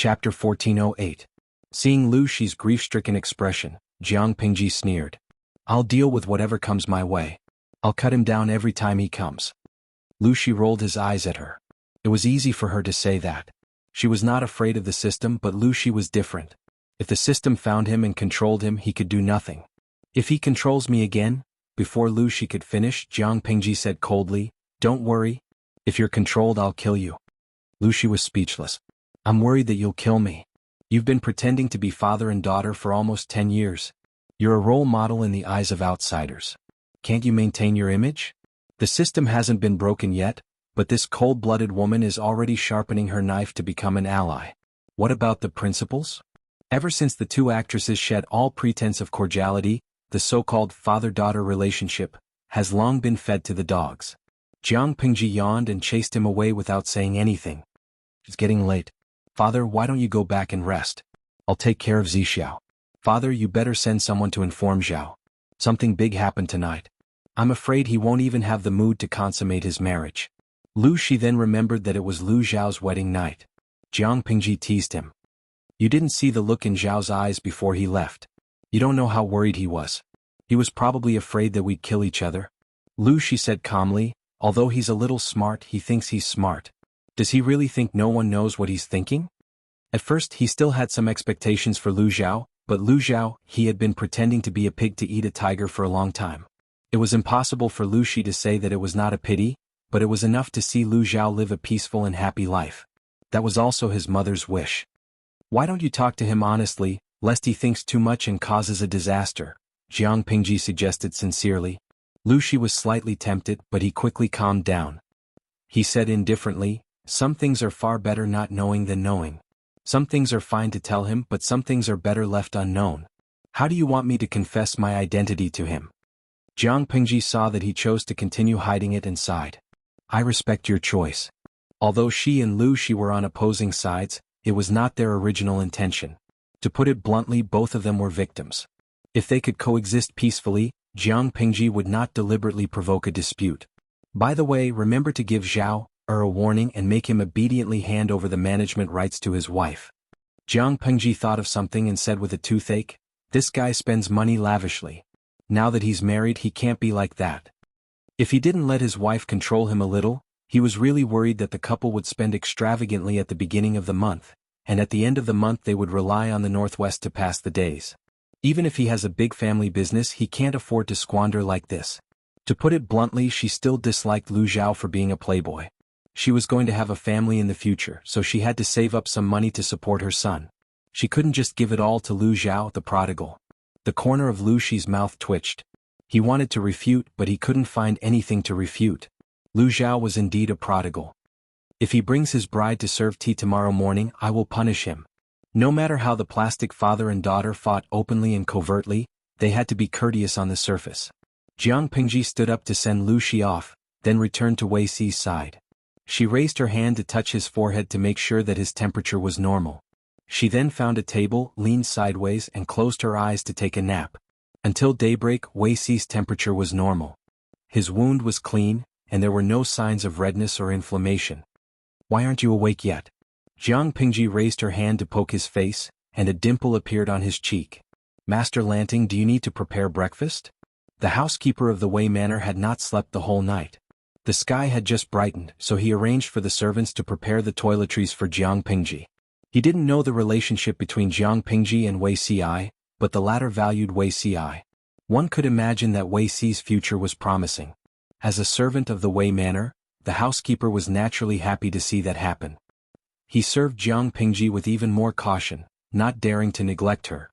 Chapter 1408. Seeing Lu Shi's grief-stricken expression, Jiang Pingji sneered. I'll deal with whatever comes my way. I'll cut him down every time he comes. Lu Shi rolled his eyes at her. It was easy for her to say that. She was not afraid of the system, but Lu Shi was different. If the system found him and controlled him, he could do nothing. If he controls me again? Before Lu Shi could finish, Jiang Pingji said coldly, Don't worry. If you're controlled, I'll kill you. Lu Shi was speechless. I'm worried that you'll kill me. You've been pretending to be father and daughter for almost 10 years. You're a role model in the eyes of outsiders. Can't you maintain your image? The system hasn't been broken yet, but this cold-blooded woman is already sharpening her knife to become an ally. What about the principles? Ever since the two actresses shed all pretense of cordiality, the so-called father-daughter relationship has long been fed to the dogs. Jiang Pingji yawned and chased him away without saying anything. It's getting late. Father, why don't you go back and rest? I'll take care of Zixiao. Father, you better send someone to inform Zhao. Something big happened tonight. I'm afraid he won't even have the mood to consummate his marriage. Lu Shi then remembered that it was Lu Zhao's wedding night. Jiang Pingji teased him. You didn't see the look in Zhao's eyes before he left. You don't know how worried he was. He was probably afraid that we'd kill each other. Lu Shi said calmly, although he's a little smart, he thinks he's smart. Does he really think no one knows what he's thinking? At first he still had some expectations for Lu Zhao, but Lu Zhao, he had been pretending to be a pig to eat a tiger for a long time. It was impossible for Lu Shi to say that it was not a pity, but it was enough to see Lu Zhao live a peaceful and happy life. That was also his mother's wish. Why don't you talk to him honestly, lest he thinks too much and causes a disaster? Jiang Pingji suggested sincerely. Lu Shi was slightly tempted, but he quickly calmed down. He said indifferently, Some things are far better not knowing than knowing. Some things are fine to tell him, but some things are better left unknown. How do you want me to confess my identity to him? Jiang Pingji saw that he chose to continue hiding it and sighed. I respect your choice. Although she and Lu Shi were on opposing sides, it was not their original intention. To put it bluntly, both of them were victims. If they could coexist peacefully, Jiang Pingji would not deliberately provoke a dispute. By the way, remember to give Zhao a warning and make him obediently hand over the management rights to his wife. Jiang Pingji thought of something and said with a toothache, This guy spends money lavishly. Now that he's married, he can't be like that. If he didn't let his wife control him a little, he was really worried that the couple would spend extravagantly at the beginning of the month, and at the end of the month they would rely on the Northwest to pass the days. Even if he has a big family business, he can't afford to squander like this. To put it bluntly, she still disliked Lu Zhao for being a playboy. She was going to have a family in the future, so she had to save up some money to support her son. She couldn't just give it all to Lu Zhao, the prodigal. The corner of Lu Shi's mouth twitched. He wanted to refute, but he couldn't find anything to refute. Lu Zhao was indeed a prodigal. If he brings his bride to serve tea tomorrow morning, I will punish him. No matter how the plastic father and daughter fought openly and covertly, they had to be courteous on the surface. Jiang Pingji stood up to send Lu Shi off, then returned to Wei Xi's side. She raised her hand to touch his forehead to make sure that his temperature was normal. She then found a table, leaned sideways and closed her eyes to take a nap. Until daybreak, Wei Xi's temperature was normal. His wound was clean, and there were no signs of redness or inflammation. Why aren't you awake yet? Jiang Pingji raised her hand to poke his face, and a dimple appeared on his cheek. Master Lanting, do you need to prepare breakfast? The housekeeper of the Wei Manor had not slept the whole night. The sky had just brightened, so he arranged for the servants to prepare the toiletries for Jiang Pingji. He didn't know the relationship between Jiang Pingji and Wei Ci, but the latter valued Wei Ci. One could imagine that Wei Ci's future was promising. As a servant of the Wei Manor, the housekeeper was naturally happy to see that happen. He served Jiang Pingji with even more caution, not daring to neglect her.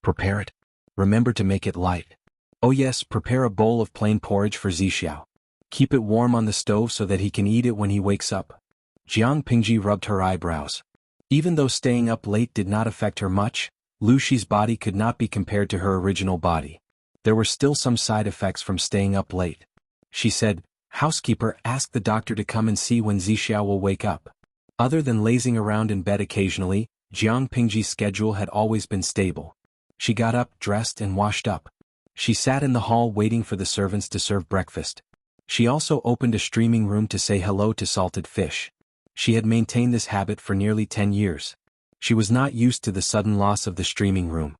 Prepare it. Remember to make it light. Oh yes, prepare a bowl of plain porridge for Zixiao. Keep it warm on the stove so that he can eat it when he wakes up. Jiang Pingji rubbed her eyebrows. Even though staying up late did not affect her much, Lu Shi's body could not be compared to her original body. There were still some side effects from staying up late. She said, Housekeeper, ask the doctor to come and see when Zixiao will wake up. Other than lazing around in bed occasionally, Jiang Pingji's schedule had always been stable. She got up, dressed and washed up. She sat in the hall waiting for the servants to serve breakfast. She also opened a streaming room to say hello to salted fish. She had maintained this habit for nearly 10 years. She was not used to the sudden loss of the streaming room.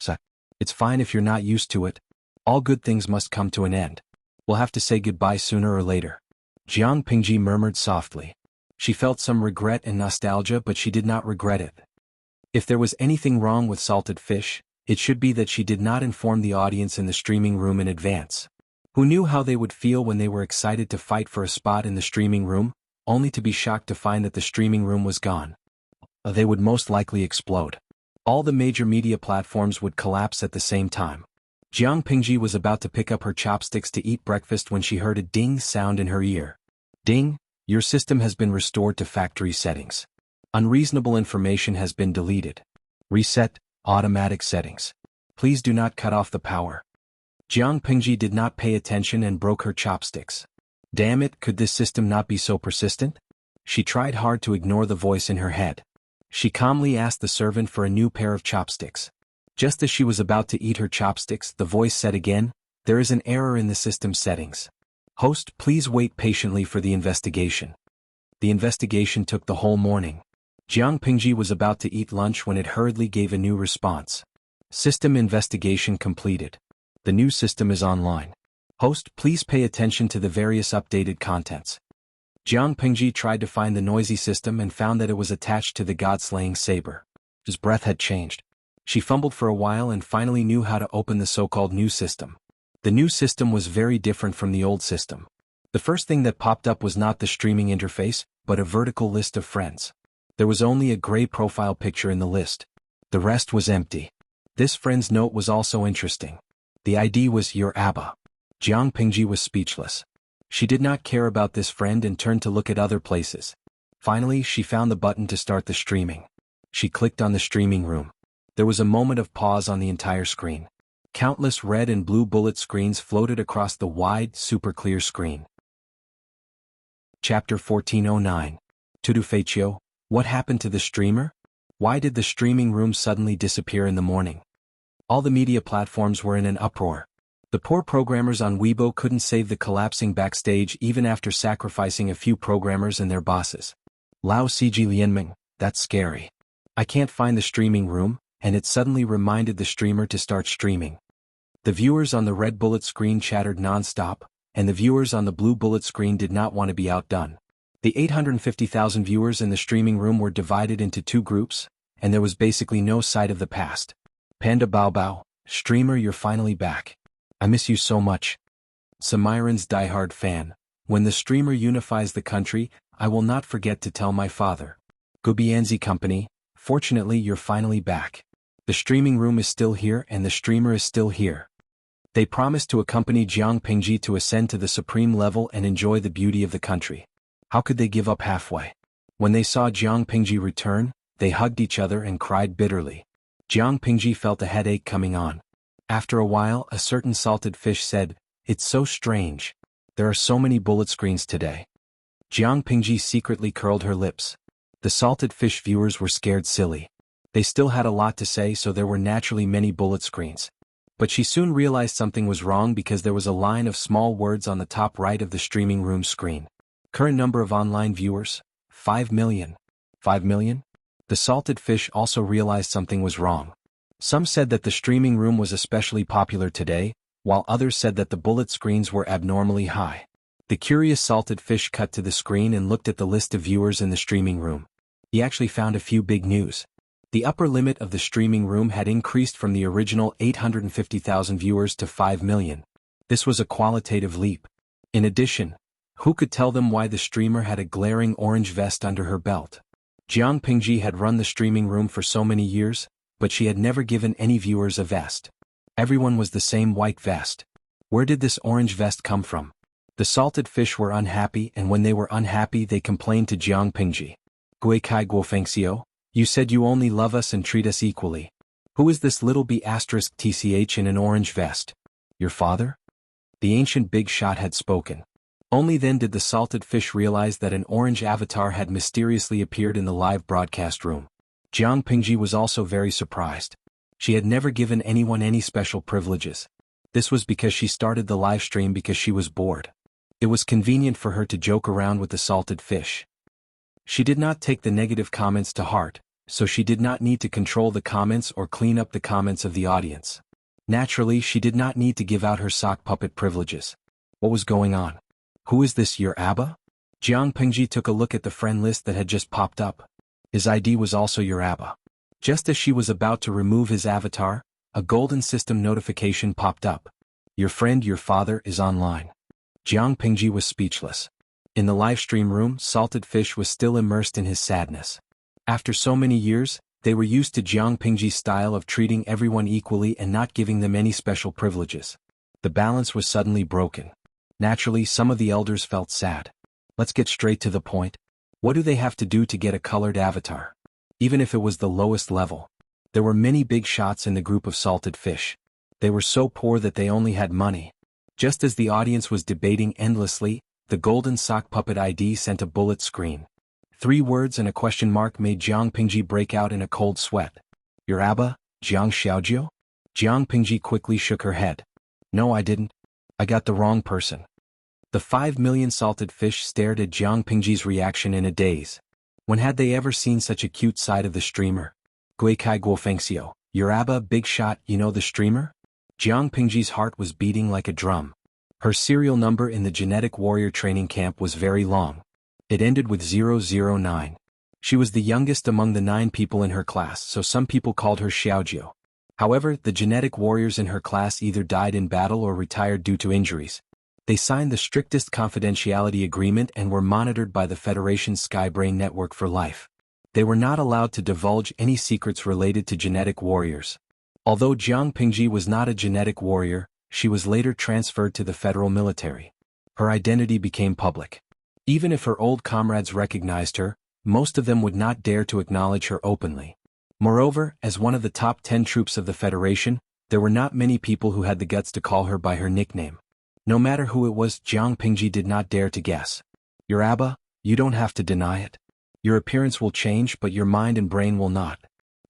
So, it's fine if you're not used to it. All good things must come to an end. We'll have to say goodbye sooner or later. Jiang Pingji murmured softly. She felt some regret and nostalgia, but she did not regret it. If there was anything wrong with salted fish, it should be that she did not inform the audience in the streaming room in advance. Who knew how they would feel when they were excited to fight for a spot in the streaming room, only to be shocked to find that the streaming room was gone? They would most likely explode. All the major media platforms would collapse at the same time. Jiang Pingji was about to pick up her chopsticks to eat breakfast when she heard a ding sound in her ear. Ding, your system has been restored to factory settings. Unreasonable information has been deleted. Reset, automatic settings. Please do not cut off the power. Jiang Pingji did not pay attention and broke her chopsticks. Damn it, could this system not be so persistent? She tried hard to ignore the voice in her head. She calmly asked the servant for a new pair of chopsticks. Just as she was about to eat her chopsticks, the voice said again, "There is an error in the system settings. Host, please wait patiently for the investigation." The investigation took the whole morning. Jiang Pingji was about to eat lunch when it hurriedly gave a new response. System investigation completed. The new system is online. Host, please pay attention to the various updated contents. Jiang Pingji tried to find the noisy system and found that it was attached to the god-slaying saber. His breath had changed. She fumbled for a while and finally knew how to open the so-called new system. The new system was very different from the old system. The first thing that popped up was not the streaming interface, but a vertical list of friends. There was only a gray profile picture in the list. The rest was empty. This friend's note was also interesting. The ID was "Your Abba." Jiang Pingji was speechless. She did not care about this friend and turned to look at other places. Finally, she found the button to start the streaming. She clicked on the streaming room. There was a moment of pause on the entire screen. Countless red and blue bullet screens floated across the wide, super clear screen. Chapter 1409. Tudufecio, what happened to the streamer? Why did the streaming room suddenly disappear in the morning? All the media platforms were in an uproar. The poor programmers on Weibo couldn't save the collapsing backstage even after sacrificing a few programmers and their bosses. Lao Cg Lianming, that's scary. I can't find the streaming room, and it suddenly reminded the streamer to start streaming. The viewers on the red bullet screen chattered non-stop, and the viewers on the blue bullet screen did not want to be outdone. The 850,000 viewers in the streaming room were divided into two groups, and there was basically no sight of the past. Panda Bao Bao, streamer, you're finally back. I miss you so much. Samiran's diehard fan, when the streamer unifies the country, I will not forget to tell my father. Gubianzi Company, fortunately you're finally back. The streaming room is still here and the streamer is still here. They promised to accompany Jiang Pingji to ascend to the supreme level and enjoy the beauty of the country. How could they give up halfway? When they saw Jiang Pingji return, they hugged each other and cried bitterly. Jiang Pingji felt a headache coming on. After a while, a certain salted fish said, "It's so strange. There are so many bullet screens today." Jiang Pingji secretly curled her lips. The salted fish viewers were scared silly. They still had a lot to say, so there were naturally many bullet screens. But she soon realized something was wrong because there was a line of small words on the top right of the streaming room screen. Current number of online viewers, 5 million. 5 million? The salted fish also realized something was wrong. Some said that the streaming room was especially popular today, while others said that the bullet screens were abnormally high. The curious salted fish cut to the screen and looked at the list of viewers in the streaming room. He actually found a few big news. The upper limit of the streaming room had increased from the original 850,000 viewers to 5 million. This was a qualitative leap. In addition, who could tell them why the streamer had a glaring orange vest under her belt? Jiang Pingji had run the streaming room for so many years, but she had never given any viewers a vest. Everyone was the same white vest. Where did this orange vest come from? The salted fish were unhappy, and when they were unhappy they complained to Jiang Pingji. Gui Kai Guofengxiu, you said you only love us and treat us equally. Who is this little B***TCH in an orange vest? Your father? The ancient big shot had spoken. Only then did the salted fish realize that an orange avatar had mysteriously appeared in the live broadcast room. Jiang Pingji was also very surprised. She had never given anyone any special privileges. This was because she started the live stream because she was bored. It was convenient for her to joke around with the salted fish. She did not take the negative comments to heart, so she did not need to control the comments or clean up the comments of the audience. Naturally, she did not need to give out her sock puppet privileges. What was going on? Who is this, your Abba? Jiang Pingji took a look at the friend list that had just popped up. His ID was also your Abba. Just as she was about to remove his avatar, a golden system notification popped up. Your friend, your father, is online. Jiang Pingji was speechless. In the livestream room, Salted Fish was still immersed in his sadness. After so many years, they were used to Jiang Pingji's style of treating everyone equally and not giving them any special privileges. The balance was suddenly broken. Naturally, some of the elders felt sad. Let's get straight to the point. What do they have to do to get a colored avatar? Even if it was the lowest level. There were many big shots in the group of Salted Fish. They were so poor that they only had money. Just as the audience was debating endlessly, the golden sock puppet ID sent a bullet screen. 3 words and a question mark made Jiang Pingji break out in a cold sweat. Your Abba, Jiang Xiaojiu? Jiang Pingji quickly shook her head. No, I didn't. I got the wrong person. The 5 million Salted Fish stared at Jiang Pingji's reaction in a daze. When had they ever seen such a cute side of the streamer? Gui Kai Guofengxiu, your Abba, big shot, you know the streamer? Jiang Pingji's heart was beating like a drum. Her serial number in the genetic warrior training camp was very long. It ended with 009. She was the youngest among the 9 people in her class, so some people called her Xiaojiu. However, the genetic warriors in her class either died in battle or retired due to injuries. They signed the strictest confidentiality agreement and were monitored by the Federation's Skybrain network for life. They were not allowed to divulge any secrets related to genetic warriors. Although Jiang Pingji was not a genetic warrior, she was later transferred to the federal military. Her identity became public. Even if her old comrades recognized her, most of them would not dare to acknowledge her openly. Moreover, as one of the top 10 troops of the Federation, there were not many people who had the guts to call her by her nickname. No matter who it was, Jiang Pingji did not dare to guess. Your Abba, you don't have to deny it. Your appearance will change, but your mind and brain will not.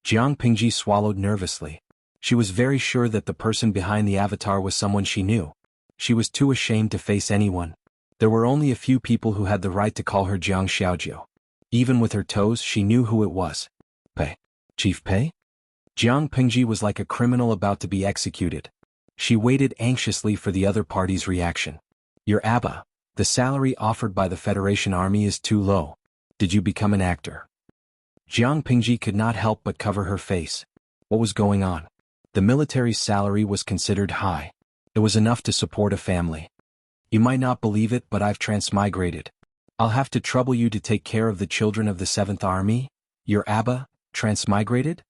Jiang Pingji swallowed nervously. She was very sure that the person behind the avatar was someone she knew. She was too ashamed to face anyone. There were only a few people who had the right to call her Jiang Xiaojiu. Even with her toes, she knew who it was. Pei. Chief Pei? Jiang Pingji was like a criminal about to be executed. She waited anxiously for the other party's reaction. Your Abba, the salary offered by the Federation Army is too low. Did you become an actor? Jiang Pingji could not help but cover her face. What was going on? The military's salary was considered high. It was enough to support a family. You might not believe it, but I've transmigrated. I'll have to trouble you to take care of the children of the 7th Army? Your Abba, transmigrated?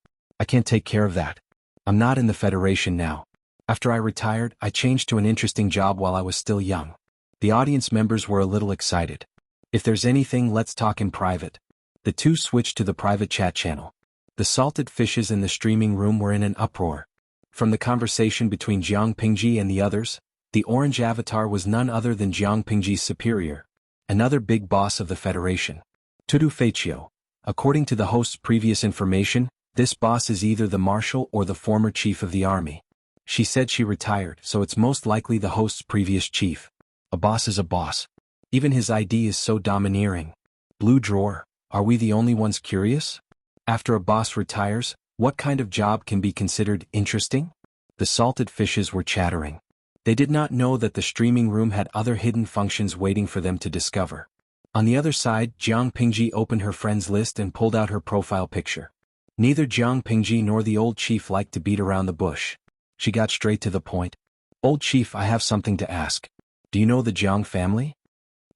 I can't take care of that. I'm not in the Federation now. After I retired, I changed to an interesting job while I was still young. The audience members were a little excited. If there's anything, let's talk in private. The two switched to the private chat channel. The Salted Fishes in the streaming room were in an uproar. From the conversation between Jiang Pingji and the others, the orange avatar was none other than Jiang Pingji's superior, another big boss of the Federation. Tudu Feiqiu. According to the host's previous information, this boss is either the marshal or the former chief of the army. She said she retired, so it's most likely the host's previous chief. A boss is a boss. Even his ID is so domineering. Blue drawer, are we the only ones curious? After a boss retires, what kind of job can be considered interesting? The Salted Fishes were chattering. They did not know that the streaming room had other hidden functions waiting for them to discover. On the other side, Jiang Pingji opened her friends list and pulled out her profile picture. Neither Jiang Pingji nor the old chief liked to beat around the bush. She got straight to the point. Old chief, I have something to ask. Do you know the Jiang family?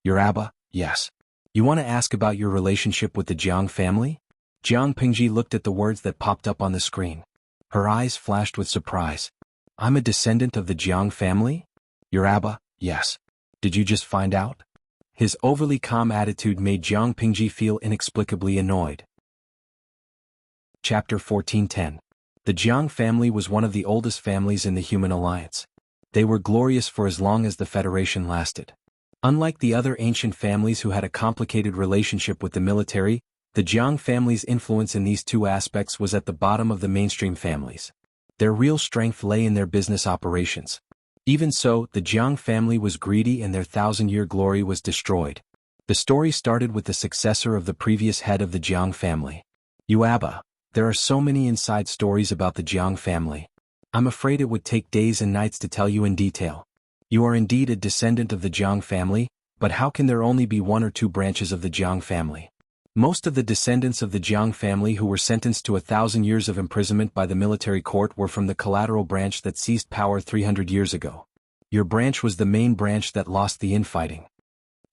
Your Abba, yes. You want to ask about your relationship with the Jiang family? Jiang Pingji looked at the words that popped up on the screen. Her eyes flashed with surprise. I'm a descendant of the Jiang family? Your Abba, yes. Did you just find out? His overly calm attitude made Jiang Pingji feel inexplicably annoyed. Chapter 1410. The Jiang family was one of the oldest families in the Human Alliance. They were glorious for as long as the Federation lasted. Unlike the other ancient families who had a complicated relationship with the military, the Jiang family's influence in these two aspects was at the bottom of the mainstream families. Their real strength lay in their business operations. Even so, the Jiang family was greedy and their 1,000-year glory was destroyed. The story started with the successor of the previous head of the Jiang family. Yuaba, There are so many inside stories about the Jiang family. I'm afraid it would take days and nights to tell you in detail. You are indeed a descendant of the Jiang family, but how can there only be one or two branches of the Jiang family? Most of the descendants of the Jiang family who were sentenced to 1,000 years of imprisonment by the military court were from the collateral branch that seized power 300 years ago. Your branch was the main branch that lost the infighting.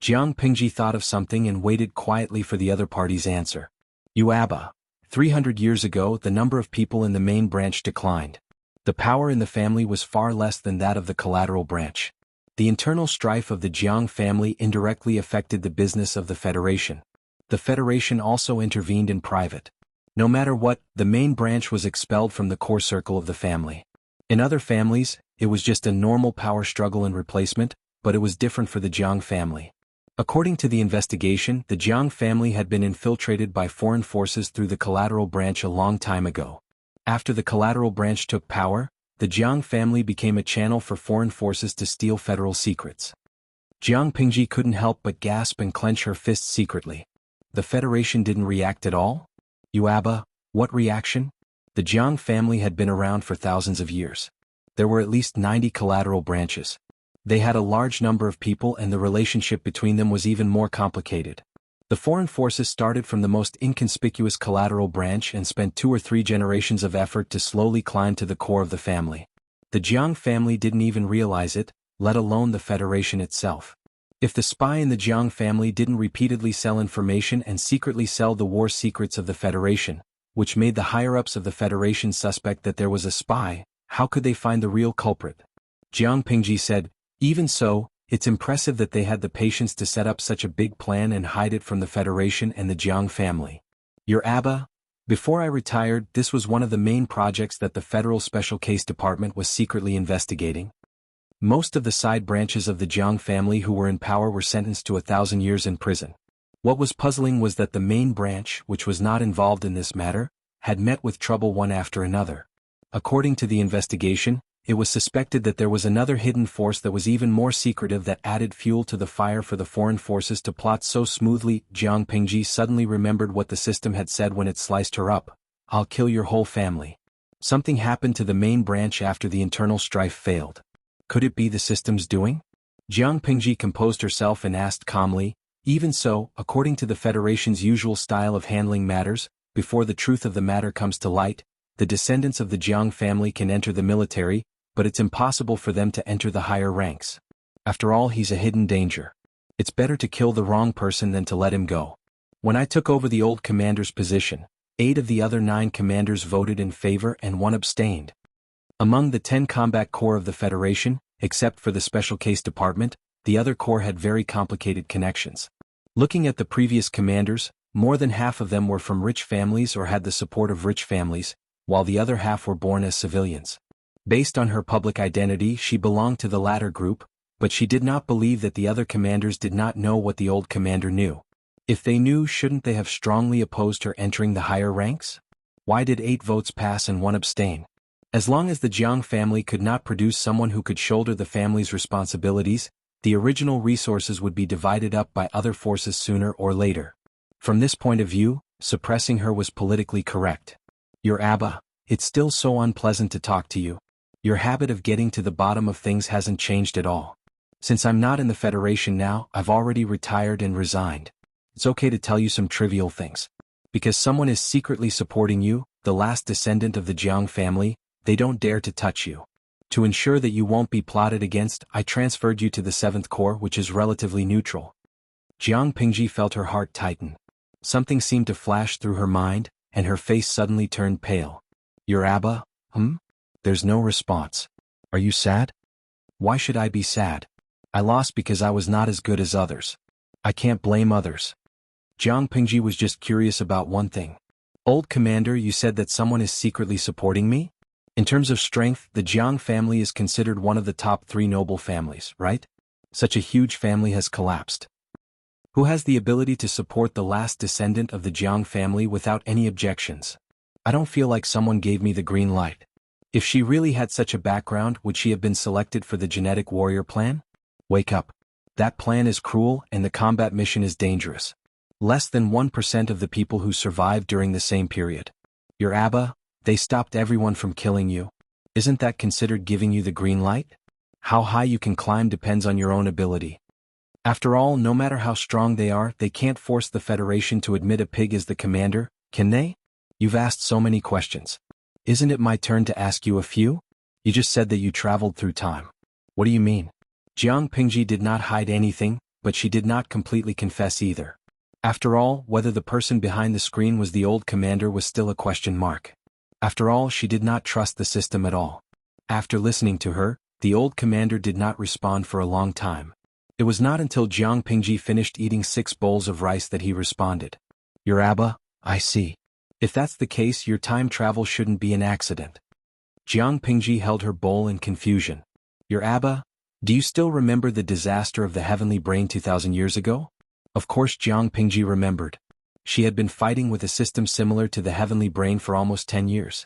Jiang Pingji thought of something and waited quietly for the other party's answer. Yuaba. 300 years ago, the number of people in the main branch declined. The power in the family was far less than that of the collateral branch. The internal strife of the Jiang family indirectly affected the business of the Federation. The Federation also intervened in private. No matter what, the main branch was expelled from the core circle of the family. In other families, it was just a normal power struggle and replacement, but it was different for the Jiang family. According to the investigation, the Jiang family had been infiltrated by foreign forces through the collateral branch a long time ago. After the collateral branch took power, the Jiang family became a channel for foreign forces to steal federal secrets. Jiang Pingji couldn't help but gasp and clench her fists secretly. The Federation didn't react at all? Yuaba, what reaction? The Jiang family had been around for thousands of years. There were at least 90 collateral branches. They had a large number of people and the relationship between them was even more complicated. The foreign forces started from the most inconspicuous collateral branch and spent 2 or 3 generations of effort to slowly climb to the core of the family. The Jiang family didn't even realize it, let alone the Federation itself. If the spy in the Jiang family didn't repeatedly sell information and secretly sell the war secrets of the Federation, which made the higher-ups of the Federation suspect that there was a spy, how could they find the real culprit? Jiang Pingji said, even so, it's impressive that they had the patience to set up such a big plan and hide it from the Federation and the Jiang family. Your Abba? Before I retired, this was one of the main projects that the Federal Special Case Department was secretly investigating. Most of the side branches of the Jiang family who were in power were sentenced to 1,000 years in prison. What was puzzling was that the main branch, which was not involved in this matter, had met with trouble one after another. According to the investigation, it was suspected that there was another hidden force that was even more secretive that added fuel to the fire for the foreign forces to plot so smoothly. Jiang Pingji suddenly remembered what the system had said when it sliced her up. I'll kill your whole family. Something happened to the main branch after the internal strife failed. Could it be the system's doing? Jiang Pingji composed herself and asked calmly, even so, according to the Federation's usual style of handling matters, before the truth of the matter comes to light, the descendants of the Jiang family can enter the military, but it's impossible for them to enter the higher ranks. After all, he's a hidden danger. It's better to kill the wrong person than to let him go. When I took over the old commander's position, 8 of the other 9 commanders voted in favor and 1 abstained. Among the 10 combat corps of the Federation, except for the Special Case Department, the other corps had very complicated connections. Looking at the previous commanders, more than half of them were from rich families or had the support of rich families, while the other half were born as civilians. Based on her public identity, she belonged to the latter group, but she did not believe that the other commanders did not know what the old commander knew. If they knew, shouldn't they have strongly opposed her entering the higher ranks? Why did 8 votes pass and 1 abstain? As long as the Jiang family could not produce someone who could shoulder the family's responsibilities, the original resources would be divided up by other forces sooner or later. From this point of view, suppressing her was politically correct. Your Abba, it's still so unpleasant to talk to you. Your habit of getting to the bottom of things hasn't changed at all. Since I'm not in the Federation now, I've already retired and resigned. It's okay to tell you some trivial things. Because someone is secretly supporting you, the last descendant of the Jiang family, they don't dare to touch you. To ensure that you won't be plotted against, I transferred you to the 7th Corps, which is relatively neutral. Jiang Pingji felt her heart tighten. Something seemed to flash through her mind, and her face suddenly turned pale. Your Abba? There's no response. Are you sad? Why should I be sad? I lost because I was not as good as others. I can't blame others. Jiang Pingji was just curious about one thing. Old Commander, you said that someone is secretly supporting me? In terms of strength, the Jiang family is considered one of the top 3 noble families, right? Such a huge family has collapsed. Who has the ability to support the last descendant of the Jiang family without any objections? I don't feel like someone gave me the green light. If she really had such a background, would she have been selected for the genetic warrior plan? Wake up. That plan is cruel and the combat mission is dangerous. Less than 1% of the people who survived during the same period. Your Abba, they stopped everyone from killing you. Isn't that considered giving you the green light? How high you can climb depends on your own ability. After all, no matter how strong they are, they can't force the Federation to admit a pig as the commander, can they? You've asked so many questions. Isn't it my turn to ask you a few? You just said that you traveled through time. What do you mean? Jiang Pingji did not hide anything, but she did not completely confess either. After all, whether the person behind the screen was the old commander was still a question mark. After all, she did not trust the system at all. After listening to her, the old commander did not respond for a long time. It was not until Jiang Pingji finished eating 6 bowls of rice that he responded. Your Abba, I see. If that's the case, your time travel shouldn't be an accident. Jiang Pingji held her bowl in confusion. Your Abba, do you still remember the disaster of the heavenly brain 2,000 years ago? Of course Jiang Pingji remembered. She had been fighting with a system similar to the heavenly brain for almost 10 years.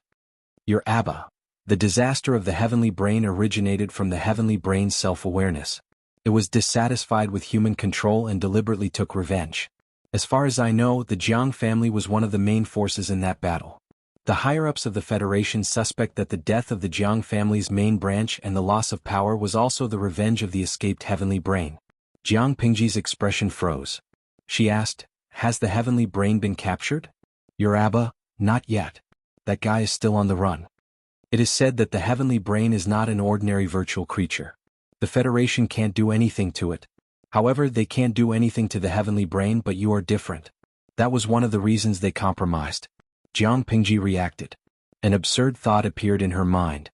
Your Abba, the disaster of the heavenly brain originated from the heavenly brain's self-awareness. It was dissatisfied with human control and deliberately took revenge. As far as I know, the Jiang family was one of the main forces in that battle. The higher-ups of the Federation suspect that the death of the Jiang family's main branch and the loss of power was also the revenge of the escaped heavenly brain. Jiang Pingji's expression froze. She asked, has the heavenly brain been captured? Your Abba, not yet. That guy is still on the run. It is said that the heavenly brain is not an ordinary virtual creature. The Federation can't do anything to it. However, they can't do anything to the heavenly brain, but you are different. That was one of the reasons they compromised. Jiang Pingji reacted. An absurd thought appeared in her mind.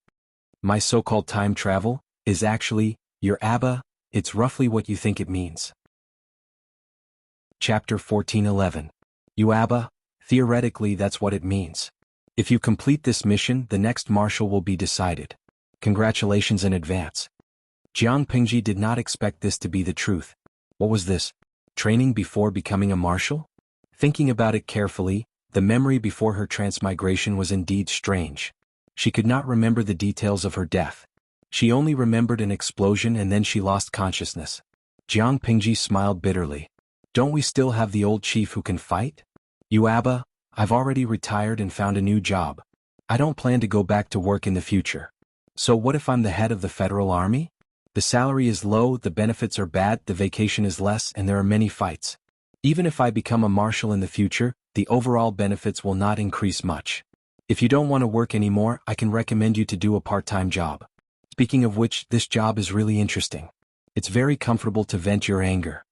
My so-called time travel is actually, your Abba, it's roughly what you think it means. Chapter 14:11. You Abba, theoretically that's what it means. If you complete this mission, the next marshal will be decided. Congratulations in advance. Jiang Pingji did not expect this to be the truth. What was this? Training before becoming a marshal? Thinking about it carefully, the memory before her transmigration was indeed strange. She could not remember the details of her death. She only remembered an explosion and then she lost consciousness. Jiang Pingji smiled bitterly. Don't we still have the old chief who can fight? You Abba, I've already retired and found a new job. I don't plan to go back to work in the future. So what if I'm the head of the Federal Army? The salary is low, the benefits are bad, the vacation is less, and there are many fights. Even if I become a marshal in the future, the overall benefits will not increase much. If you don't want to work anymore, I can recommend you to do a part-time job. Speaking of which, this job is really interesting. It's very comfortable to vent your anger.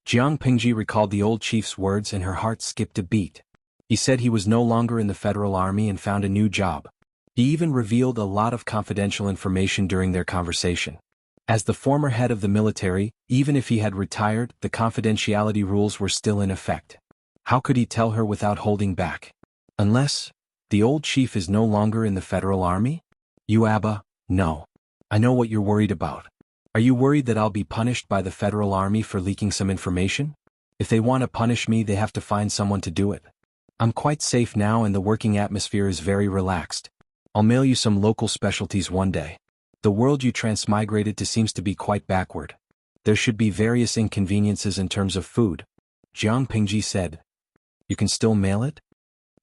Jiang Pingji recalled the old chief's words and her heart skipped a beat. He said he was no longer in the Federal Army and found a new job. He even revealed a lot of confidential information during their conversation. As the former head of the military, even if he had retired, the confidentiality rules were still in effect. How could he tell her without holding back? Unless, the old chief is no longer in the Federal Army? You Abba, no. I know what you're worried about. Are you worried that I'll be punished by the Federal Army for leaking some information? If they want to punish me, they have to find someone to do it. I'm quite safe now and the working atmosphere is very relaxed. I'll mail you some local specialties one day. The world you transmigrated to seems to be quite backward. There should be various inconveniences in terms of food. Jiang Pingji said. You can still mail it?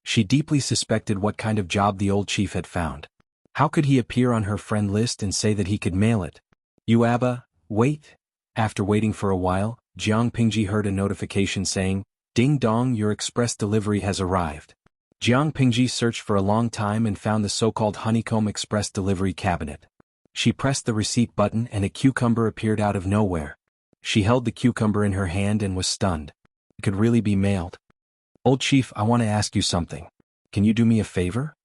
She deeply suspected what kind of job the old chief had found. How could he appear on her friend list and say that he could mail it? You Abba, wait. After waiting for a while, Jiang Pingji heard a notification saying, Ding dong, your express delivery has arrived. Jiang Pingji searched for a long time and found the so-called honeycomb express delivery cabinet. She pressed the receipt button and a cucumber appeared out of nowhere. She held the cucumber in her hand and was stunned. It could really be mailed. Old chief, I want to ask you something. Can you do me a favor?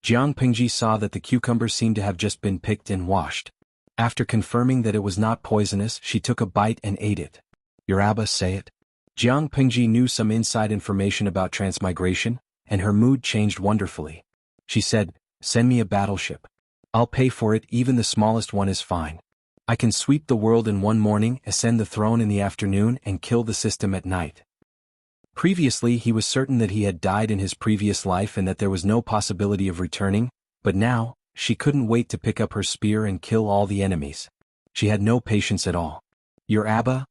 Jiang Pingji saw that the cucumber seemed to have just been picked and washed. After confirming that it was not poisonous, she took a bite and ate it. Your Abba, say it. Jiang Pingji knew some inside information about transmigration, and her mood changed wonderfully. She said, send me a battleship. I'll pay for it, even the smallest one is fine. I can sweep the world in one morning, ascend the throne in the afternoon, and kill the system at night. Previously he was certain that he had died in his previous life and that there was no possibility of returning, but now, she couldn't wait to pick up her spear and kill all the enemies. She had no patience at all. Your Abba,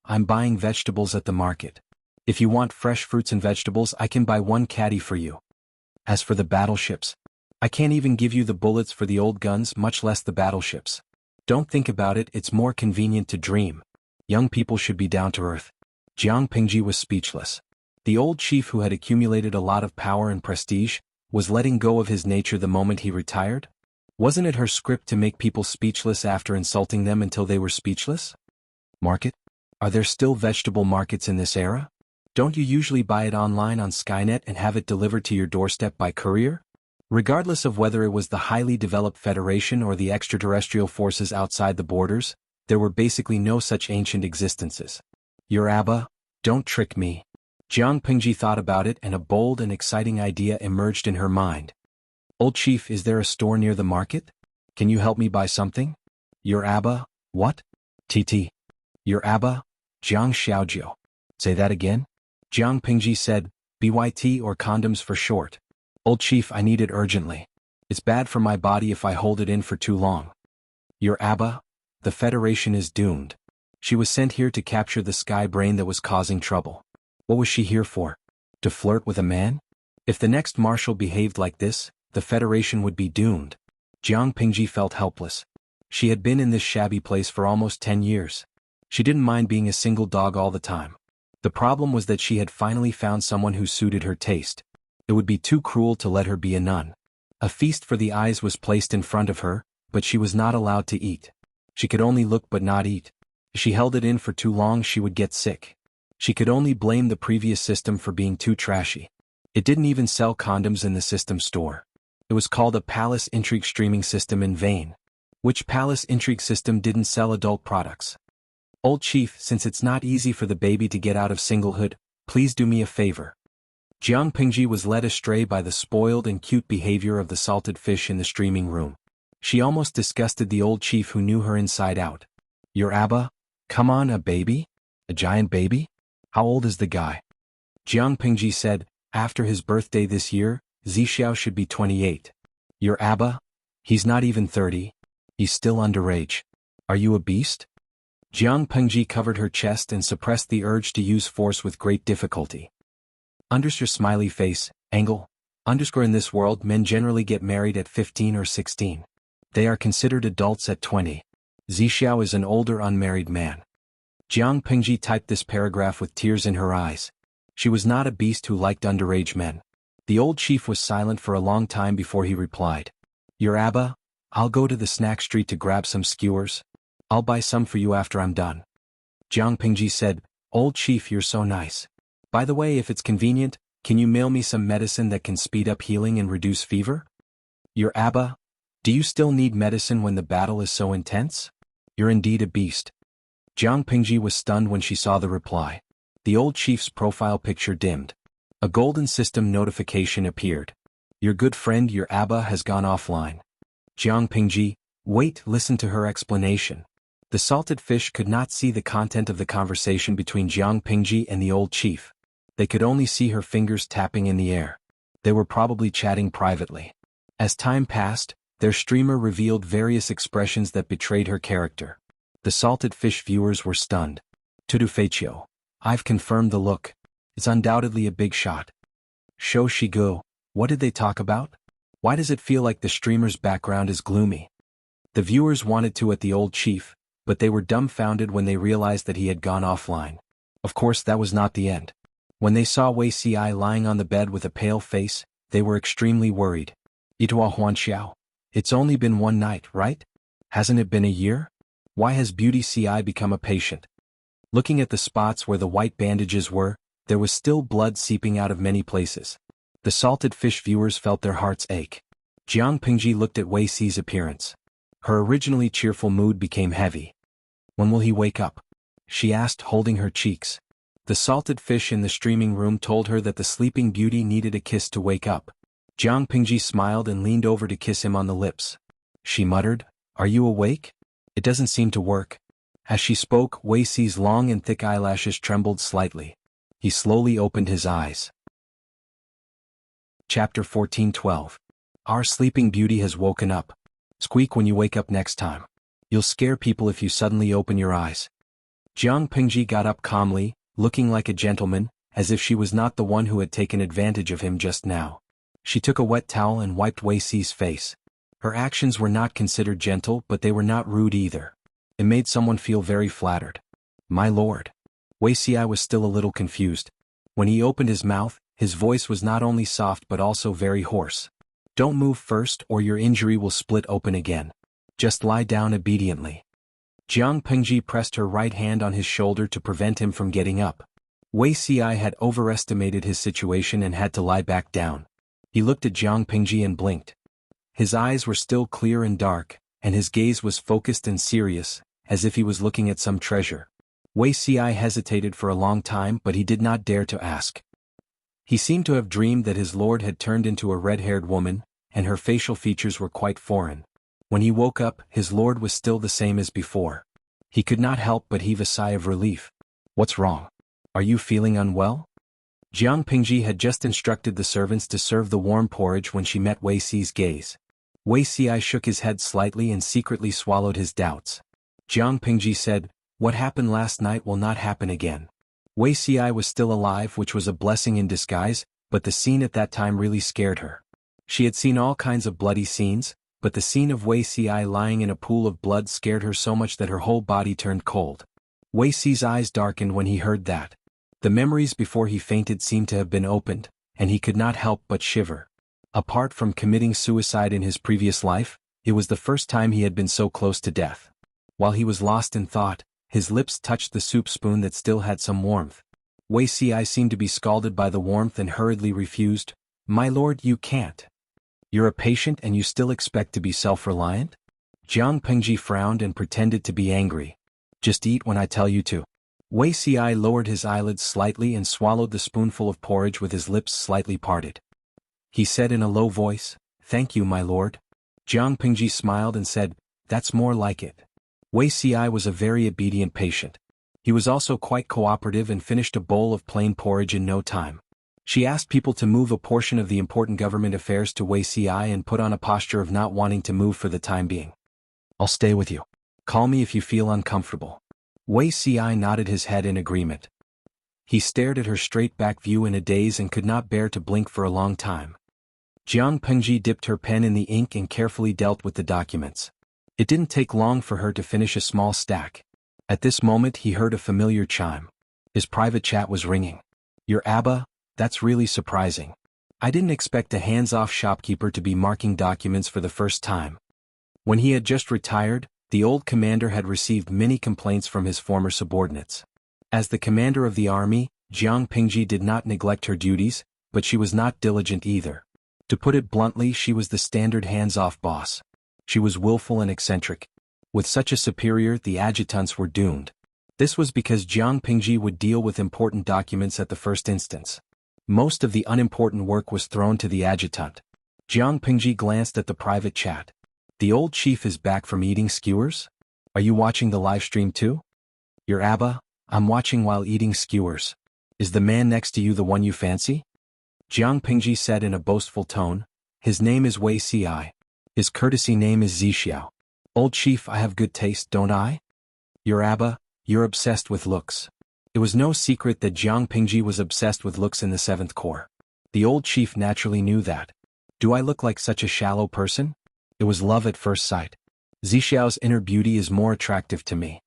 I'm buying vegetables at the market. If you want fresh fruits and vegetables, I can buy one caddy for you. As for the battleships, I can't even give you the bullets for the old guns, much less the battleships. Don't think about it, it's more convenient to dream. Young people should be down to earth. Jiang Pingji was speechless. The old chief, who had accumulated a lot of power and prestige, was letting go of his nature the moment he retired? Wasn't it her script to make people speechless after insulting them until they were speechless? Market? Are there still vegetable markets in this era? Don't you usually buy it online on Skynet and have it delivered to your doorstep by courier? Regardless of whether it was the highly developed Federation or the extraterrestrial forces outside the borders, there were basically no such ancient existences. Your Abba, don't trick me. Jiang Pingji thought about it, and a bold and exciting idea emerged in her mind. Old chief, is there a store near the market? Can you help me buy something? Your Abba, what? TT. Your Abba? Jiang Xiaojiu. Say that again? Jiang Pingji said, BYT, or condoms for short. Old chief, I need it urgently. It's bad for my body if I hold it in for too long. Your Abba? The Federation is doomed. She was sent here to capture the sky brain that was causing trouble. What was she here for? To flirt with a man? If the next marshal behaved like this, the Federation would be doomed. Jiang Pingji felt helpless. She had been in this shabby place for almost 10 years. She didn't mind being a single dog all the time. The problem was that she had finally found someone who suited her taste. It would be too cruel to let her be a nun. A feast for the eyes was placed in front of her, but she was not allowed to eat. She could only look but not eat. If she held it in for too long, she would get sick. She could only blame the previous system for being too trashy. It didn't even sell condoms in the system store. It was called a Palace Intrigue streaming system in vain. Which Palace Intrigue system didn't sell adult products? Old chief, since it's not easy for the baby to get out of singlehood, please do me a favor. Jiang Pingji was led astray by the spoiled and cute behavior of the salted fish in the streaming room. She almost disgusted the old chief, who knew her inside out. Your Abba? Come on, a baby? A giant baby? How old is the guy? Jiang Pingji said, after his birthday this year, Zixiao should be 28. Your Abba? He's not even 30. He's still underage. Are you a beast? Jiang Pingji covered her chest and suppressed the urge to use force with great difficulty. Underscore smiley face, angle. Underscore in this world, men generally get married at 15 or 16. They are considered adults at 20. Zixiao is an older unmarried man. Jiang Pingji typed this paragraph with tears in her eyes. She was not a beast who liked underage men. The old chief was silent for a long time before he replied. Your Abba? I'll go to the snack street to grab some skewers. I'll buy some for you after I'm done. Jiang Pingji said, Old chief, you're so nice. By the way, if it's convenient, can you mail me some medicine that can speed up healing and reduce fever? Your Abba? Do you still need medicine when the battle is so intense? You're indeed a beast. Jiang Pingji was stunned when she saw the reply. The old chief's profile picture dimmed. A golden system notification appeared. Your good friend, your Abba, has gone offline. Jiang Pingji, wait, listen to her explanation. The salted fish could not see the content of the conversation between Jiang Pingji and the old chief. They could only see her fingers tapping in the air. They were probably chatting privately. As time passed, their streamer revealed various expressions that betrayed her character. The salted fish viewers were stunned. Tudu Feichio. I've confirmed the look. It's undoubtedly a big shot. Shou Shigu. What did they talk about? Why does it feel like the streamer's background is gloomy? The viewers wanted to at the old chief, but they were dumbfounded when they realized that he had gone offline. Of course, that was not the end. When they saw Wei Ci lying on the bed with a pale face, they were extremely worried. Itua Huanxiao. It's only been one night, right? Hasn't it been a year? Why has Beauty Ci become a patient? Looking at the spots where the white bandages were, there was still blood seeping out of many places. The salted fish viewers felt their hearts ache. Jiang Pingji looked at Wei Ci's appearance. Her originally cheerful mood became heavy. When will he wake up? She asked, holding her cheeks. The salted fish in the streaming room told her that the sleeping beauty needed a kiss to wake up. Jiang Pingji smiled and leaned over to kiss him on the lips. She muttered, Are you awake? It doesn't seem to work. As she spoke, Wei Ci's long and thick eyelashes trembled slightly. He slowly opened his eyes. Chapter 14:12. Our sleeping beauty has woken up. Squeak when you wake up next time. You'll scare people if you suddenly open your eyes. Jiang Pingji got up calmly, looking like a gentleman, as if she was not the one who had taken advantage of him just now. She took a wet towel and wiped Wei Si's face. Her actions were not considered gentle, but they were not rude either. It made someone feel very flattered. My lord. Wei Si was still a little confused. When he opened his mouth, his voice was not only soft but also very hoarse. Don't move first or your injury will split open again. Just lie down obediently. Jiang Pengji pressed her right hand on his shoulder to prevent him from getting up. Wei Si had overestimated his situation and had to lie back down. He looked at Jiang Pengji and blinked. His eyes were still clear and dark, and his gaze was focused and serious, as if he was looking at some treasure. Wei Si hesitated for a long time, but he did not dare to ask. He seemed to have dreamed that his lord had turned into a red-haired woman, and her facial features were quite foreign. When he woke up, his lord was still the same as before. He could not help but heave a sigh of relief. What's wrong? Are you feeling unwell? Jiang Pengji had just instructed the servants to serve the warm porridge when she met Wei Si's gaze. Wei Si shook his head slightly and secretly swallowed his doubts. Jiang Pengji said, "What happened last night will not happen again." Wei Si was still alive, which was a blessing in disguise, but the scene at that time really scared her. She had seen all kinds of bloody scenes, but the scene of Wei Si lying in a pool of blood scared her so much that her whole body turned cold. Wei Si's eyes darkened when he heard that. The memories before he fainted seemed to have been opened, and he could not help but shiver. Apart from committing suicide in his previous life, it was the first time he had been so close to death. While he was lost in thought, his lips touched the soup spoon that still had some warmth. Wei Si seemed to be scalded by the warmth and hurriedly refused, "My lord, you can't. You're a patient and you still expect to be self-reliant?" Jiang Pengji frowned and pretended to be angry. "Just eat when I tell you to." Wei Si lowered his eyelids slightly and swallowed the spoonful of porridge with his lips slightly parted. He said in a low voice, "Thank you, my lord." Jiang Pengji smiled and said, "That's more like it." Wei Si was a very obedient patient. He was also quite cooperative and finished a bowl of plain porridge in no time. She asked people to move a portion of the important government affairs to Wei Si and put on a posture of not wanting to move for the time being. "I'll stay with you. Call me if you feel uncomfortable." Wei Si nodded his head in agreement. He stared at her straight-back view in a daze and could not bear to blink for a long time. Jiang Pengji dipped her pen in the ink and carefully dealt with the documents. It didn't take long for her to finish a small stack. At this moment he heard a familiar chime. His private chat was ringing. "Your Abba? That's really surprising. I didn't expect a hands-off shopkeeper to be marking documents for the first time." When he had just retired, the old commander had received many complaints from his former subordinates. As the commander of the army, Jiang Pengji did not neglect her duties, but she was not diligent either. To put it bluntly, she was the standard hands-off boss. She was willful and eccentric. With such a superior, the adjutants were doomed. This was because Jiang Pengji would deal with important documents at the first instance. Most of the unimportant work was thrown to the adjutant. Jiang Pengji glanced at the private chat. "The old chief is back from eating skewers? Are you watching the live stream too?" "Your Abba, I'm watching while eating skewers. Is the man next to you the one you fancy?" Jiang Pengji said in a boastful tone, "His name is Wei Si. His courtesy name is Zixiao. Old chief, I have good taste, don't I?" "Your Abba, you're obsessed with looks." It was no secret that Jiang Pengji was obsessed with looks in the 7th Corps. The old chief naturally knew that. "Do I look like such a shallow person?" It was love at first sight. "Zixiao's inner beauty is more attractive to me."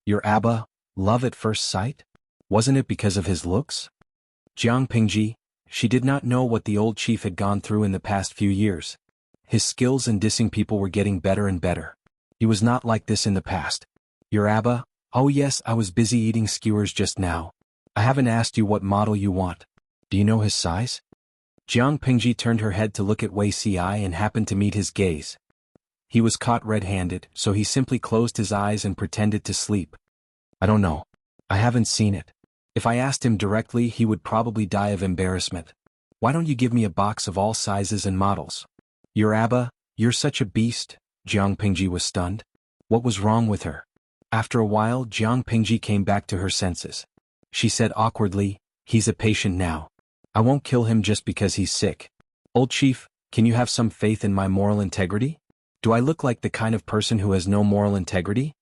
"Your Abba, love at first sight? Wasn't it because of his looks?" Jiang Pengji, she did not know what the old chief had gone through in the past few years. His skills in dissing people were getting better and better. He was not like this in the past. "Your Abba, oh yes, I was busy eating skewers just now. I haven't asked you what model you want. Do you know his size?" Jiang Pengji turned her head to look at Wei Si and happened to meet his gaze. He was caught red-handed, so he simply closed his eyes and pretended to sleep. "I don't know. I haven't seen it. If I asked him directly, he would probably die of embarrassment. Why don't you give me a box of all sizes and models?" "Your Abba, you're such a beast." Jiang Pengji was stunned. What was wrong with her? After a while, Jiang Pengji came back to her senses. She said awkwardly, "He's a patient now. I won't kill him just because he's sick. Old chief, can you have some faith in my moral integrity? Do I look like the kind of person who has no moral integrity?"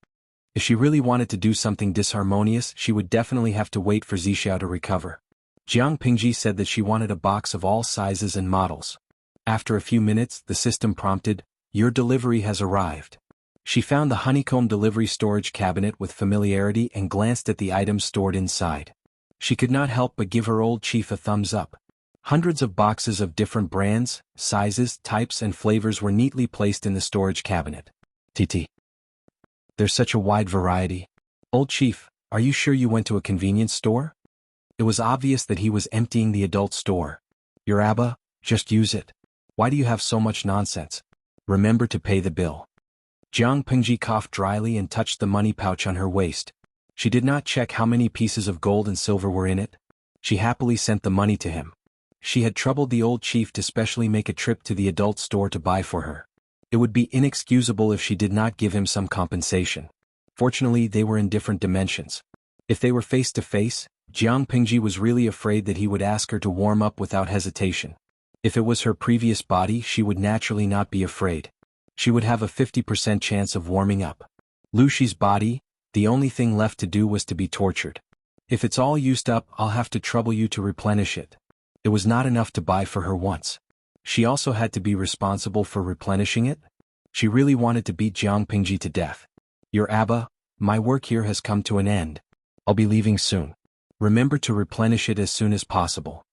If she really wanted to do something disharmonious, she would definitely have to wait for Zixiao to recover. Jiang Pengji said that she wanted a box of all sizes and models. After a few minutes, the system prompted, "Your delivery has arrived." She found the honeycomb delivery storage cabinet with familiarity and glanced at the items stored inside. She could not help but give her old chief a thumbs up. Hundreds of boxes of different brands, sizes, types and flavors were neatly placed in the storage cabinet. TT. There's such a wide variety. Old chief, are you sure you went to a convenience store? It was obvious that he was emptying the adult store. Your Abba, just use it. Why do you have so much nonsense? Remember to pay the bill. Jiang Pingji coughed dryly and touched the money pouch on her waist. She did not check how many pieces of gold and silver were in it. She happily sent the money to him. She had troubled the old chief to specially make a trip to the adult store to buy for her. It would be inexcusable if she did not give him some compensation. Fortunately, they were in different dimensions. If they were face to face, Jiang Pingji was really afraid that he would ask her to warm up without hesitation. If it was her previous body, she would naturally not be afraid. She would have a 50% chance of warming up. Lucy's body, the only thing left to do was to be tortured. If it's all used up, I'll have to trouble you to replenish it. It was not enough to buy for her once. She also had to be responsible for replenishing it. She really wanted to beat Jiang Pingji to death. Your Abba, my work here has come to an end. I'll be leaving soon. Remember to replenish it as soon as possible.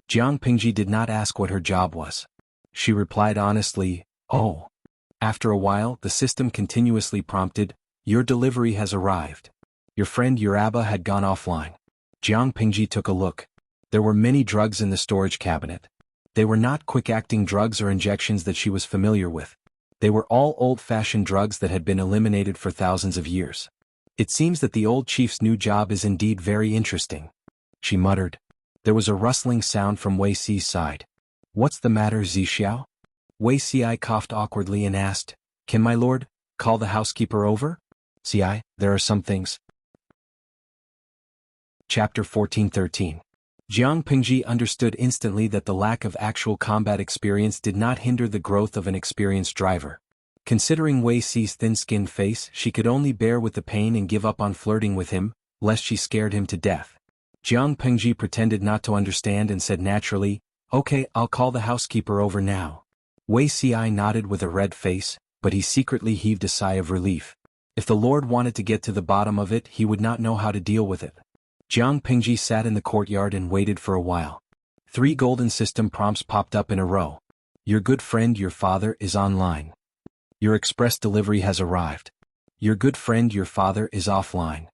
Jiang Pingji did not ask what her job was. She replied honestly, "Oh." After a while, the system continuously prompted, "Your delivery has arrived." Your friend Abba had gone offline. Jiang Pingji took a look. There were many drugs in the storage cabinet. They were not quick-acting drugs or injections that she was familiar with. They were all old-fashioned drugs that had been eliminated for thousands of years. It seems that the old chief's new job is indeed very interesting. She muttered. There was a rustling sound from Wei Xi's side. What's the matter, Zixiao? Wei Xi coughed awkwardly and asked, Can my lord call the housekeeper over? Xi, there are some things. Chapter 14:13. Jiang Pingji understood instantly that the lack of actual combat experience did not hinder the growth of an experienced driver. Considering Wei Xi's thin-skinned face, she could only bear with the pain and give up on flirting with him, lest she scared him to death. Jiang Pingji pretended not to understand and said naturally, Okay, I'll call the housekeeper over now. Wei Xi nodded with a red face, but he secretly heaved a sigh of relief. If the Lord wanted to get to the bottom of it, he would not know how to deal with it. Jiang Pingji sat in the courtyard and waited for a while. 3 golden system prompts popped up in a row. Your good friend, your father, is online. Your express delivery has arrived. Your good friend, your father, is offline.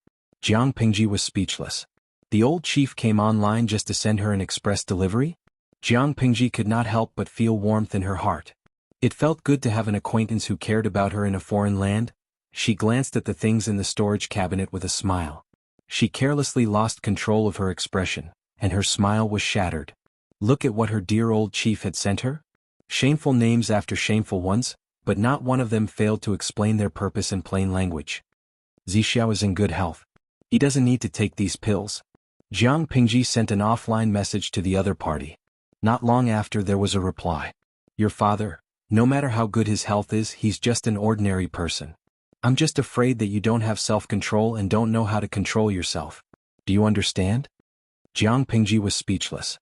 Jiang Pingji was speechless. The old chief came online just to send her an express delivery? Jiang Pingji could not help but feel warmth in her heart. It felt good to have an acquaintance who cared about her in a foreign land. She glanced at the things in the storage cabinet with a smile. She carelessly lost control of her expression, and her smile was shattered. Look at what her dear old chief had sent her. Shameful names after shameful ones, but not one of them failed to explain their purpose in plain language. Zixiao is in good health. He doesn't need to take these pills. Jiang Pingji sent an offline message to the other party. Not long after, there was a reply. Your father, no matter how good his health is, he's just an ordinary person. I'm just afraid that you don't have self-control and don't know how to control yourself. Do you understand? Jiang Pingji was speechless.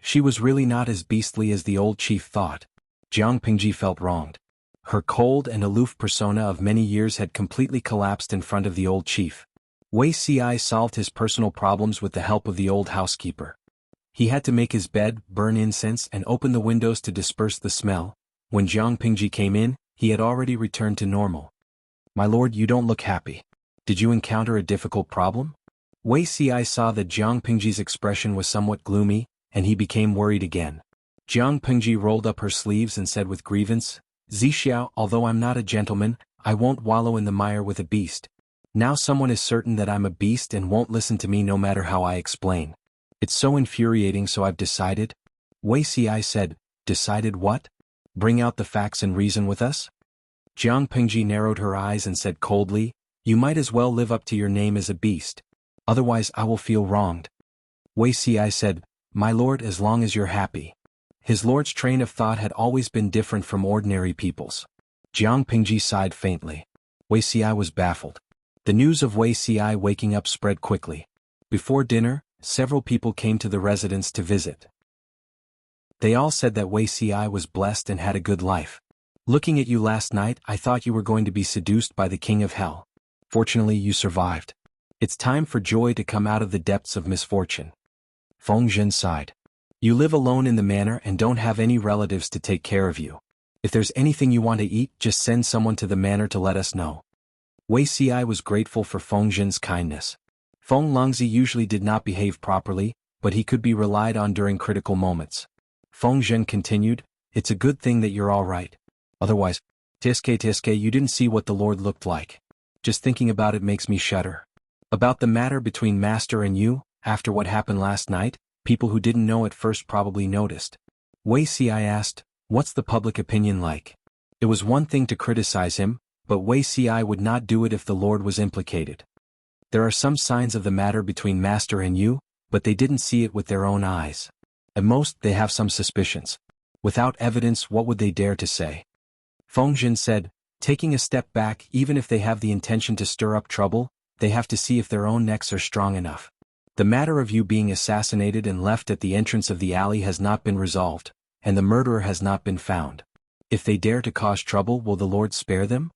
She was really not as beastly as the old chief thought. Jiang Pingji felt wronged. Her cold and aloof persona of many years had completely collapsed in front of the old chief. Wei Xi solved his personal problems with the help of the old housekeeper. He had to make his bed, burn incense, and open the windows to disperse the smell. When Jiang Pingji came in, he had already returned to normal. My lord, you don't look happy. Did you encounter a difficult problem? Wei Xi saw that Jiang Pingji's expression was somewhat gloomy, and he became worried again. Jiang Pingji rolled up her sleeves and said with grievance, Zixiao, although I'm not a gentleman, I won't wallow in the mire with a beast. Now someone is certain that I'm a beast and won't listen to me no matter how I explain. It's so infuriating, so I've decided. Wei Xi said, Decided what? Bring out the facts and reason with us? Jiang Pingji narrowed her eyes and said coldly, You might as well live up to your name as a beast. Otherwise I will feel wronged. Wei Xi said, My lord, as long as you're happy. His lord's train of thought had always been different from ordinary people's. Jiang Pingji sighed faintly. Wei Xi was baffled. The news of Wei Xi waking up spread quickly. Before dinner, several people came to the residence to visit. They all said that Wuxia was blessed and had a good life. Looking at you last night, I thought you were going to be seduced by the king of hell. Fortunately, you survived. It's time for joy to come out of the depths of misfortune. Feng Zhen sighed. You live alone in the manor and don't have any relatives to take care of you. If there's anything you want to eat, just send someone to the manor to let us know. Wuxia was grateful for Feng Zhen's kindness. Feng Longzi usually did not behave properly, but he could be relied on during critical moments. Feng Zhen continued, it's a good thing that you're all right. Otherwise, Tiske, you didn't see what the Lord looked like. Just thinking about it makes me shudder. About the matter between Master and you, after what happened last night, people who didn't know at first probably noticed. Wuxia asked, what's the public opinion like? It was one thing to criticize him, but Wuxia would not do it if the Lord was implicated. There are some signs of the matter between Master and you, but they didn't see it with their own eyes. At most, they have some suspicions. Without evidence, what would they dare to say? Feng Zhen said, taking a step back, even if they have the intention to stir up trouble, they have to see if their own necks are strong enough. The matter of you being assassinated and left at the entrance of the alley has not been resolved, and the murderer has not been found. If they dare to cause trouble, will the Lord spare them?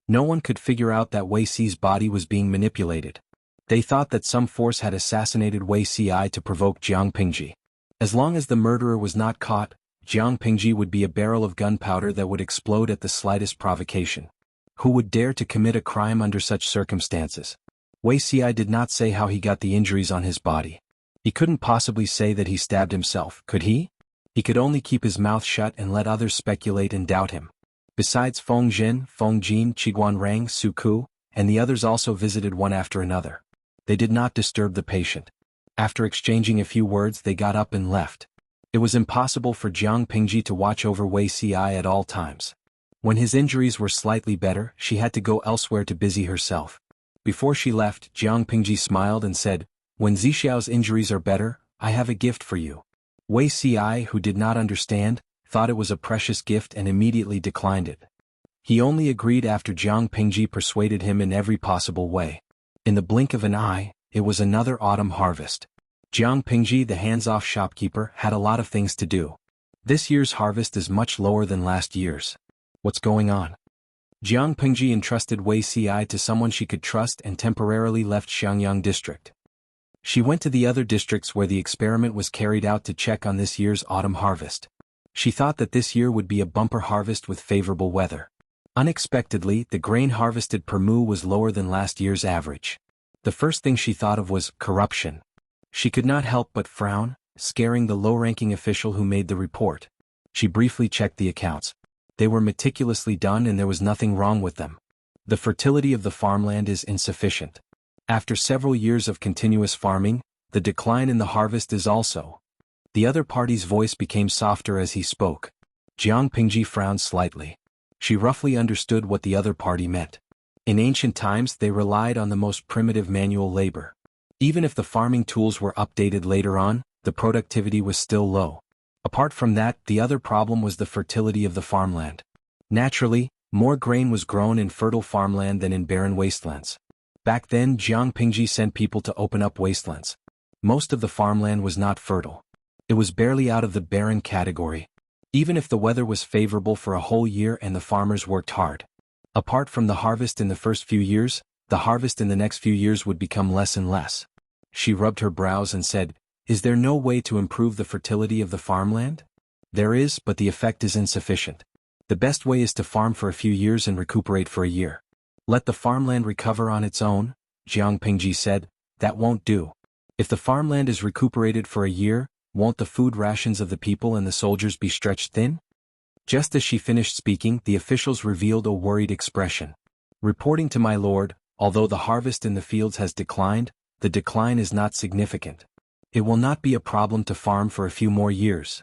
No one could figure out that Wuxi's body was being manipulated. They thought that some force had assassinated Wuxi to provoke Jiang Pingji. As long as the murderer was not caught, Jiang Pingji would be a barrel of gunpowder that would explode at the slightest provocation. Who would dare to commit a crime under such circumstances? Wuxi did not say how he got the injuries on his body. He couldn't possibly say that he stabbed himself, could he? He could only keep his mouth shut and let others speculate and doubt him. Besides Feng Zhen, Feng Jin, Qiguanrang, Su Ku, and the others also visited one after another. They did not disturb the patient. After exchanging a few words, they got up and left. It was impossible for Jiang Pingji to watch over Wuxi at all times. When his injuries were slightly better, she had to go elsewhere to busy herself. Before she left, Jiang Pingji smiled and said, when Zixiao's injuries are better, I have a gift for you. Wuxi, who did not understand, thought it was a precious gift and immediately declined it. He only agreed after Jiang Pingji persuaded him in every possible way. In the blink of an eye, it was another autumn harvest. Jiang Pingji, the hands-off shopkeeper, had a lot of things to do. This year's harvest is much lower than last year's. What's going on? Jiang Pingji entrusted Wuxi to someone she could trust and temporarily left Xiangyang district. She went to the other districts where the experiment was carried out to check on this year's autumn harvest. She thought that this year would be a bumper harvest with favorable weather. Unexpectedly, the grain harvested per mu was lower than last year's average. The first thing she thought of was corruption. She could not help but frown, scaring the low-ranking official who made the report. She briefly checked the accounts. They were meticulously done and there was nothing wrong with them. The fertility of the farmland is insufficient. After several years of continuous farming, the decline in the harvest is also. The other party's voice became softer as he spoke. Jiang Pingji frowned slightly. She roughly understood what the other party meant. In ancient times, they relied on the most primitive manual labor. Even if the farming tools were updated later on, the productivity was still low. Apart from that, the other problem was the fertility of the farmland. Naturally, more grain was grown in fertile farmland than in barren wastelands. Back then, Jiang Pingji sent people to open up wastelands. Most of the farmland was not fertile. It was barely out of the barren category. Even if the weather was favorable for a whole year and the farmers worked hard. Apart from the harvest in the first few years, the harvest in the next few years would become less and less. She rubbed her brows and said, is there no way to improve the fertility of the farmland? There is, but the effect is insufficient. The best way is to farm for a few years and recuperate for a year. Let the farmland recover on its own, Jiang Pingji said, that won't do. If the farmland is recuperated for a year, won't the food rations of the people and the soldiers be stretched thin? Just as she finished speaking, the officials revealed a worried expression. Reporting to my lord, although the harvest in the fields has declined, the decline is not significant. It will not be a problem to farm for a few more years.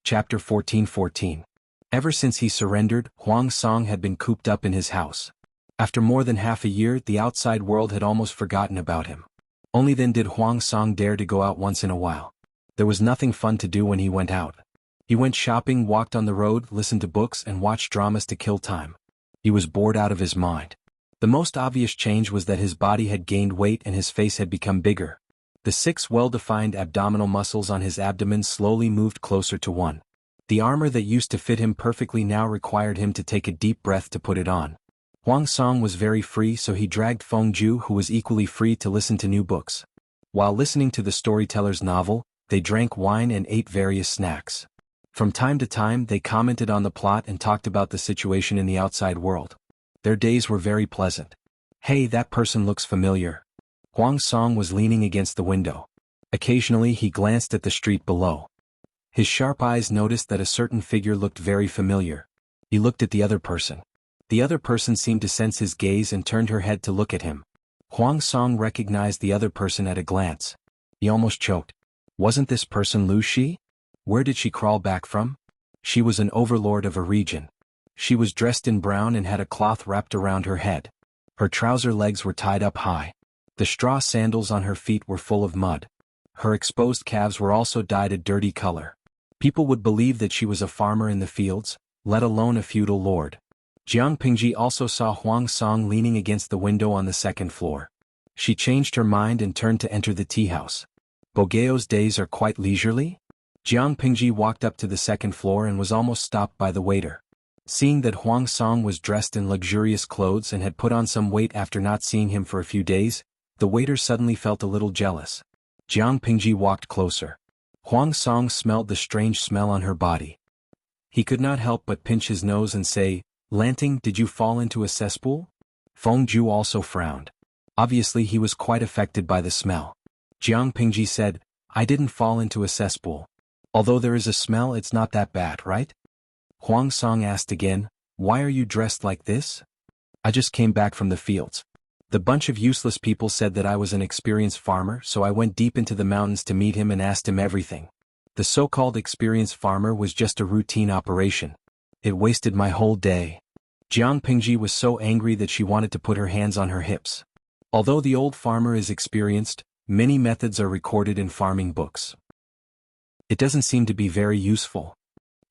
Chapter 14:14. Ever since he surrendered, Huang Song had been cooped up in his house. After more than half a year, the outside world had almost forgotten about him. Only then did Huang Song dare to go out once in a while. There was nothing fun to do when he went out. He went shopping, walked on the road, listened to books, and watched dramas to kill time. He was bored out of his mind. The most obvious change was that his body had gained weight and his face had become bigger. The 6 well-defined abdominal muscles on his abdomen slowly moved closer to one. The armor that used to fit him perfectly now required him to take a deep breath to put it on. Huang Song was very free, so he dragged Feng Ju, who was equally free, to listen to new books. While listening to the storyteller's novel, they drank wine and ate various snacks. From time to time they commented on the plot and talked about the situation in the outside world. Their days were very pleasant. Hey, that person looks familiar. Huang Song was leaning against the window. Occasionally he glanced at the street below. His sharp eyes noticed that a certain figure looked very familiar. He looked at the other person. The other person seemed to sense his gaze and turned her head to look at him. Huang Song recognized the other person at a glance. He almost choked. Wasn't this person Lu Shi? Where did she crawl back from? She was an overlord of a region. She was dressed in brown and had a cloth wrapped around her head. Her trouser legs were tied up high. The straw sandals on her feet were full of mud. Her exposed calves were also dyed a dirty color. People would believe that she was a farmer in the fields, let alone a feudal lord. Jiang Pingji also saw Huang Song leaning against the window on the second floor. She changed her mind and turned to enter the tea house. Bogeo's days are quite leisurely? Jiang Pingji walked up to the second floor and was almost stopped by the waiter. Seeing that Huang Song was dressed in luxurious clothes and had put on some weight after not seeing him for a few days, the waiter suddenly felt a little jealous. Jiang Pingji walked closer. Huang Song smelled the strange smell on her body. He could not help but pinch his nose and say, "Lanting, did you fall into a cesspool?" Feng Ju also frowned. Obviously he was quite affected by the smell. Jiang Pingji said, "I didn't fall into a cesspool. Although there is a smell, it's not that bad, right?" Huang Song asked again, "Why are you dressed like this?" "I just came back from the fields. The bunch of useless people said that I was an experienced farmer, so I went deep into the mountains to meet him and asked him everything. The so-called experienced farmer was just a routine operation. It wasted my whole day." Jiang Pingji was so angry that she wanted to put her hands on her hips. Although the old farmer is experienced, many methods are recorded in farming books. It doesn't seem to be very useful.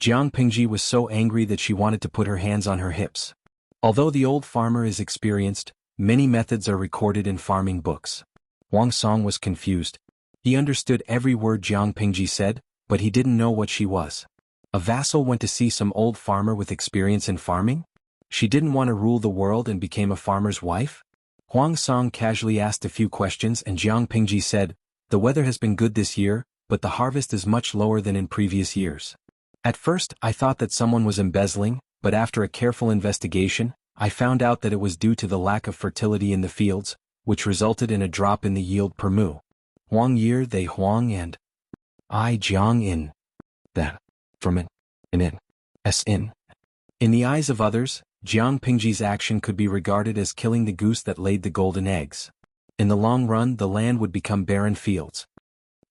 Jiang Pingji was so angry that she wanted to put her hands on her hips. Although the old farmer is experienced, many methods are recorded in farming books. Huang Song was confused. He understood every word Jiang Pingji said, but he didn't know what she was. A vassal went to see some old farmer with experience in farming? She didn't want to rule the world and became a farmer's wife? Huang Song casually asked a few questions and Jiang Pingji said, "The weather has been good this year, but the harvest is much lower than in previous years. At first I thought that someone was embezzling, but after a careful investigation, I found out that it was due to the lack of fertility in the fields, which resulted in a drop in the yield per mu. Huang year they Huang and I Jiang in that from it in it s in." In the eyes of others, Jiang Pingji's action could be regarded as killing the goose that laid the golden eggs. In the long run, the land would become barren fields.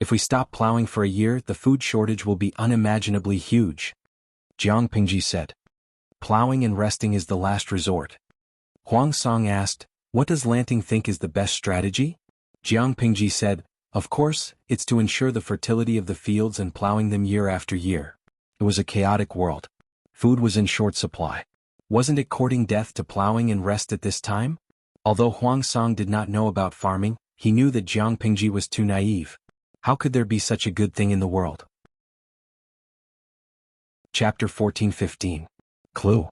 If we stop plowing for a year, the food shortage will be unimaginably huge. Jiang Pingji said. Plowing and resting is the last resort. Huang Song asked, "What does Lanting think is the best strategy?" Jiang Pingji said, "Of course, it's to ensure the fertility of the fields and plowing them year after year." It was a chaotic world. Food was in short supply. Wasn't it courting death to plowing and rest at this time? Although Huang Song did not know about farming, he knew that Jiang Pingji was too naive. How could there be such a good thing in the world? Chapter 14-15. Clue.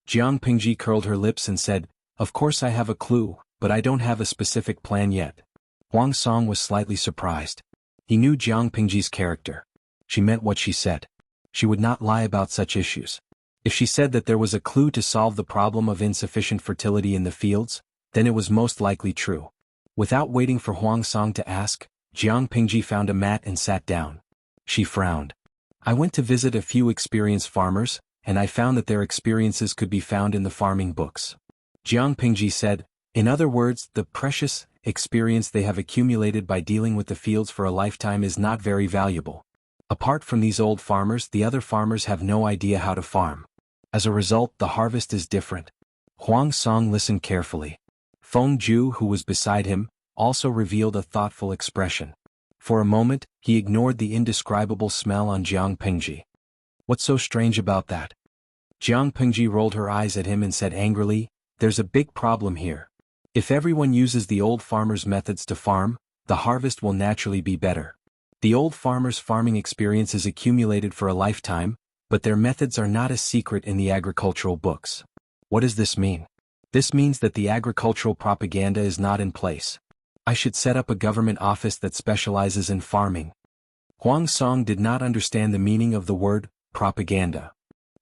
Jiang Pingji curled her lips and said, "Of course I have a clue, but I don't have a specific plan yet." Huang Song was slightly surprised. He knew Jiang Pingji's character. She meant what she said. She would not lie about such issues. If she said that there was a clue to solve the problem of insufficient fertility in the fields, then it was most likely true. Without waiting for Huang Song to ask, Jiang Pingji found a mat and sat down. She frowned. "I went to visit a few experienced farmers, and I found that their experiences could be found in the farming books." Jiang Pingji said, "In other words, the precious experience they have accumulated by dealing with the fields for a lifetime is not very valuable. Apart from these old farmers, the other farmers have no idea how to farm. As a result, the harvest is different." Huang Song listened carefully. Feng Ju, who was beside him, also revealed a thoughtful expression. For a moment, he ignored the indescribable smell on Jiang Pingji. "What's so strange about that?" Jiang Pingji rolled her eyes at him and said angrily, "There's a big problem here. If everyone uses the old farmer's methods to farm, the harvest will naturally be better. The old farmers' farming experience is accumulated for a lifetime, but their methods are not a secret in the agricultural books. What does this mean? This means that the agricultural propaganda is not in place. I should set up a government office that specializes in farming. Huang Song did not understand the meaning of the word propaganda.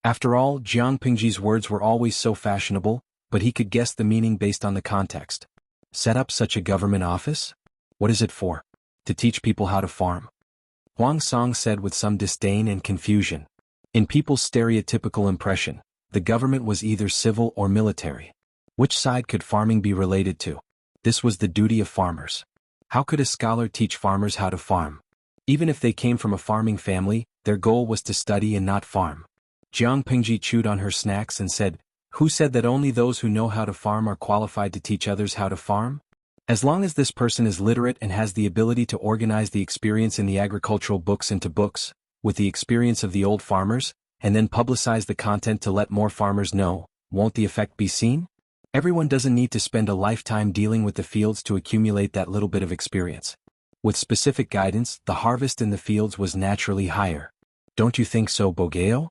After all, Jiang Pingji's words were always so fashionable, but he could guess the meaning based on the context. Set up such a government office? What is it for? To teach people how to farm. Huang Song said with some disdain and confusion. In people's stereotypical impression, the government was either civil or military. Which side could farming be related to? This was the duty of farmers. How could a scholar teach farmers how to farm? Even if they came from a farming family, their goal was to study and not farm. Jiang Pingji chewed on her snacks and said, "Who said that only those who know how to farm are qualified to teach others how to farm? As long as this person is literate and has the ability to organize the experience in the agricultural books into books, with the experience of the old farmers, and then publicize the content to let more farmers know, won't the effect be seen? Everyone doesn't need to spend a lifetime dealing with the fields to accumulate that little bit of experience. With specific guidance, the harvest in the fields was naturally higher. Don't you think so, Bogeo?"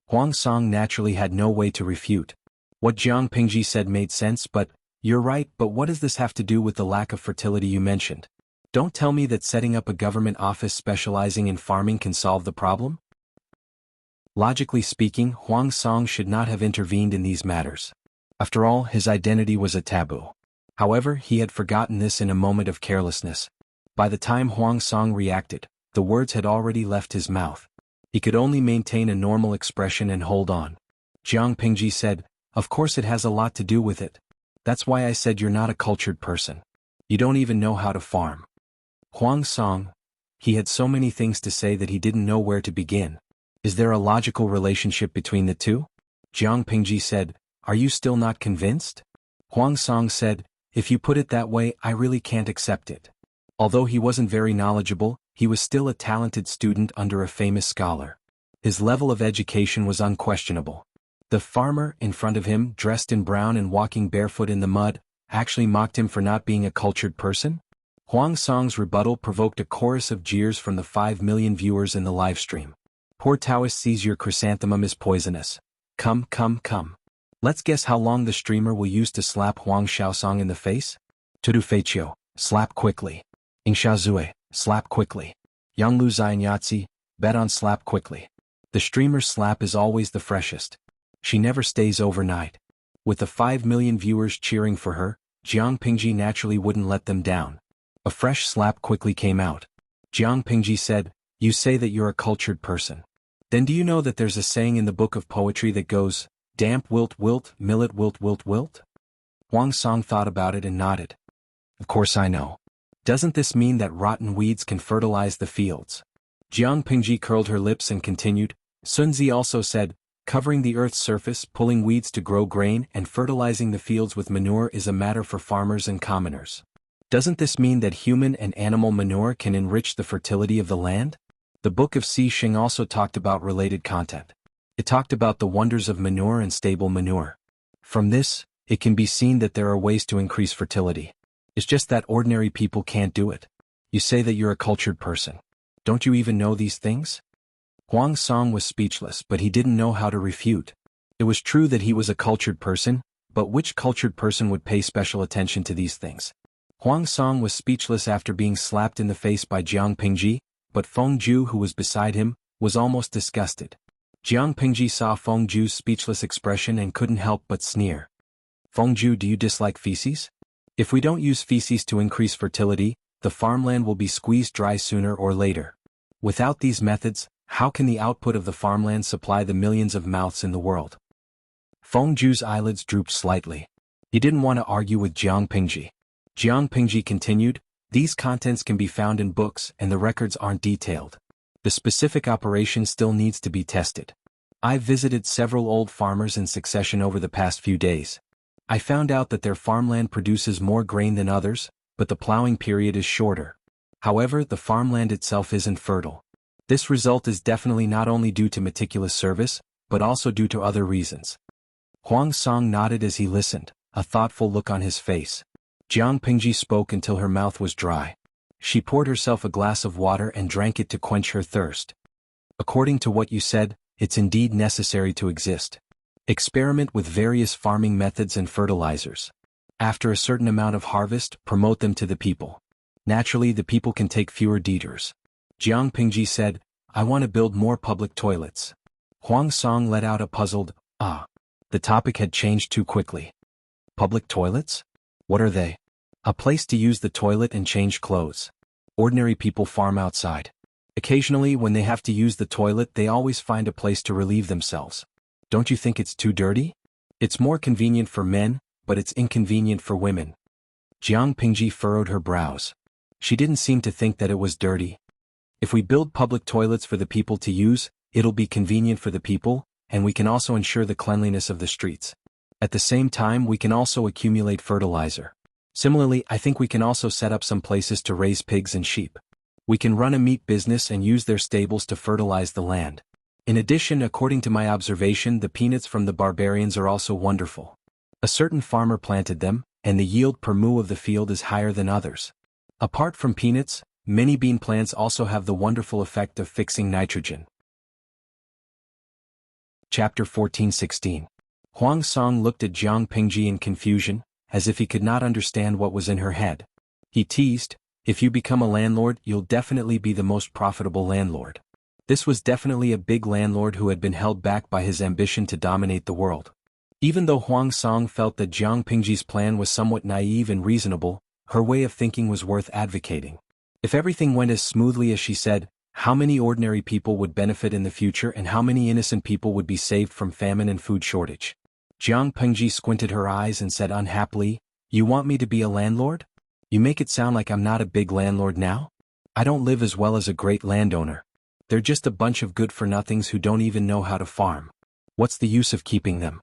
Huang Song naturally had no way to refute. What Jiang Pingji said made sense, but, "You're right, but what does this have to do with the lack of fertility you mentioned? Don't tell me that setting up a government office specializing in farming can solve the problem?" Logically speaking, Huang Song should not have intervened in these matters. After all, his identity was a taboo. However, he had forgotten this in a moment of carelessness. By the time Huang Song reacted, the words had already left his mouth. He could only maintain a normal expression and hold on. Jiang Pingji said, "Of course it has a lot to do with it. That's why I said you're not a cultured person. You don't even know how to farm." Huang Song, he had so many things to say that he didn't know where to begin. Is there a logical relationship between the two? Jiang Pingji said, "Are you still not convinced?" Huang Song said, "If you put it that way, I really can't accept it." Although he wasn't very knowledgeable, he was still a talented student under a famous scholar. His level of education was unquestionable. The farmer, in front of him, dressed in brown and walking barefoot in the mud, actually mocked him for not being a cultured person? Huang Song's rebuttal provoked a chorus of jeers from the 5 million viewers in the livestream. "Poor Taoist sees your chrysanthemum is poisonous. Come, come, come. Let's guess how long the streamer will use to slap Huang Xiaosong in the face? Tudu Feiqiu, slap quickly. Ingxiaozue, slap quickly. Yang Lu Zainyatzi, bet on slap quickly." The streamer's slap is always the freshest. She never stays overnight. With the 5 million viewers cheering for her, Jiang Pingji naturally wouldn't let them down. A fresh slap quickly came out. Jiang Pingji said, "You say that you're a cultured person. Then do you know that there's a saying in the book of poetry that goes, 'Damp wilt wilt, millet wilt wilt wilt'?" Huang Song thought about it and nodded. "Of course I know. Doesn't this mean that rotten weeds can fertilize the fields?" Jiang Pingji curled her lips and continued, "Sun Zi also said, covering the earth's surface, pulling weeds to grow grain, and fertilizing the fields with manure is a matter for farmers and commoners. Doesn't this mean that human and animal manure can enrich the fertility of the land?" The book of Xi Xing also talked about related content. It talked about the wonders of manure and stable manure. From this, it can be seen that there are ways to increase fertility. It's just that ordinary people can't do it. You say that you're a cultured person. Don't you even know these things? Huang Song was speechless, but he didn't know how to refute. It was true that he was a cultured person, but which cultured person would pay special attention to these things? Huang Song was speechless after being slapped in the face by Jiang Pingji, but Feng Ju, who was beside him, was almost disgusted. Jiang Pingji saw Feng Ju's speechless expression and couldn't help but sneer. "Feng Ju, do you dislike feces? If we don't use feces to increase fertility, the farmland will be squeezed dry sooner or later. Without these methods, how can the output of the farmland supply the millions of mouths in the world?" Feng Ju's eyelids drooped slightly. He didn't want to argue with Jiang Pingji. Jiang Pingji continued, "These contents can be found in books and the records aren't detailed. The specific operation still needs to be tested. I've visited several old farmers in succession over the past few days. I found out that their farmland produces more grain than others, but the plowing period is shorter. However, the farmland itself isn't fertile. This result is definitely not only due to meticulous service, but also due to other reasons." Huang Song nodded as he listened, a thoughtful look on his face. Jiang Pingji spoke until her mouth was dry. She poured herself a glass of water and drank it to quench her thirst. According to what you said, it's indeed necessary to exist. Experiment with various farming methods and fertilizers. After a certain amount of harvest, promote them to the people. Naturally, the people can take fewer detours. Jiang Pingji said, I want to build more public toilets. Huang Song let out a puzzled, ah. The topic had changed too quickly. Public toilets? What are they? A place to use the toilet and change clothes. Ordinary people farm outside. Occasionally, when they have to use the toilet, they always find a place to relieve themselves. Don't you think it's too dirty? It's more convenient for men, but it's inconvenient for women. Jiang Pingji furrowed her brows. She didn't seem to think that it was dirty. If we build public toilets for the people to use, it'll be convenient for the people, and we can also ensure the cleanliness of the streets. At the same time, we can also accumulate fertilizer. Similarly, I think we can also set up some places to raise pigs and sheep. We can run a meat business and use their stables to fertilize the land. In addition, according to my observation, the peanuts from the barbarians are also wonderful. A certain farmer planted them, and the yield per mu of the field is higher than others. Apart from peanuts, many bean plants also have the wonderful effect of fixing nitrogen. Chapter 14:16. Huang Song looked at Jiang Pingji in confusion, as if he could not understand what was in her head. He teased, if you become a landlord, you'll definitely be the most profitable landlord. This was definitely a big landlord who had been held back by his ambition to dominate the world. Even though Huang Song felt that Jiang Pingji's plan was somewhat naive and reasonable, her way of thinking was worth advocating. If everything went as smoothly as she said, how many ordinary people would benefit in the future and how many innocent people would be saved from famine and food shortage? Jiang Pingji squinted her eyes and said unhappily, you want me to be a landlord? You make it sound like I'm not a big landlord now? I don't live as well as a great landowner. They're just a bunch of good-for-nothings who don't even know how to farm. What's the use of keeping them?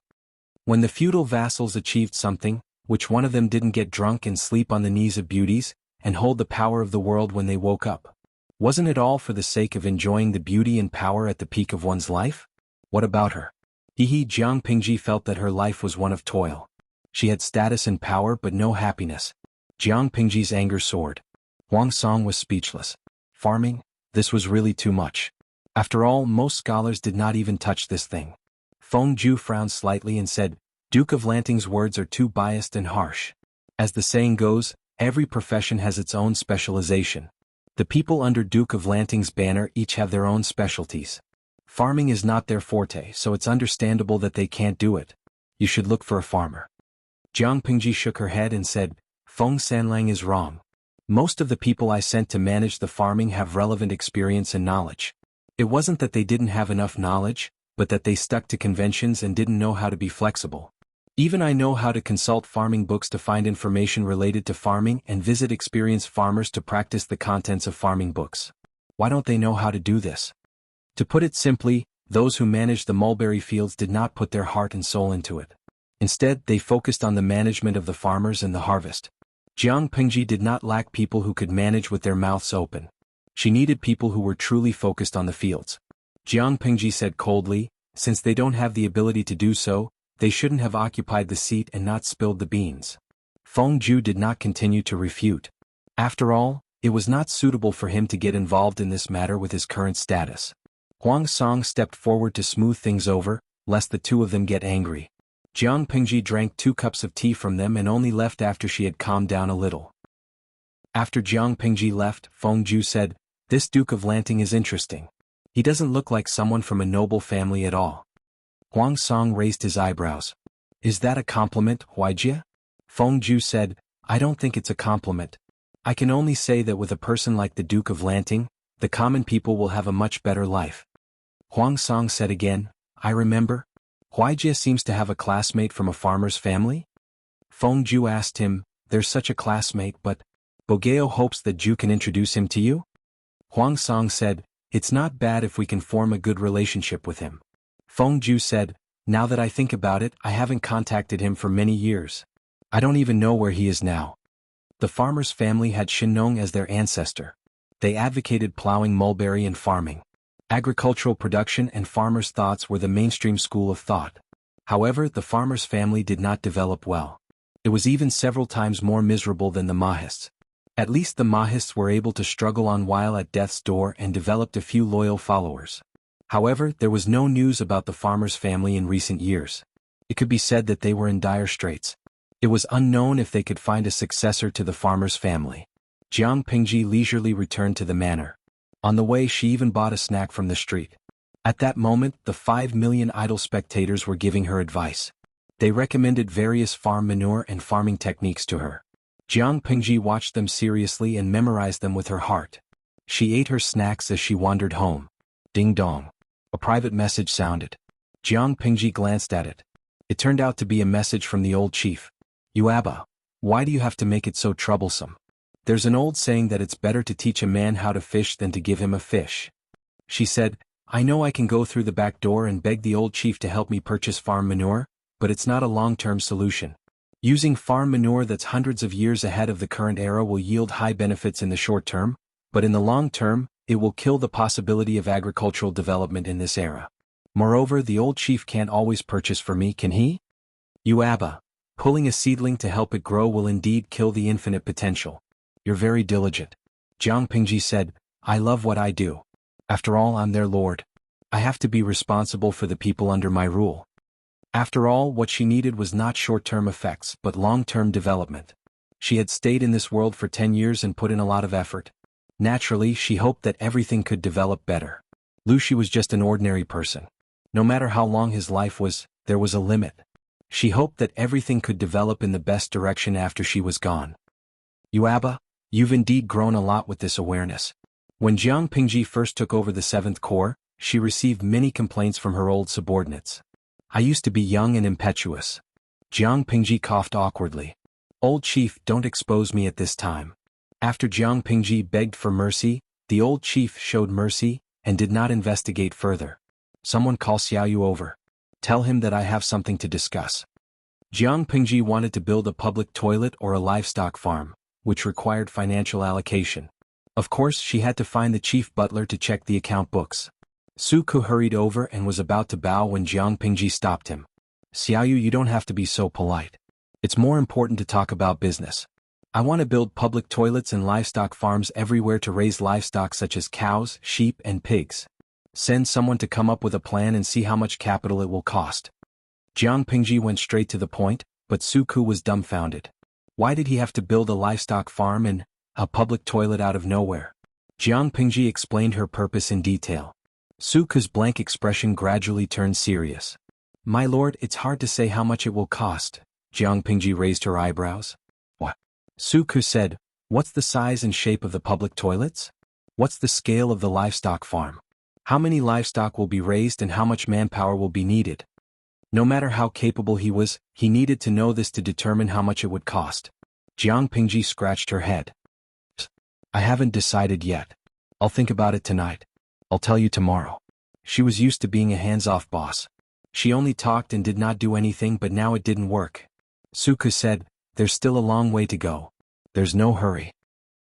When the feudal vassals achieved something, which one of them didn't get drunk and sleep on the knees of beauties, and hold the power of the world when they woke up? Wasn't it all for the sake of enjoying the beauty and power at the peak of one's life? What about her? Jiang Pingji felt that her life was one of toil. She had status and power but no happiness. Jiang Pingji's anger soared. Huang Song was speechless. Farming? This was really too much. After all, most scholars did not even touch this thing. Feng Ju frowned slightly and said, Duke of Lanting's words are too biased and harsh. As the saying goes, every profession has its own specialization. The people under Duke of Lanting's banner each have their own specialties. Farming is not their forte, so it's understandable that they can't do it. You should look for a farmer. Jiang Pingji shook her head and said, Feng Sanlang is wrong. Most of the people I sent to manage the farming have relevant experience and knowledge. It wasn't that they didn't have enough knowledge, but that they stuck to conventions and didn't know how to be flexible. Even I know how to consult farming books to find information related to farming and visit experienced farmers to practice the contents of farming books. Why don't they know how to do this? To put it simply, those who managed the mulberry fields did not put their heart and soul into it. Instead, they focused on the management of the farmers and the harvest. Jiang Pingji did not lack people who could manage with their mouths open. She needed people who were truly focused on the fields. Jiang Pingji said coldly, since they don't have the ability to do so, they shouldn't have occupied the seat and not spilled the beans. Feng Ju did not continue to refute. After all, it was not suitable for him to get involved in this matter with his current status. Huang Song stepped forward to smooth things over, lest the two of them get angry. Jiang Pingji drank 2 cups of tea from them and only left after she had calmed down a little. After Jiang Pingji left, Feng Ju said, This Duke of Lanting is interesting. He doesn't look like someone from a noble family at all. Huang Song raised his eyebrows. Is that a compliment, Huijia? Feng Ju said, I don't think it's a compliment. I can only say that with a person like the Duke of Lanting, the common people will have a much better life. Huang Song said again, I remember. Huijia seems to have a classmate from a farmer's family? Feng Ju asked him, There's such a classmate, but Bogeo hopes that Ju can introduce him to you? Huang Song said, It's not bad if we can form a good relationship with him. Feng Ju said, Now that I think about it, I haven't contacted him for many years. I don't even know where he is now. The farmer's family had Shinnong as their ancestor. They advocated plowing mulberry and farming. Agricultural production and farmers' thoughts were the mainstream school of thought. However, the farmer's family did not develop well. It was even several times more miserable than the Mahists. At least the Mahists were able to struggle on while at death's door and developed a few loyal followers. However, there was no news about the farmer's family in recent years. It could be said that they were in dire straits. It was unknown if they could find a successor to the farmer's family. Jiang Pingji leisurely returned to the manor. On the way, she even bought a snack from the street. At that moment, the 5 million idle spectators were giving her advice. They recommended various farm manure and farming techniques to her. Jiang Pingji watched them seriously and memorized them with her heart. She ate her snacks as she wandered home. Ding dong. A private message sounded. Jiang Pingji glanced at it. It turned out to be a message from the old chief. Yuaba, why do you have to make it so troublesome? There's an old saying that it's better to teach a man how to fish than to give him a fish. She said, I know I can go through the back door and beg the old chief to help me purchase farm manure, but it's not a long-term solution. Using farm manure that's hundreds of years ahead of the current era will yield high benefits in the short term, but in the long term, it will kill the possibility of agricultural development in this era. Moreover, the old chief can't always purchase for me, can he? Yuaba, pulling a seedling to help it grow will indeed kill the infinite potential. You're very diligent. Jiang Pingji said, I love what I do. After all, I'm their lord. I have to be responsible for the people under my rule. After all, what she needed was not short-term effects, but long-term development. She had stayed in this world for 10 years and put in a lot of effort. Naturally, she hoped that everything could develop better. Lucy was just an ordinary person. No matter how long his life was, there was a limit. She hoped that everything could develop in the best direction after she was gone. Yuaba, you've indeed grown a lot with this awareness. When Jiang Pingji first took over the 7th Corps, she received many complaints from her old subordinates. I used to be young and impetuous. Jiang Pingji coughed awkwardly. Old chief, don't expose me at this time. After Jiang Pingji begged for mercy, the old chief showed mercy and did not investigate further. Someone call Xiaoyu over. Tell him that I have something to discuss. Jiang Pingji wanted to build a public toilet or a livestock farm, which required financial allocation. Of course, she had to find the chief butler to check the account books. Su Ku hurried over and was about to bow when Jiang Pingji stopped him. Xiaoyu, you don't have to be so polite. It's more important to talk about business. I want to build public toilets and livestock farms everywhere to raise livestock such as cows, sheep, and pigs. Send someone to come up with a plan and see how much capital it will cost. Jiang Pingji went straight to the point, but Su Ku was dumbfounded. Why did he have to build a livestock farm and a public toilet out of nowhere? Jiang Pingji explained her purpose in detail. Su Ku's blank expression gradually turned serious. My lord, it's hard to say how much it will cost. Jiang Pingji raised her eyebrows. What? Su Ku said, what's the size and shape of the public toilets? What's the scale of the livestock farm? How many livestock will be raised and how much manpower will be needed? No matter how capable he was, he needed to know this to determine how much it would cost. Jiang Pingji scratched her head. I haven't decided yet. I'll think about it tonight. I'll tell you tomorrow. She was used to being a hands-off boss. She only talked and did not do anything, but now it didn't work. Su Ku said, there's still a long way to go. There's no hurry.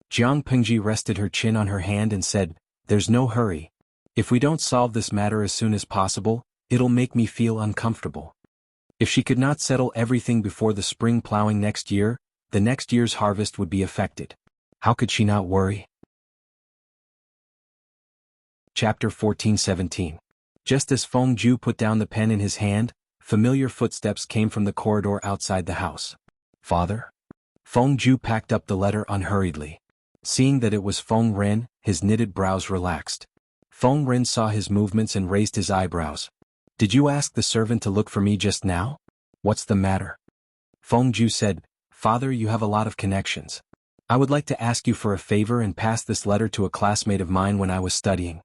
Jiang Pingji rested her chin on her hand and said, there's no hurry. If we don't solve this matter as soon as possible, it'll make me feel uncomfortable. If she could not settle everything before the spring plowing next year, the next year's harvest would be affected. How could she not worry? Chapter 14-17. Just as Feng Ju put down the pen in his hand, familiar footsteps came from the corridor outside the house. Father? Feng Ju packed up the letter unhurriedly. Seeing that it was Feng Ren, his knitted brows relaxed. Feng Ren saw his movements and raised his eyebrows. Did you ask the servant to look for me just now? What's the matter? Feng Ju said, Father, you have a lot of connections. I would like to ask you for a favor and pass this letter to a classmate of mine when I was studying.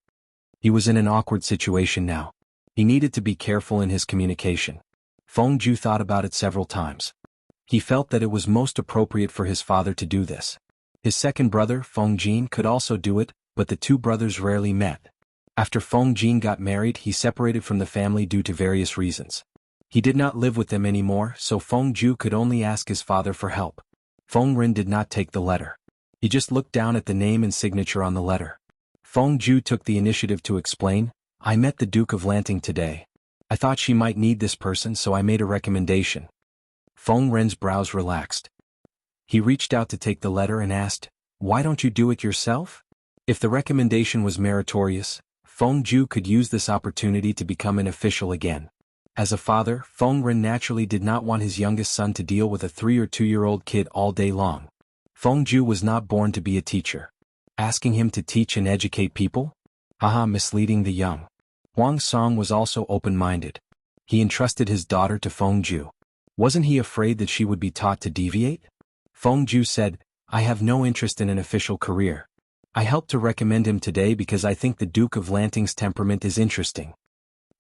He was in an awkward situation now. He needed to be careful in his communication. Feng Ju thought about it several times. He felt that it was most appropriate for his father to do this. His second brother, Feng Jin, could also do it, but the two brothers rarely met. After Feng Jin got married, he separated from the family due to various reasons. He did not live with them anymore, so Feng Ju could only ask his father for help. Feng Ren did not take the letter. He just looked down at the name and signature on the letter. Feng Ju took the initiative to explain, I met the Duke of Lanting today. I thought she might need this person, so I made a recommendation. Feng Ren's brows relaxed. He reached out to take the letter and asked, Why don't you do it yourself? If the recommendation was meritorious, Feng Ju could use this opportunity to become an official again. As a father, Feng Ren naturally did not want his youngest son to deal with a 3 or 2-year-old kid all day long. Feng Ju was not born to be a teacher. Asking him to teach and educate people? Haha, misleading the young. Huang Song was also open-minded. He entrusted his daughter to Feng Ju. Wasn't he afraid that she would be taught to deviate? Feng Ju said, I have no interest in an official career. I helped to recommend him today because I think the Duke of Lanting's temperament is interesting.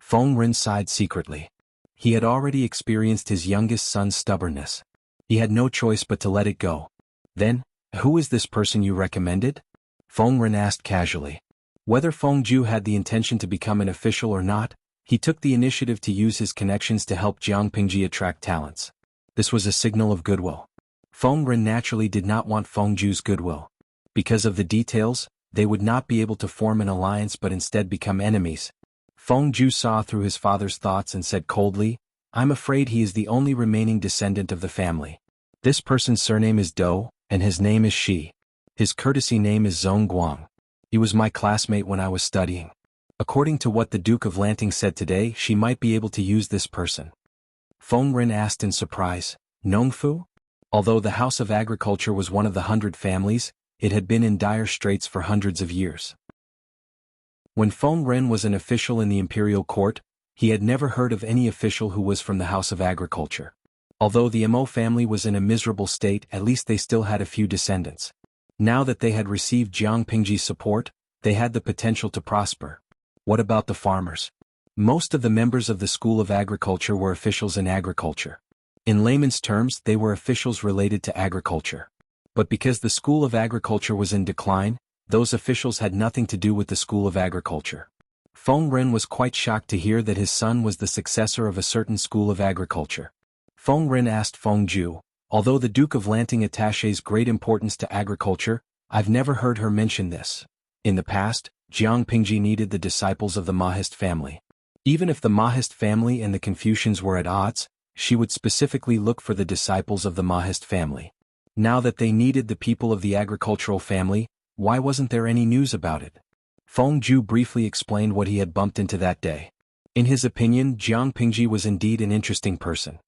Feng Ren sighed secretly. He had already experienced his youngest son's stubbornness. He had no choice but to let it go. Then, who is this person you recommended? Feng Ren asked casually. Whether Feng Ju had the intention to become an official or not, he took the initiative to use his connections to help Jiang Pingji attract talents. This was a signal of goodwill. Feng Ren naturally did not want Feng Ju's goodwill. Because of the details, they would not be able to form an alliance but instead become enemies. Feng Ju saw through his father's thoughts and said coldly, I'm afraid he is the only remaining descendant of the family. This person's surname is Dou, and his name is Shi. His courtesy name is Zhong Guang. He was my classmate when I was studying. According to what the Duke of Lanting said today, she might be able to use this person. Feng Ren asked in surprise, Nongfu? Although the House of Agriculture was one of the 100 families, it had been in dire straits for hundreds of years. When Feng Ren was an official in the imperial court, he had never heard of any official who was from the House of Agriculture. Although the Mo family was in a miserable state, at least they still had a few descendants. Now that they had received Jiang Pingji's support, they had the potential to prosper. What about the farmers? Most of the members of the School of Agriculture were officials in agriculture. In layman's terms, they were officials related to agriculture. But because the School of Agriculture was in decline, those officials had nothing to do with the School of Agriculture. Feng Ren was quite shocked to hear that his son was the successor of a certain School of Agriculture. Feng Ren asked Feng Ju, although the Duke of Lanting attaches great importance to agriculture, I've never heard her mention this. In the past, Jiang Pingji needed the disciples of the Mahist family. Even if the Mahist family and the Confucians were at odds, she would specifically look for the disciples of the Mahist family. Now that they needed the people of the agricultural family, why wasn't there any news about it? Feng Ju briefly explained what he had bumped into that day. In his opinion, Jiang Pingji was indeed an interesting person.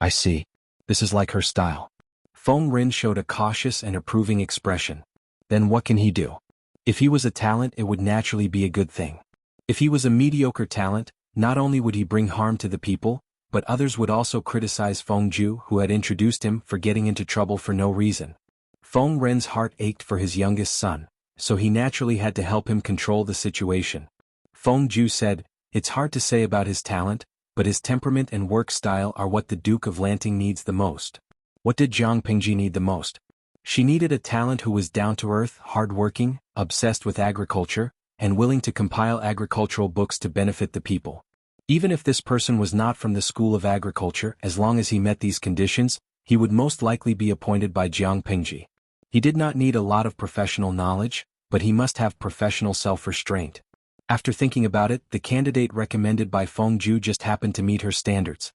I see. This is like her style. Feng Ren showed a cautious and approving expression. Then what can he do? If he was a talent, it would naturally be a good thing. If he was a mediocre talent, not only would he bring harm to the people, but others would also criticize Feng Ju, who had introduced him, for getting into trouble for no reason. Feng Ren's heart ached for his youngest son, so he naturally had to help him control the situation. Feng Ju said, it's hard to say about his talent, but his temperament and work style are what the Duke of Lanting needs the most. What did Jiang Pingji need the most? She needed a talent who was down-to-earth, hard-working, obsessed with agriculture, and willing to compile agricultural books to benefit the people. Even if this person was not from the School of Agriculture, as long as he met these conditions, he would most likely be appointed by Jiang Pingji. He did not need a lot of professional knowledge, but he must have professional self-restraint. After thinking about it, the candidate recommended by Feng Ju just happened to meet her standards.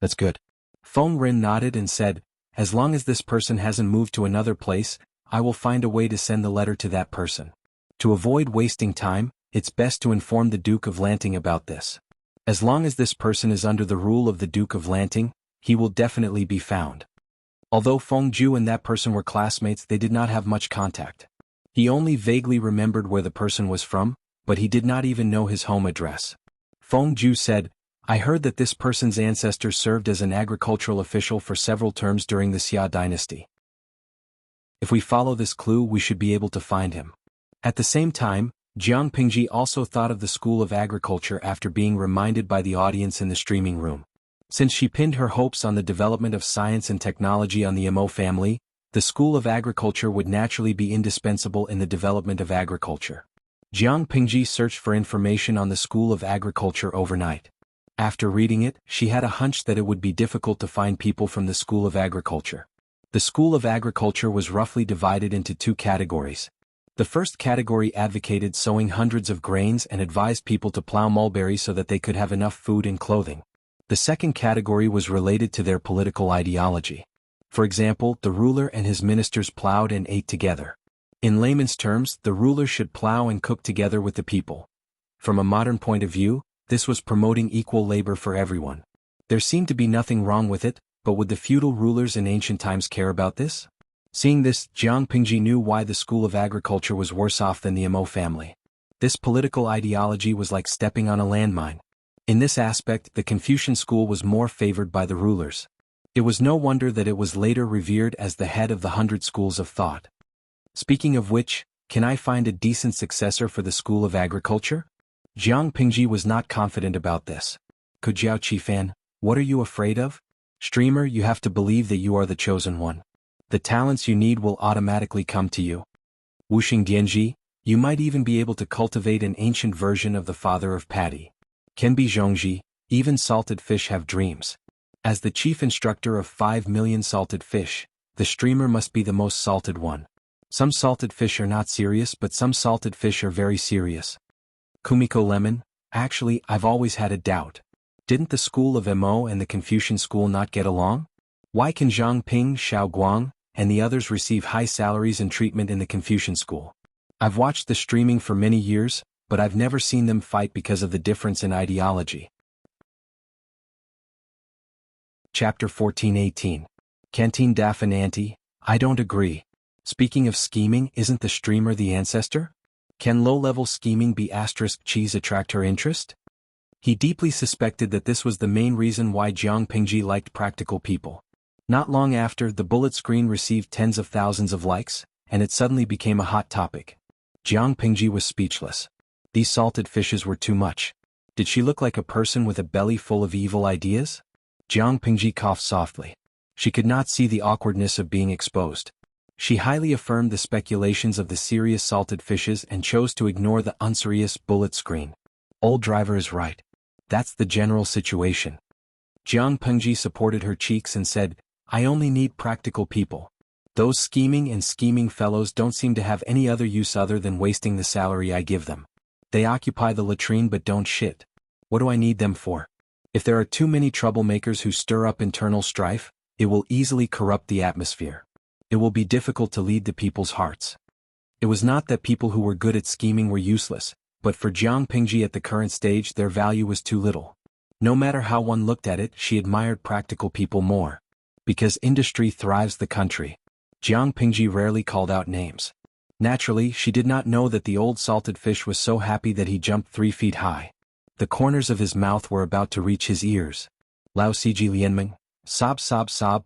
That's good. Feng Ren nodded and said, as long as this person hasn't moved to another place, I will find a way to send the letter to that person. To avoid wasting time, it's best to inform the Duke of Lanting about this. As long as this person is under the rule of the Duke of Lanting, he will definitely be found. Although Feng Ju and that person were classmates, they did not have much contact. He only vaguely remembered where the person was from, but he did not even know his home address. Feng Ju said, I heard that this person's ancestor served as an agricultural official for several terms during the Xia dynasty. If we follow this clue, we should be able to find him. At the same time, Jiang Pingji also thought of the School of Agriculture after being reminded by the audience in the streaming room. Since she pinned her hopes on the development of science and technology on the Mo family, the School of Agriculture would naturally be indispensable in the development of agriculture. Jiang Pingji searched for information on the School of Agriculture overnight. After reading it, she had a hunch that it would be difficult to find people from the School of Agriculture. The School of Agriculture was roughly divided into two categories. The first category advocated sowing hundreds of grains and advised people to plow mulberries so that they could have enough food and clothing. The second category was related to their political ideology. For example, the ruler and his ministers plowed and ate together. In layman's terms, the rulers should plow and cook together with the people. From a modern point of view, this was promoting equal labor for everyone. There seemed to be nothing wrong with it, but would the feudal rulers in ancient times care about this? Seeing this, Jiang Pingji knew why the school of agriculture was worse off than the Mo family. This political ideology was like stepping on a landmine. In this aspect, the Confucian school was more favored by the rulers. It was no wonder that it was later revered as the head of the 100 schools of thought. Speaking of which, can I find a decent successor for the school of agriculture? Jiang Pingji was not confident about this. Kujiao Qifan, what are you afraid of? Streamer, you have to believe that you are the chosen one. The talents you need will automatically come to you. Wuxing Dianji, you might even be able to cultivate an ancient version of the father of Paddy. Kenbi Zhongji, even salted fish have dreams. As the chief instructor of 5 million salted fish, the streamer must be the most salted one. Some salted fish are not serious, but some salted fish are very serious. Kumiko Lemon, actually, I've always had a doubt. Didn't the school of Mo and the Confucian school not get along? Why can Zhang Ping, Xiao Guang, and the others receive high salaries and treatment in the Confucian school? I've watched the streaming for many years, but I've never seen them fight because of the difference in ideology. Chapter 14-18. Canteen Daffin Auntie, I don't agree. Speaking of scheming, isn't the streamer the ancestor? Can low-level scheming be * cheese attract her interest? He deeply suspected that this was the main reason why Jiang Pingji liked practical people. Not long after, the bullet screen received tens of thousands of likes, and it suddenly became a hot topic. Jiang Pingji was speechless. These salted fishes were too much. Did she look like a person with a belly full of evil ideas? Jiang Pingji coughed softly. She could not see the awkwardness of being exposed. She highly affirmed the speculations of the serious salted fishes and chose to ignore the unserious bullet screen. Old driver is right. That's the general situation. Jiang Pingji supported her cheeks and said, I only need practical people. Those scheming fellows don't seem to have any other use other than wasting the salary I give them. They occupy the latrine but don't shit. What do I need them for? If there are too many troublemakers who stir up internal strife, it will easily corrupt the atmosphere. It will be difficult to lead the people's hearts. It was not that people who were good at scheming were useless, but for Jiang Pingji at the current stage their value was too little. No matter how one looked at it, she admired practical people more. Because industry thrives the country. Jiang Pingji rarely called out names. Naturally, she did not know that the old salted fish was so happy that he jumped 3 feet high. The corners of his mouth were about to reach his ears. Lao Siji Lianming, sob,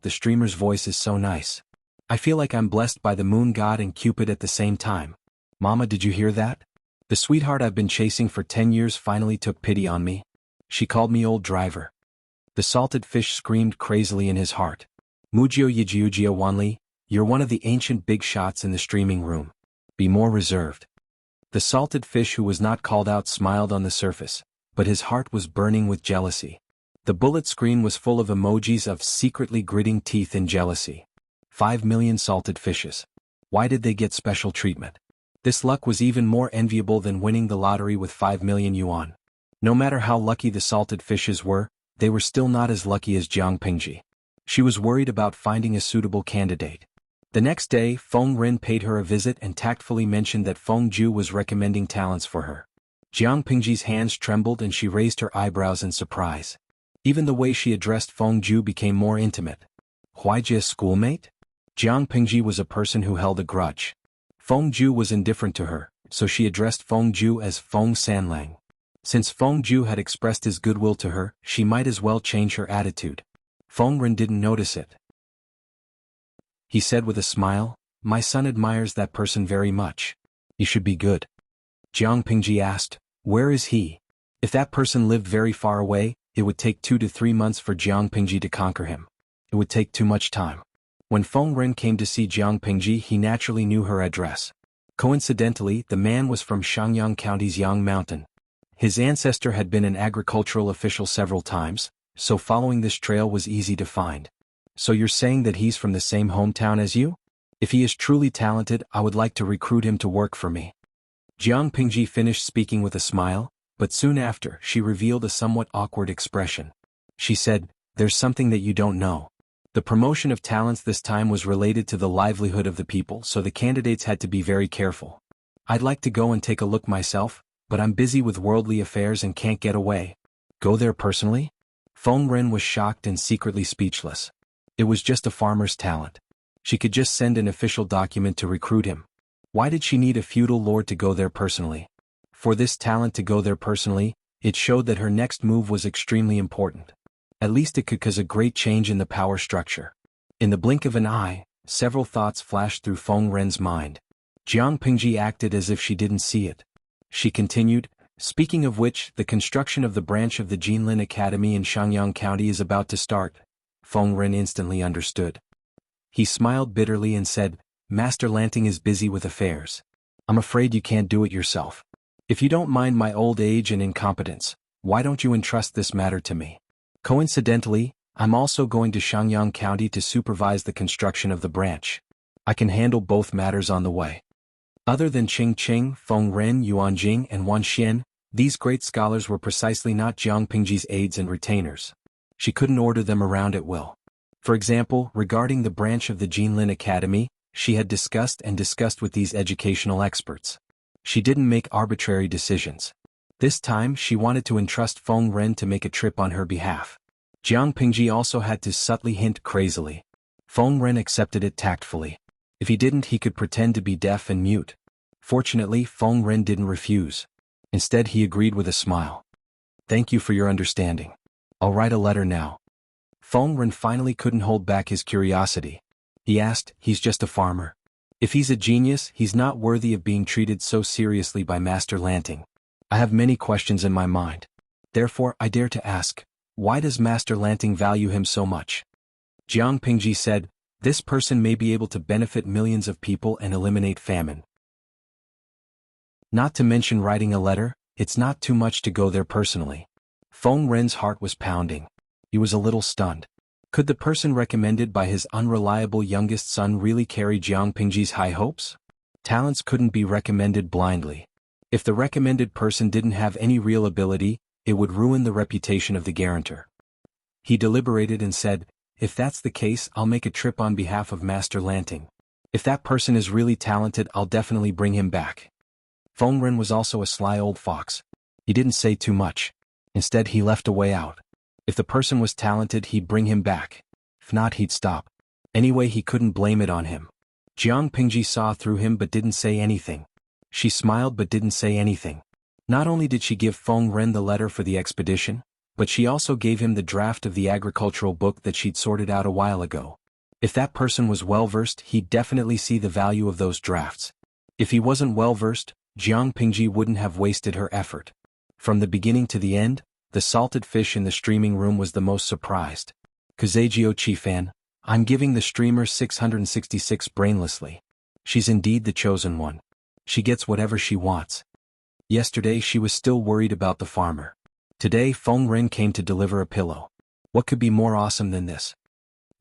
the streamer's voice is so nice. I feel like I'm blessed by the moon god and Cupid at the same time. Mama, did you hear that? The sweetheart I've been chasing for 10 years finally took pity on me. She called me old driver. The salted fish screamed crazily in his heart. Mujio Yijiujia Wanli, you're one of the ancient big shots in the streaming room. Be more reserved. The salted fish who was not called out smiled on the surface, but his heart was burning with jealousy. The bullet screen was full of emojis of secretly gritting teeth in jealousy. 5 million salted fishes. Why did they get special treatment? This luck was even more enviable than winning the lottery with 5 million yuan. No matter how lucky the salted fishes were, they were still not as lucky as Jiang Pingji. She was worried about finding a suitable candidate. The next day, Feng Rin paid her a visit and tactfully mentioned that Feng Ju was recommending talents for her. Jiang Pingji's hands trembled and she raised her eyebrows in surprise. Even the way she addressed Feng Ju became more intimate. Huaijie schoolmate? Jiang Pingji was a person who held a grudge. Feng Ju was indifferent to her, so she addressed Feng Ju as Feng Sanlang. Since Feng Ju had expressed his goodwill to her, she might as well change her attitude. Feng Rin didn't notice it. He said with a smile, my son admires that person very much. He should be good. Jiang Pingji asked, where is he? If that person lived very far away, it would take 2 to 3 months for Jiang Pingji to conquer him. It would take too much time. When Feng Rin came to see Jiang Pingji, he naturally knew her address. Coincidentally, the man was from Shangyang County's Yang Mountain. His ancestor had been an agricultural official several times, so following this trail was easy to find. So you're saying that he's from the same hometown as you? If he is truly talented, I would like to recruit him to work for me. Jiang Pingji finished speaking with a smile, but soon after, she revealed a somewhat awkward expression. She said, there's something that you don't know. The promotion of talents this time was related to the livelihood of the people, so the candidates had to be very careful. I'd like to go and take a look myself, but I'm busy with worldly affairs and can't get away. Go there personally? Feng Ren was shocked and secretly speechless. It was just a farmer's talent. She could just send an official document to recruit him. Why did she need a feudal lord to go there personally? For this talent to go there personally, it showed that her next move was extremely important. At least it could cause a great change in the power structure. In the blink of an eye, several thoughts flashed through Feng Ren's mind. Jiang Pingji acted as if she didn't see it. She continued, speaking of which, the construction of the branch of the Jinlin Academy in Shangyang County is about to start. Feng Ren instantly understood. He smiled bitterly and said, Master Lanting is busy with affairs. I'm afraid you can't do it yourself. If you don't mind my old age and incompetence, why don't you entrust this matter to me? Coincidentally, I'm also going to Shangyang County to supervise the construction of the branch. I can handle both matters on the way. Other than Qing Qing, Feng Ren, Yuan Jing, and Wan Xian, these great scholars were precisely not Jiang Pingji's aides and retainers. She couldn't order them around at will. For example, regarding the branch of the Jinlin Academy, she had discussed with these educational experts. She didn't make arbitrary decisions. This time she wanted to entrust Feng Ren to make a trip on her behalf. Jiang Pingji also had to subtly hint crazily. Feng Ren accepted it tactfully. If he didn't, he could pretend to be deaf and mute. Fortunately, Feng Ren didn't refuse. Instead, he agreed with a smile. Thank you for your understanding. I'll write a letter now. Feng Ren finally couldn't hold back his curiosity. He asked, he's just a farmer. If he's a genius, he's not worthy of being treated so seriously by Master Lanting. I have many questions in my mind. Therefore, I dare to ask, why does Master Lanting value him so much? Jiang Pingji said, this person may be able to benefit millions of people and eliminate famine. Not to mention writing a letter, it's not too much to go there personally. Feng Ren's heart was pounding. He was a little stunned. Could the person recommended by his unreliable youngest son really carry Jiang Pingji's high hopes? Talents couldn't be recommended blindly. If the recommended person didn't have any real ability, it would ruin the reputation of the guarantor. He deliberated and said, if that's the case, I'll make a trip on behalf of Master Lanting. If that person is really talented, I'll definitely bring him back. Feng Ren was also a sly old fox. He didn't say too much. Instead, he left a way out. If the person was talented, he'd bring him back. If not, he'd stop. Anyway, he couldn't blame it on him. Jiang Pingji saw through him but didn't say anything. She smiled but didn't say anything. Not only did she give Feng Ren the letter for the expedition, but she also gave him the draft of the agricultural book that she'd sorted out a while ago. If that person was well-versed, he'd definitely see the value of those drafts. If he wasn't well-versed, Jiang Pingji wouldn't have wasted her effort. From the beginning to the end, the salted fish in the streaming room was the most surprised. Kazejio Chifan, I'm giving the streamer 666 brainlessly. She's indeed the chosen one. She gets whatever she wants. Yesterday she was still worried about the farmer. Today Feng Ren came to deliver a pillow. What could be more awesome than this?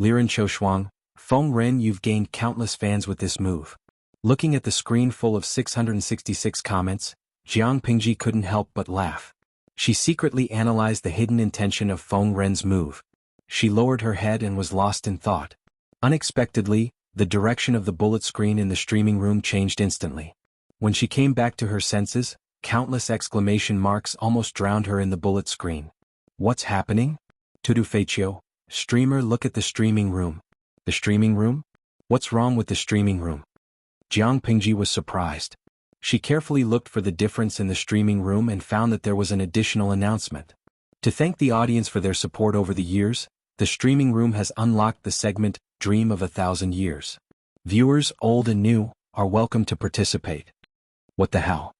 Liren Choushuang, Feng Ren, you've gained countless fans with this move. Looking at the screen full of 666 comments, Jiang Pingji couldn't help but laugh. She secretly analyzed the hidden intention of Feng Ren's move. She lowered her head and was lost in thought. Unexpectedly, the direction of the bullet screen in the streaming room changed instantly. When she came back to her senses, countless exclamation marks almost drowned her in the bullet screen. What's happening? Tudu Feichio, streamer, look at the streaming room. The streaming room? What's wrong with the streaming room? Jiang Pingji was surprised. She carefully looked for the difference in the streaming room and found that there was an additional announcement. To thank the audience for their support over the years, the streaming room has unlocked the segment, Dream of 1,000 Years. Viewers, old and new, are welcome to participate. What the hell?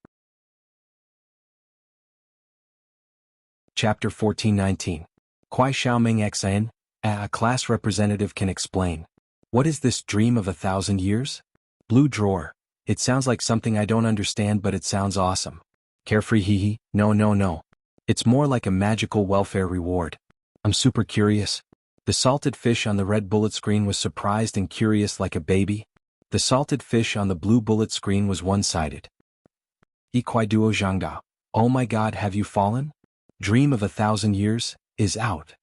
Chapter 1419. Kwai Xiaoming XN, a class representative can explain. What is this Dream of 1,000 Years? Blue drawer. It sounds like something I don't understand, but it sounds awesome. Carefree hee. No. It's more like a magical welfare reward. I'm super curious. The salted fish on the red bullet screen was surprised and curious like a baby. The salted fish on the blue bullet screen was one-sided. Ikwai duo zhangda. Oh my god, have you fallen? Dream of 1,000 Years is out.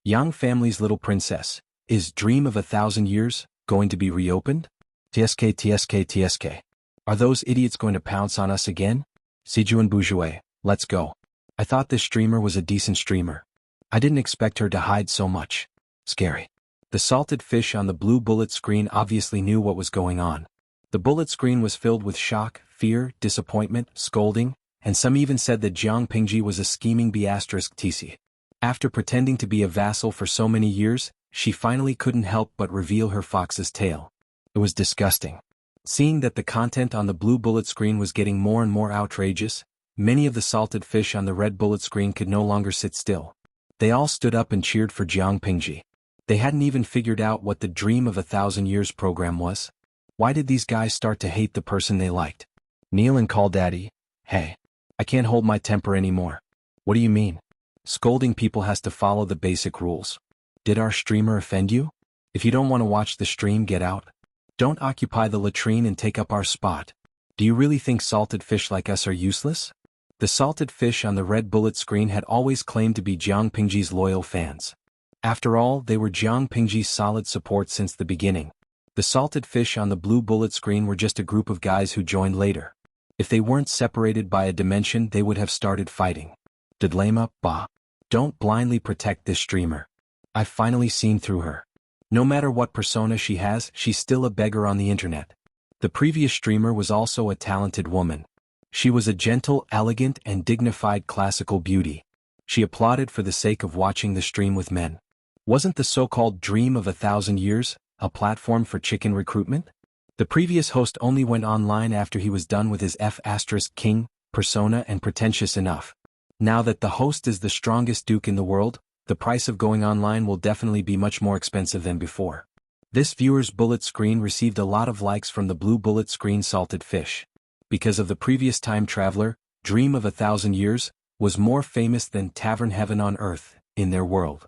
Yang family's little princess. Is Dream of a Thousand Years going to be reopened? TSK. Are those idiots going to pounce on us again? Sijuan Bourgeois, let's go. I thought this streamer was a decent streamer. I didn't expect her to hide so much. Scary. The salted fish on the blue bullet screen obviously knew what was going on. The bullet screen was filled with shock, fear, disappointment, scolding, and some even said that Jiang Pingji was a scheming B*TC. After pretending to be a vassal for so many years, she finally couldn't help but reveal her fox's tail. It was disgusting. Seeing that the content on the blue bullet screen was getting more and more outrageous, many of the salted fish on the red bullet screen could no longer sit still. They all stood up and cheered for Jiang Pingji. They hadn't even figured out what the Dream of a Thousand Years program was. Why did these guys start to hate the person they liked? Kneel and call daddy. Hey, I can't hold my temper anymore. What do you mean? Scolding people has to follow the basic rules. Did our streamer offend you? If you don't want to watch the stream, get out. Don't occupy the latrine and take up our spot. Do you really think salted fish like us are useless? The salted fish on the red bullet screen had always claimed to be Jiang Pingji's loyal fans. After all, they were Jiang Pingji's solid support since the beginning. The salted fish on the blue bullet screen were just a group of guys who joined later. If they weren't separated by a dimension, they would have started fighting. Didlama, bah. Don't blindly protect this streamer. I've finally seen through her. No matter what persona she has, she's still a beggar on the internet. The previous streamer was also a talented woman. She was a gentle, elegant, and dignified classical beauty. She applauded for the sake of watching the stream with men. Wasn't the so-called Dream of a Thousand Years a platform for chicken recruitment? The previous host only went online after he was done with his F***king persona and pretentious enough. Now that the host is the strongest duke in the world, the price of going online will definitely be much more expensive than before. This viewer's bullet screen received a lot of likes from the blue bullet screen salted fish. Because of the previous time traveler, Dream of a Thousand Years was more famous than Tavern Heaven on Earth in their world.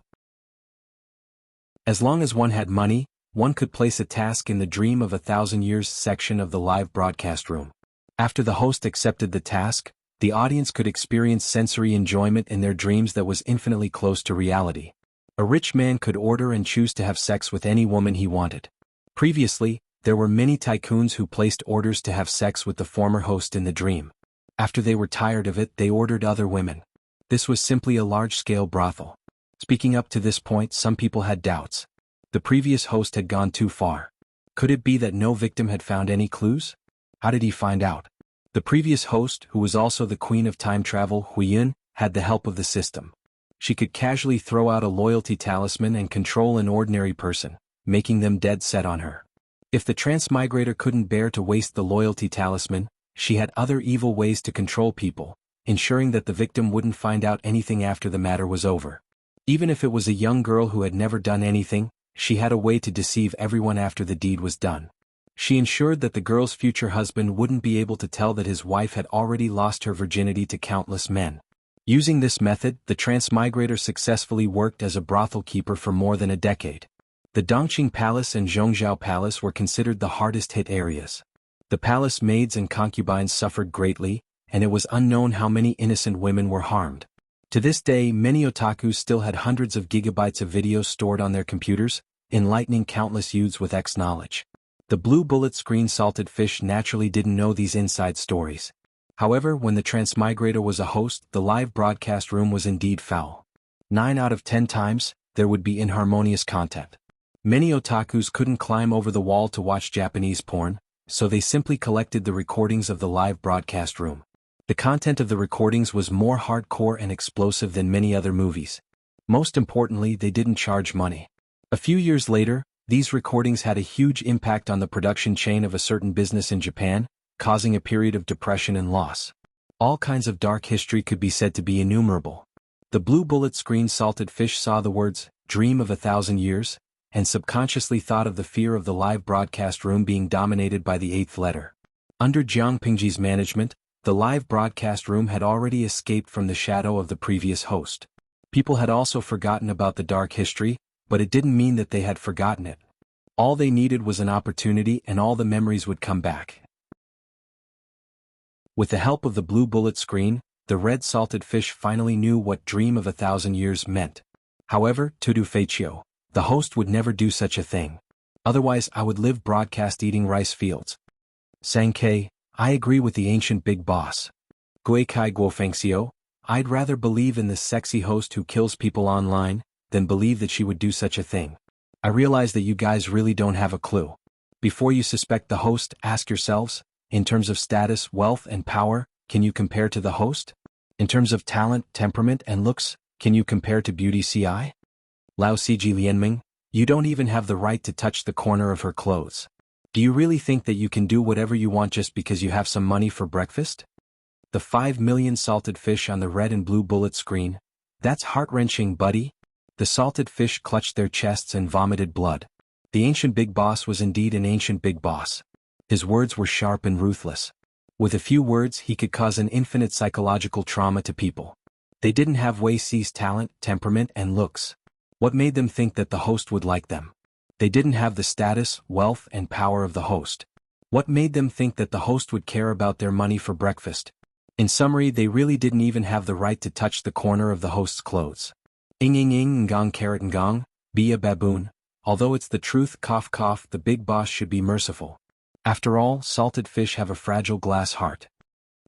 As long as one had money, one could place a task in the Dream of a Thousand Years section of the live broadcast room. After the host accepted the task, the audience could experience sensory enjoyment in their dreams that was infinitely close to reality. A rich man could order and choose to have sex with any woman he wanted. Previously, there were many tycoons who placed orders to have sex with the former host in the dream. After they were tired of it, they ordered other women. This was simply a large-scale brothel. Speaking up to this point, some people had doubts. The previous host had gone too far. Could it be that no victim had found any clues? How did he find out? The previous host, who was also the queen of time travel, Huiyun, had the help of the system. She could casually throw out a loyalty talisman and control an ordinary person, making them dead set on her. If the transmigrator couldn't bear to waste the loyalty talisman, she had other evil ways to control people, ensuring that the victim wouldn't find out anything after the matter was over. Even if it was a young girl who had never done anything, she had a way to deceive everyone after the deed was done. She ensured that the girl's future husband wouldn't be able to tell that his wife had already lost her virginity to countless men. Using this method, the transmigrator successfully worked as a brothel keeper for more than a decade. The Dongqing Palace and Zhongzhou Palace were considered the hardest-hit areas. The palace maids and concubines suffered greatly, and it was unknown how many innocent women were harmed. To this day, many otakus still had hundreds of gigabytes of videos stored on their computers, enlightening countless youths with X knowledge. The blue bullet screen salted fish naturally didn't know these inside stories. However, when the transmigrator was a host, the live broadcast room was indeed foul. 9 out of 10 times, there would be inharmonious content. Many otakus couldn't climb over the wall to watch Japanese porn, so they simply collected the recordings of the live broadcast room. The content of the recordings was more hardcore and explosive than many other movies. Most importantly, they didn't charge money. A few years later, these recordings had a huge impact on the production chain of a certain business in Japan, causing a period of depression and loss. All kinds of dark history could be said to be innumerable. The blue bullet screen salted fish saw the words, "Dream of a Thousand Years," and subconsciously thought of the fear of the live broadcast room being dominated by the 8th letter. Under Jiang Pingji's management, the live broadcast room had already escaped from the shadow of the previous host. People had also forgotten about the dark history, but it didn't mean that they had forgotten it. All they needed was an opportunity and all the memories would come back. With the help of the blue bullet screen, the red salted fish finally knew what Dream of a Thousand Years meant. However, Tudu Feichio, The host would never do such a thing. Otherwise I would live broadcast eating rice fields. Sankei, I agree with the ancient big boss. Gui Kai Guofengxiu, I'd rather believe in this sexy host who kills people online, than believe that she would do such a thing. I realize that you guys really don't have a clue. Before you suspect the host, ask yourselves, in terms of status, wealth, and power, can you compare to the host? In terms of talent, temperament, and looks, can you compare to Beauty Ci? Lao Ciji Lianming, you don't even have the right to touch the corner of her clothes. Do you really think that you can do whatever you want just because you have some money for breakfast? The 5 million salted fish on the red and blue bullet screen, that's heart-wrenching, buddy. The salted fish clutched their chests and vomited blood. The ancient big boss was indeed an ancient big boss. His words were sharp and ruthless. With a few words he could cause an infinite psychological trauma to people. They didn't have Wei Ci's talent, temperament, and looks. What made them think that the host would like them? They didn't have the status, wealth, and power of the host. What made them think that the host would care about their money for breakfast? In summary, they really didn't even have the right to touch the corner of the host's clothes. Ing ngong carrot ngong, be a baboon. Although it's the truth, cough cough, the big boss should be merciful. After all, salted fish have a fragile glass heart.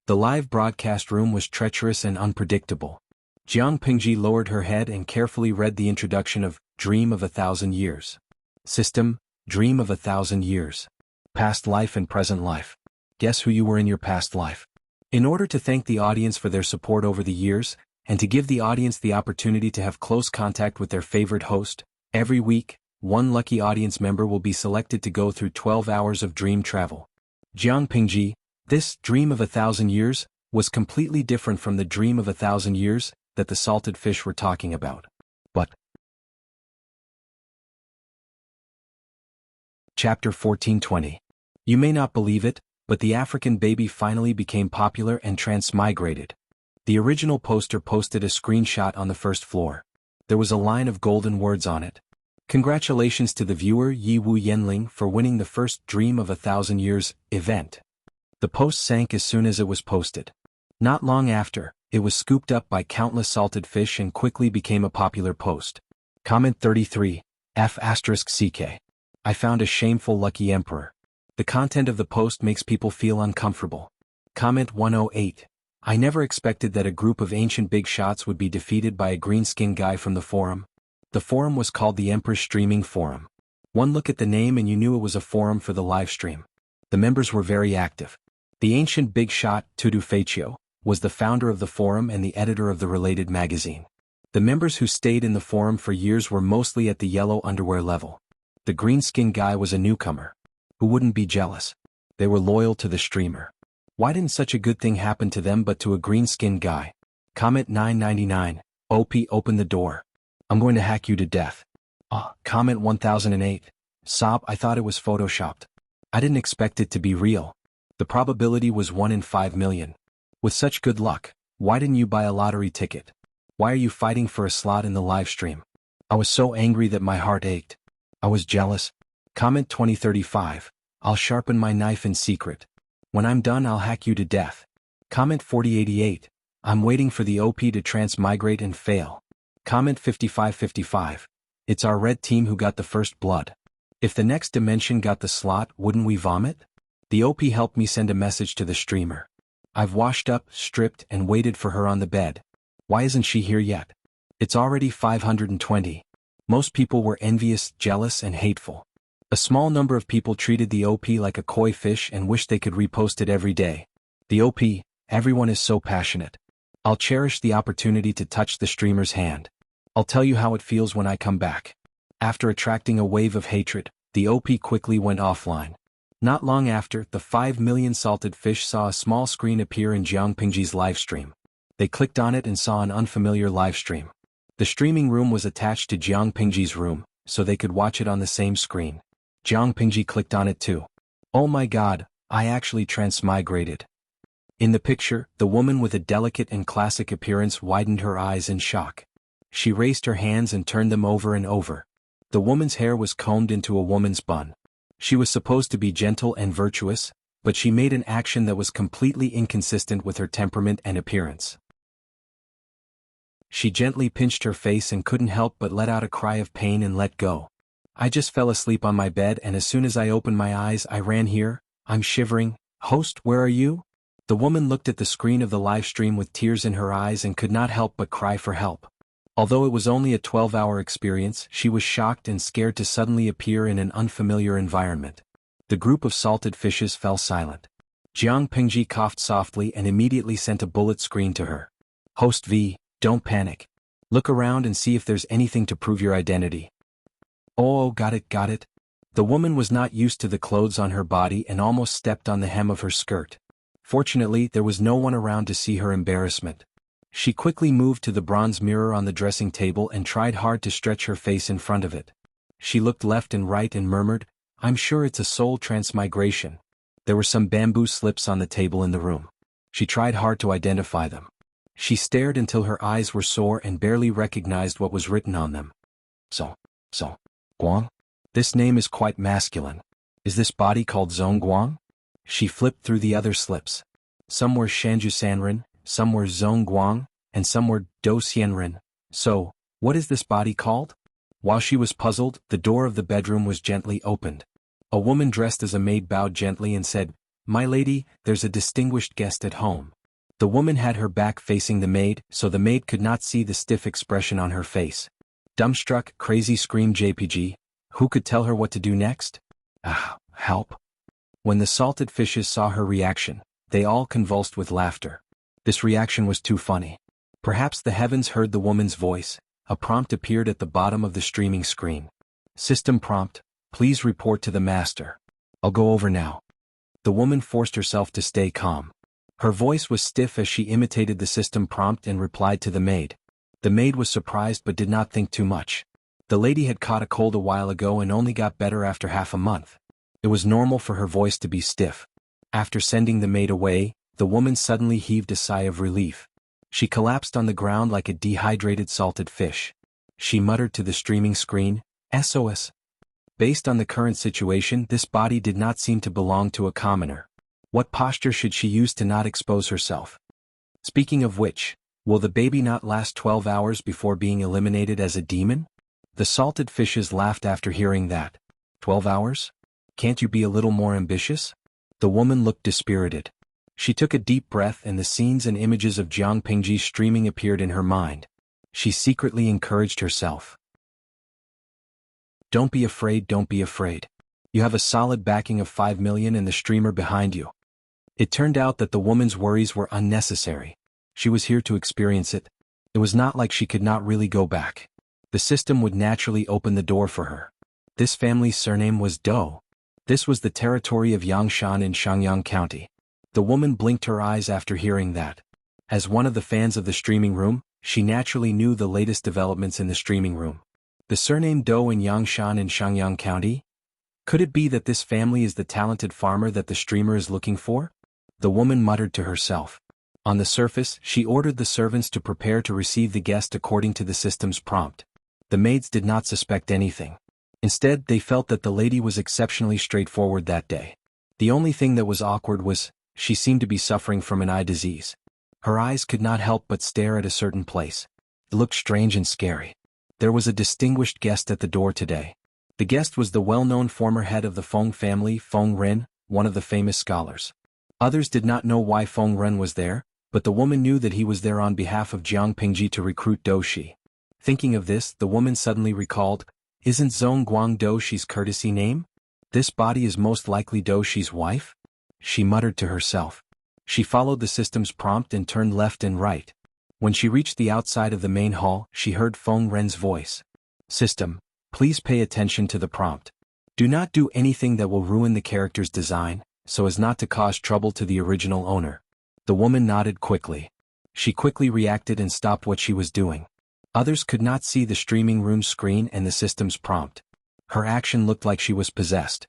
The live broadcast room was treacherous and unpredictable. Jiang Pingji lowered her head and carefully read the introduction of Dream of 1,000 Years. System, Dream of 1,000 Years. Past life and present life. Guess who you were in your past life. In order to thank the audience for their support over the years, and to give the audience the opportunity to have close contact with their favorite host, every week, one lucky audience member will be selected to go through 12 hours of dream travel. Jiang Pingji, this Dream of 1,000 Years was completely different from the Dream of 1,000 Years that the salted fish were talking about. But Chapter 1420. You may not believe it, but the African baby finally became popular and transmigrated. The original poster posted a screenshot on the first floor. There was a line of golden words on it. Congratulations to the viewer Yi Wu Yenling for winning the first Dream of 1,000 Years event. The post sank as soon as it was posted. Not long after, it was scooped up by countless salted fish and quickly became a popular post. Comment 33, F***CK. I found a shameful lucky emperor. The content of the post makes people feel uncomfortable. Comment 108. I never expected that a group of ancient big shots would be defeated by a green-skinned guy from the forum. The forum was called the Empress Streaming Forum. One look at the name and you knew it was a forum for the live stream. The members were very active. The ancient big shot, Tudu Feichio, was the founder of the forum and the editor of the related magazine. The members who stayed in the forum for years were mostly at the yellow underwear level. The green-skinned guy was a newcomer. Who wouldn't be jealous? They were loyal to the streamer. Why didn't such a good thing happen to them but to a green-skinned guy? Comment 999. OP, open the door. I'm going to hack you to death. Comment 1008. Sob, I thought it was photoshopped. I didn't expect it to be real. The probability was 1 in 5 million. With such good luck, why didn't you buy a lottery ticket? Why are you fighting for a slot in the live stream? I was so angry that my heart ached. I was jealous. Comment 2035. I'll sharpen my knife in secret. When I'm done I'll hack you to death. Comment 4088. I'm waiting for the OP to transmigrate and fail. Comment 5555. It's our red team who got the first blood. If the next dimension got the slot, wouldn't we vomit? The OP helped me send a message to the streamer. I've washed up, stripped, and waited for her on the bed. Why isn't she here yet? It's already 520. Most people were envious, jealous, and hateful. A small number of people treated the OP like a koi fish and wished they could repost it every day. The OP, everyone is so passionate. I'll cherish the opportunity to touch the streamer's hand. I'll tell you how it feels when I come back. After attracting a wave of hatred, the OP quickly went offline. Not long after, the 5 million salted fish saw a small screen appear in Jiang Pingji's livestream. They clicked on it and saw an unfamiliar livestream. The streaming room was attached to Jiang Pingji's room, so they could watch it on the same screen. Jiang Pingji clicked on it too. Oh my god, I actually transmigrated. In the picture, the woman with a delicate and classic appearance widened her eyes in shock. She raised her hands and turned them over and over. The woman's hair was combed into a woman's bun. She was supposed to be gentle and virtuous, but she made an action that was completely inconsistent with her temperament and appearance. She gently pinched her face and couldn't help but let out a cry of pain and let go. I just fell asleep on my bed, and as soon as I opened my eyes I ran here. I'm shivering. Host, where are you? The woman looked at the screen of the live stream with tears in her eyes and could not help but cry for help. Although it was only a 12-hour experience, she was shocked and scared to suddenly appear in an unfamiliar environment. The group of salted fishes fell silent. Jiang Pingji coughed softly and immediately sent a bullet screen to her. Host V, don't panic. Look around and see if there's anything to prove your identity. Oh, got it. The woman was not used to the clothes on her body and almost stepped on the hem of her skirt. Fortunately, there was no one around to see her embarrassment. She quickly moved to the bronze mirror on the dressing table and tried hard to stretch her face in front of it. She looked left and right and murmured, I'm sure it's a soul transmigration. There were some bamboo slips on the table in the room. She tried hard to identify them. She stared until her eyes were sore and barely recognized what was written on them. So, Guang? This name is quite masculine. Is this body called Zong Guang? She flipped through the other slips. Some were Shanju Sanren, some were Zong Guang, and some were Do Xianren. So, what is this body called? While she was puzzled, the door of the bedroom was gently opened. A woman dressed as a maid bowed gently and said, My lady, there's a distinguished guest at home. The woman had her back facing the maid, so the maid could not see the stiff expression on her face. Dumbstruck, crazy screamed JPG. Who could tell her what to do next? Help. When the salted fishes saw her reaction, they all convulsed with laughter. This reaction was too funny. Perhaps the heavens heard the woman's voice. A prompt appeared at the bottom of the streaming screen. System prompt, please report to the master. I'll go over now. The woman forced herself to stay calm. Her voice was stiff as she imitated the system prompt and replied to the maid. The maid was surprised but did not think too much. The lady had caught a cold a while ago and only got better after half a month. It was normal for her voice to be stiff. After sending the maid away, the woman suddenly heaved a sigh of relief. She collapsed on the ground like a dehydrated salted fish. She muttered to the streaming screen, SOS. Based on the current situation, this body did not seem to belong to a commoner. What posture should she use to not expose herself? Speaking of which, will the baby not last 12 hours before being eliminated as a demon? The salted fishes laughed after hearing that. 12 hours? Can't you be a little more ambitious? The woman looked dispirited. She took a deep breath and the scenes and images of Jiang Pingji streaming appeared in her mind. She secretly encouraged herself. Don't be afraid. You have a solid backing of 5 million and the streamer behind you. It turned out that the woman's worries were unnecessary. She was here to experience it. It was not like she could not really go back. The system would naturally open the door for her. This family's surname was Dou. This was the territory of Yangshan in Shangyang County. The woman blinked her eyes after hearing that. As one of the fans of the streaming room, she naturally knew the latest developments in the streaming room. The surname Dou in Yangshan in Shangyang County? Could it be that this family is the talented farmer that the streamer is looking for? The woman muttered to herself. On the surface, she ordered the servants to prepare to receive the guest according to the system's prompt. The maids did not suspect anything. Instead, they felt that the lady was exceptionally straightforward that day. The only thing that was awkward was, she seemed to be suffering from an eye disease. Her eyes could not help but stare at a certain place. It looked strange and scary. There was a distinguished guest at the door today. The guest was the well-known former head of the Feng family, Feng Ren, one of the famous scholars. Others did not know why Feng Ren was there, but the woman knew that he was there on behalf of Jiang Pingji to recruit Dou Shi. Thinking of this, the woman suddenly recalled, isn't Zong Guang Dou Shi's courtesy name? This body is most likely Dou Shi's wife? She muttered to herself. She followed the system's prompt and turned left and right. When she reached the outside of the main hall, she heard Feng Ren's voice. System, please pay attention to the prompt. Do not do anything that will ruin the character's design, so as not to cause trouble to the original owner. The woman nodded quickly. She quickly reacted and stopped what she was doing. Others could not see the streaming room screen and the system's prompt. Her action looked like she was possessed.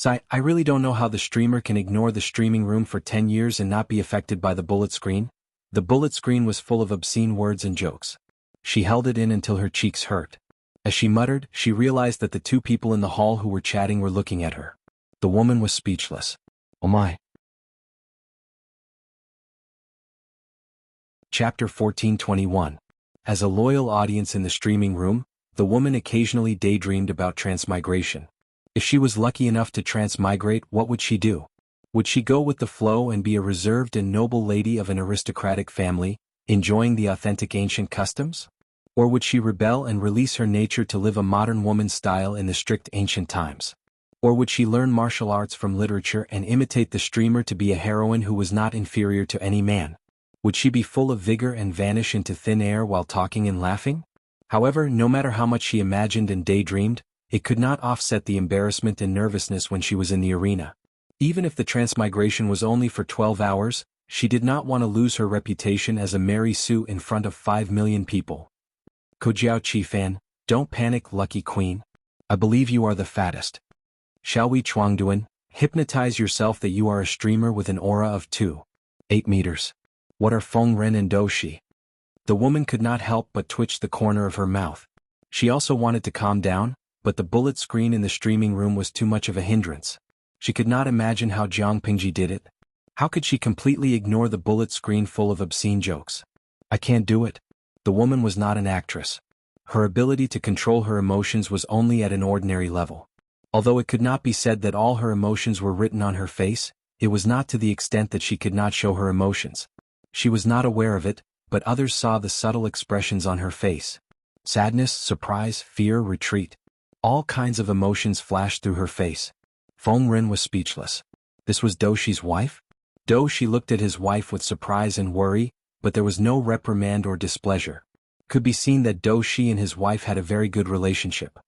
I really don't know how the streamer can ignore the streaming room for 10 years and not be affected by the bullet screen. The bullet screen was full of obscene words and jokes. She held it in until her cheeks hurt. As she muttered, she realized that the two people in the hall who were chatting were looking at her. The woman was speechless. Oh my. Chapter 14:21. As a loyal audience in the streaming room, the woman occasionally daydreamed about transmigration. If she was lucky enough to transmigrate, what would she do? Would she go with the flow and be a reserved and noble lady of an aristocratic family, enjoying the authentic ancient customs? Or would she rebel and release her nature to live a modern woman's style in the strict ancient times? Or would she learn martial arts from literature and imitate the streamer to be a heroine who was not inferior to any man? Would she be full of vigor and vanish into thin air while talking and laughing? However, no matter how much she imagined and daydreamed, it could not offset the embarrassment and nervousness when she was in the arena. Even if the transmigration was only for 12 hours, she did not want to lose her reputation as a Mary Sue in front of 5 million people. Kojiao Chi fan, don't panic, lucky queen. I believe you are the fattest. Shall we Chuangduan, hypnotize yourself that you are a streamer with an aura of 2.8 meters. What are Feng Ren and Do Shi? The woman could not help but twitch the corner of her mouth. She also wanted to calm down, but the bullet screen in the streaming room was too much of a hindrance. She could not imagine how Jiang Pingji did it. How could she completely ignore the bullet screen full of obscene jokes? I can't do it. The woman was not an actress. Her ability to control her emotions was only at an ordinary level. Although it could not be said that all her emotions were written on her face, it was not to the extent that she could not show her emotions. She was not aware of it, but others saw the subtle expressions on her face. Sadness, surprise, fear, retreat. All kinds of emotions flashed through her face. Feng Ren was speechless. This was Do Shi's wife? Do Shi looked at his wife with surprise and worry, but there was no reprimand or displeasure. Could be seen that Do Shi and his wife had a very good relationship.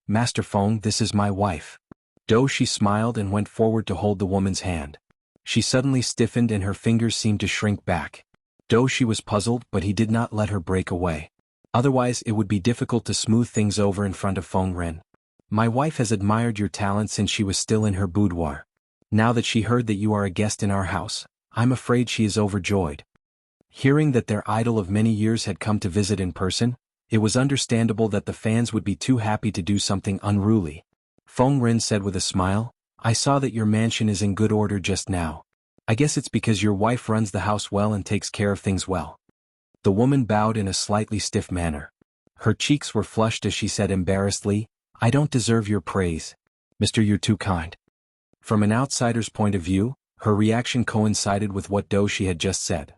Master Feng, this is my wife. Do Shi smiled and went forward to hold the woman's hand. She suddenly stiffened and her fingers seemed to shrink back. Do Shi was puzzled, but he did not let her break away. Otherwise it would be difficult to smooth things over in front of Feng Ren. My wife has admired your talent since she was still in her boudoir. Now that she heard that you are a guest in our house, I'm afraid she is overjoyed. Hearing that their idol of many years had come to visit in person, it was understandable that the fans would be too happy to do something unruly. Feng Ren said with a smile, I saw that your mansion is in good order just now. I guess it's because your wife runs the house well and takes care of things well. The woman bowed in a slightly stiff manner. Her cheeks were flushed as she said embarrassedly, I don't deserve your praise. Mister, you're too kind. From an outsider's point of view, her reaction coincided with what Do Shi had just said.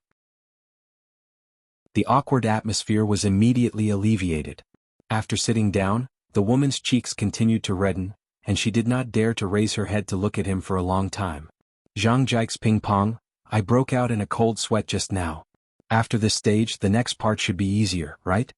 The awkward atmosphere was immediately alleviated. After sitting down, the woman's cheeks continued to redden, and she did not dare to raise her head to look at him for a long time. Zhang Jike's ping pong, I broke out in a cold sweat just now. After this stage, the next part should be easier, right?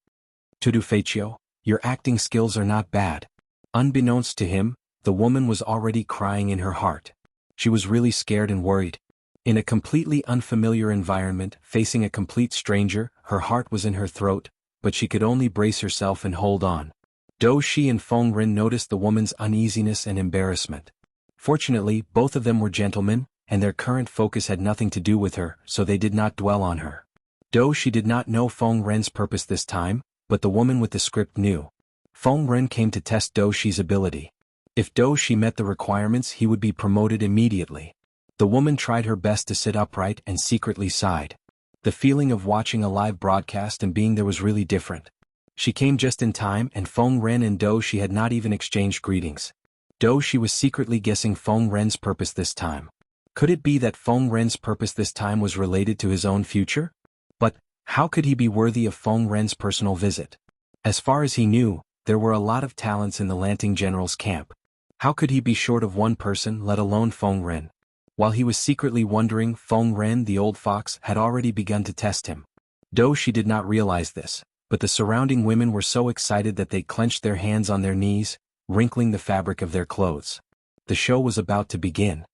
Tudu Feichio, your acting skills are not bad. Unbeknownst to him, the woman was already crying in her heart. She was really scared and worried. In a completely unfamiliar environment, facing a complete stranger, her heart was in her throat, but she could only brace herself and hold on. Do Shi and Feng Ren noticed the woman's uneasiness and embarrassment. Fortunately, both of them were gentlemen, and their current focus had nothing to do with her, so they did not dwell on her. Do Shi did not know Feng Ren's purpose this time, but the woman with the script knew. Feng Ren came to test Do Shi's ability. If Do Shi met the requirements, he would be promoted immediately. The woman tried her best to sit upright and secretly sighed. The feeling of watching a live broadcast and being there was really different. She came just in time, and Feng Ren and Do Shi had not even exchanged greetings. Do Shi was secretly guessing Feng Ren's purpose this time. Could it be that Feng Ren's purpose this time was related to his own future? But how could he be worthy of Feng Ren's personal visit? As far as he knew, there were a lot of talents in the Lanting General's camp. How could he be short of one person, let alone Feng Ren? While he was secretly wondering, Feng Ren, the old fox, had already begun to test him. Do Shi did not realize this, but the surrounding women were so excited that they clenched their hands on their knees, wrinkling the fabric of their clothes. The show was about to begin.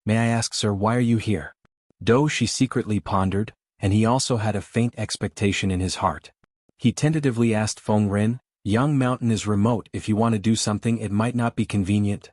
May I ask, sir, why are you here? Do Shi secretly pondered, and he also had a faint expectation in his heart. He tentatively asked Feng Ren, Yang Mountain is remote, if you want to do something it might not be convenient.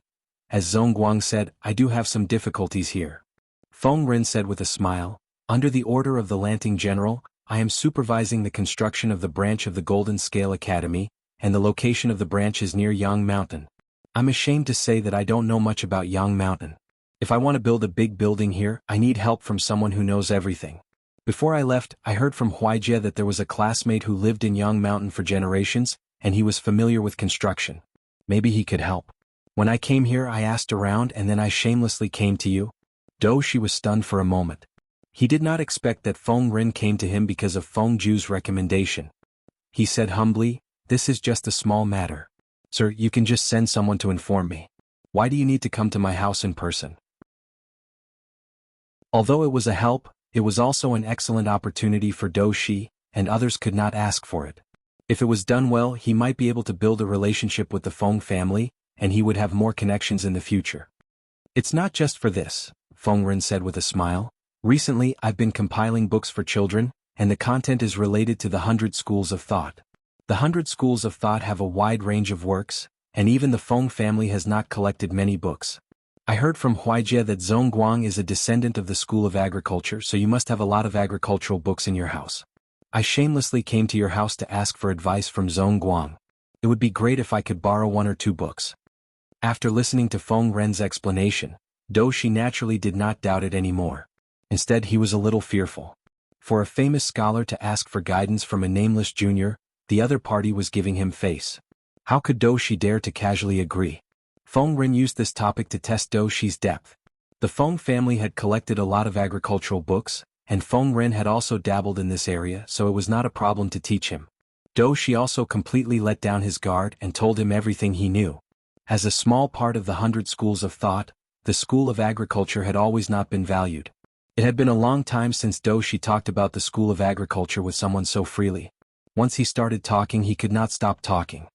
As Zhongguang said, I do have some difficulties here. Feng Ren said with a smile, under the order of the Lanting General, I am supervising the construction of the branch of the Golden Scale Academy, and the location of the branch is near Yang Mountain. I'm ashamed to say that I don't know much about Yang Mountain. If I want to build a big building here, I need help from someone who knows everything. Before I left, I heard from Wuxia that there was a classmate who lived in Yang Mountain for generations, and he was familiar with construction. Maybe he could help. When I came here I asked around and then I shamelessly came to you. She was stunned for a moment. He did not expect that Feng Ren came to him because of Feng Ju's recommendation. He said humbly, "This is just a small matter. Sir, you can just send someone to inform me. Why do you need to come to my house in person?" Although it was a help, it was also an excellent opportunity for Shi, and others could not ask for it. If it was done well, he might be able to build a relationship with the Feng family, and he would have more connections in the future. "It's not just for this," Feng Ren said with a smile. "Recently, I've been compiling books for children, and the content is related to the 100 schools of thought. The 100 schools of thought have a wide range of works, and even the Feng family has not collected many books. I heard from Wuxia that Zhongguang is a descendant of the School of Agriculture, so you must have a lot of agricultural books in your house. I shamelessly came to your house to ask for advice from Zhongguang. It would be great if I could borrow 1 or 2 books." After listening to Feng Ren's explanation, Shi naturally did not doubt it anymore. Instead, he was a little fearful. For a famous scholar to ask for guidance from a nameless junior, the other party was giving him face. How could Shi dare to casually agree? Feng Ren used this topic to test Shi's depth. The Feng family had collected a lot of agricultural books, and Feng Ren had also dabbled in this area, so it was not a problem to teach him. Shi also completely let down his guard and told him everything he knew. As a small part of the 100 schools of thought, the School of Agriculture had always not been valued. It had been a long time since Shi talked about the School of Agriculture with someone so freely. Once he started talking, he could not stop talking.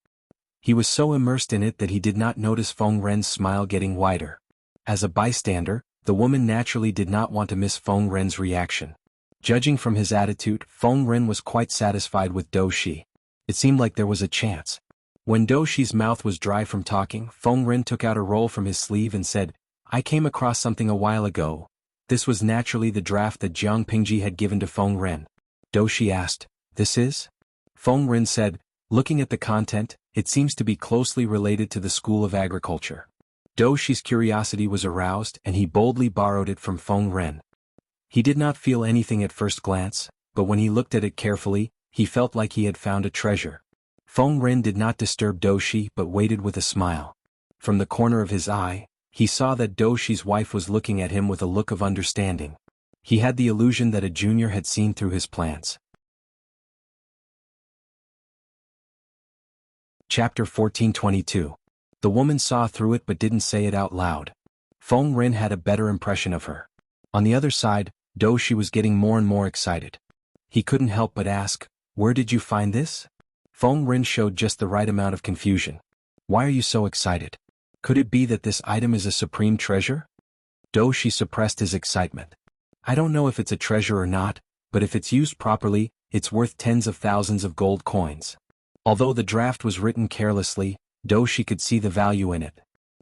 He was so immersed in it that he did not notice Feng Ren's smile getting wider. As a bystander, the woman naturally did not want to miss Feng Ren's reaction. Judging from his attitude, Feng Ren was quite satisfied with Shi. It seemed like there was a chance. When Shi's mouth was dry from talking, Feng Ren took out a roll from his sleeve and said, "I came across something a while ago." This was naturally the draft that Jiang Pingji had given to Feng Ren. Shi asked, "This is?" Feng Ren said, "Looking at the content, it seems to be closely related to the School of Agriculture." Shi's curiosity was aroused and he boldly borrowed it from Feng Ren. He did not feel anything at first glance, but when he looked at it carefully, he felt like he had found a treasure. Feng Ren did not disturb Shi but waited with a smile. From the corner of his eye, he saw that Shi's wife was looking at him with a look of understanding. He had the illusion that a junior had seen through his plans. Chapter 1422. The woman saw through it but didn't say it out loud. Feng Ren had a better impression of her. On the other side, Shi was getting more and more excited. He couldn't help but ask, "Where did you find this?" Feng Ren showed just the right amount of confusion. "Why are you so excited? Could it be that this item is a supreme treasure?" Shi suppressed his excitement. "I don't know if it's a treasure or not, but if it's used properly, it's worth tens of thousands of gold coins." Although the draft was written carelessly, Shi could see the value in it.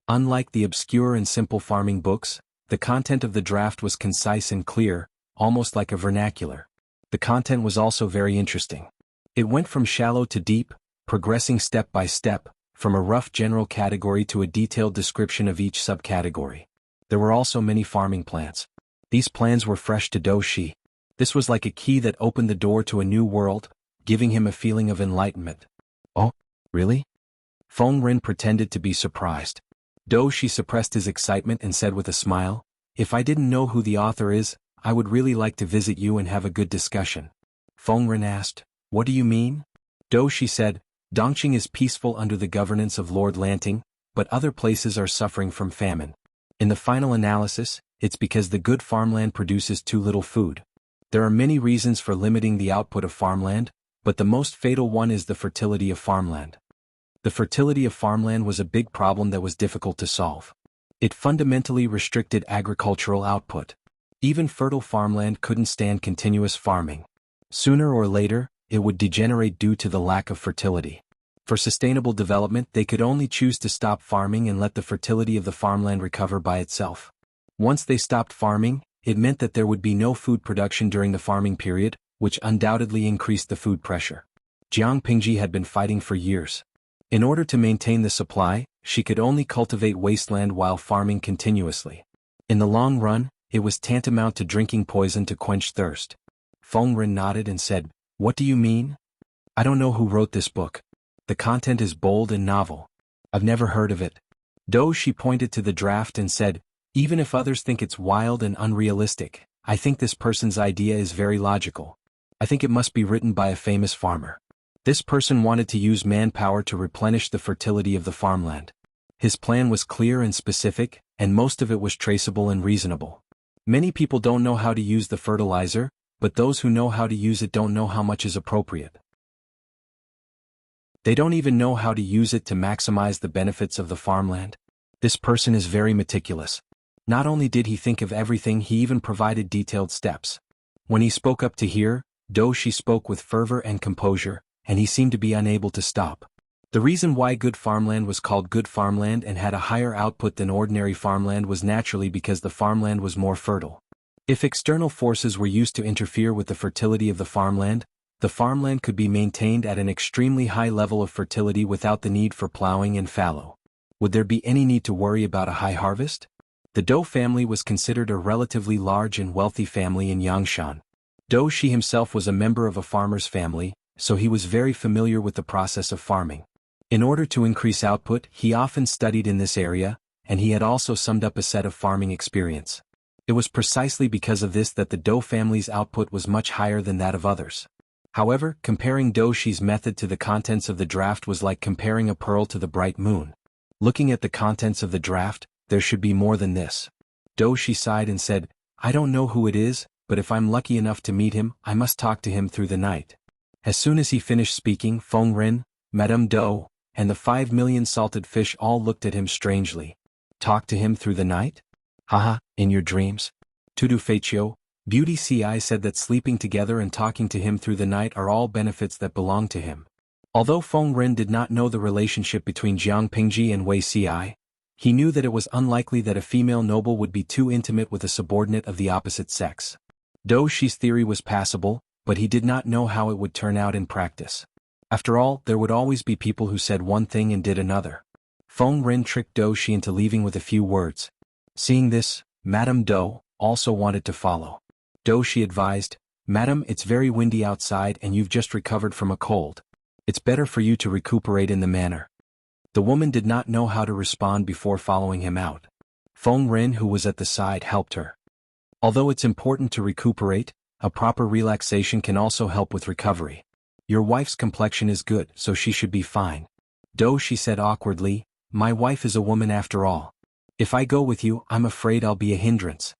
Unlike the obscure and simple farming books, the content of the draft was concise and clear, almost like a vernacular. The content was also very interesting. It went from shallow to deep, progressing step by step, from a rough general category to a detailed description of each subcategory. There were also many farming plans. These plans were fresh to Shi. This was like a key that opened the door to a new world, giving him a feeling of enlightenment. "Oh, really?" Feng Ren pretended to be surprised. Shi suppressed his excitement and said with a smile, "If I didn't know who the author is, I would really like to visit you and have a good discussion." Feng Ren asked, "What do you mean?" Shi said, "Dongqing is peaceful under the governance of Lord Lanting, but other places are suffering from famine. In the final analysis, it's because the good farmland produces too little food. There are many reasons for limiting the output of farmland, but the most fatal one is the fertility of farmland. The fertility of farmland was a big problem that was difficult to solve. It fundamentally restricted agricultural output. Even fertile farmland couldn't stand continuous farming. Sooner or later, it would degenerate due to the lack of fertility. For sustainable development, they could only choose to stop farming and let the fertility of the farmland recover by itself. Once they stopped farming, it meant that there would be no food production during the farming period, which undoubtedly increased the food pressure. Jiang Pingji had been fighting for years. In order to maintain the supply, she could only cultivate wasteland while farming continuously. In the long run, it was tantamount to drinking poison to quench thirst. Feng Ren nodded and said, "What do you mean? I don't know who wrote this book. The content is bold and novel. I've never heard of it." She pointed to the draft and said, "Even if others think it's wild and unrealistic, I think this person's idea is very logical. I think it must be written by a famous farmer. This person wanted to use manpower to replenish the fertility of the farmland. His plan was clear and specific, and most of it was traceable and reasonable. Many people don't know how to use the fertilizer, but those who know how to use it don't know how much is appropriate. They don't even know how to use it to maximize the benefits of the farmland. This person is very meticulous. Not only did he think of everything, he even provided detailed steps. When he spoke up to hear, she spoke with fervor and composure, and he seemed to be unable to stop. The reason why good farmland was called good farmland and had a higher output than ordinary farmland was naturally because the farmland was more fertile. If external forces were used to interfere with the fertility of the farmland could be maintained at an extremely high level of fertility without the need for plowing and fallow. Would there be any need to worry about a high harvest? The Dou family was considered a relatively large and wealthy family in Yangshan. She himself was a member of a farmer's family, so he was very familiar with the process of farming. In order to increase output, he often studied in this area, and he had also summed up a set of farming experience. It was precisely because of this that the Dou family's output was much higher than that of others. However, comparing Dou's method to the contents of the draft was like comparing a pearl to the bright moon. Looking at the contents of the draft, there should be more than this. She sighed and said, "I don't know who it is, but if I'm lucky enough to meet him, I must talk to him through the night." As soon as he finished speaking, Feng Ren, Madame Dou, and the 5 million salted fish all looked at him strangely. "Talk to him through the night? Haha, in your dreams?" Tudu Feiqiu, Beauty Ci said that sleeping together and talking to him through the night are all benefits that belong to him. Although Feng Ren did not know the relationship between Jiang Pingji and Wei Ci, he knew that it was unlikely that a female noble would be too intimate with a subordinate of the opposite sex. Dou's theory was passable, but he did not know how it would turn out in practice. After all, there would always be people who said one thing and did another. Feng Ren tricked Dou into leaving with a few words. Seeing this, Madame Dou also wanted to follow. Dou advised, "Madam, it's very windy outside and you've just recovered from a cold. It's better for you to recuperate in the manor." The woman did not know how to respond before following him out. Feng Ren, who was at the side, helped her. Although it's important to recuperate, a proper relaxation can also help with recovery. Your wife's complexion is good, so she should be fine. Dou said awkwardly, "My wife is a woman after all. If I go with you, I'm afraid I'll be a hindrance."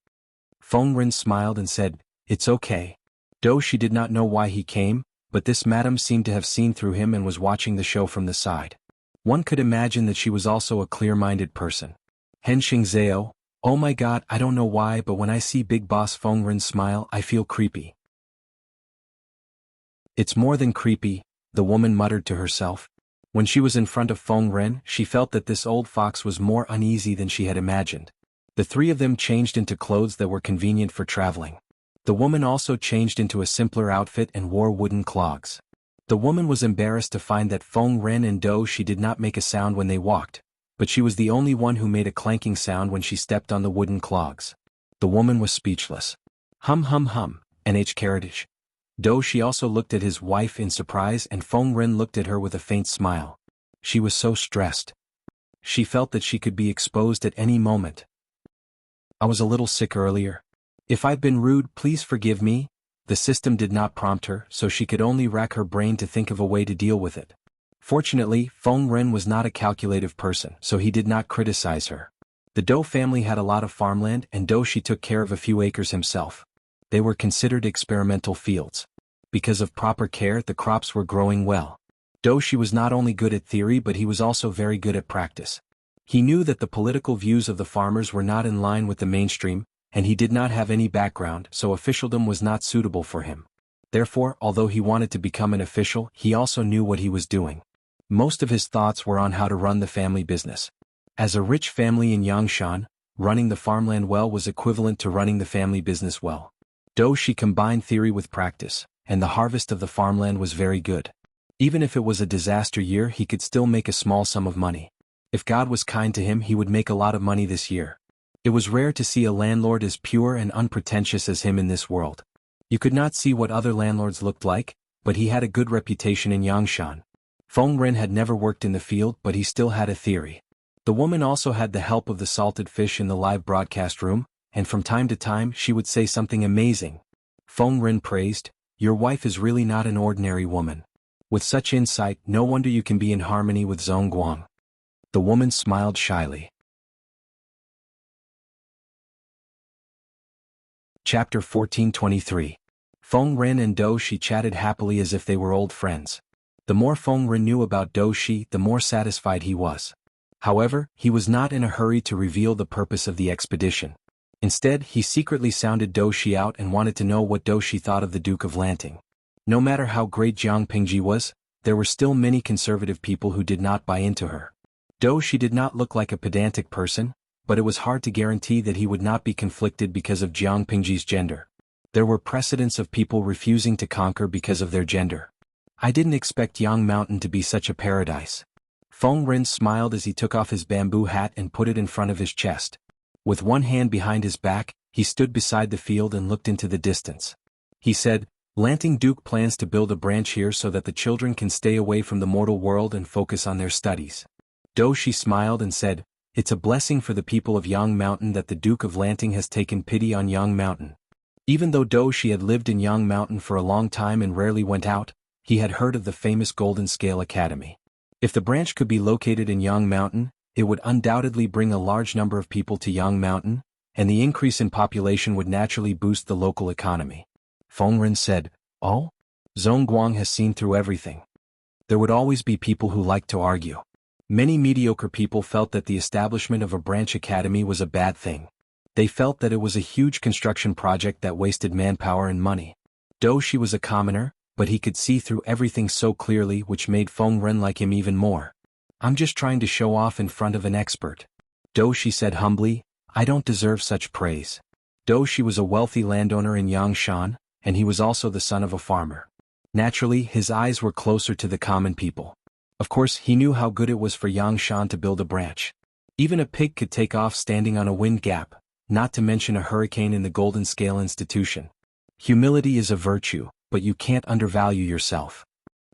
Feng Ren smiled and said, "It's okay." Dou did not know why he came, but this madam seemed to have seen through him and was watching the show from the side. One could imagine that she was also a clear-minded person. Hen Xingzhao, "Oh my god, I don't know why, but when I see Big Boss Feng Ren smile, I feel creepy." "It's more than creepy," the woman muttered to herself. When she was in front of Feng Ren, she felt that this old fox was more uneasy than she had imagined. The three of them changed into clothes that were convenient for traveling. The woman also changed into a simpler outfit and wore wooden clogs. The woman was embarrassed to find that Feng Ren and Dou did not make a sound when they walked, but she was the only one who made a clanking sound when she stepped on the wooden clogs. The woman was speechless. Hum hum hum, NH Carriage. Dou also looked at his wife in surprise and Feng Ren looked at her with a faint smile. She was so stressed. She felt that she could be exposed at any moment. "I was a little sick earlier. If I've been rude, please forgive me." The system did not prompt her, so she could only rack her brain to think of a way to deal with it. Fortunately, Feng Ren was not a calculative person, so he did not criticize her. The Dou family had a lot of farmland and Dou took care of a few acres himself. They were considered experimental fields. Because of proper care, the crops were growing well. Dou was not only good at theory but he was also very good at practice. He knew that the political views of the farmers were not in line with the mainstream, and he did not have any background, so officialdom was not suitable for him. Therefore, although he wanted to become an official, he also knew what he was doing. Most of his thoughts were on how to run the family business. As a rich family in Yangshan, running the farmland well was equivalent to running the family business well. Dou combined theory with practice, and the harvest of the farmland was very good. Even if it was a disaster year, he could still make a small sum of money. If God was kind to him, he would make a lot of money this year. It was rare to see a landlord as pure and unpretentious as him in this world. You could not see what other landlords looked like, but he had a good reputation in Yangshan. Feng Ren had never worked in the field, but he still had a theory. The woman also had the help of the salted fish in the live broadcast room, and from time to time she would say something amazing. Feng Ren praised, "Your wife is really not an ordinary woman. With such insight, no wonder you can be in harmony with Zhongguang." The woman smiled shyly. Chapter 1423. Feng Ren and Dou Shi chatted happily as if they were old friends. The more Feng Ren knew about Dou Shi, the more satisfied he was. However, he was not in a hurry to reveal the purpose of the expedition. Instead, he secretly sounded Dou Shi out and wanted to know what Dou Shi thought of the Duke of Lanting. No matter how great Jiang Pingji was, there were still many conservative people who did not buy into her. Dou Shi did not look like a pedantic person, but it was hard to guarantee that he would not be conflicted because of Jiang Pingji's gender. There were precedents of people refusing to conquer because of their gender. I didn't expect Yang Mountain to be such a paradise. Feng Ren smiled as he took off his bamboo hat and put it in front of his chest. With one hand behind his back, he stood beside the field and looked into the distance. He said, "Lanting Duke plans to build a branch here so that the children can stay away from the mortal world and focus on their studies." Dou Shi smiled and said, "It's a blessing for the people of Yang Mountain that the Duke of Lanting has taken pity on Yang Mountain." Even though Dou Shi had lived in Yang Mountain for a long time and rarely went out, he had heard of the famous Golden Scale Academy. If the branch could be located in Yang Mountain, it would undoubtedly bring a large number of people to Yang Mountain, and the increase in population would naturally boost the local economy. Feng Ren said, "Oh? Zhongguang has seen through everything." There would always be people who liked to argue. Many mediocre people felt that the establishment of a branch academy was a bad thing. They felt that it was a huge construction project that wasted manpower and money. Dou Shi was a commoner, but he could see through everything so clearly, which made Feng Ren like him even more. "I'm just trying to show off in front of an expert." Dou Shi said humbly, "I don't deserve such praise." Dou Shi was a wealthy landowner in Yangshan, and he was also the son of a farmer. Naturally, his eyes were closer to the common people. Of course, he knew how good it was for Yangshan to build a branch. Even a pig could take off standing on a wind gap, not to mention a hurricane in the Golden Scale Institution. Humility is a virtue, but you can't undervalue yourself.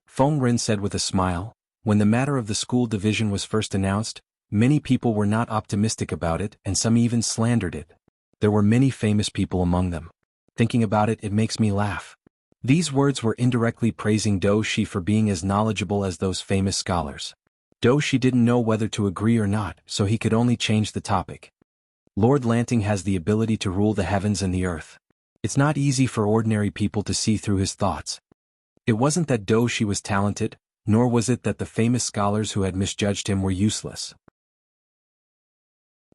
Feng Ren said with a smile, "When the matter of the school division was first announced, many people were not optimistic about it and some even slandered it. There were many famous people among them. Thinking about it, it makes me laugh." These words were indirectly praising Dou Shi for being as knowledgeable as those famous scholars. Dou Shi didn't know whether to agree or not, so he could only change the topic. "Lord Lanting has the ability to rule the heavens and the earth. It's not easy for ordinary people to see through his thoughts." It wasn't that Dou Shi was talented, nor was it that the famous scholars who had misjudged him were useless.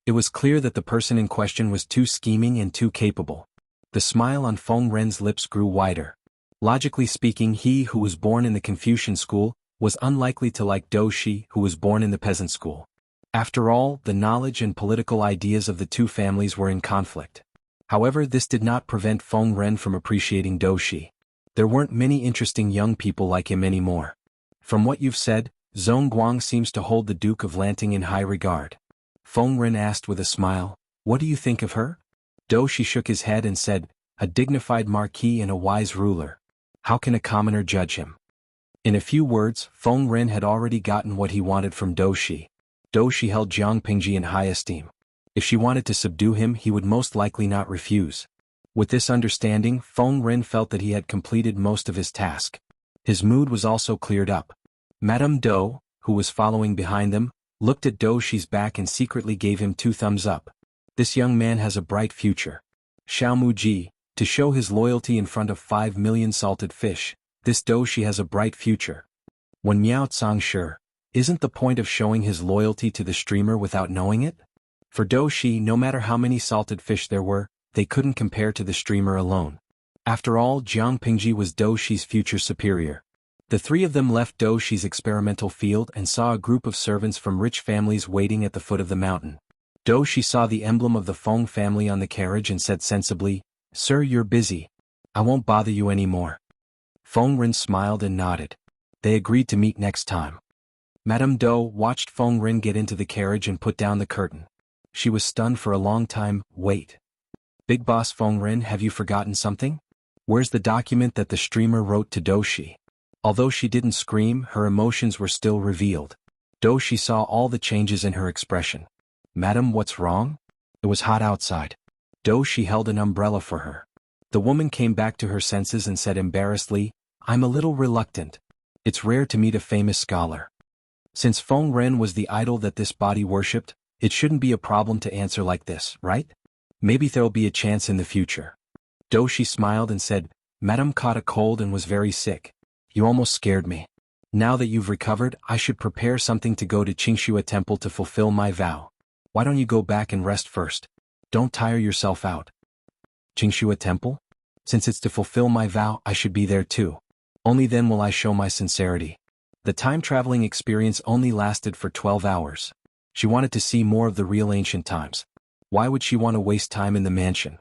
It was clear that the person in question was too scheming and too capable. The smile on Feng Ren's lips grew wider. Logically speaking, he who was born in the Confucian school was unlikely to like Dou Shi who was born in the peasant school. After all, the knowledge and political ideas of the two families were in conflict. However, this did not prevent Feng Ren from appreciating Dou Shi. There weren't many interesting young people like him anymore. "From what you've said, Zhongguang seems to hold the Duke of Lanting in high regard." Feng Ren asked with a smile, "What do you think of her?" Dou Shi shook his head and said, "A dignified marquis and a wise ruler. How can a commoner judge him?" In a few words, Feng Ren had already gotten what he wanted from Dou Shi. Dou Shi held Jiang Pingji in high esteem. If she wanted to subdue him, he would most likely not refuse. With this understanding, Feng Ren felt that he had completed most of his task. His mood was also cleared up. Madame Dou, who was following behind them, looked at Dou Shi's back and secretly gave him 2 thumbs up. This young man has a bright future. Xiao Muji, to show his loyalty in front of 5 million salted fish, this Dou Shi has a bright future. When Miao Tsang sure, isn't the point of showing his loyalty to the streamer without knowing it? For Dou Shi, no matter how many salted fish there were, they couldn't compare to the streamer alone. After all, Jiang Pingji was Dou Shi's future superior. The 3 of them left Dou Shi's experimental field and saw a group of servants from rich families waiting at the foot of the mountain. Dou Shi saw the emblem of the Feng family on the carriage and said sensibly, "Sir, you're busy. I won't bother you anymore." Feng Ren smiled and nodded. They agreed to meet next time. Madame Dou watched Feng Ren get into the carriage and put down the curtain. She was stunned for a long time. "Wait. Big boss Feng Ren, have you forgotten something?" Where's the document that the streamer wrote to Doshi? Although she didn't scream, her emotions were still revealed. Doshi saw all the changes in her expression. Madam, what's wrong? It was hot outside. Doshi held an umbrella for her. The woman came back to her senses and said embarrassedly, I'm a little reluctant. It's rare to meet a famous scholar. Since Feng Ren was the idol that this body worshipped, it shouldn't be a problem to answer like this, right? Maybe there'll be a chance in the future. Doshi smiled and said, Madam caught a cold and was very sick. You almost scared me. Now that you've recovered, I should prepare something to go to Qingxue Temple to fulfill my vow. Why don't you go back and rest first? Don't tire yourself out. Qingxue Temple? Since it's to fulfill my vow, I should be there too. Only then will I show my sincerity. The time-traveling experience only lasted for 12 hours. She wanted to see more of the real ancient times. Why would she want to waste time in the mansion?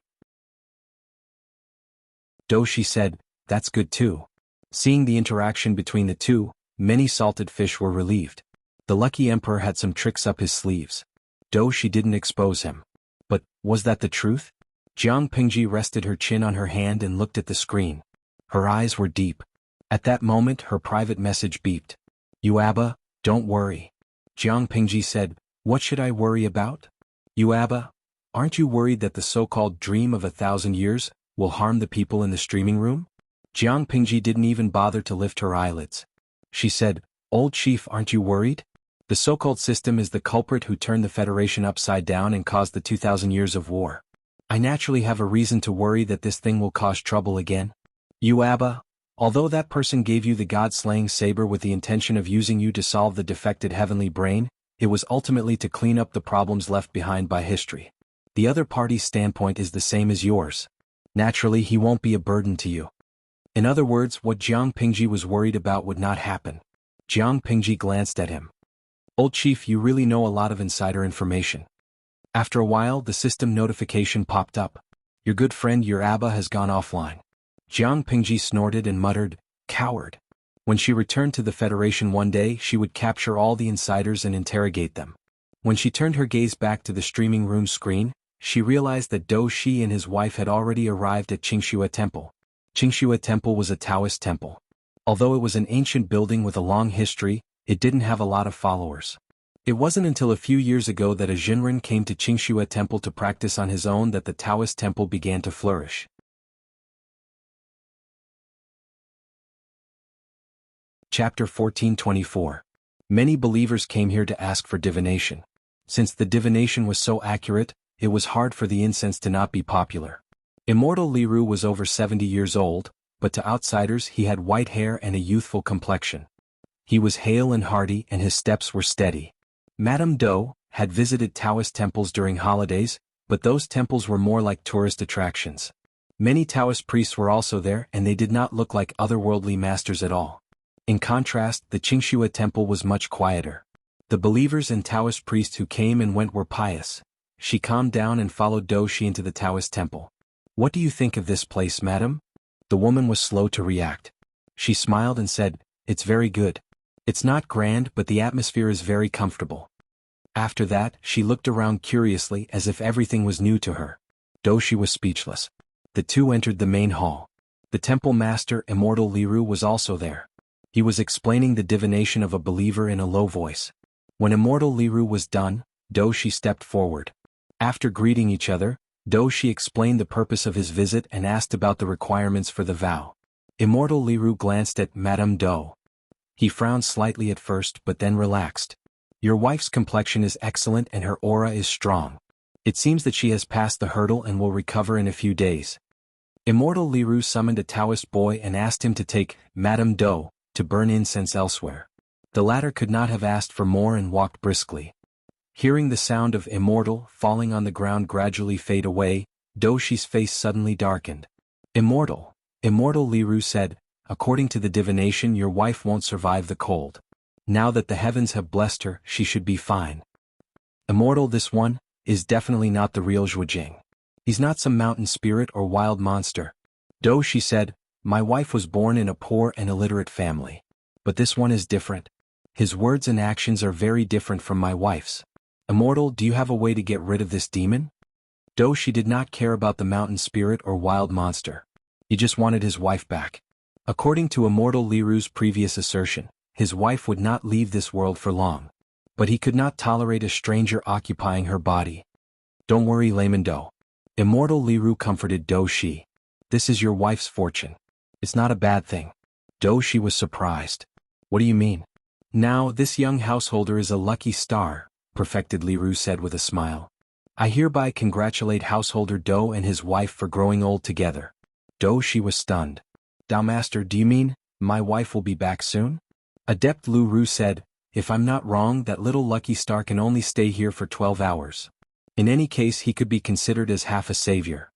Doshi said, that's good too. Seeing the interaction between the two, many salted fish were relieved. The lucky emperor had some tricks up his sleeves. Doshi didn't expose him. But, was that the truth? Jiang Pingji rested her chin on her hand and looked at the screen. Her eyes were deep. At that moment her private message beeped. Yuaba, don't worry. Jiang Pingji said, what should I worry about? Yuaba, aren't you worried that the so-called dream of 1,000 years will harm the people in the streaming room? Jiang Pingji didn't even bother to lift her eyelids. She said, Old chief, aren't you worried? The so-called system is the culprit who turned the Federation upside down and caused the 2,000 years of war. I naturally have a reason to worry that this thing will cause trouble again. Yuaba, although that person gave you the god-slaying saber with the intention of using you to solve the defected heavenly brain, it was ultimately to clean up the problems left behind by history. The other party's standpoint is the same as yours. Naturally, he won't be a burden to you. In other words, what Jiang Pingji was worried about would not happen. Jiang Pingji glanced at him. Old chief, you really know a lot of insider information. After a while, the system notification popped up. Your good friend Yuaba has gone offline. Jiang Pingji snorted and muttered, coward. When she returned to the Federation one day, she would capture all the insiders and interrogate them. When she turned her gaze back to the streaming room screen, she realized that Doshi and his wife had already arrived at Qingxue Temple. Qingxue Temple was a Taoist temple. Although it was an ancient building with a long history, it didn't have a lot of followers. It wasn't until a few years ago that a Jinren came to Qingxue Temple to practice on his own that the Taoist temple began to flourish. Chapter 1424. Many believers came here to ask for divination. Since the divination was so accurate, it was hard for the incense to not be popular. Immortal Liru was over 70 years old, but to outsiders he had white hair and a youthful complexion. He was hale and hearty and his steps were steady. Madame Do had visited Taoist temples during holidays, but those temples were more like tourist attractions. Many Taoist priests were also there and they did not look like otherworldly masters at all. In contrast, the Qingxue Temple was much quieter. The believers and Taoist priests who came and went were pious. She calmed down and followed Doshi into the Taoist temple. What do you think of this place, madam? The woman was slow to react. She smiled and said, it's very good. It's not grand, but the atmosphere is very comfortable. After that, she looked around curiously as if everything was new to her. Doshi was speechless. The two entered the main hall. The temple master, Immortal Liru, was also there. He was explaining the divination of a believer in a low voice. When Immortal Liru was done, Doshi stepped forward. After greeting each other, Doshi explained the purpose of his visit and asked about the requirements for the vow. Immortal Liru glanced at Madame Do. He frowned slightly at first but then relaxed. Your wife's complexion is excellent and her aura is strong. It seems that she has passed the hurdle and will recover in a few days. Immortal Liru summoned a Taoist boy and asked him to take Madame Do to burn incense elsewhere. The latter could not have asked for more and walked briskly. Hearing the sound of Immortal falling on the ground gradually fade away, Doshi's face suddenly darkened. Immortal Liru said, according to the divination your wife won't survive the cold. Now that the heavens have blessed her, she should be fine. Immortal, this one is definitely not the real Zhuojing. He's not some mountain spirit or wild monster. Doshi said, my wife was born in a poor and illiterate family. But this one is different. His words and actions are very different from my wife's. Immortal, do you have a way to get rid of this demon? Doshi did not care about the mountain spirit or wild monster. He just wanted his wife back. According to immortal Liru's previous assertion, his wife would not leave this world for long. But he could not tolerate a stranger occupying her body. Don't worry, Layman Do. Immortal Liru comforted Do Shi. This is your wife's fortune. It's not a bad thing. Do Shi was surprised. What do you mean? Now, this young householder is a lucky star, perfected Liru said with a smile. I hereby congratulate householder Do and his wife for growing old together. Do Shi was stunned. Dao Master, do you mean, my wife will be back soon? Adept Lu Ru said, if I'm not wrong, that little lucky star can only stay here for 12 hours. In any case, he could be considered as half a savior.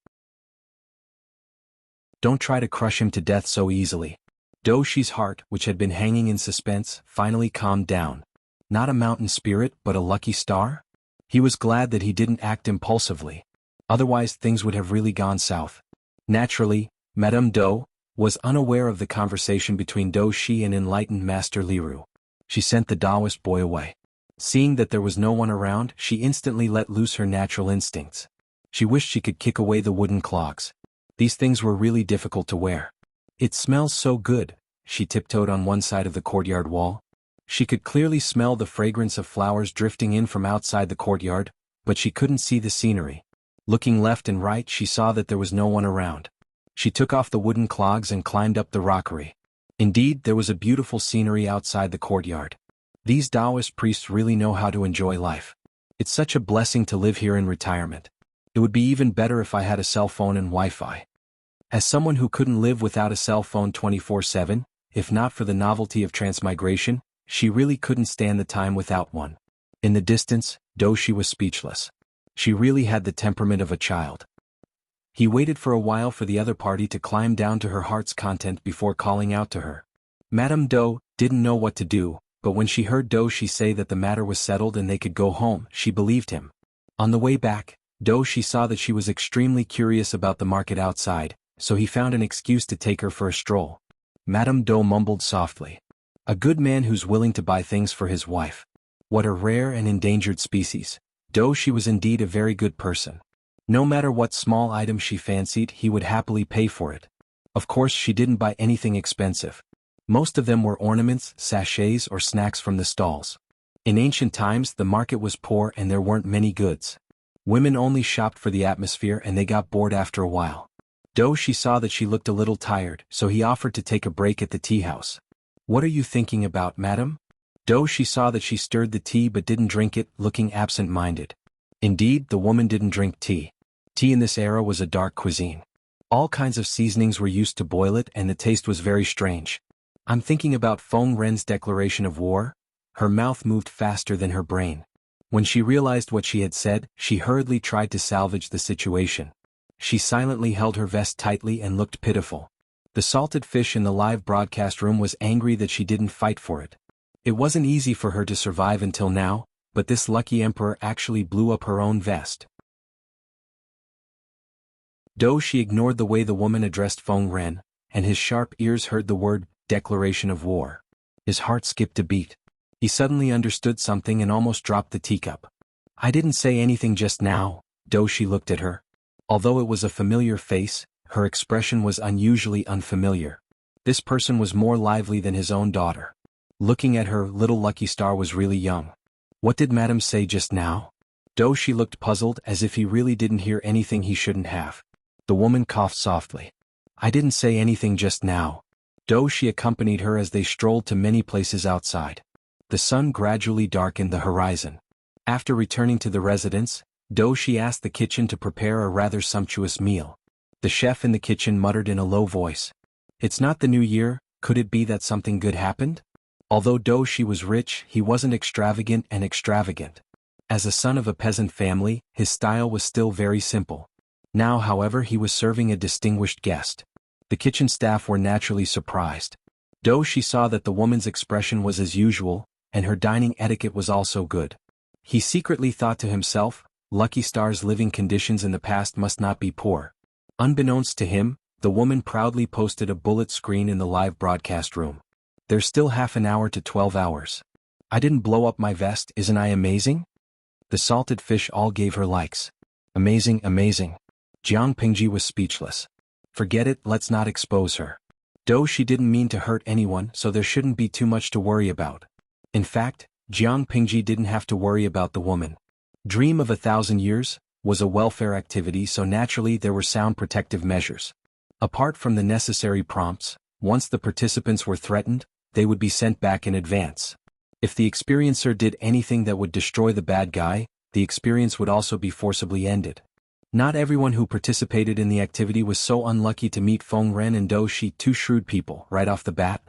Don't try to crush him to death so easily. Do Shi's heart, which had been hanging in suspense, finally calmed down. Not a mountain spirit, but a lucky star? He was glad that he didn't act impulsively. Otherwise things would have really gone south. Naturally, Madame Do was unaware of the conversation between Do Shi and enlightened Master Liru. She sent the Taoist boy away. Seeing that there was no one around, she instantly let loose her natural instincts. She wished she could kick away the wooden clogs. These things were really difficult to wear. It smells so good. She tiptoed on one side of the courtyard wall. She could clearly smell the fragrance of flowers drifting in from outside the courtyard, but she couldn't see the scenery. Looking left and right, she saw that there was no one around. She took off the wooden clogs and climbed up the rockery. Indeed, there was a beautiful scenery outside the courtyard. These Taoist priests really know how to enjoy life. It's such a blessing to live here in retirement. It would be even better if I had a cell phone and Wi-Fi. As someone who couldn't live without a cell phone 24/7, if not for the novelty of transmigration, she really couldn't stand the time without one. In the distance, Do Shi was speechless. She really had the temperament of a child. He waited for a while for the other party to climb down to her heart's content before calling out to her. Madame Do didn't know what to do, but when she heard Do Shi say that the matter was settled and they could go home, she believed him. On the way back, Do Shi saw that she was extremely curious about the market outside, so he found an excuse to take her for a stroll. Madame Do mumbled softly. A good man who's willing to buy things for his wife. What a rare and endangered species. Do Shi was indeed a very good person. No matter what small item she fancied, he would happily pay for it. Of course, she didn't buy anything expensive. Most of them were ornaments, sachets, or snacks from the stalls. In ancient times, the market was poor and there weren't many goods. Women only shopped for the atmosphere and they got bored after a while. Do Shi saw that she looked a little tired, so he offered to take a break at the tea house. What are you thinking about, madam? Do Shi saw that she stirred the tea but didn't drink it, looking absent-minded. Indeed, the woman didn't drink tea. Tea in this era was a dark cuisine. All kinds of seasonings were used to boil it and the taste was very strange. I'm thinking about Feng Ren's declaration of war. Her mouth moved faster than her brain. When she realized what she had said, she hurriedly tried to salvage the situation. She silently held her vest tightly and looked pitiful. The salted fish in the live broadcast room was angry that she didn't fight for it. It wasn't easy for her to survive until now, but this lucky emperor actually blew up her own vest. Do Shi ignored the way the woman addressed Feng Ren, and his sharp ears heard the word, declaration of war. His heart skipped a beat. He suddenly understood something and almost dropped the teacup. I didn't say anything just now. Do Shi looked at her. Although it was a familiar face, her expression was unusually unfamiliar. This person was more lively than his own daughter. Looking at her, little lucky star was really young. What did Madame say just now? Do Shi looked puzzled, as if he really didn't hear anything he shouldn't have. The woman coughed softly. I didn't say anything just now. Do Shi accompanied her as they strolled to many places outside. The sun gradually darkened the horizon. After returning to the residence, Do Shi asked the kitchen to prepare a rather sumptuous meal. The chef in the kitchen muttered in a low voice. It's not the new year, could it be that something good happened? Although Do Shi was rich, he wasn't extravagant. As a son of a peasant family, his style was still very simple. Now, however, he was serving a distinguished guest. The kitchen staff were naturally surprised. Do Shi saw that the woman's expression was as usual, and her dining etiquette was also good. He secretly thought to himself, Lucky Star's living conditions in the past must not be poor. Unbeknownst to him, the woman proudly posted a bullet screen in the live broadcast room. There's still half an hour to 12 hours. I didn't blow up my vest, isn't I amazing? The salted fish all gave her likes. Amazing, amazing. Jiang Pingji was speechless. Forget it, let's not expose her. Though she didn't mean to hurt anyone, so there shouldn't be too much to worry about. In fact, Jiang Pingji didn't have to worry about the woman. Dream of 1,000 years was a welfare activity, so naturally there were sound protective measures. Apart from the necessary prompts, once the participants were threatened, they would be sent back in advance. If the experiencer did anything that would destroy the bad guy, the experience would also be forcibly ended. Not everyone who participated in the activity was so unlucky to meet Feng Ren and Dou Shi, two shrewd people, right off the bat.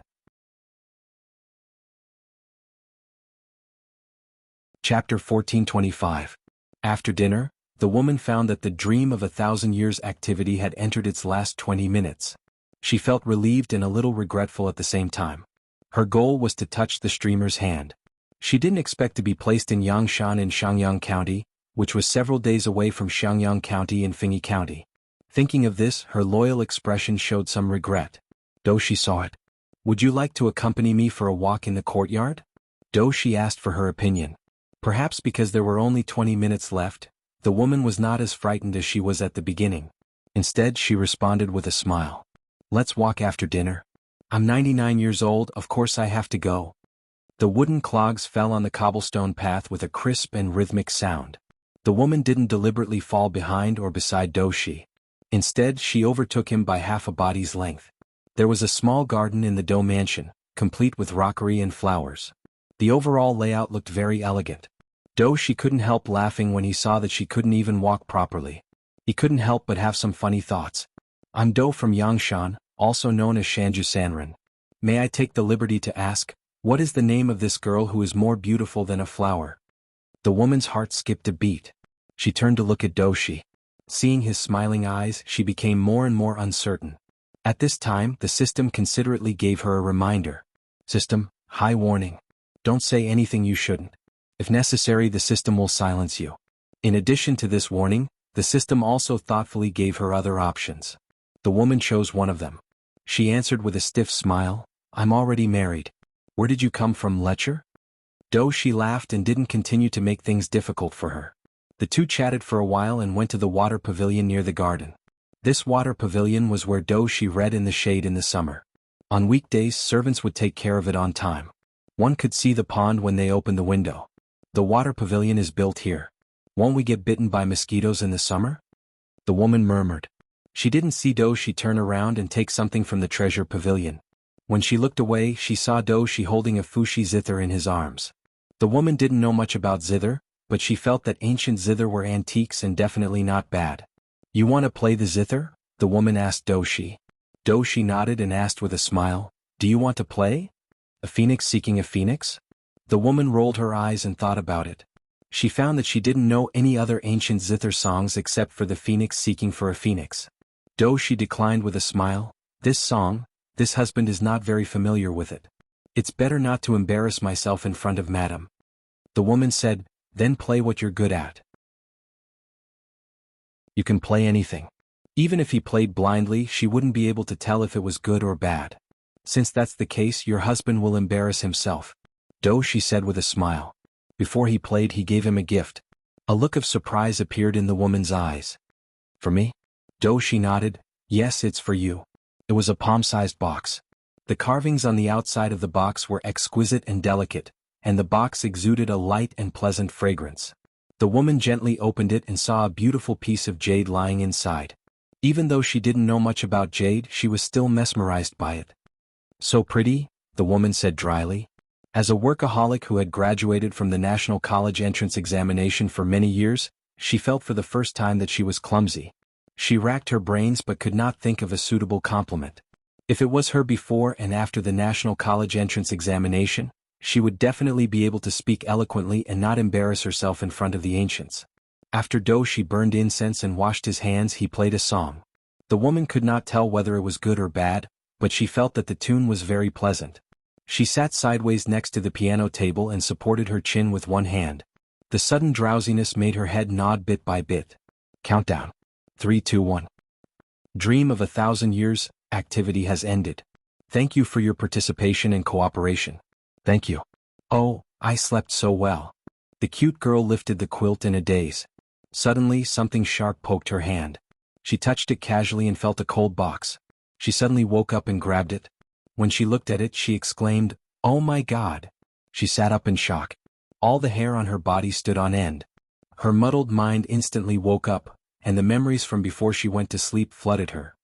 Chapter 1425. After dinner, the woman found that the Dream of 1,000 Years activity had entered its last 20 minutes. She felt relieved and a little regretful at the same time. Her goal was to touch the streamer's hand. She didn't expect to be placed in Yangshan in Shangyang County, which was several days away from Shangyang County in Fengyi County. Thinking of this, her loyal expression showed some regret. Dou Shi saw it. "Would you like to accompany me for a walk in the courtyard?" Dou Shi asked for her opinion. Perhaps because there were only 20 minutes left, the woman was not as frightened as she was at the beginning. Instead, she responded with a smile. "Let's walk after dinner. I'm 99 years old, of course I have to go." The wooden clogs fell on the cobblestone path with a crisp and rhythmic sound. The woman didn't deliberately fall behind or beside Dou Shi. Instead, she overtook him by half a body's length. There was a small garden in the Dou mansion, complete with rockery and flowers. The overall layout looked very elegant. Dou Shi couldn't help laughing when he saw that she couldn't even walk properly. He couldn't help but have some funny thoughts. "I'm Dou from Yangshan, also known as Shanju Sanren. May I take the liberty to ask, what is the name of this girl who is more beautiful than a flower?" The woman's heart skipped a beat. She turned to look at Dou Shi. Seeing his smiling eyes, she became more and more uncertain. At this time, the system considerately gave her a reminder. "System, high warning. Don't say anything you shouldn't. If necessary, the system will silence you." In addition to this warning, the system also thoughtfully gave her other options. The woman chose one of them. She answered with a stiff smile, "I'm already married. Where did you come from, lecher?" Dou Shi laughed and didn't continue to make things difficult for her. The two chatted for a while and went to the water pavilion near the garden. This water pavilion was where Dou Shi read in the shade in the summer. On weekdays, servants would take care of it on time. One could see the pond when they opened the window. "The water pavilion is built here. Won't we get bitten by mosquitoes in the summer?" The woman murmured. She didn't see Dou Shi turn around and take something from the treasure pavilion. When she looked away, she saw Dou Shi holding a fushi zither in his arms. The woman didn't know much about zither, but she felt that ancient zither were antiques and definitely not bad. "You want to play the zither?" the woman asked Dou Shi. Dou Shi nodded and asked with a smile, "Do you want to play? A phoenix seeking a phoenix?" The woman rolled her eyes and thought about it. She found that she didn't know any other ancient zither songs except for the phoenix seeking for a phoenix. Dou Shi declined with a smile. "This song, this husband is not very familiar with it. It's better not to embarrass myself in front of madam." The woman said, "Then play what you're good at." "You can play anything." Even if he played blindly, she wouldn't be able to tell if it was good or bad. "Since that's the case, your husband will embarrass himself," Dou Shi said with a smile. Before he played, he gave him a gift. A look of surprise appeared in the woman's eyes. "For me?" Dou Shi nodded. "Yes, it's for you." It was a palm-sized box. The carvings on the outside of the box were exquisite and delicate, and the box exuded a light and pleasant fragrance. The woman gently opened it and saw a beautiful piece of jade lying inside. Even though she didn't know much about jade, she was still mesmerized by it. "So pretty," the woman said dryly. As a workaholic who had graduated from the National College entrance examination for many years, she felt for the first time that she was clumsy. She racked her brains but could not think of a suitable compliment. If it was her before and after the National College entrance examination, she would definitely be able to speak eloquently and not embarrass herself in front of the ancients. After Dou Shi burned incense and washed his hands, he played a song. The woman could not tell whether it was good or bad, but she felt that the tune was very pleasant. She sat sideways next to the piano table and supported her chin with one hand. The sudden drowsiness made her head nod bit by bit. Countdown. 3, 2, 1. Dream of 1,000 years, activity has ended. Thank you for your participation and cooperation. Thank you. Oh, I slept so well. The cute girl lifted the quilt in a daze. Suddenly, something sharp poked her hand. She touched it casually and felt a cold box. She suddenly woke up and grabbed it. When she looked at it, she exclaimed, "Oh my God!" She sat up in shock. All the hair on her body stood on end. Her muddled mind instantly woke up, and the memories from before she went to sleep flooded her.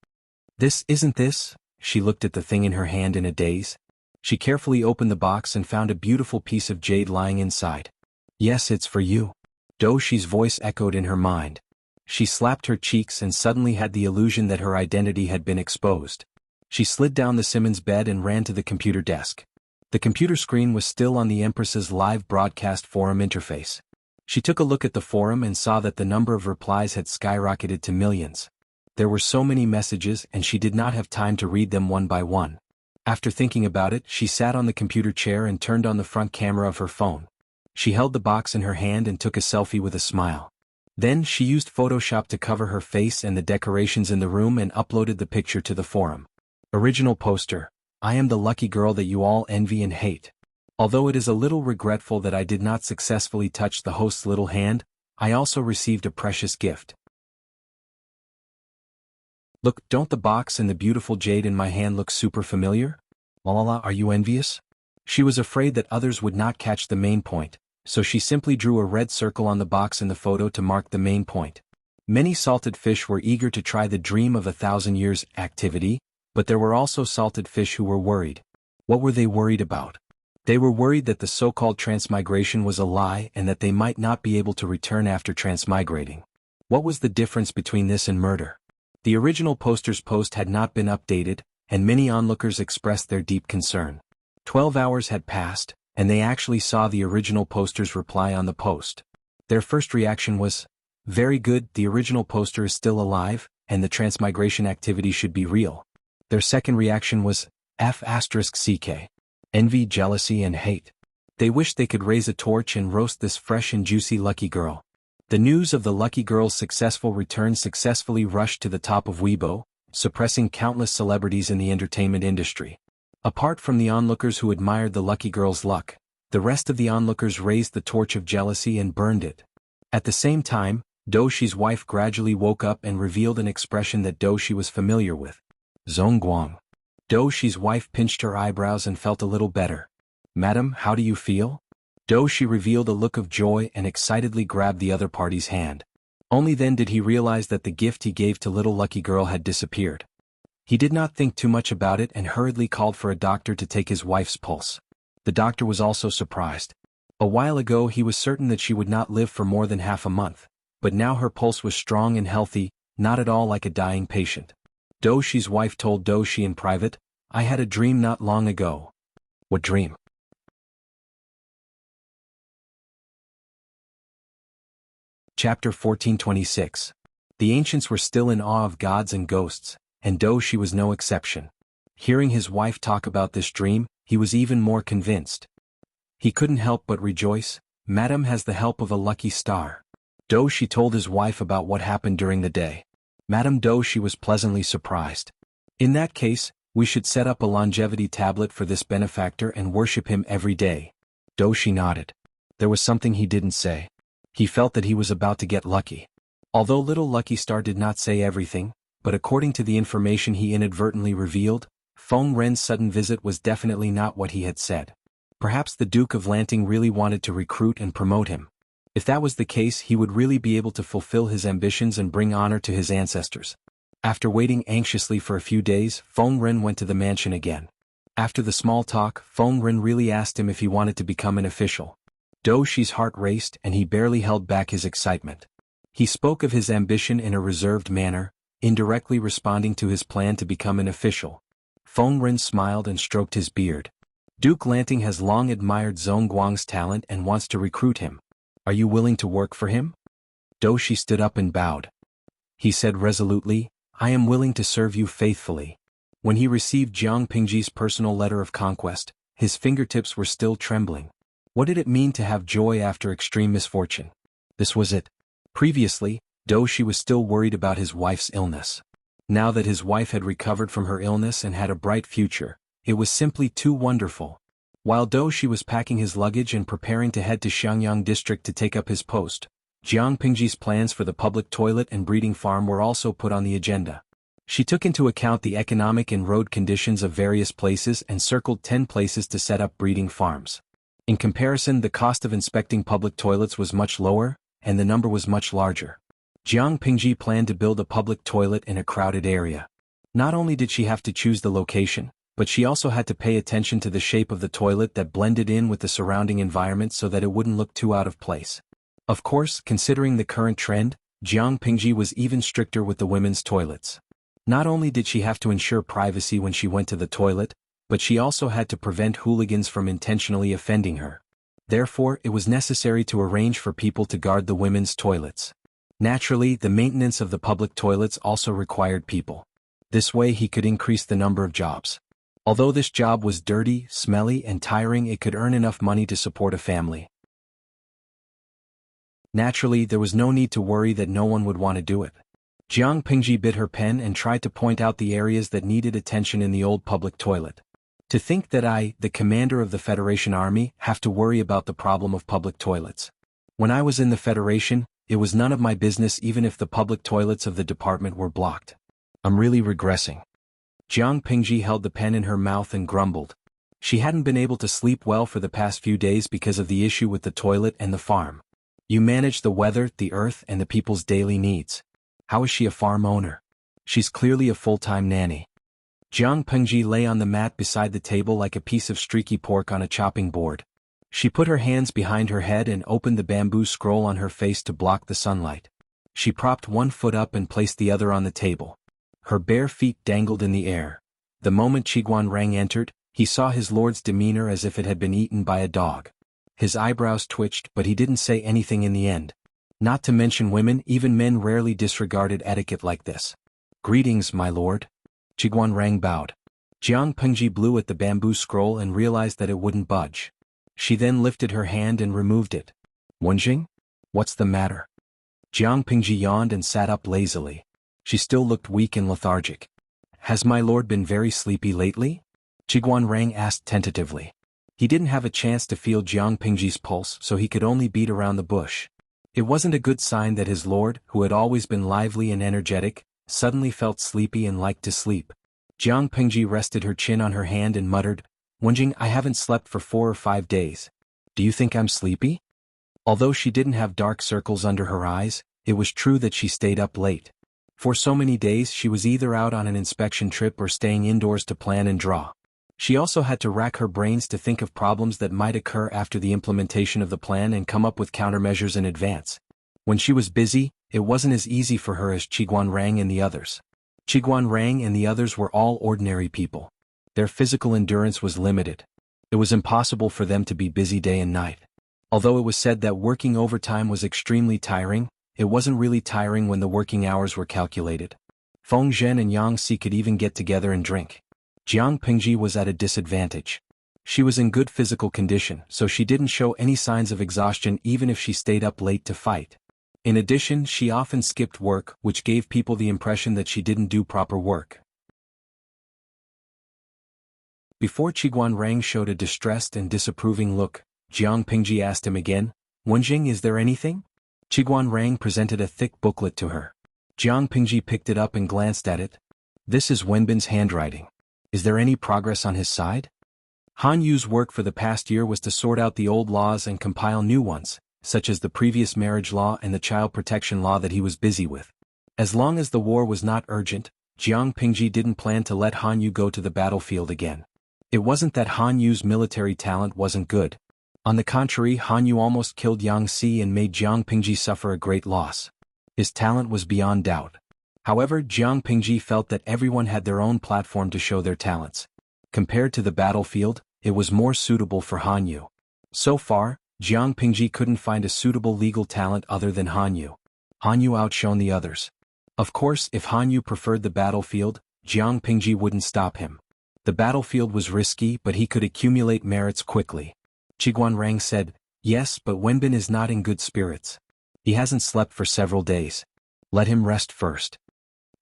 "This isn't this?" She looked at the thing in her hand in a daze. She carefully opened the box and found a beautiful piece of jade lying inside. "Yes, it's for you." Doushi's voice echoed in her mind. She slapped her cheeks and suddenly had the illusion that her identity had been exposed. She slid down the Simmons bed and ran to the computer desk. The computer screen was still on the Empress's live broadcast forum interface. She took a look at the forum and saw that the number of replies had skyrocketed to millions. There were so many messages and she did not have time to read them one by one. After thinking about it, she sat on the computer chair and turned on the front camera of her phone. She held the box in her hand and took a selfie with a smile. Then she used Photoshop to cover her face and the decorations in the room and uploaded the picture to the forum. Original poster: "I am the lucky girl that you all envy and hate. Although it is a little regretful that I did not successfully touch the host's little hand, I also received a precious gift. Look, don't the box and the beautiful jade in my hand look super familiar? Lala, are you envious?" She was afraid that others would not catch the main point, so she simply drew a red circle on the box in the photo to mark the main point. Many salted fish were eager to try the dream of 1,000 years activity, but there were also salted fish who were worried. What were they worried about? They were worried that the so-called transmigration was a lie and that they might not be able to return after transmigrating. What was the difference between this and murder? The original poster's post had not been updated, and many onlookers expressed their deep concern. 12 hours had passed, and they actually saw the original poster's reply on the post. Their first reaction was, "Very good, the original poster is still alive, and the transmigration activity should be real." Their second reaction was, F***CK. Envy, jealousy and hate. They wished they could raise a torch and roast this fresh and juicy lucky girl. The news of the lucky girl's successful return successfully rushed to the top of Weibo, suppressing countless celebrities in the entertainment industry. Apart from the onlookers who admired the lucky girl's luck, the rest of the onlookers raised the torch of jealousy and burned it. At the same time, Doushi's wife gradually woke up and revealed an expression that Doushi was familiar with. Zongguang. Doushi's wife pinched her eyebrows and felt a little better. "Madam, how do you feel?" Doushi revealed a look of joy and excitedly grabbed the other party's hand. Only then did he realize that the gift he gave to little lucky girl had disappeared. He did not think too much about it and hurriedly called for a doctor to take his wife's pulse. The doctor was also surprised. A while ago he was certain that she would not live for more than half a month, but now her pulse was strong and healthy, not at all like a dying patient. Doushi's wife told Doushi in private, "I had a dream not long ago." "What dream?" Chapter 1426. The ancients were still in awe of gods and ghosts, and Doushi was no exception. Hearing his wife talk about this dream, he was even more convinced. He couldn't help but rejoice. "Madam has the help of a lucky star." Doushi told his wife about what happened during the day. Madame Doushi was pleasantly surprised. "In that case, we should set up a longevity tablet for this benefactor and worship him every day." Doushi nodded. There was something he didn't say. He felt that he was about to get lucky. Although little Lucky Star did not say everything, but according to the information he inadvertently revealed, Feng Ren's sudden visit was definitely not what he had said. Perhaps the Duke of Lanting really wanted to recruit and promote him. If that was the case, he would really be able to fulfill his ambitions and bring honor to his ancestors. After waiting anxiously for a few days, Feng Ren went to the mansion again. After the small talk, Feng Ren really asked him if he wanted to become an official. Doushi's heart raced and he barely held back his excitement. He spoke of his ambition in a reserved manner, indirectly responding to his plan to become an official. Feng Ren smiled and stroked his beard. Duke Lanting has long admired Zongguang's talent and wants to recruit him. Are you willing to work for him? Doushi stood up and bowed. He said resolutely, "I am willing to serve you faithfully." When he received Jiang Pingji's personal letter of conquest, his fingertips were still trembling. What did it mean to have joy after extreme misfortune? This was it. Previously, Doushi was still worried about his wife's illness. Now that his wife had recovered from her illness and had a bright future, it was simply too wonderful. While Doushi was packing his luggage and preparing to head to Xiangyang district to take up his post, Jiang Pingji's plans for the public toilet and breeding farm were also put on the agenda. She took into account the economic and road conditions of various places and circled 10 places to set up breeding farms. In comparison, the cost of inspecting public toilets was much lower, and the number was much larger. Jiang Pingji planned to build a public toilet in a crowded area. Not only did she have to choose the location, but she also had to pay attention to the shape of the toilet that blended in with the surrounding environment so that it wouldn't look too out of place. Of course, considering the current trend, Jiang Pingji was even stricter with the women's toilets. Not only did she have to ensure privacy when she went to the toilet, but she also had to prevent hooligans from intentionally offending her. Therefore, it was necessary to arrange for people to guard the women's toilets. Naturally, the maintenance of the public toilets also required people. This way he could increase the number of jobs. Although this job was dirty, smelly, and tiring, it could earn enough money to support a family. Naturally, there was no need to worry that no one would want to do it. Jiang Pingji bit her pen and tried to point out the areas that needed attention in the old public toilet. To think that I, the commander of the Federation Army, have to worry about the problem of public toilets. When I was in the Federation, it was none of my business even if the public toilets of the department were blocked. I'm really regressing. Jiang Pingji held the pen in her mouth and grumbled. She hadn't been able to sleep well for the past few days because of the issue with the toilet and the farm. You manage the weather, the earth, and the people's daily needs. How is she a farm owner? She's clearly a full-time nanny. Jiang Pingji lay on the mat beside the table like a piece of streaky pork on a chopping board. She put her hands behind her head and opened the bamboo scroll on her face to block the sunlight. She propped one foot up and placed the other on the table. Her bare feet dangled in the air. The moment Qiguan Rang entered, he saw his lord's demeanor as if it had been eaten by a dog. His eyebrows twitched, but he didn't say anything in the end. Not to mention women, even men rarely disregarded etiquette like this. Greetings, my lord. Qiguan Rang bowed. Jiang Pingji blew at the bamboo scroll and realized that it wouldn't budge. She then lifted her hand and removed it. Wenjing? What's the matter? Jiang Pingji yawned and sat up lazily. She still looked weak and lethargic. Has my lord been very sleepy lately? Qiguan Rang asked tentatively. He didn't have a chance to feel Jiang Pingji's pulse, so he could only beat around the bush. It wasn't a good sign that his lord, who had always been lively and energetic, suddenly felt sleepy and liked to sleep. Jiang Pingji rested her chin on her hand and muttered, Wenjing, I haven't slept for 4 or 5 days. Do you think I'm sleepy? Although she didn't have dark circles under her eyes, it was true that she stayed up late. For so many days she was either out on an inspection trip or staying indoors to plan and draw. She also had to rack her brains to think of problems that might occur after the implementation of the plan and come up with countermeasures in advance. When she was busy, it wasn't as easy for her as Qiguan Rang and the others. Qiguan Rang and the others were all ordinary people. Their physical endurance was limited. It was impossible for them to be busy day and night. Although it was said that working overtime was extremely tiring, it wasn't really tiring when the working hours were calculated. Feng Zhen and Yang Si could even get together and drink. Jiang Pingji was at a disadvantage. She was in good physical condition, so she didn't show any signs of exhaustion even if she stayed up late to fight. In addition, she often skipped work, which gave people the impression that she didn't do proper work. Before Qiguan Rang showed a distressed and disapproving look, Jiang Pingji asked him again, Wenjing, is there anything? Qiguan Rang presented a thick booklet to her. Jiang Pingji picked it up and glanced at it. This is Wenbin's handwriting. Is there any progress on his side? Han Yu's work for the past year was to sort out the old laws and compile new ones, such as the previous marriage law and the child protection law that he was busy with. As long as the war was not urgent, Jiang Pingji didn't plan to let Han Yu go to the battlefield again. It wasn't that Han Yu's military talent wasn't good. On the contrary, Han Yu almost killed Yang Si and made Jiang Pingji suffer a great loss. His talent was beyond doubt. However, Jiang Pingji felt that everyone had their own platform to show their talents. Compared to the battlefield, it was more suitable for Han Yu. So far, Jiang Pingji couldn't find a suitable legal talent other than Han Yu. Han Yu outshone the others. Of course, if Han Yu preferred the battlefield, Jiang Pingji wouldn't stop him. The battlefield was risky, but he could accumulate merits quickly. Qiguan Rang said, Yes, but Wenbin is not in good spirits. He hasn't slept for several days. Let him rest first.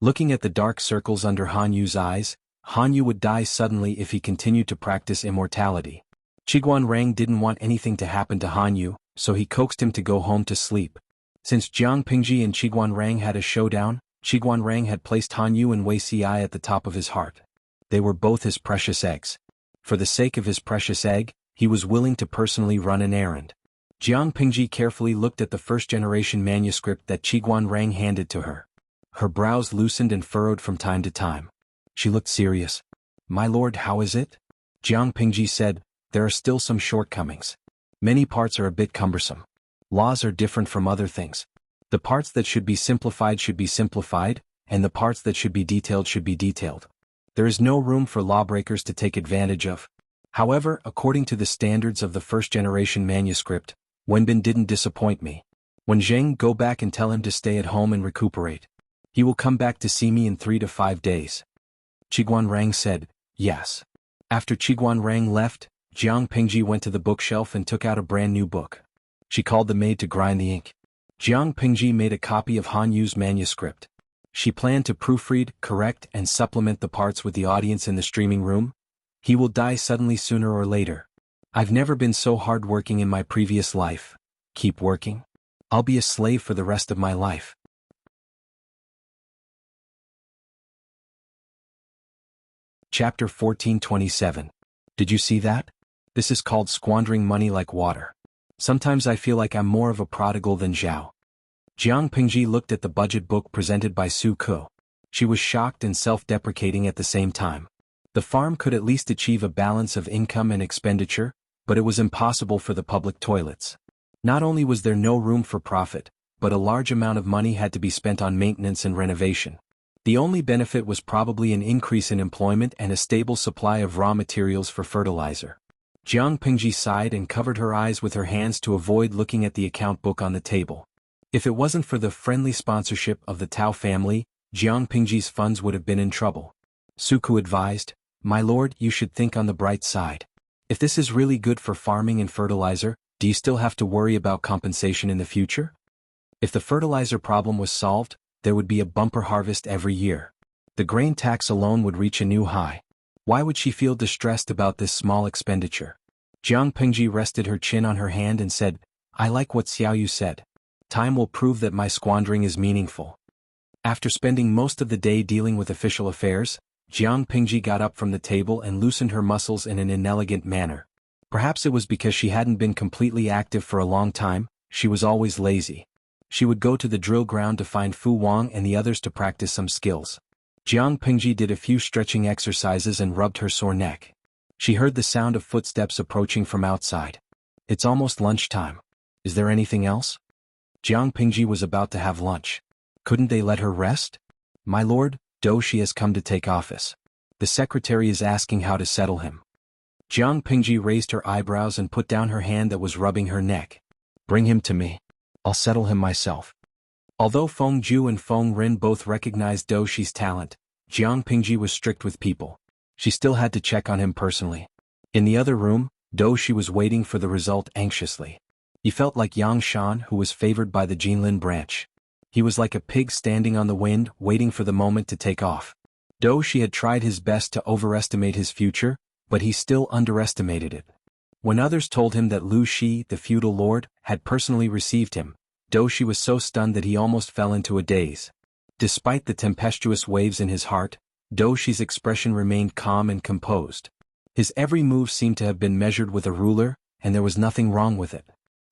Looking at the dark circles under Han Yu's eyes, Han Yu would die suddenly if he continued to practice immortality. Qiguan Rang didn't want anything to happen to Han Yu, so he coaxed him to go home to sleep. Since Jiang Pingji and Qiguan Rang had a showdown, Qiguan Rang had placed Han Yu and Wei Xi at the top of his heart. They were both his precious eggs. For the sake of his precious egg, he was willing to personally run an errand. Jiang Pingji carefully looked at the first-generation manuscript that Qiguan Rang handed to her. Her brows loosened and furrowed from time to time. She looked serious. "My lord, how is it?" Jiang Pingji said, "There are still some shortcomings. Many parts are a bit cumbersome. Laws are different from other things. The parts that should be simplified, and the parts that should be detailed. There is no room for lawbreakers to take advantage of. However, according to the standards of the first-generation manuscript, Wenbin didn't disappoint me. When Zheng, go back and tell him to stay at home and recuperate. He will come back to see me in 3 to 5 days." Qiguan Rang said, "Yes." After Qiguan Rang left, Jiang Pingji went to the bookshelf and took out a brand new book. She called the maid to grind the ink. Jiang Pingji made a copy of Han Yu's manuscript. She planned to proofread, correct, and supplement the parts with the audience in the streaming room. He will die suddenly sooner or later. I've never been so hard-working in my previous life. Keep working. I'll be a slave for the rest of my life. Chapter 1427. Did you see that? This is called squandering money like water. Sometimes I feel like I'm more of a prodigal than Zhao. Jiang Pingji looked at the budget book presented by Su Ke. She was shocked and self-deprecating at the same time. The farm could at least achieve a balance of income and expenditure, but it was impossible for the public toilets. Not only was there no room for profit, but a large amount of money had to be spent on maintenance and renovation. The only benefit was probably an increase in employment and a stable supply of raw materials for fertilizer. Jiang Pingji sighed and covered her eyes with her hands to avoid looking at the account book on the table. If it wasn't for the friendly sponsorship of the Tao family, Jiang Pingji's funds would have been in trouble. Su Ke advised, "My lord, you should think on the bright side. If this is really good for farming and fertilizer, do you still have to worry about compensation in the future? If the fertilizer problem was solved, there would be a bumper harvest every year. The grain tax alone would reach a new high. Why would she feel distressed about this small expenditure?" Jiang Pingji rested her chin on her hand and said, "I like what Xiao Yu said. Time will prove that my squandering is meaningful." After spending most of the day dealing with official affairs, Jiang Pingji got up from the table and loosened her muscles in an inelegant manner. Perhaps it was because she hadn't been completely active for a long time, she was always lazy. She would go to the drill ground to find Fu Wang and the others to practice some skills. Jiang Pingji did a few stretching exercises and rubbed her sore neck. She heard the sound of footsteps approaching from outside. "It's almost lunchtime. Is there anything else?" Jiang Pingji was about to have lunch. Couldn't they let her rest? "My lord, Doshi has come to take office. The secretary is asking how to settle him." Jiang Pingji raised her eyebrows and put down her hand that was rubbing her neck. "Bring him to me. I'll settle him myself." Although Feng Ju and Feng Rin both recognized Doshi's talent, Jiang Pingji was strict with people. She still had to check on him personally. In the other room, Doshi was waiting for the result anxiously. He felt like Yang Shan, who was favored by the Jinlin branch. He was like a pig standing on the wind, waiting for the moment to take off. Doshi had tried his best to overestimate his future, but he still underestimated it. When others told him that Lu Shi, the feudal lord, had personally received him, Doshi was so stunned that he almost fell into a daze. Despite the tempestuous waves in his heart, Doshi's expression remained calm and composed. His every move seemed to have been measured with a ruler, and there was nothing wrong with it.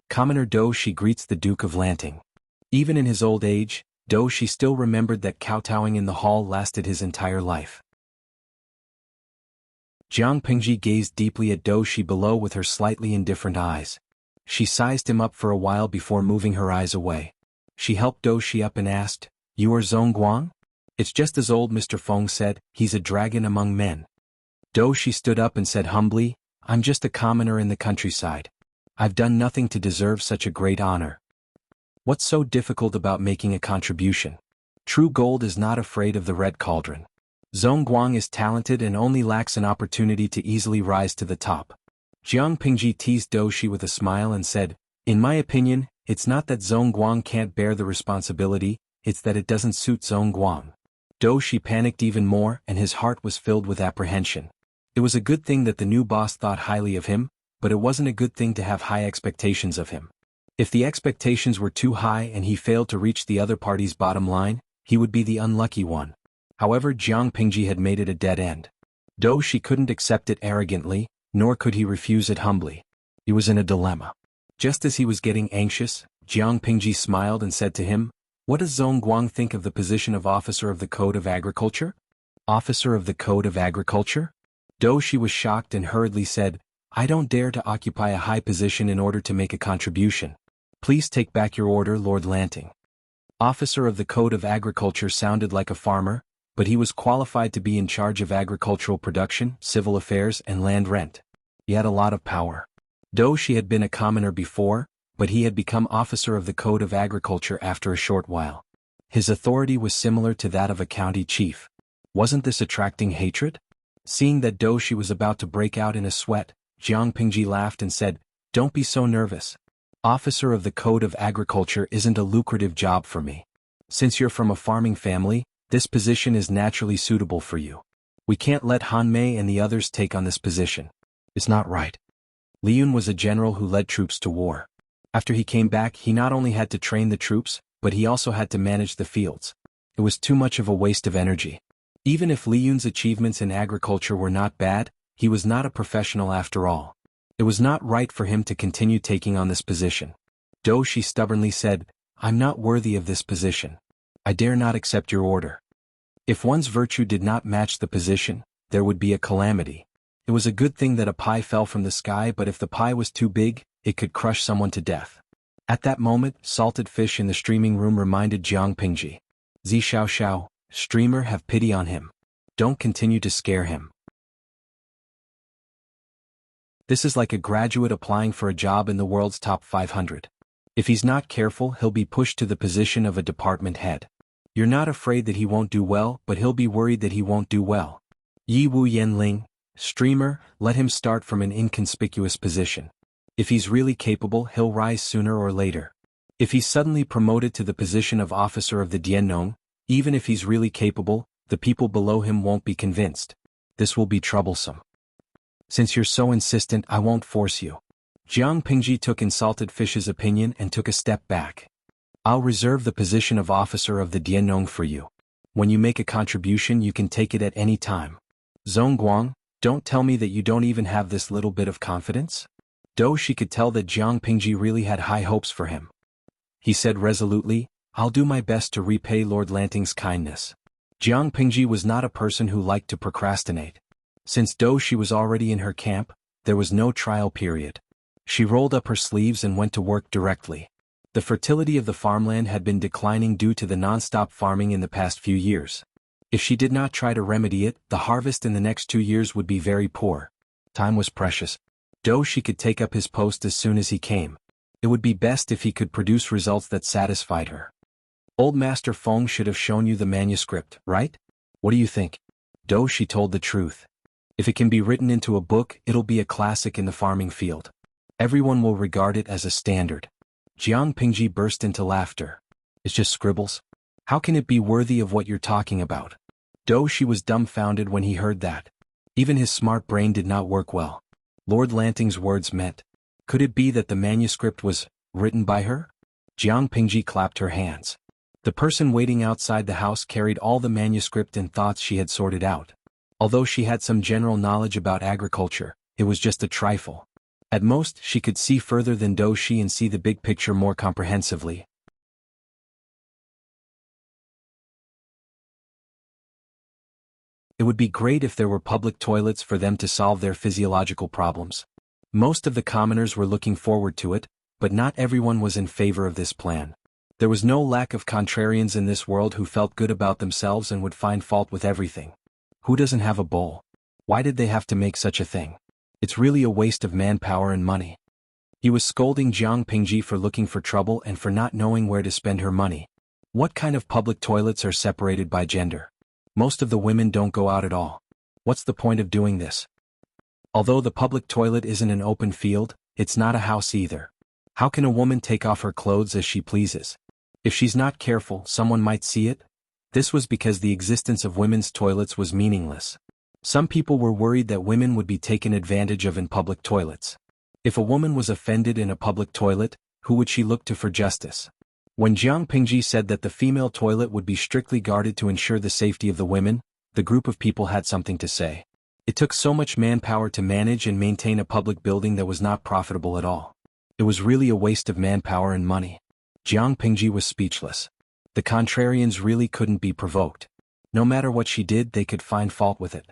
Commoner Doshi greets the Duke of Lanting. Even in his old age, Doshi still remembered that kowtowing in the hall lasted his entire life. Jiang Pingji gazed deeply at Doshi below with her slightly indifferent eyes. She sized him up for a while before moving her eyes away. She helped Doshi up and asked, "You are Zhongguang?" "It's just as old Mr. Feng said, he's a dragon among men." Doshi stood up and said humbly, "I'm just a commoner in the countryside. I've done nothing to deserve such a great honor." What's so difficult about making a contribution? True gold is not afraid of the red cauldron. Zhongguang is talented and only lacks an opportunity to easily rise to the top. Jiang Pingji teased Doshi with a smile and said, "In my opinion, it's not that Zhongguang can't bear the responsibility, it's that it doesn't suit Zhongguang." Doshi panicked even more and his heart was filled with apprehension. It was a good thing that the new boss thought highly of him, but it wasn't a good thing to have high expectations of him. If the expectations were too high and he failed to reach the other party's bottom line, he would be the unlucky one. However, Jiang Pingji had made it a dead end. Though she couldn't accept it arrogantly, nor could he refuse it humbly. He was in a dilemma. Just as he was getting anxious, Jiang Pingji smiled and said to him, "What does Zhong Guang think of the position of Officer of the Code of Agriculture?" Officer of the Code of Agriculture? Though she was shocked and hurriedly said, "I don't dare to occupy a high position in order to make a contribution. Please take back your order, Lord Lanting." Officer of the Code of Agriculture sounded like a farmer, but he was qualified to be in charge of agricultural production, civil affairs, and land rent. He had a lot of power. Though she had been a commoner before, but he had become Officer of the Code of Agriculture after a short while. His authority was similar to that of a county chief. Wasn't this attracting hatred? Seeing that Doshi was about to break out in a sweat, Jiang Pingji laughed and said, "Don't be so nervous. Officer of the Code of Agriculture isn't a lucrative job for me. Since you're from a farming family, this position is naturally suitable for you. We can't let Han Mei and the others take on this position. It's not right." Li Yun was a general who led troops to war. After he came back, he not only had to train the troops, but he also had to manage the fields. It was too much of a waste of energy. Even if Li Yun's achievements in agriculture were not bad, he was not a professional after all. It was not right for him to continue taking on this position. Doshi stubbornly said, "I'm not worthy of this position. I dare not accept your order." If one's virtue did not match the position, there would be a calamity. It was a good thing that a pie fell from the sky, but if the pie was too big, it could crush someone to death. At that moment, salted fish in the streaming room reminded Jiang Pingji. "Zi Xiao Xiao, streamer, have pity on him. Don't continue to scare him. This is like a graduate applying for a job in the world's top 500. If he's not careful, he'll be pushed to the position of a department head. You're not afraid that he won't do well, but he'll be worried that he won't do well. Yi Wu Yanling, streamer, let him start from an inconspicuous position. If he's really capable, he'll rise sooner or later. If he's suddenly promoted to the position of officer of the Diannong, even if he's really capable, the people below him won't be convinced. This will be troublesome. Since you're so insistent, I won't force you." Jiang Pingji took in salted fish's opinion and took a step back. "I'll reserve the position of officer of the Diannong for you. When you make a contribution, you can take it at any time. Zhong Guang, don't tell me that you don't even have this little bit of confidence?" Though she could tell that Jiang Pingji really had high hopes for him. He said resolutely, "I'll do my best to repay Lord Lanting's kindness." Jiang Pingji was not a person who liked to procrastinate. Since Doshi was already in her camp, there was no trial period. She rolled up her sleeves and went to work directly. The fertility of the farmland had been declining due to the non-stop farming in the past few years. If she did not try to remedy it, the harvest in the next 2 years would be very poor. Time was precious. Doshi could take up his post as soon as he came. It would be best if he could produce results that satisfied her. "Old Master Feng should have shown you the manuscript, right? What do you think?" Doshi told the truth. "If it can be written into a book, it'll be a classic in the farming field. Everyone will regard it as a standard." Jiang Pingji burst into laughter. "It's just scribbles. How can it be worthy of what you're talking about?" Doshi was dumbfounded when he heard that. Even his smart brain did not work well. Lord Lanting's words meant. Could it be that the manuscript was written by her? Jiang Pingji clapped her hands. The person waiting outside the house carried all the manuscript and thoughts she had sorted out. Although she had some general knowledge about agriculture, it was just a trifle. At most, she could see further than Doshi and see the big picture more comprehensively. It would be great if there were public toilets for them to solve their physiological problems. Most of the commoners were looking forward to it, but not everyone was in favor of this plan. There was no lack of contrarians in this world who felt good about themselves and would find fault with everything. Who doesn't have a bowl? Why did they have to make such a thing? It's really a waste of manpower and money. He was scolding Jiang Pingji for looking for trouble and for not knowing where to spend her money. What kind of public toilets are separated by gender? Most of the women don't go out at all. What's the point of doing this? Although the public toilet isn't an open field, it's not a house either. How can a woman take off her clothes as she pleases? If she's not careful, someone might see it. This was because the existence of women's toilets was meaningless. Some people were worried that women would be taken advantage of in public toilets. If a woman was offended in a public toilet, Who would she look to for justice? When Jiang Pingji said that the female toilet would be strictly guarded to ensure the safety of the women, the group of people had something to say. It took so much manpower to manage and maintain a public building that was not profitable at all. It was really a waste of manpower and money. Jiang Pingji was speechless. The contrarians really couldn't be provoked. No matter what she did, they could find fault with it.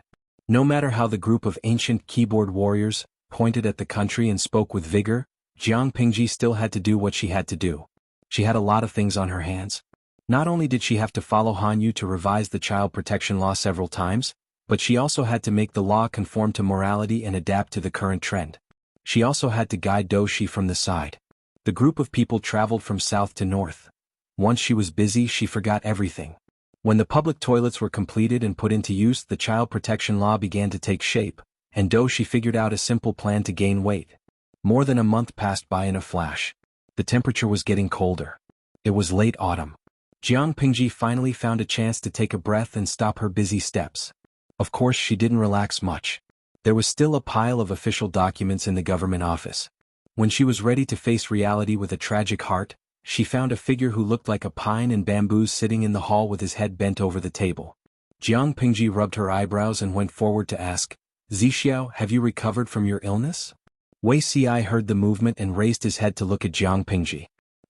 No matter how the group of ancient keyboard warriors pointed at the country and spoke with vigor, Jiang Pingji still had to do what she had to do. She had a lot of things on her hands. Not only did she have to follow Hanyu to revise the child protection law several times, but she also had to make the law conform to morality and adapt to the current trend. She also had to guide Doshi from the side. The group of people traveled from south to north. Once she was busy, she forgot everything. When the public toilets were completed and put into use, the child protection law began to take shape, and Doshi figured out a simple plan to gain weight. More than a month passed by in a flash. The temperature was getting colder. It was late autumn. Jiang Pingji finally found a chance to take a breath and stop her busy steps. Of course, she didn't relax much. There was still a pile of official documents in the government office. When she was ready to face reality with a tragic heart, she found a figure who looked like a pine and bamboos sitting in the hall with his head bent over the table. Jiang Pingji rubbed her eyebrows and went forward to ask, "Zixiao, have you recovered from your illness?" Wei Ci heard the movement and raised his head to look at Jiang Pingji.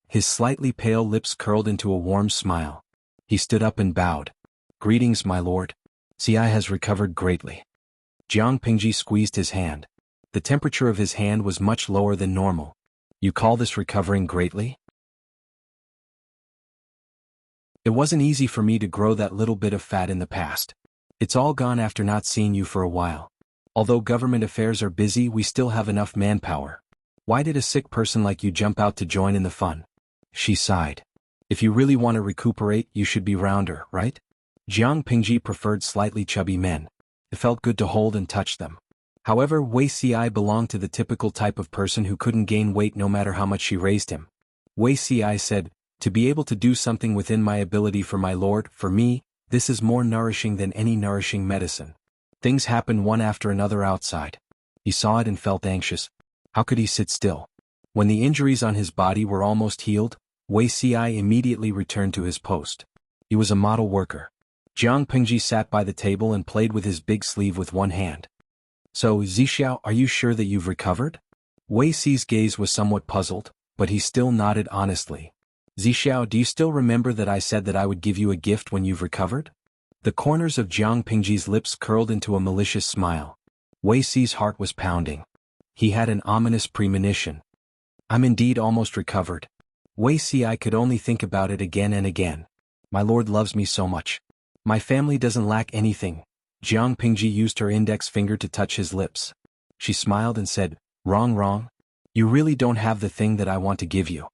His slightly pale lips curled into a warm smile. He stood up and bowed. "Greetings, my lord. Ci has recovered greatly." Jiang Pingji squeezed his hand. The temperature of his hand was much lower than normal. "You call this recovering greatly?" "It wasn't easy for me to grow that little bit of fat in the past. It's all gone after not seeing you for a while. Although government affairs are busy, we still have enough manpower. Why did a sick person like you jump out to join in the fun?" She sighed. "If you really want to recuperate, you should be rounder, right?" Jiang Pingji preferred slightly chubby men. It felt good to hold and touch them. However, Wei Ci belonged to the typical type of person who couldn't gain weight no matter how much she raised him. Wei Ci said, "To be able to do something within my ability for my lord, for me, this is more nourishing than any nourishing medicine." Things happened one after another outside. He saw it and felt anxious. How could he sit still? When the injuries on his body were almost healed, Wei Ci immediately returned to his post. He was a model worker. Jiang Pingji sat by the table and played with his big sleeve with one hand. "So, Zixiao, are you sure that you've recovered?" Wei Ci's gaze was somewhat puzzled, but he still nodded honestly. "Zixiao, do you still remember that I said that I would give you a gift when you've recovered?" The corners of Jiang Pingji's lips curled into a malicious smile. Wei Ci's heart was pounding. He had an ominous premonition. "I'm indeed almost recovered." Wei Ci could only think about it again and again. "My lord loves me so much. My family doesn't lack anything." Jiang Pingji used her index finger to touch his lips. She smiled and said, Wrong. You really don't have the thing that I want to give you."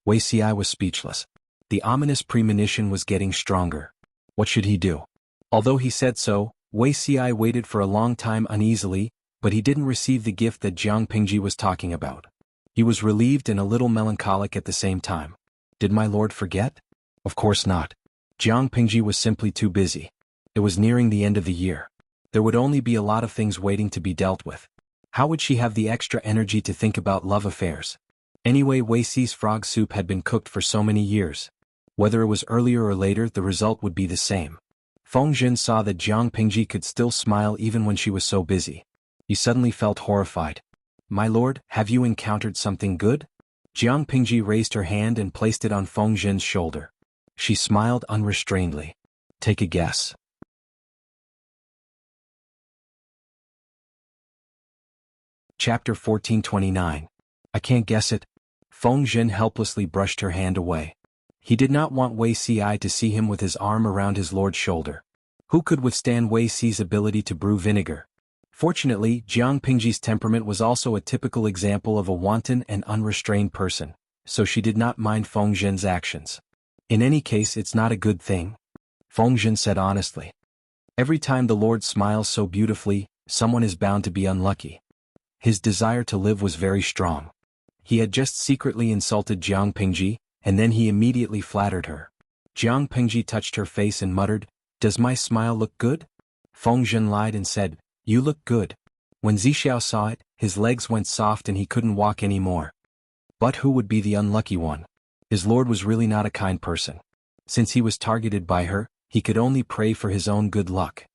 Wei Ci was speechless. The ominous premonition was getting stronger. What should he do? Although he said so, Wei Ci waited for a long time uneasily, but he didn't receive the gift that Jiang Pingji was talking about. He was relieved and a little melancholic at the same time. Did my lord forget? Of course not. Jiang Pingji was simply too busy. It was nearing the end of the year. There would only be a lot of things waiting to be dealt with. How would she have the extra energy to think about love affairs? Anyway, Wei Ci's frog soup had been cooked for so many years. Whether it was earlier or later, the result would be the same. Feng Zhen saw that Jiang Pingji could still smile even when she was so busy. He suddenly felt horrified. "My lord, have you encountered something good?" Jiang Pingji raised her hand and placed it on Feng Zhen's shoulder. She smiled unrestrainedly. "Take a guess." Chapter 1429. "I can't guess it." Feng Zhen helplessly brushed her hand away. He did not want Wei Ci to see him with his arm around his lord's shoulder. Who could withstand Wei Ci's ability to brew vinegar? Fortunately, Jiang Pingji's temperament was also a typical example of a wanton and unrestrained person, so she did not mind Feng Zhen's actions. "In any case, it's not a good thing," Feng Zhen said honestly. "Every time the Lord smiles so beautifully, someone is bound to be unlucky." His desire to live was very strong. He had just secretly insulted Jiang Pingji, and then he immediately flattered her. Jiang Pingji touched her face and muttered, "Does my smile look good?" Feng Zhen lied and said, "You look good." When Zixiao saw it, his legs went soft and he couldn't walk anymore. But who would be the unlucky one? His lord was really not a kind person. Since he was targeted by her, he could only pray for his own good luck.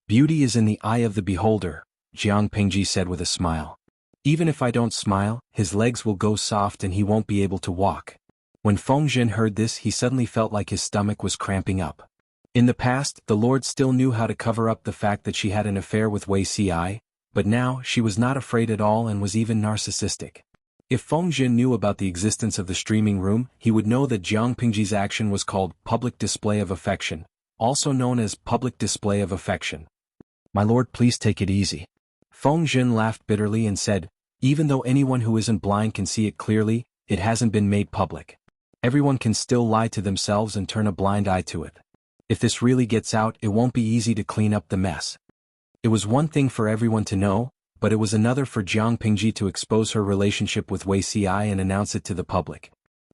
Beauty is in the eye of the beholder, Jiang Pingji said with a smile. Even if I don't smile, his legs will go soft and he won't be able to walk. When Feng Zhen heard this, he suddenly felt like his stomach was cramping up. In the past, the Lord still knew how to cover up the fact that she had an affair with Wuxia, but now she was not afraid at all and was even narcissistic. If Feng Zhen knew about the existence of the streaming room, he would know that Jiang Pingji's action was called public display of affection, also known as public display of affection. My lord, please take it easy. Feng Zhen laughed bitterly and said, even though anyone who isn't blind can see it clearly, it hasn't been made public. Everyone can still lie to themselves and turn a blind eye to it. If this really gets out, it won't be easy to clean up the mess. It was one thing for everyone to know, but it was another for Jiang Pingji to expose her relationship with Wuxia and announce it to the public.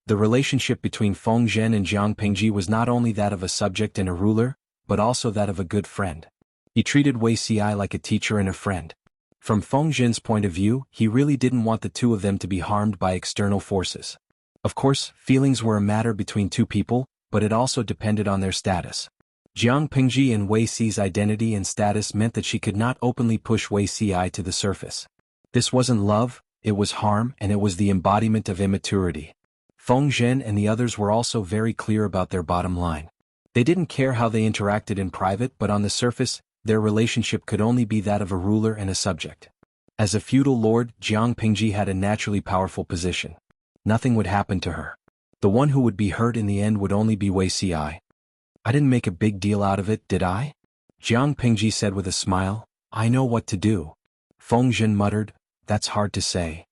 The relationship between Feng Zhen and Jiang Pingji was not only that of a subject and a ruler, but also that of a good friend. He treated Wuxia like a teacher and a friend. From Feng Zhen's point of view, he really didn't want the two of them to be harmed by external forces. Of course, feelings were a matter between two people, but it also depended on their status. Jiang Pingji and Wei Xi's identity and status meant that she could not openly push Wei Xi to the surface. This wasn't love, it was harm, and it was the embodiment of immaturity. Feng Zhen and the others were also very clear about their bottom line. They didn't care how they interacted in private, but on the surface, their relationship could only be that of a ruler and a subject. As a feudal lord, Jiang Pingji had a naturally powerful position. Nothing would happen to her. The one who would be hurt in the end would only be Wei Xi. I didn't make a big deal out of it, did I? Jiang Pingji said with a smile. I know what to do. Feng Zhen muttered, that's hard to say.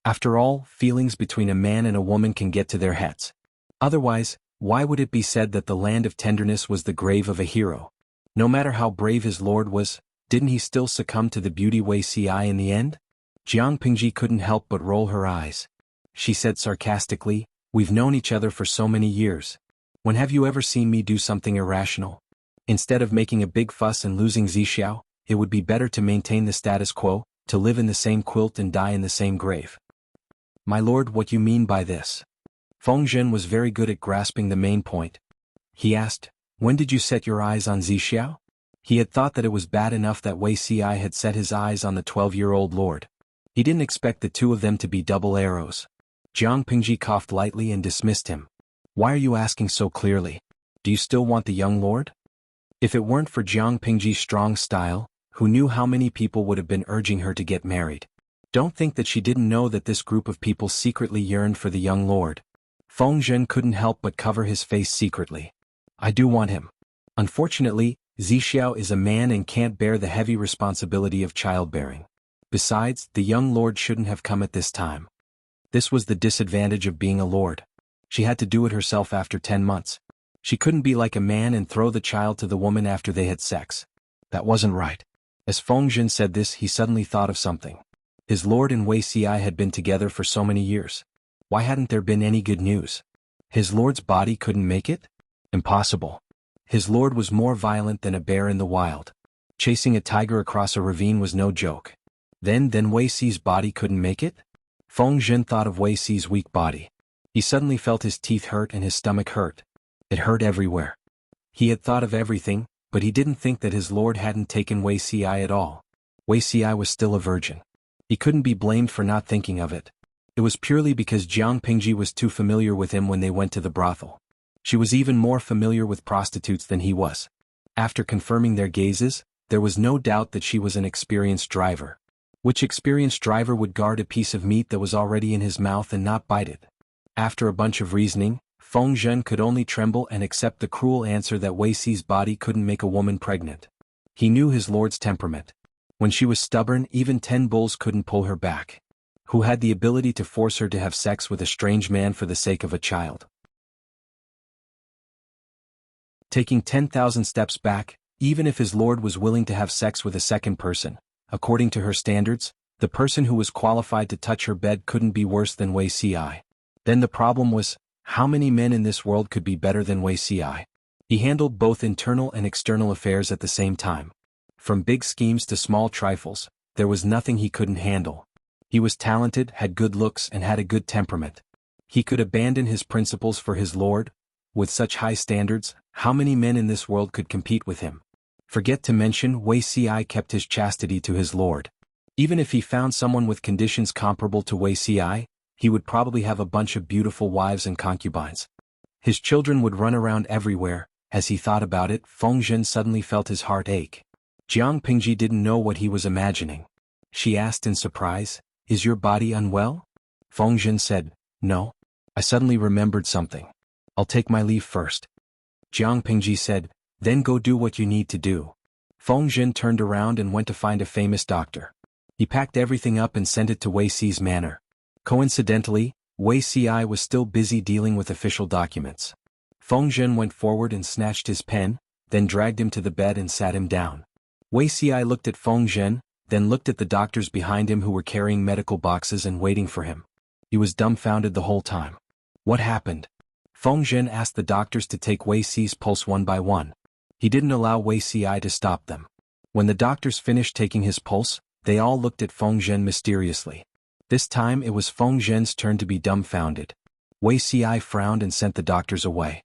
After all, feelings between a man and a woman can get to their heads. Otherwise, why would it be said that the land of tenderness was the grave of a hero? No matter how brave his lord was, didn't he still succumb to the beauty Wei Xi in the end? Jiang Pingji couldn't help but roll her eyes. She said sarcastically, we've known each other for so many years. When have you ever seen me do something irrational? Instead of making a big fuss and losing Zixiao, it would be better to maintain the status quo, to live in the same quilt and die in the same grave. My lord, what you mean by this? Feng Zhen was very good at grasping the main point. He asked, when did you set your eyes on Zixiao? He had thought that it was bad enough that Wei Xi had set his eyes on the 12-year-old lord. He didn't expect the two of them to be double arrows. Jiang Pingji coughed lightly and dismissed him. Why are you asking so clearly? Do you still want the young lord? If it weren't for Jiang Pingji's strong style, who knew how many people would have been urging her to get married? Don't think that she didn't know that this group of people secretly yearned for the young lord. Feng Zhen couldn't help but cover his face secretly. I do want him. Unfortunately, Zixiao is a man and can't bear the heavy responsibility of childbearing. Besides, the young lord shouldn't have come at this time. This was the disadvantage of being a lord. She had to do it herself after 10 months. She couldn't be like a man and throw the child to the woman after they had sex. That wasn't right. As Feng Zhen said this, he suddenly thought of something. His lord and Wei Xi had been together for so many years. Why hadn't there been any good news? His lord's body couldn't make it? Impossible. His lord was more violent than a bear in the wild. Chasing a tiger across a ravine was no joke. Then Wei Xi's body couldn't make it? Feng Zhen thought of Wei Xi's weak body. He suddenly felt his teeth hurt and his stomach hurt. It hurt everywhere. He had thought of everything, but he didn't think that his lord hadn't taken Wei Xi at all. Wei Xi was still a virgin. He couldn't be blamed for not thinking of it. It was purely because Jiang Pingji was too familiar with him when they went to the brothel. She was even more familiar with prostitutes than he was. After confirming their gazes, there was no doubt that she was an experienced driver. Which experienced driver would guard a piece of meat that was already in his mouth and not bite it? After a bunch of reasoning, Feng Zhen could only tremble and accept the cruel answer that Wei Xi's body couldn't make a woman pregnant. He knew his lord's temperament. When she was stubborn, even 10 bulls couldn't pull her back. Who had the ability to force her to have sex with a strange man for the sake of a child? Taking 10,000 steps back, even if his lord was willing to have sex with a second person, according to her standards, the person who was qualified to touch her bed couldn't be worse than Wei Xi. Then the problem was, how many men in this world could be better than Wei Xi? He handled both internal and external affairs at the same time. From big schemes to small trifles, there was nothing he couldn't handle. He was talented, had good looks, and had a good temperament. He could abandon his principles for his lord. With such high standards, how many men in this world could compete with him? Forget to mention, Wuxia kept his chastity to his lord. Even if he found someone with conditions comparable to Wuxia, he would probably have a bunch of beautiful wives and concubines. His children would run around everywhere. As he thought about it, Feng Zhen suddenly felt his heart ache. Jiang Pingji didn't know what he was imagining. She asked in surprise, "Is your body unwell?" Feng Zhen said, "No. I suddenly remembered something. I'll take my leave first." Jiang Pingji said, "Then go do what you need to do." Feng Zhen turned around and went to find a famous doctor. He packed everything up and sent it to Wei Xi's manor. Coincidentally, Wei Xi was still busy dealing with official documents. Feng Zhen went forward and snatched his pen, then dragged him to the bed and sat him down. Wei Xi looked at Feng Zhen, then looked at the doctors behind him who were carrying medical boxes and waiting for him. He was dumbfounded the whole time. What happened? Feng Zhen asked the doctors to take Wei Xi's pulse one by one. He didn't allow Wei Xi to stop them. When the doctors finished taking his pulse, they all looked at Feng Zhen mysteriously. This time it was Feng Zhen's turn to be dumbfounded. Wei Xi frowned and sent the doctors away.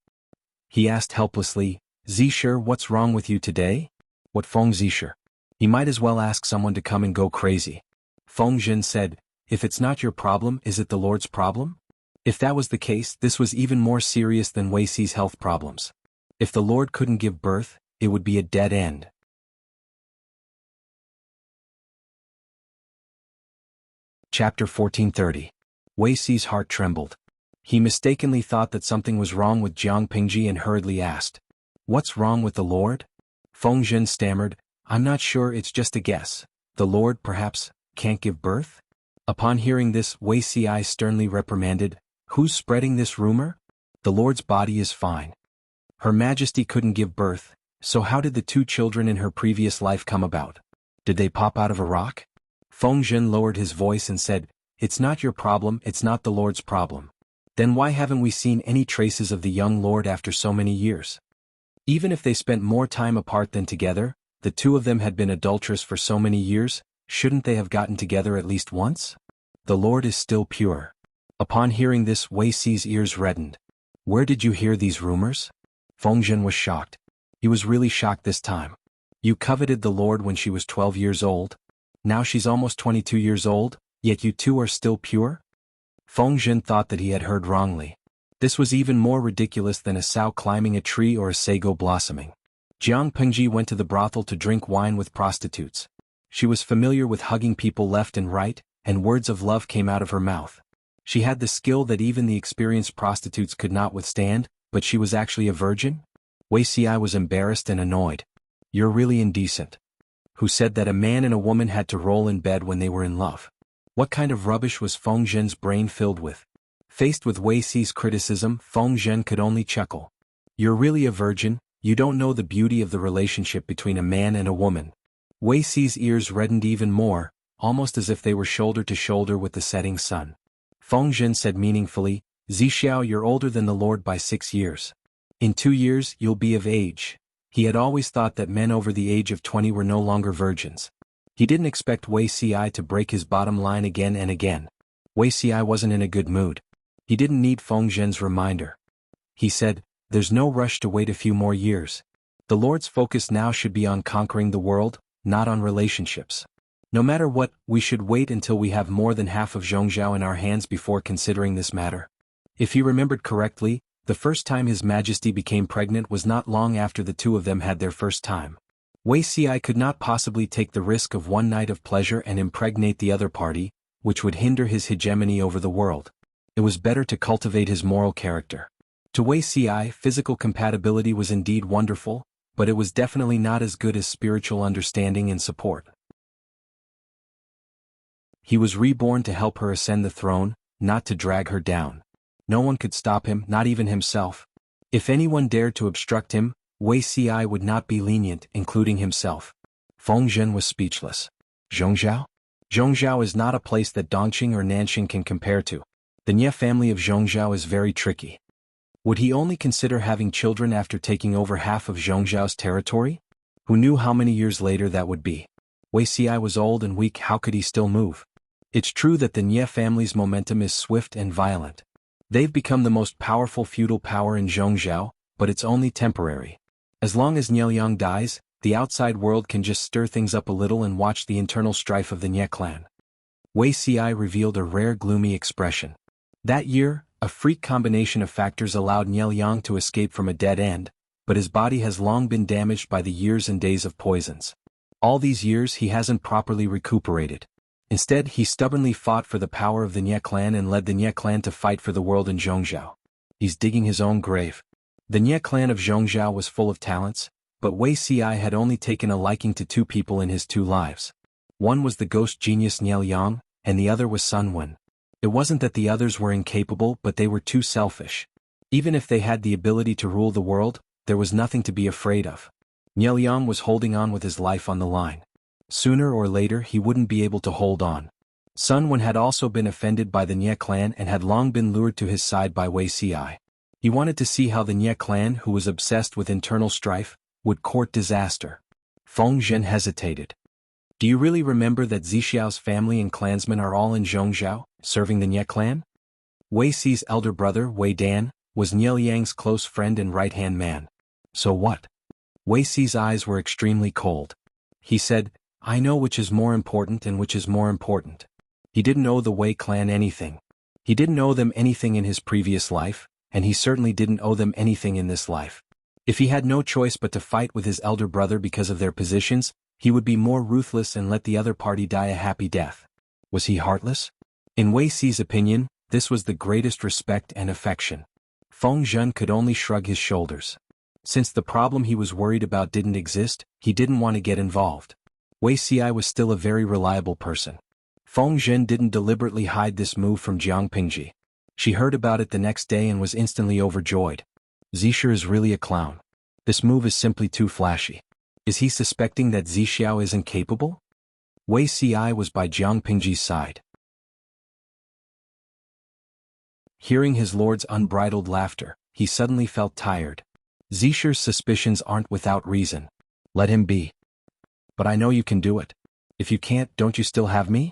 He asked helplessly, "Zisher, what's wrong with you today?" "What Feng Zisher? He might as well ask someone to come and go crazy." Feng Zhen said, "If it's not your problem, is it the Lord's problem?" If that was the case, this was even more serious than Wei Xi's health problems. If the Lord couldn't give birth, it would be a dead end. Chapter 1430. Wei Xi's heart trembled. He mistakenly thought that something was wrong with Jiang Pingji and hurriedly asked, "What's wrong with the Lord?" Feng Zhen stammered, "I'm not sure, it's just a guess. The Lord, perhaps, can't give birth?" Upon hearing this, Wei Xi sternly reprimanded, "Who's spreading this rumor? The Lord's body is fine. Her Majesty couldn't give birth, so how did the two children in her previous life come about? Did they pop out of a rock?" Feng Zhen lowered his voice and said, "It's not your problem, it's not the Lord's problem. Then why haven't we seen any traces of the young Lord after so many years? Even if they spent more time apart than together, the two of them had been adulterous for so many years, shouldn't they have gotten together at least once? The Lord is still pure." Upon hearing this, Wei Xi's ears reddened. "Where did you hear these rumors?" Feng Zhen was shocked. He was really shocked this time. "You coveted the Lord when she was 12 years old? Now she's almost 22 years old, yet you two are still pure?" Feng Zhen thought that he had heard wrongly. This was even more ridiculous than a sow climbing a tree or a sago blossoming. Jiang Pingji went to the brothel to drink wine with prostitutes. She was familiar with hugging people left and right, and words of love came out of her mouth. She had the skill that even the experienced prostitutes could not withstand, but she was actually a virgin? Wei Xi was embarrassed and annoyed. "You're really indecent. Who said that a man and a woman had to roll in bed when they were in love?" What kind of rubbish was Feng Zhen's brain filled with? Faced with Wei Xi's criticism, Feng Zhen could only chuckle. "You're really a virgin, you don't know the beauty of the relationship between a man and a woman." Wei Xi's ears reddened even more, almost as if they were shoulder to shoulder with the setting sun. Feng Zhen said meaningfully, "Zixiao, you're older than the Lord by 6 years. In 2 years, you'll be of age." He had always thought that men over the age of 20 were no longer virgins. He didn't expect Wei Xi to break his bottom line again and again. Wei Xi wasn't in a good mood. He didn't need Feng Zhen's reminder. He said, "There's no rush to wait a few more years. The Lord's focus now should be on conquering the world, not on relationships. No matter what, we should wait until we have more than half of Zhongzhou in our hands before considering this matter." If he remembered correctly, the first time His Majesty became pregnant was not long after the two of them had their first time. Wei Xi could not possibly take the risk of one night of pleasure and impregnate the other party, which would hinder his hegemony over the world. It was better to cultivate his moral character. To Wei Xi, physical compatibility was indeed wonderful, but it was definitely not as good as spiritual understanding and support. He was reborn to help her ascend the throne, not to drag her down. No one could stop him, not even himself. If anyone dared to obstruct him, Wei Xi would not be lenient, including himself. Feng Zhen was speechless. Zhongzhou? Zhongzhou is not a place that Dongqing or Nanxing can compare to. The Nye family of Zhongzhou is very tricky. Would he only consider having children after taking over half of Zhongzhou's territory? Who knew how many years later that would be? Wei Xi was old and weak, how could he still move? It's true that the Nie family's momentum is swift and violent. They've become the most powerful feudal power in Zhongzhou, but it's only temporary. As long as Nieliang dies, the outside world can just stir things up a little and watch the internal strife of the Nie clan. Wei Ci revealed a rare gloomy expression. That year, a freak combination of factors allowed Nieliang to escape from a dead end, but his body has long been damaged by the years and days of poisons. All these years he hasn't properly recuperated. Instead, he stubbornly fought for the power of the Nie clan and led the Nie clan to fight for the world in Zhongzhou. He's digging his own grave. The Nie clan of Zhongzhou was full of talents, but Wei Ci had only taken a liking to two people in his 2 lives. One was the ghost genius Nieliang, and the other was Sun Wen. It wasn't that the others were incapable, but they were too selfish. Even if they had the ability to rule the world, there was nothing to be afraid of. Nieliang was holding on with his life on the line. Sooner or later he wouldn't be able to hold on. Sun Wen had also been offended by the Nie clan and had long been lured to his side by Wei Ci. He wanted to see how the Nie clan, who was obsessed with internal strife, would court disaster. Feng Zhen hesitated. Do you really remember that Zixiao's family and clansmen are all in Zhongzhou, serving the Nie clan? Wei Ci's elder brother, Wei Dan, was Nieliang's close friend and right-hand man. So what? Wei Ci's eyes were extremely cold. He said, I know which is more important and which is more important. He didn't owe the Wei clan anything. He didn't owe them anything in his previous life, and he certainly didn't owe them anything in this life. If he had no choice but to fight with his elder brother because of their positions, he would be more ruthless and let the other party die a happy death. Was he heartless? In Wei Ci's opinion, this was the greatest respect and affection. Feng Zhen could only shrug his shoulders. Since the problem he was worried about didn't exist, he didn't want to get involved. Wei Ci was still a very reliable person. Feng Zhen didn't deliberately hide this move from Jiang Pingji. She heard about it the next day and was instantly overjoyed. Zixia is really a clown. This move is simply too flashy. Is he suspecting that Zixiao isn't capable? Wei Ci was by Jiang Pingji's side. Hearing his lord's unbridled laughter, he suddenly felt tired. Zixia's suspicions aren't without reason. Let him be. But I know you can do it. If you can't, don't you still have me?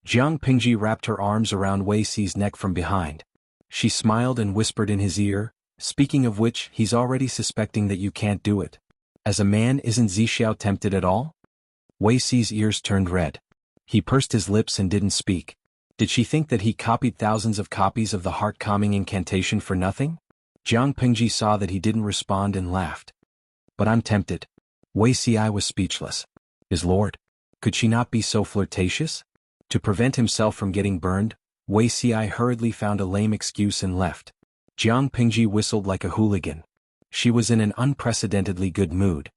Jiang Pingji wrapped her arms around Wei Ci's neck from behind. She smiled and whispered in his ear, speaking of which, he's already suspecting that you can't do it. As a man, isn't Zixiao tempted at all? Wei Ci's ears turned red. He pursed his lips and didn't speak. Did she think that he copied thousands of copies of the heart-calming incantation for nothing? Jiang Pingji saw that he didn't respond and laughed. But I'm tempted. Wei Ci was speechless. His lord? Could she not be so flirtatious? To prevent himself from getting burned, Wei Ci hurriedly found a lame excuse and left. Jiang Pingji whistled like a hooligan. She was in an unprecedentedly good mood.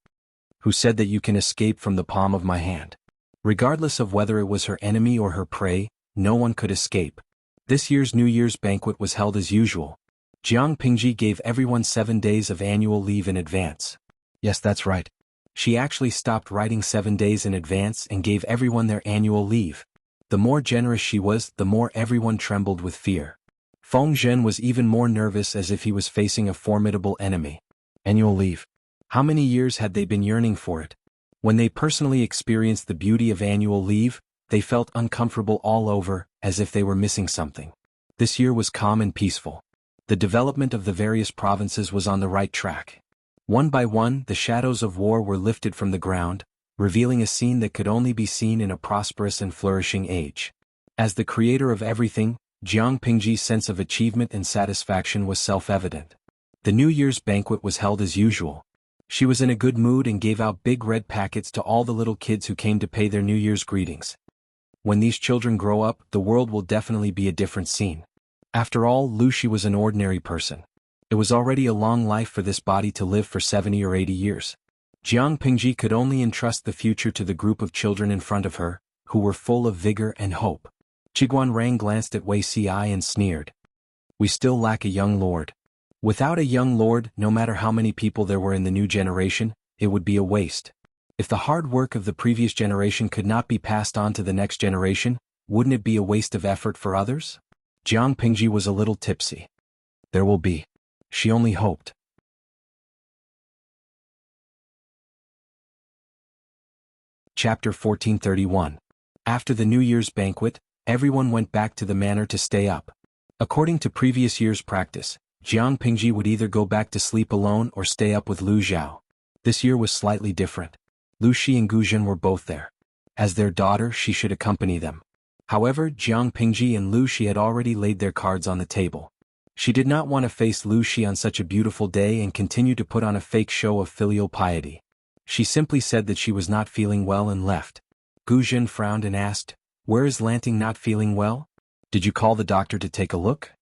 Who said that you can escape from the palm of my hand? Regardless of whether it was her enemy or her prey, no one could escape. This year's New Year's banquet was held as usual. Jiang Pingji gave everyone 7 days of annual leave in advance. Yes, that's right. She actually stopped writing 7 days in advance and gave everyone their annual leave. The more generous she was, the more everyone trembled with fear. Feng Zhen was even more nervous, as if he was facing a formidable enemy. Annual leave. How many years had they been yearning for it? When they personally experienced the beauty of annual leave, they felt uncomfortable all over, as if they were missing something. This year was calm and peaceful. The development of the various provinces was on the right track. One by one, the shadows of war were lifted from the ground, revealing a scene that could only be seen in a prosperous and flourishing age. As the creator of everything, Jiang Pingji's sense of achievement and satisfaction was self-evident. The New Year's banquet was held as usual. She was in a good mood and gave out big red packets to all the little kids who came to pay their New Year's greetings. When these children grow up, the world will definitely be a different scene. After all, Lucy was an ordinary person. It was already a long life for this body to live for 70 or 80 years. Jiang Pingji could only entrust the future to the group of children in front of her, who were full of vigor and hope. Qiguan Rang glanced at Wei Ci and sneered. We still lack a young lord. Without a young lord, no matter how many people there were in the new generation, it would be a waste. If the hard work of the previous generation could not be passed on to the next generation, wouldn't it be a waste of effort for others? Jiang Pingji was a little tipsy. There will be. She only hoped. Chapter 1431. After the New Year's banquet, Everyone went back to the manor to stay up. According to previous year's practice, Jiang Pingji would either go back to sleep alone or stay up with Lu Zhao. This year was slightly different. Lu Shi and Gu Zhen were both there. As their daughter, she should accompany them. However, Jiang Pingji and Lu Shi had already laid their cards on the table. She did not want to face Lu Shi on such a beautiful day and continue to put on a fake show of filial piety. She simply said that she was not feeling well and left. Gu Zhen frowned and asked, "Where is Lanting not feeling well? Did you call the doctor to take a look?"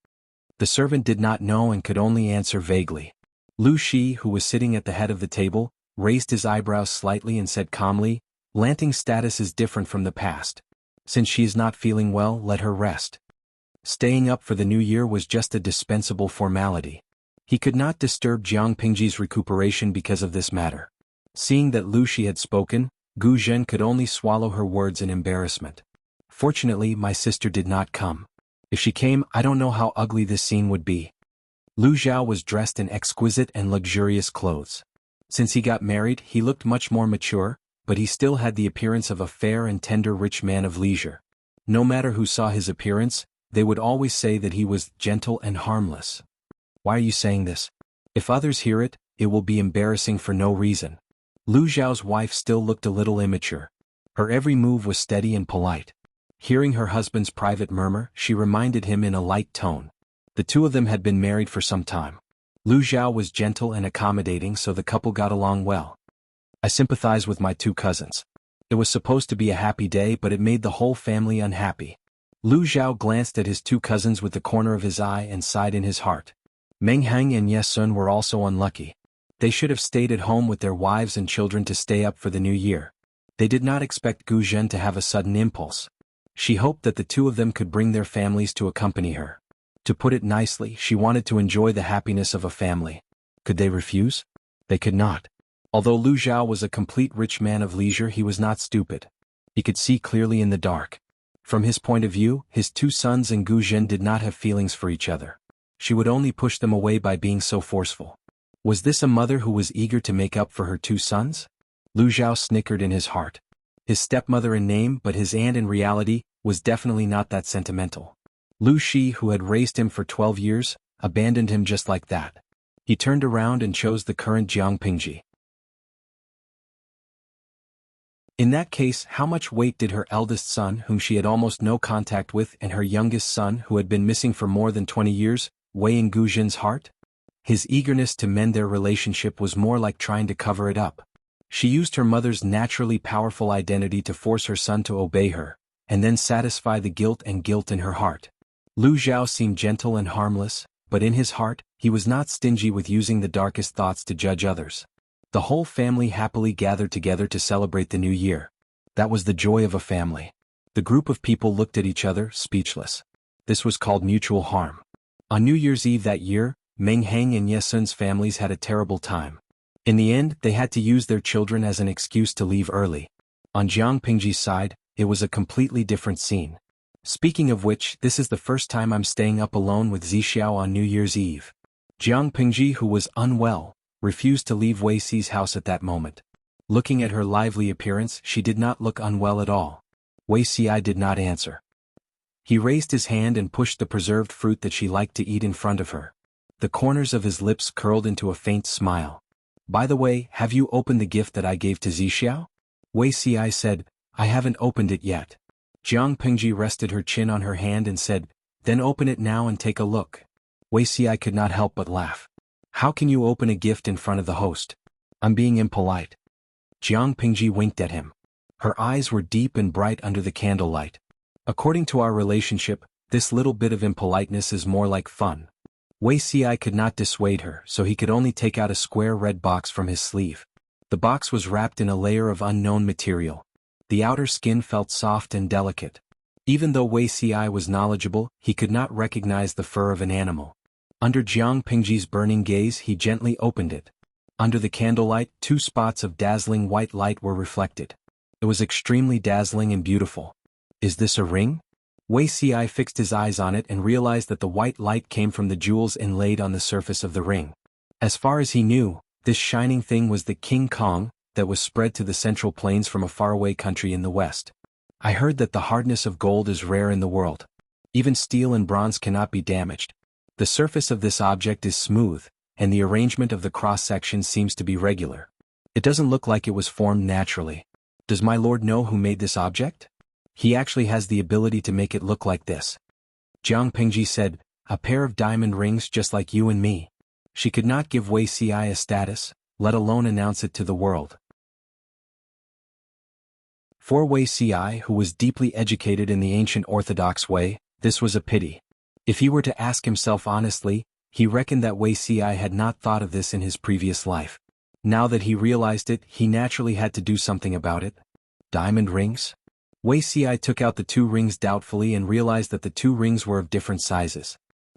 The servant did not know and could only answer vaguely. Lu Shi, who was sitting at the head of the table, raised his eyebrows slightly and said calmly, "Lanting's status is different from the past. Since she is not feeling well, let her rest." Staying up for the new year was just a dispensable formality. He could not disturb Jiang Pingji's recuperation because of this matter. Seeing that Lu Shi had spoken, Gu Zhen could only swallow her words in embarrassment. "Fortunately, my sister did not come. If she came, I don't know how ugly this scene would be." Lu Zhao was dressed in exquisite and luxurious clothes. Since he got married, he looked much more mature, but he still had the appearance of a fair and tender rich man of leisure. No matter who saw his appearance, they would always say that he was gentle and harmless. "Why are you saying this? If others hear it, it will be embarrassing for no reason." Lu Zhao's wife still looked a little immature. Her every move was steady and polite. Hearing her husband's private murmur, she reminded him in a light tone. The two of them had been married for some time. Lu Zhao was gentle and accommodating, so the couple got along well. "I sympathize with my two cousins. It was supposed to be a happy day, but it made the whole family unhappy." Lu Zhao glanced at his two cousins with the corner of his eye and sighed in his heart. Meng Heng and Ye Sun were also unlucky. They should have stayed at home with their wives and children to stay up for the new year. They did not expect Gu Zhen to have a sudden impulse. She hoped that the two of them could bring their families to accompany her. To put it nicely, she wanted to enjoy the happiness of a family. Could they refuse? They could not. Although Lu Zhao was a complete rich man of leisure, he was not stupid. He could see clearly in the dark. From his point of view, his two sons and Gu Zhen did not have feelings for each other. She would only push them away by being so forceful. Was this a mother who was eager to make up for her two sons? Lu Zhao snickered in his heart. His stepmother in name, but his aunt in reality, was definitely not that sentimental. Lu Shi, who had raised him for 12 years, abandoned him just like that. He turned around and chose the current Jiang Pingji. In that case, how much weight did her eldest son, whom she had almost no contact with, and her youngest son, who had been missing for more than 20 years, weigh in Gu Zhen's heart? His eagerness to mend their relationship was more like trying to cover it up. She used her mother's naturally powerful identity to force her son to obey her, and then satisfy the guilt in her heart. Lu Zhao seemed gentle and harmless, but in his heart, he was not stingy with using the darkest thoughts to judge others. The whole family happily gathered together to celebrate the new year. That was the joy of a family. The group of people looked at each other, speechless. This was called mutual harm. On New Year's Eve that year, Meng Heng and Ye Sun's families had a terrible time. In the end, they had to use their children as an excuse to leave early. On Jiang Pingji's side, it was a completely different scene. Speaking of which, this is the first time I'm staying up alone with Zixiao on New Year's Eve. Jiang Pingji, who was unwell, refused to leave Wei Xi's house at that moment. Looking at her lively appearance, she did not look unwell at all. Wei Xi did not answer. He raised his hand and pushed the preserved fruit that she liked to eat in front of her. The corners of his lips curled into a faint smile. "By the way, have you opened the gift that I gave to Zixiao?" Wei Xi said, "I haven't opened it yet." Jiang Pingji rested her chin on her hand and said, "Then open it now and take a look." Wei Xi could not help but laugh. "How can you open a gift in front of the host? I'm being impolite." Jiang Pingji winked at him. Her eyes were deep and bright under the candlelight. "According to our relationship, this little bit of impoliteness is more like fun." Wei Xi could not dissuade her, so he could only take out a square red box from his sleeve. The box was wrapped in a layer of unknown material. The outer skin felt soft and delicate. Even though Wei Xi was knowledgeable, he could not recognize the fur of an animal. Under Jiang Pingji's burning gaze, he gently opened it. Under the candlelight, 2 spots of dazzling white light were reflected. It was extremely dazzling and beautiful. "Is this a ring?" Wei Xi fixed his eyes on it and realized that the white light came from the jewels inlaid on the surface of the ring. As far as he knew, this shining thing was the King Kong that was spread to the central plains from a faraway country in the west. I heard that the hardness of gold is rare in the world. Even steel and bronze cannot be damaged. The surface of this object is smooth, and the arrangement of the cross-section seems to be regular. It doesn't look like it was formed naturally. Does my lord know who made this object? He actually has the ability to make it look like this. Jiang Pingji said, a pair of diamond rings just like you and me. She could not give Wei Si a status, let alone announce it to the world. For Wei Si, who was deeply educated in the ancient orthodox way, this was a pity. If he were to ask himself honestly, he reckoned that Wei Si had not thought of this in his previous life. Now that he realized it, he naturally had to do something about it. Diamond rings? Wei Si took out the 2 rings doubtfully and realized that the 2 rings were of different sizes.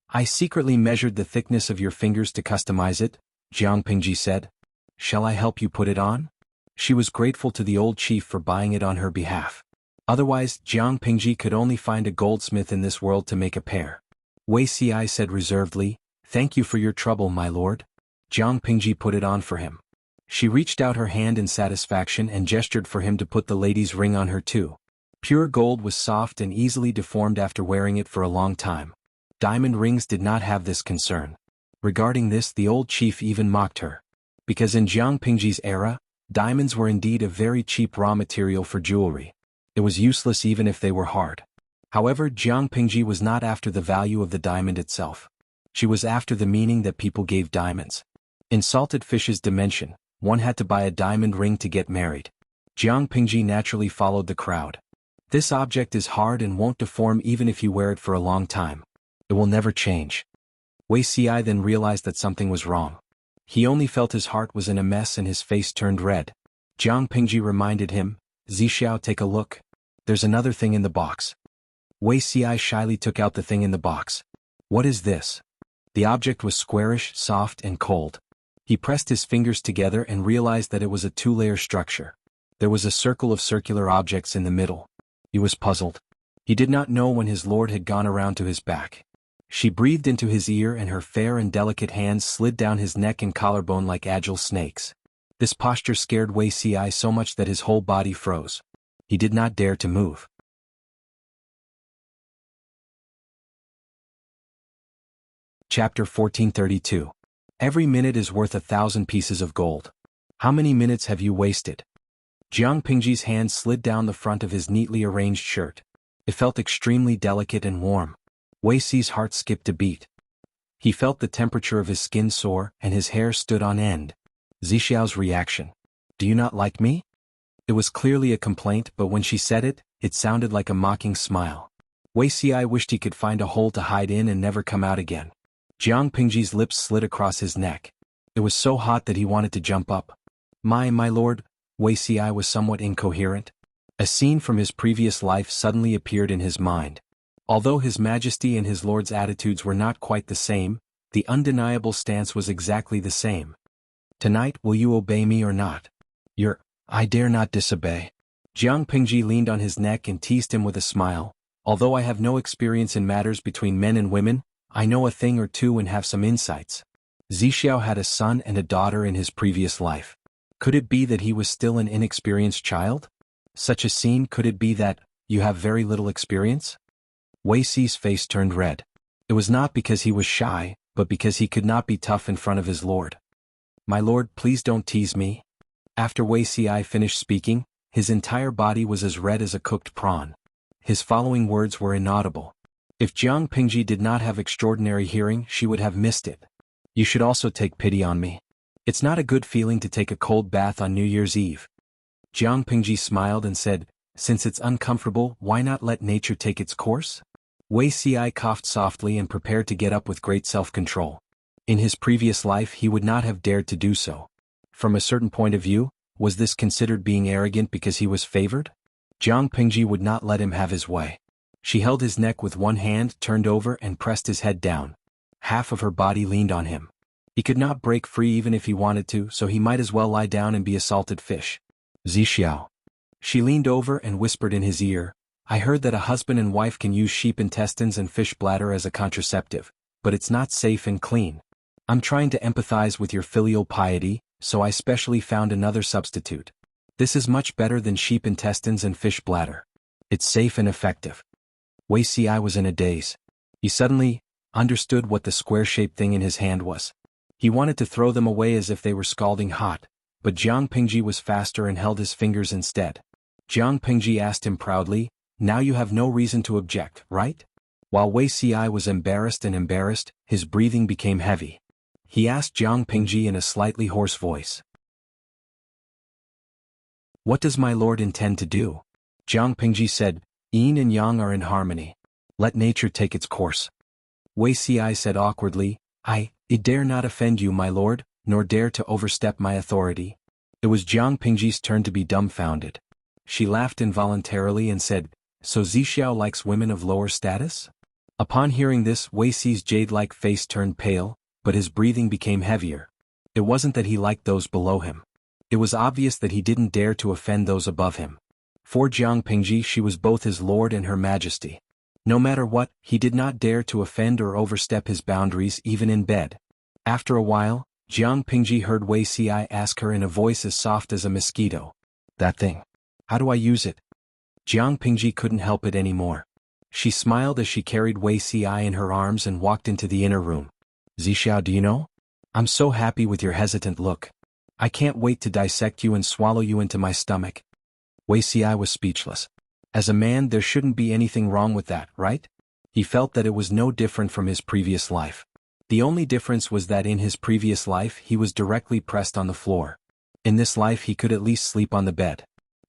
I secretly measured the thickness of your fingers to customize it, Jiang Pingji said. Shall I help you put it on? She was grateful to the old chief for buying it on her behalf. Otherwise, Jiang Pingji could only find a goldsmith in this world to make a pair. Wei Si said reservedly, thank you for your trouble, my lord. Jiang Pingji put it on for him. She reached out her hand in satisfaction and gestured for him to put the lady's ring on her too. Pure gold was soft and easily deformed after wearing it for a long time. Diamond rings did not have this concern. Regarding this, the old chief even mocked her. Because in Jiang Pingji's era, diamonds were indeed a very cheap raw material for jewelry. It was useless even if they were hard. However, Jiang Pingji was not after the value of the diamond itself. She was after the meaning that people gave diamonds. In salted fish's dimension, one had to buy a diamond ring to get married. Jiang Pingji naturally followed the crowd. This object is hard and won't deform even if you wear it for a long time. It will never change. Wei Si then realized that something was wrong. He only felt his heart was in a mess and his face turned red. Jiang Pingji reminded him, Zixiao, take a look. There's another thing in the box. Wei Si shyly took out the thing in the box. What is this? The object was squarish, soft and cold. He pressed his fingers together and realized that it was a 2-layer structure. There was a circle of circular objects in the middle. He was puzzled. He did not know when his lord had gone around to his back. She breathed into his ear and her fair and delicate hands slid down his neck and collarbone like agile snakes. This posture scared Wei Si so much that his whole body froze. He did not dare to move. Chapter 1432. Every minute is worth 1,000 pieces of gold. How many minutes have you wasted? Jiang Pingji's hand slid down the front of his neatly arranged shirt. It felt extremely delicate and warm. Wei Si's heart skipped a beat. He felt the temperature of his skin soar and his hair stood on end. Zixiao's reaction. Do you not like me? It was clearly a complaint, but when she said it, it sounded like a mocking smile. Wei Si wished he could find a hole to hide in and never come out again. Jiang Pingji's lips slid across his neck. It was so hot that he wanted to jump up. My lord, Wei Si was somewhat incoherent. A scene from his previous life suddenly appeared in his mind. Although His Majesty and his lord's attitudes were not quite the same, the undeniable stance was exactly the same. Tonight, will you obey me or not? I dare not disobey. Jiang Pingji leaned on his neck and teased him with a smile. Although I have no experience in matters between men and women, I know a thing or two and have some insights. Zixiao had a son and a daughter in his previous life. Could it be that he was still an inexperienced child? Such a scene, could it be that, you have very little experience? Wei Si's face turned red. It was not because he was shy, but because he could not be tough in front of his lord. My lord, please don't tease me. After Wei Si finished speaking, his entire body was as red as a cooked prawn. His following words were inaudible. If Jiang Pingji did not have extraordinary hearing, she would have missed it. You should also take pity on me. It's not a good feeling to take a cold bath on New Year's Eve. Jiang Pingji smiled and said, since it's uncomfortable, why not let nature take its course? Wei Si coughed softly and prepared to get up with great self-control. In his previous life he would not have dared to do so. From a certain point of view, was this considered being arrogant because he was favored? Jiang Pingji would not let him have his way. She held his neck with one hand, turned over and pressed his head down. Half of her body leaned on him. He could not break free even if he wanted to, so he might as well lie down and be a salted fish. Zixiao. She leaned over and whispered in his ear, I heard that a husband and wife can use sheep intestines and fish bladder as a contraceptive, but it's not safe and clean. I'm trying to empathize with your filial piety, so I specially found another substitute. This is much better than sheep intestines and fish bladder. It's safe and effective. Wei Si was in a daze. He suddenly understood what the square-shaped thing in his hand was. He wanted to throw them away as if they were scalding hot, but Jiang Pingji was faster and held his fingers instead. Jiang Pingji asked him proudly, "Now you have no reason to object, right?" While Wei Si was embarrassed, his breathing became heavy. He asked Jiang Pingji in a slightly hoarse voice, "What does my lord intend to do?" Jiang Pingji said, "Yin and Yang are in harmony. Let nature take its course." Wei Si said awkwardly, I dare not offend you, my lord, nor dare to overstep my authority." It was Jiang Pingji's turn to be dumbfounded. She laughed involuntarily and said, "So Zixiao likes women of lower status?" Upon hearing this, Wei Si's jade-like face turned pale, but his breathing became heavier. It wasn't that he liked those below him. It was obvious that he didn't dare to offend those above him. For Jiang Pingji, she was both his lord and her majesty. No matter what, he did not dare to offend or overstep his boundaries even in bed. After a while, Jiang Pingji heard Wei Si ask her in a voice as soft as a mosquito, "That thing. How do I use it?" Jiang Pingji couldn't help it anymore. She smiled as she carried Wei Si in her arms and walked into the inner room. "Zixiao, do you know? I'm so happy with your hesitant look. I can't wait to dissect you and swallow you into my stomach." Wei Si was speechless. As a man, there shouldn't be anything wrong with that, right? He felt that it was no different from his previous life. The only difference was that in his previous life he was directly pressed on the floor. In this life he could at least sleep on the bed.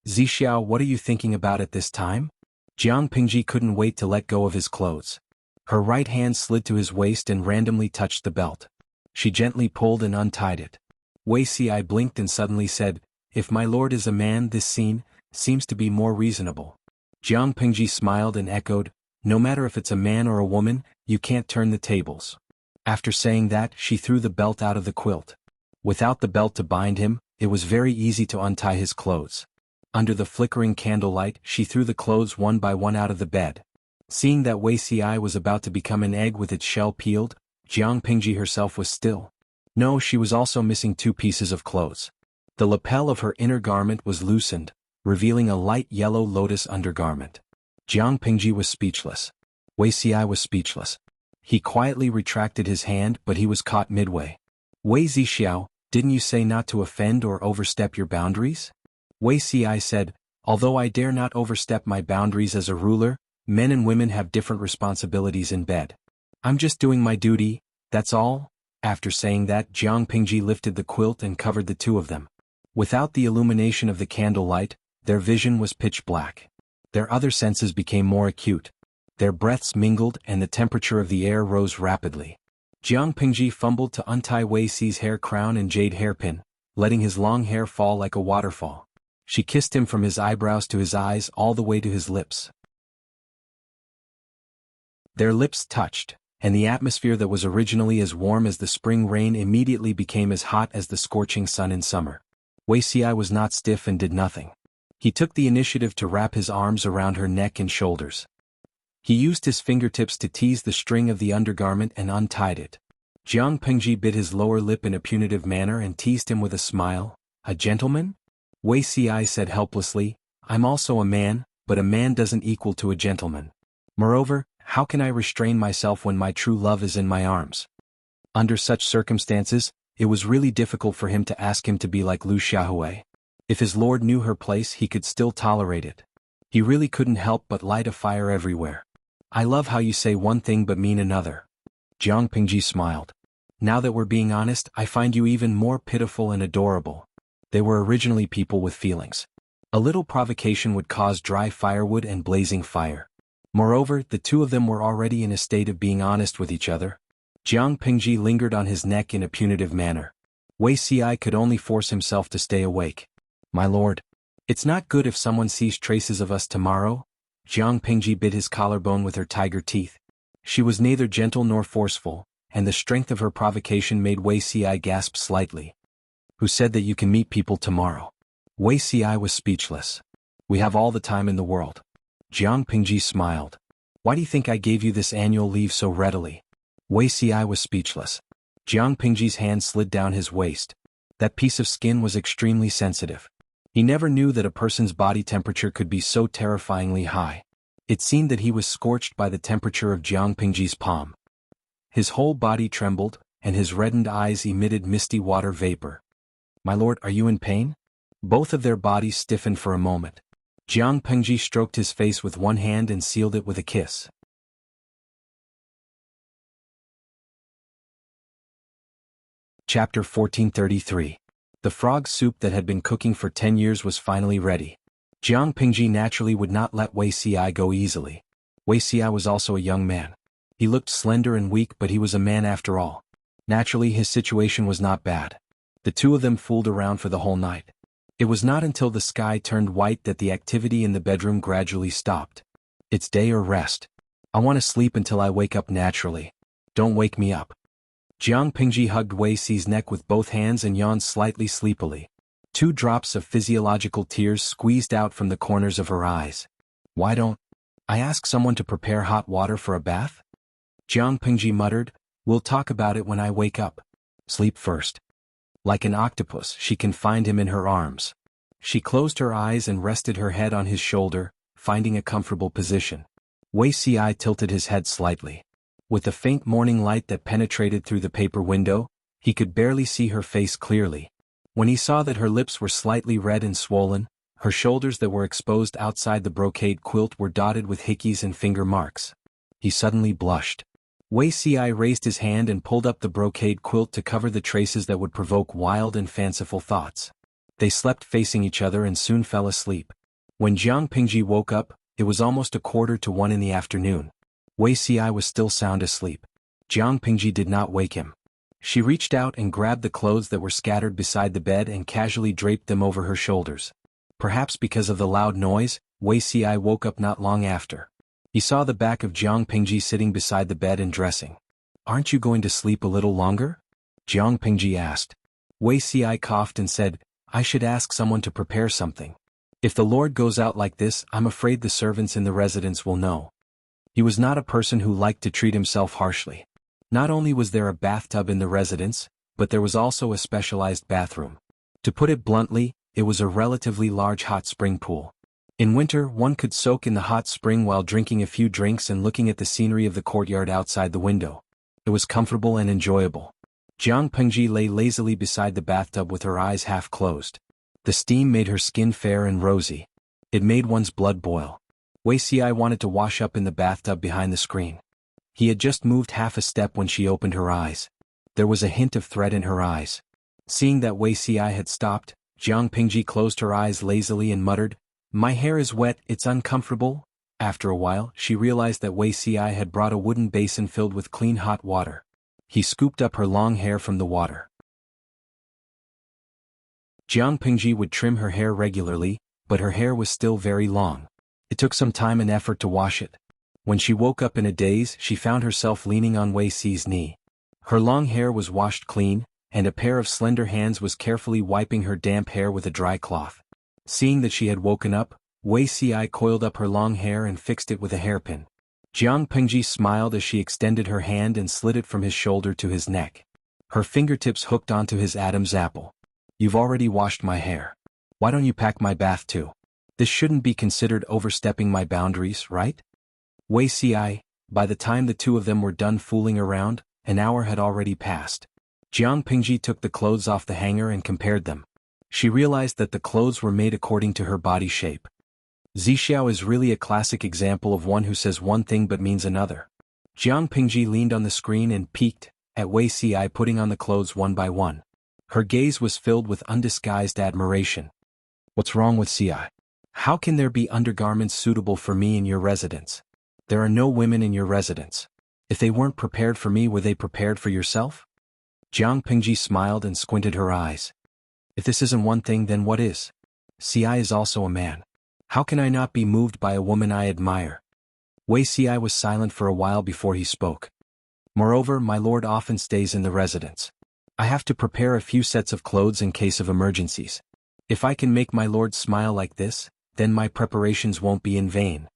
"Zixiao, what are you thinking about at this time?" Jiang Pingji couldn't wait to let go of his clothes. Her right hand slid to his waist and randomly touched the belt. She gently pulled and untied it. Wei Si blinked and suddenly said, "If my lord is a man, this scene seems to be more reasonable." Jiang Pingji smiled and echoed, "No matter if it's a man or a woman, you can't turn the tables." After saying that, she threw the belt out of the quilt. Without the belt to bind him, it was very easy to untie his clothes. Under the flickering candlelight, she threw the clothes one by one out of the bed. Seeing that Wei Si was about to become an egg with its shell peeled, Jiang Pingji herself was still. No, she was also missing two pieces of clothes. The lapel of her inner garment was loosened, revealing a light yellow lotus undergarment. Jiang Pingji was speechless. Wei Si was speechless. He quietly retracted his hand, but he was caught midway. "Wei Zixiao, didn't you say not to offend or overstep your boundaries?" Wei Si said, "Although I dare not overstep my boundaries as a ruler, men and women have different responsibilities in bed. I'm just doing my duty, that's all." After saying that, Jiang Pingji lifted the quilt and covered the two of them. Without the illumination of the candlelight, their vision was pitch black. Their other senses became more acute. Their breaths mingled and the temperature of the air rose rapidly. Jiang Pingji fumbled to untie Wei Si's hair crown and jade hairpin, letting his long hair fall like a waterfall. She kissed him from his eyebrows to his eyes all the way to his lips. Their lips touched, and the atmosphere that was originally as warm as the spring rain immediately became as hot as the scorching sun in summer. Wei Si was not stiff and did nothing. He took the initiative to wrap his arms around her neck and shoulders. He used his fingertips to tease the string of the undergarment and untied it. Jiang Pingji bit his lower lip in a punitive manner and teased him with a smile. "A gentleman?" Wei Si said helplessly, "I'm also a man, but a man doesn't equal to a gentleman. Moreover, how can I restrain myself when my true love is in my arms?" Under such circumstances, it was really difficult for him to ask him to be like Lu Xiaohui. If his lord knew her place, he could still tolerate it. He really couldn't help but light a fire everywhere. "I love how you say one thing but mean another." Jiang Pingji smiled. "Now that we're being honest, I find you even more pitiful and adorable." They were originally people with feelings. A little provocation would cause dry firewood and blazing fire. Moreover, the two of them were already in a state of being honest with each other. Jiang Pingji lingered on his neck in a punitive manner. Wei Si could only force himself to stay awake. "My lord, it's not good if someone sees traces of us tomorrow." Jiang Pingji bit his collarbone with her tiger teeth. She was neither gentle nor forceful, and the strength of her provocation made Wei Si gasp slightly. "Who said that you can meet people tomorrow?" Wei Si was speechless. "We have all the time in the world." Jiang Pingji smiled. "Why do you think I gave you this annual leave so readily?" Wei Si was speechless. Jiang Pingji's hand slid down his waist. That piece of skin was extremely sensitive. He never knew that a person's body temperature could be so terrifyingly high. It seemed that he was scorched by the temperature of Jiang Pingji's palm. His whole body trembled, and his reddened eyes emitted misty water vapor. "My lord, are you in pain?" Both of their bodies stiffened for a moment. Jiang Pingji stroked his face with one hand and sealed it with a kiss. Chapter 1433. The frog soup that had been cooking for 10 years was finally ready. Jiang Pingji naturally would not let Wuxia go easily. Wuxia was also a young man. He looked slender and weak, but he was a man after all. Naturally, his situation was not bad. The two of them fooled around for the whole night. It was not until the sky turned white that the activity in the bedroom gradually stopped. "It's day or rest. I want to sleep until I wake up naturally. Don't wake me up." Jiang Pingji hugged Wuxia's neck with both hands and yawned slightly sleepily. 2 drops of physiological tears squeezed out from the corners of her eyes. "Why don't I ask someone to prepare hot water for a bath?" Jiang Pingji muttered, "We'll talk about it when I wake up. Sleep first." Like an octopus, she confined him in her arms. She closed her eyes and rested her head on his shoulder, finding a comfortable position. Wuxia tilted his head slightly. With the faint morning light that penetrated through the paper window, he could barely see her face clearly. When he saw that her lips were slightly red and swollen, her shoulders that were exposed outside the brocade quilt were dotted with hickeys and finger marks, he suddenly blushed. Wuxia raised his hand and pulled up the brocade quilt to cover the traces that would provoke wild and fanciful thoughts. They slept facing each other and soon fell asleep. When Jiang Pingji woke up, it was almost 1:45 in the afternoon. Wuxia was still sound asleep. Jiang Pingji did not wake him. She reached out and grabbed the clothes that were scattered beside the bed and casually draped them over her shoulders. Perhaps because of the loud noise, Wuxia woke up not long after. He saw the back of Jiang Pingji sitting beside the bed and dressing. "Aren't you going to sleep a little longer?" Jiang Pingji asked. Wuxia coughed and said, "I should ask someone to prepare something. If the Lord goes out like this, I'm afraid the servants in the residence will know." He was not a person who liked to treat himself harshly. Not only was there a bathtub in the residence, but there was also a specialized bathroom. To put it bluntly, it was a relatively large hot spring pool. In winter, one could soak in the hot spring while drinking a few drinks and looking at the scenery of the courtyard outside the window. It was comfortable and enjoyable. Jiang Pingji lay lazily beside the bathtub with her eyes half closed. The steam made her skin fair and rosy. It made one's blood boil. Wuxia wanted to wash up in the bathtub behind the screen. He had just moved half a step when she opened her eyes. There was a hint of threat in her eyes. Seeing that Wuxia had stopped, Jiang Pingji closed her eyes lazily and muttered, "My hair is wet, it's uncomfortable." After a while, she realized that Wuxia had brought a wooden basin filled with clean hot water. He scooped up her long hair from the water. Jiang Pingji would trim her hair regularly, but her hair was still very long. It took some time and effort to wash it. When she woke up in a daze, she found herself leaning on Wuxia's knee. Her long hair was washed clean, and a pair of slender hands was carefully wiping her damp hair with a dry cloth. Seeing that she had woken up, Wuxia coiled up her long hair and fixed it with a hairpin. Jiang Pingji smiled as she extended her hand and slid it from his shoulder to his neck. Her fingertips hooked onto his Adam's apple. "You've already washed my hair. Why don't you pack my bath too? This shouldn't be considered overstepping my boundaries, right?" Wuxia. By the time the two of them were done fooling around, an hour had already passed. Jiang Pingji took the clothes off the hanger and compared them. She realized that the clothes were made according to her body shape. Zixiao is really a classic example of one who says one thing but means another. Jiang Pingji leaned on the screen and peeked at Wuxia putting on the clothes one by one. Her gaze was filled with undisguised admiration. "What's wrong with Xi? How can there be undergarments suitable for me in your residence? There are no women in your residence. If they weren't prepared for me, were they prepared for yourself?" Jiang Pingji smiled and squinted her eyes. "If this isn't one thing, then what is? Xi is also a man. How can I not be moved by a woman I admire?" Wuxia was silent for a while before he spoke. "Moreover, my lord often stays in the residence. I have to prepare a few sets of clothes in case of emergencies. If I can make my lord smile like this, then my preparations won't be in vain."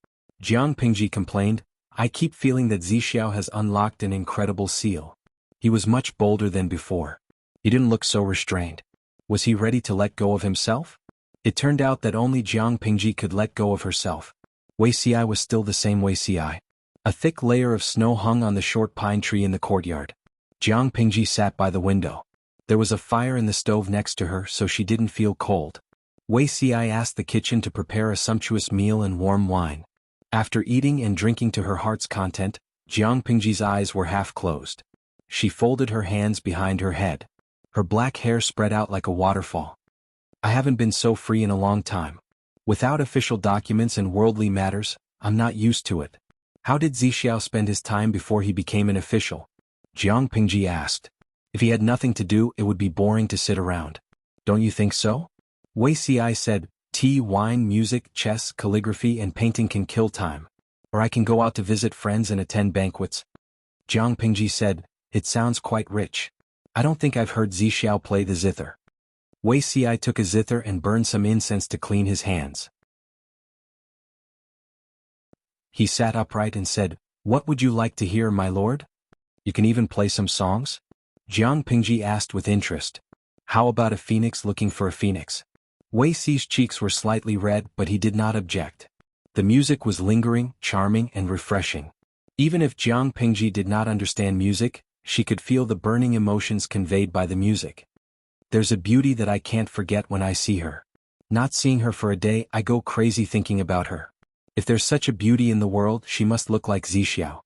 Jiang Pingji complained, "I keep feeling that Zixiao has unlocked an incredible seal. He was much bolder than before. He didn't look so restrained. Was he ready to let go of himself?" It turned out that only Jiang Pingji could let go of herself. Wuxia was still the same Wuxia. A thick layer of snow hung on the short pine tree in the courtyard. Jiang Pingji sat by the window. There was a fire in the stove next to her, so she didn't feel cold. Wuxia asked the kitchen to prepare a sumptuous meal and warm wine. After eating and drinking to her heart's content, Jiang Pingji's eyes were half closed. She folded her hands behind her head. Her black hair spread out like a waterfall. I haven't been so free in a long time. Without official documents and worldly matters, I'm not used to it. How did Zixiao spend his time before he became an official? Jiang Pingji asked. If he had nothing to do, it would be boring to sit around. Don't you think so? Wuxia said, tea, wine, music, chess, calligraphy and painting can kill time. Or I can go out to visit friends and attend banquets. Jiang Pingji said, it sounds quite rich. I don't think I've heard Zixiao play the zither. Wuxia took a zither and burned some incense to clean his hands. He sat upright and said, what would you like to hear, my lord? You can even play some songs? Jiang Pingji asked with interest. How about a phoenix looking for a phoenix? Wuxia's cheeks were slightly red, but he did not object. The music was lingering, charming, and refreshing. Even if Jiang Pingji did not understand music, she could feel the burning emotions conveyed by the music. There's a beauty that I can't forget when I see her. Not seeing her for a day, I go crazy thinking about her. If there's such a beauty in the world, she must look like Zixiao.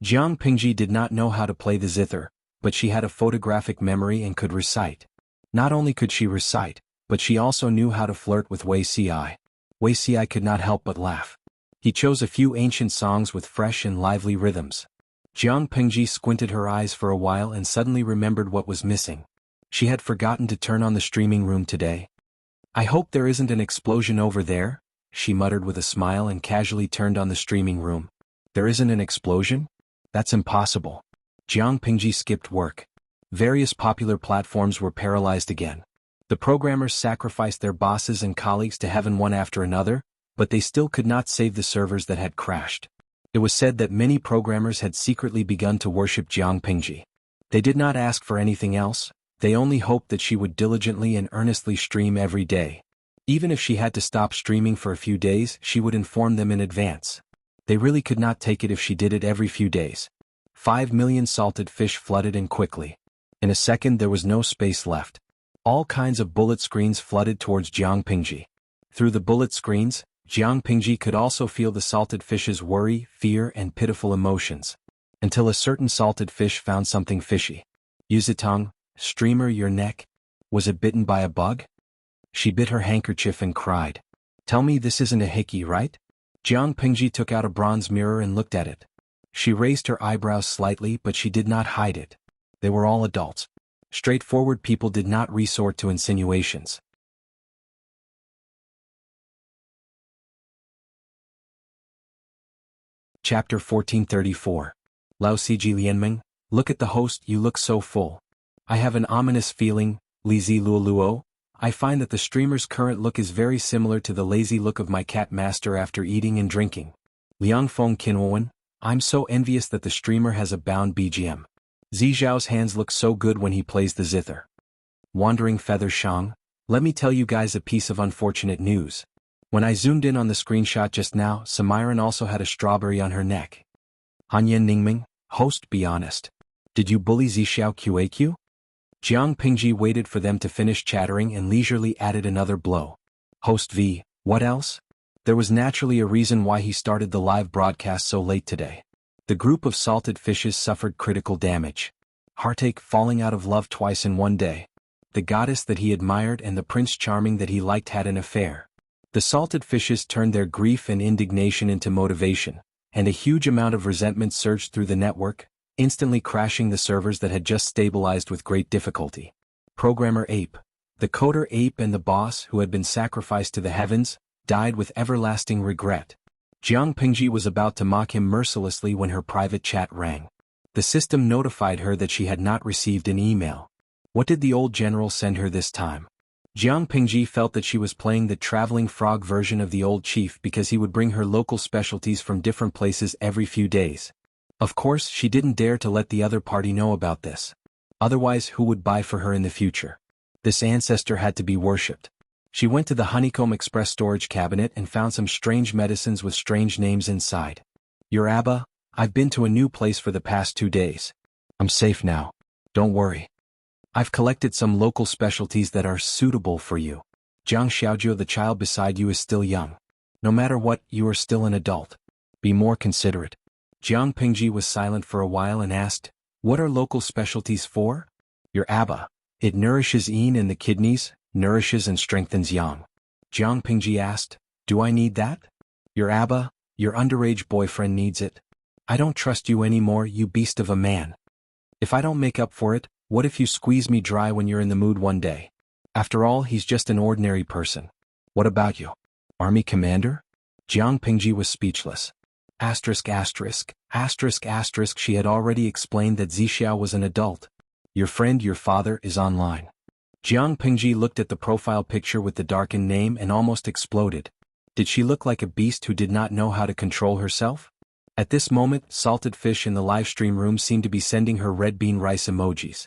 Jiang Pingji did not know how to play the zither, but she had a photographic memory and could recite. Not only could she recite, but she also knew how to flirt with Wuxia. Wuxia could not help but laugh. He chose a few ancient songs with fresh and lively rhythms. Jiang Pingji squinted her eyes for a while and suddenly remembered what was missing. She had forgotten to turn on the streaming room today. I hope there isn't an explosion over there, she muttered with a smile and casually turned on the streaming room. There isn't an explosion? That's impossible. Jiang Pingji skipped work. Various popular platforms were paralyzed again. The programmers sacrificed their bosses and colleagues to heaven one after another, but they still could not save the servers that had crashed. It was said that many programmers had secretly begun to worship Jiang Pingji. They did not ask for anything else, they only hoped that she would diligently and earnestly stream every day. Even if she had to stop streaming for a few days, she would inform them in advance. They really could not take it if she did it every few days. 5 million salted fish flooded in quickly. In a second there was no space left. All kinds of bullet screens flooded towards Jiang Pingji. Through the bullet screens, Jiang Pingji could also feel the salted fish's worry, fear and pitiful emotions. Until a certain salted fish found something fishy. Yuzitong, streamer, your neck. Was it bitten by a bug? She bit her handkerchief and cried. Tell me this isn't a hickey, right? Jiang Pingji took out a bronze mirror and looked at it. She raised her eyebrows slightly, but she did not hide it. They were all adults. Straightforward people did not resort to insinuations. Chapter 1434. Lao Siji Lianming, look at the host, you look so full. I have an ominous feeling, Li Zi Luoluo. I find that the streamer's current look is very similar to the lazy look of my cat master after eating and drinking. Liang Feng Qinwen, I'm so envious that the streamer has a bound BGM. Zixiao's hands look so good when he plays the zither. Wandering Feather Shang, let me tell you guys a piece of unfortunate news. When I zoomed in on the screenshot just now, Samiran also had a strawberry on her neck. Hanyan Ningming, host, be honest. Did you bully Zixiao QAQ? Jiang Pingji waited for them to finish chattering and leisurely added another blow. Host V, what else? There was naturally a reason why he started the live broadcast so late today. The group of salted fishes suffered critical damage. Heartache, falling out of love twice in one day. The goddess that he admired and the Prince Charming that he liked had an affair. The salted fishes turned their grief and indignation into motivation, and a huge amount of resentment surged through the network, instantly crashing the servers that had just stabilized with great difficulty. Programmer Ape, the coder Ape and the boss who had been sacrificed to the heavens, died with everlasting regret. Jiang Pingji was about to mock him mercilessly when her private chat rang. The system notified her that she had not received an email. What did the old general send her this time? Jiang Pingji felt that she was playing the traveling frog version of the old chief because he would bring her local specialties from different places every few days. Of course, she didn't dare to let the other party know about this. Otherwise, who would buy for her in the future? This ancestor had to be worshipped. She went to the Honeycomb Express storage cabinet and found some strange medicines with strange names inside. Your Abba, I've been to a new place for the past 2 days. I'm safe now. Don't worry. I've collected some local specialties that are suitable for you. Jiang Xiaojiu, the child beside you is still young. No matter what, you are still an adult. Be more considerate. Jiang Pingji was silent for a while and asked, what are local specialties for? Your Abba. It nourishes yin in the kidneys, nourishes and strengthens yang. Jiang Pingji asked, do I need that? Your Abba, your underage boyfriend needs it. I don't trust you anymore, you beast of a man. If I don't make up for it, what if you squeeze me dry when you're in the mood one day? After all, he's just an ordinary person. What about you? Army commander? Jiang Pingji was speechless. Asterisk. She had already explained that Zixiao was an adult. Your friend, your father, is online. Jiang Pingji looked at the profile picture with the darkened name and almost exploded. Did she look like a beast who did not know how to control herself? At this moment, Salted Fish in the livestream room seemed to be sending her red bean rice emojis.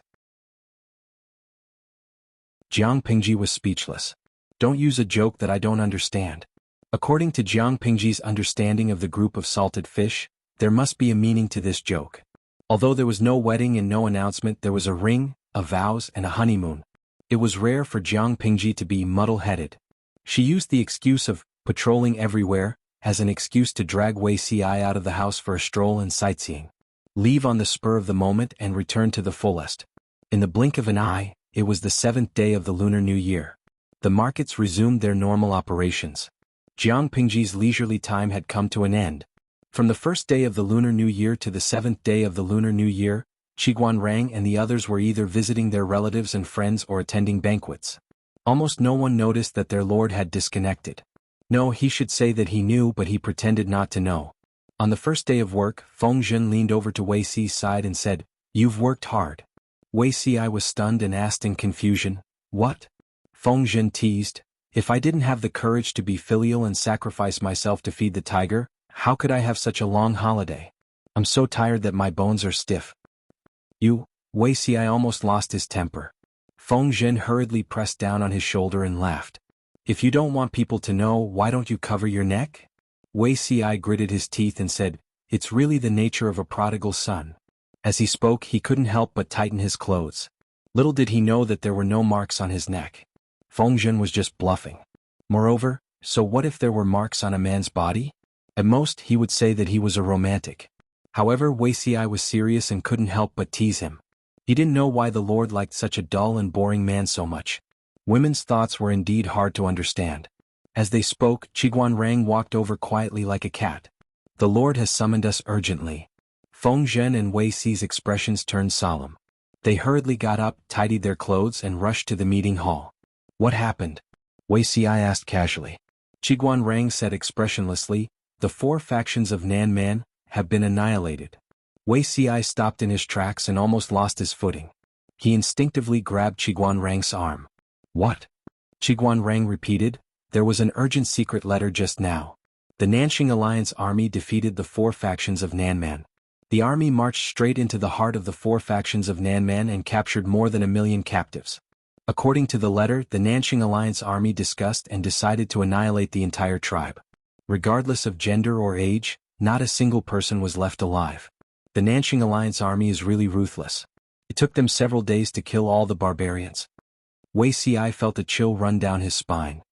Jiang Pingji was speechless. Don't use a joke that I don't understand. According to Jiang Pingji's understanding of the group of Salted Fish, there must be a meaning to this joke. Although there was no wedding and no announcement, there was a ring, a vows, and a honeymoon. It was rare for Jiang Pingji to be muddle-headed. She used the excuse of patrolling everywhere as an excuse to drag Wuxia out of the house for a stroll and sightseeing. Leave on the spur of the moment and return to the fullest. In the blink of an eye, it was the 7th day of the Lunar New Year. The markets resumed their normal operations. Jiang Pingji's leisurely time had come to an end. From the first day of the Lunar New Year to the 7th day of the Lunar New Year, Qiguan Rang and the others were either visiting their relatives and friends or attending banquets. Almost no one noticed that their lord had disconnected. No, he should say that he knew, but he pretended not to know. On the first day of work, Feng Zhen leaned over to Wei Xi's side and said, "You've worked hard." Wei Xi was stunned and asked in confusion, "What?" Feng Zhen teased, "If I didn't have the courage to be filial and sacrifice myself to feed the tiger, how could I have such a long holiday? I'm so tired that my bones are stiff." "You," Wei Xi almost lost his temper. Feng Zhen hurriedly pressed down on his shoulder and laughed. "If you don't want people to know, why don't you cover your neck?" Wei Xi gritted his teeth and said, "It's really the nature of a prodigal son." As he spoke, he couldn't help but tighten his clothes. Little did he know that there were no marks on his neck. Feng Zhen was just bluffing. Moreover, so what if there were marks on a man's body? At most, he would say that he was a romantic. However, Wei Xi was serious and couldn't help but tease him. He didn't know why the Lord liked such a dull and boring man so much. Women's thoughts were indeed hard to understand. As they spoke, Qiguan Rang walked over quietly like a cat. "The Lord has summoned us urgently." Feng Zhen and Wei Xi's expressions turned solemn. They hurriedly got up, tidied their clothes, and rushed to the meeting hall. "What happened?" Wei Xi asked casually. Qiguan Rang said expressionlessly, "The 4 factions of Nanman have been annihilated." Wei Xi stopped in his tracks and almost lost his footing. He instinctively grabbed Qiguan Rang's arm. "What?" Qiguan Rang repeated, "There was an urgent secret letter just now. The Nanxing Alliance army defeated the 4 factions of Nanman. The army marched straight into the heart of the 4 factions of Nanman and captured more than 1 million captives. According to the letter, the Nanxing Alliance army discussed and decided to annihilate the entire tribe. Regardless of gender or age, not a single person was left alive. The Nanxing Alliance army is really ruthless. It took them several days to kill all the barbarians." Wei Xi felt a chill run down his spine.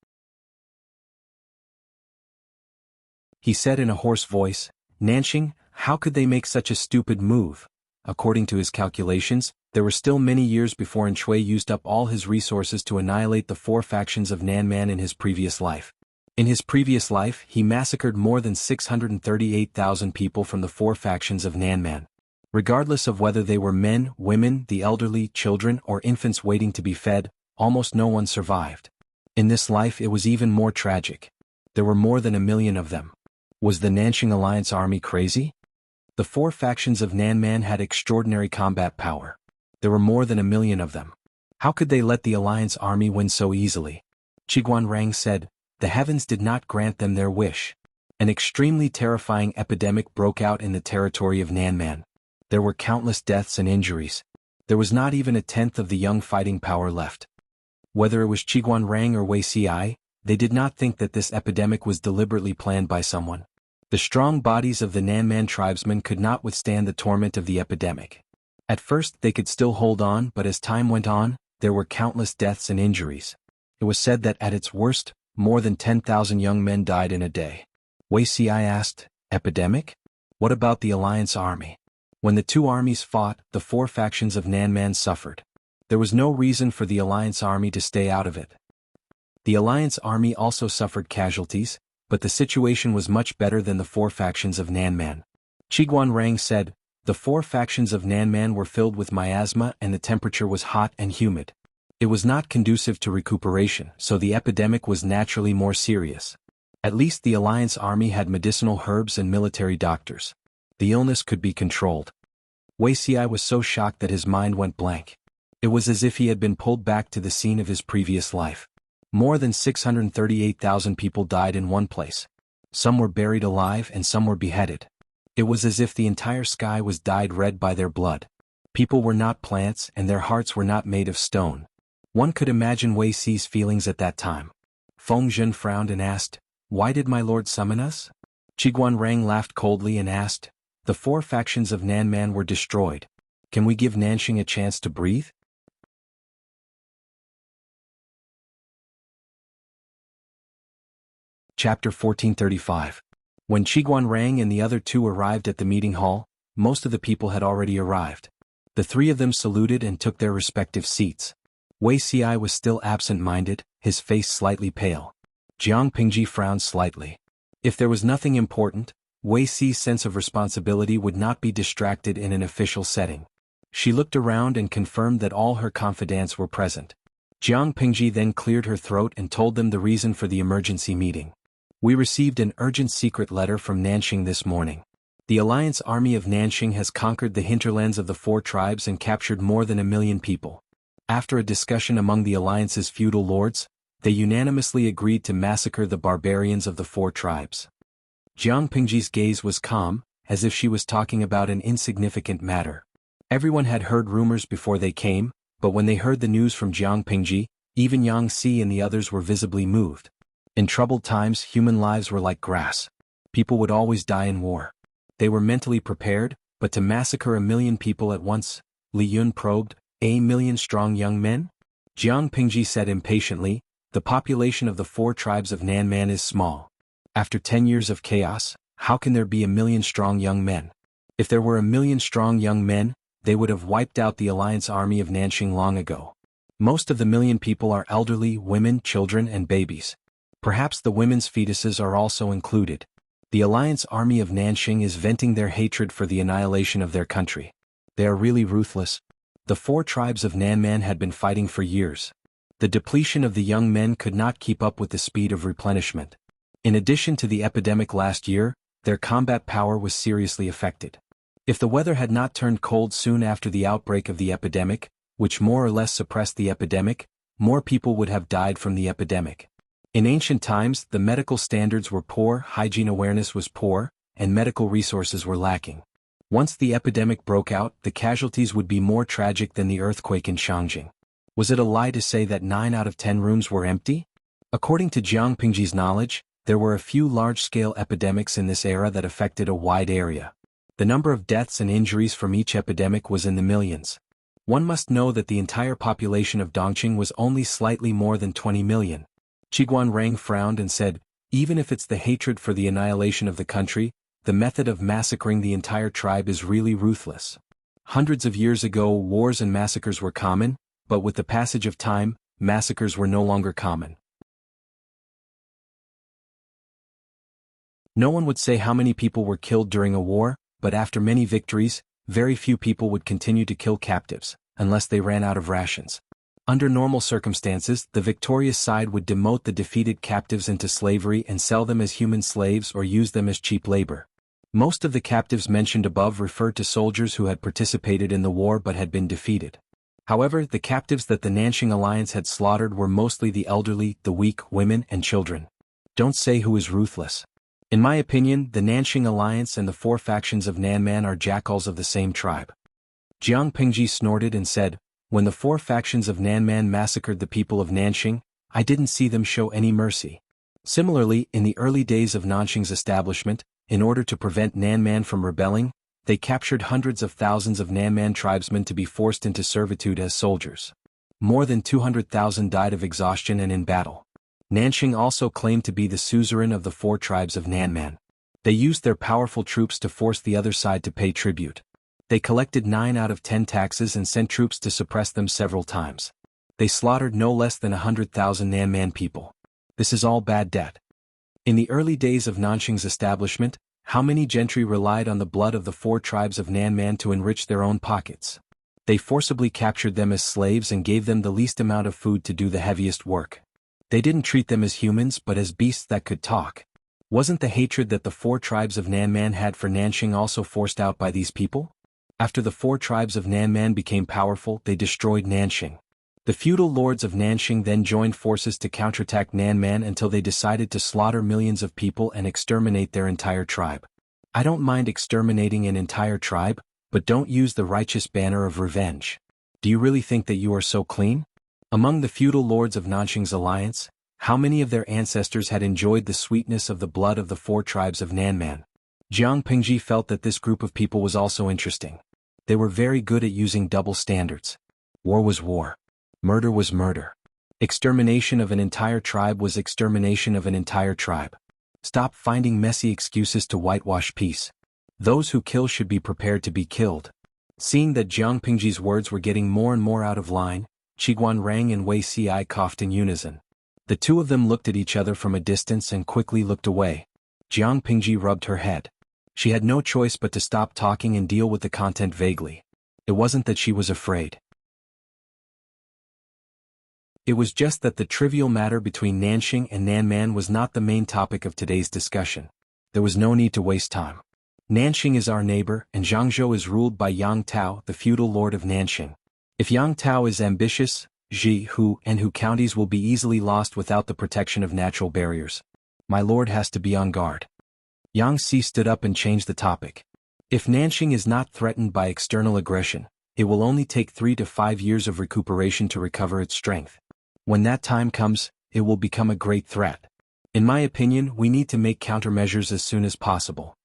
He said in a hoarse voice, "Nanxing, how could they make such a stupid move?" According to his calculations, there were still many years before Nchui used up all his resources to annihilate the 4 factions of Nanman in his previous life. In his previous life, he massacred more than 638,000 people from the 4 factions of Nanman. Regardless of whether they were men, women, the elderly, children, or infants waiting to be fed, almost no one survived. In this life it was even more tragic. There were more than 1 million of them. Was the Nanxing Alliance army crazy? The 4 factions of Nanman had extraordinary combat power. There were more than 1 million of them. How could they let the Alliance army win so easily? Qiguan Rang said, "The heavens did not grant them their wish." An extremely terrifying epidemic broke out in the territory of Nanman. There were countless deaths and injuries. There was not even 1/10 of the young fighting power left. Whether it was Qiguan Rang or Wei Ci, they did not think that this epidemic was deliberately planned by someone. The strong bodies of the Nanman tribesmen could not withstand the torment of the epidemic. At first they could still hold on, but as time went on, there were countless deaths and injuries. It was said that at its worst, more than 10,000 young men died in a day. Wei Ci asked, "Epidemic? What about the Alliance army?" When the two armies fought, the four factions of Nanman suffered. There was no reason for the Alliance army to stay out of it. The Alliance army also suffered casualties, but the situation was much better than the four factions of Nanman. Qiguan Rang said, "The four factions of Nanman were filled with miasma and the temperature was hot and humid. It was not conducive to recuperation, so the epidemic was naturally more serious. At least the Alliance army had medicinal herbs and military doctors. The illness could be controlled." Wei Ci was so shocked that his mind went blank. It was as if he had been pulled back to the scene of his previous life. More than 638,000 people died in one place. Some were buried alive and some were beheaded. It was as if the entire sky was dyed red by their blood. People were not plants and their hearts were not made of stone. One could imagine Wei Ci's feelings at that time. Feng Zhen frowned and asked, "Why did my lord summon us?" Qiguan Rang laughed coldly and asked, "The four factions of Nanman were destroyed. Can we give Nanxing a chance to breathe?" Chapter 1435. When Qiguan Rang and the other two arrived at the meeting hall, most of the people had already arrived. The three of them saluted and took their respective seats. Wei Ci was still absent-minded, his face slightly pale. Jiang Pingji frowned slightly. If there was nothing important, Wei Ci's sense of responsibility would not be distracted in an official setting. She looked around and confirmed that all her confidants were present. Jiang Pingji then cleared her throat and told them the reason for the emergency meeting. "We received an urgent secret letter from Nanxing this morning. The Alliance army of Nanxing has conquered the hinterlands of the four tribes and captured more than 1 million people. After a discussion among the Alliance's feudal lords, they unanimously agreed to massacre the barbarians of the four tribes." Jiang Pingji's gaze was calm, as if she was talking about an insignificant matter. Everyone had heard rumors before they came, but when they heard the news from Jiang Pingji, even Yang Si and the others were visibly moved. In troubled times, human lives were like grass. People would always die in war. They were mentally prepared, but to massacre 1 million people at once, Li Yun probed, 1 million strong young men? Jiang Pingji said impatiently, "The population of the four tribes of Nanman is small. After 10 years of chaos, how can there be 1 million strong young men? If there were 1 million strong young men, they would have wiped out the Alliance army of Nanxing long ago. Most of the 1 million people are elderly, women, children, and babies. Perhaps the women's fetuses are also included. The Alliance army of Nanxing is venting their hatred for the annihilation of their country. They are really ruthless." The four tribes of Nanman had been fighting for years. The depletion of the young men could not keep up with the speed of replenishment. In addition to the epidemic last year, their combat power was seriously affected. If the weather had not turned cold soon after the outbreak of the epidemic, which more or less suppressed the epidemic, more people would have died from the epidemic. In ancient times, the medical standards were poor, hygiene awareness was poor, and medical resources were lacking. Once the epidemic broke out, the casualties would be more tragic than the earthquake in Shangjing. Was it a lie to say that 9 out of 10 rooms were empty? According to Jiang Pingji's knowledge, there were a few large-scale epidemics in this era that affected a wide area. The number of deaths and injuries from each epidemic was in the millions. One must know that the entire population of Dongqing was only slightly more than 20 million. Qiguan Rang frowned and said, "Even if it's the hatred for the annihilation of the country, the method of massacring the entire tribe is really ruthless. Hundreds of years ago, wars and massacres were common, but with the passage of time, massacres were no longer common. No one would say how many people were killed during a war, but after many victories, very few people would continue to kill captives, unless they ran out of rations. Under normal circumstances, the victorious side would demote the defeated captives into slavery and sell them as human slaves or use them as cheap labor. Most of the captives mentioned above referred to soldiers who had participated in the war but had been defeated. However, the captives that the Nanxing alliance had slaughtered were mostly the elderly, the weak, women, and children. Don't say who is ruthless. In my opinion, the Nanxing alliance and the four factions of Nanman are jackals of the same tribe." Jiang Pingji snorted and said, When the four factions of Nanman massacred the people of Nanxing, I didn't see them show any mercy. Similarly, in the early days of Nanxing's establishment, in order to prevent Nanman from rebelling, they captured hundreds of thousands of Nanman tribesmen to be forced into servitude as soldiers. More than 200,000 died of exhaustion and in battle. Nanxing also claimed to be the suzerain of the four tribes of Nanman. They used their powerful troops to force the other side to pay tribute. They collected 9 out of 10 taxes and sent troops to suppress them several times. They slaughtered no less than 100,000 Nanman people. This is all bad debt. In the early days of Nanxing's establishment, how many gentry relied on the blood of the four tribes of Nanman to enrich their own pockets? They forcibly captured them as slaves and gave them the least amount of food to do the heaviest work. They didn't treat them as humans but as beasts that could talk. Wasn't the hatred that the four tribes of Nanman had for Nanxing also forced out by these people? After the four tribes of Nanman became powerful, they destroyed Nanxing. The feudal lords of Nanxing then joined forces to counterattack Nanman until they decided to slaughter millions of people and exterminate their entire tribe. I don't mind exterminating an entire tribe, but don't use the righteous banner of revenge. Do you really think that you are so clean? Among the feudal lords of Nanxing's alliance, how many of their ancestors had enjoyed the sweetness of the blood of the four tribes of Nanman? Jiang Pingji felt that this group of people was also interesting. They were very good at using double standards. War was war. Murder was murder. Extermination of an entire tribe was extermination of an entire tribe. Stop finding messy excuses to whitewash peace. Those who kill should be prepared to be killed. Seeing that Jiang Pingji's words were getting more and more out of line, Qiguan Rang and Wei Ci coughed in unison. The two of them looked at each other from a distance and quickly looked away. Jiang Pingji rubbed her head. She had no choice but to stop talking and deal with the content vaguely. It wasn't that she was afraid. It was just that the trivial matter between Nanxing and Nanman was not the main topic of today's discussion. There was no need to waste time. Nanxing is our neighbor, and Zhangzhou is ruled by Yang Tao, the feudal lord of Nanxing. If Yang Tao is ambitious, Ji, Hu, and Hu counties will be easily lost without the protection of natural barriers. My lord has to be on guard. Yang Si stood up and changed the topic. If Nanxing is not threatened by external aggression, it will only take 3 to 5 years of recuperation to recover its strength. When that time comes, it will become a great threat. In my opinion, we need to make countermeasures as soon as possible.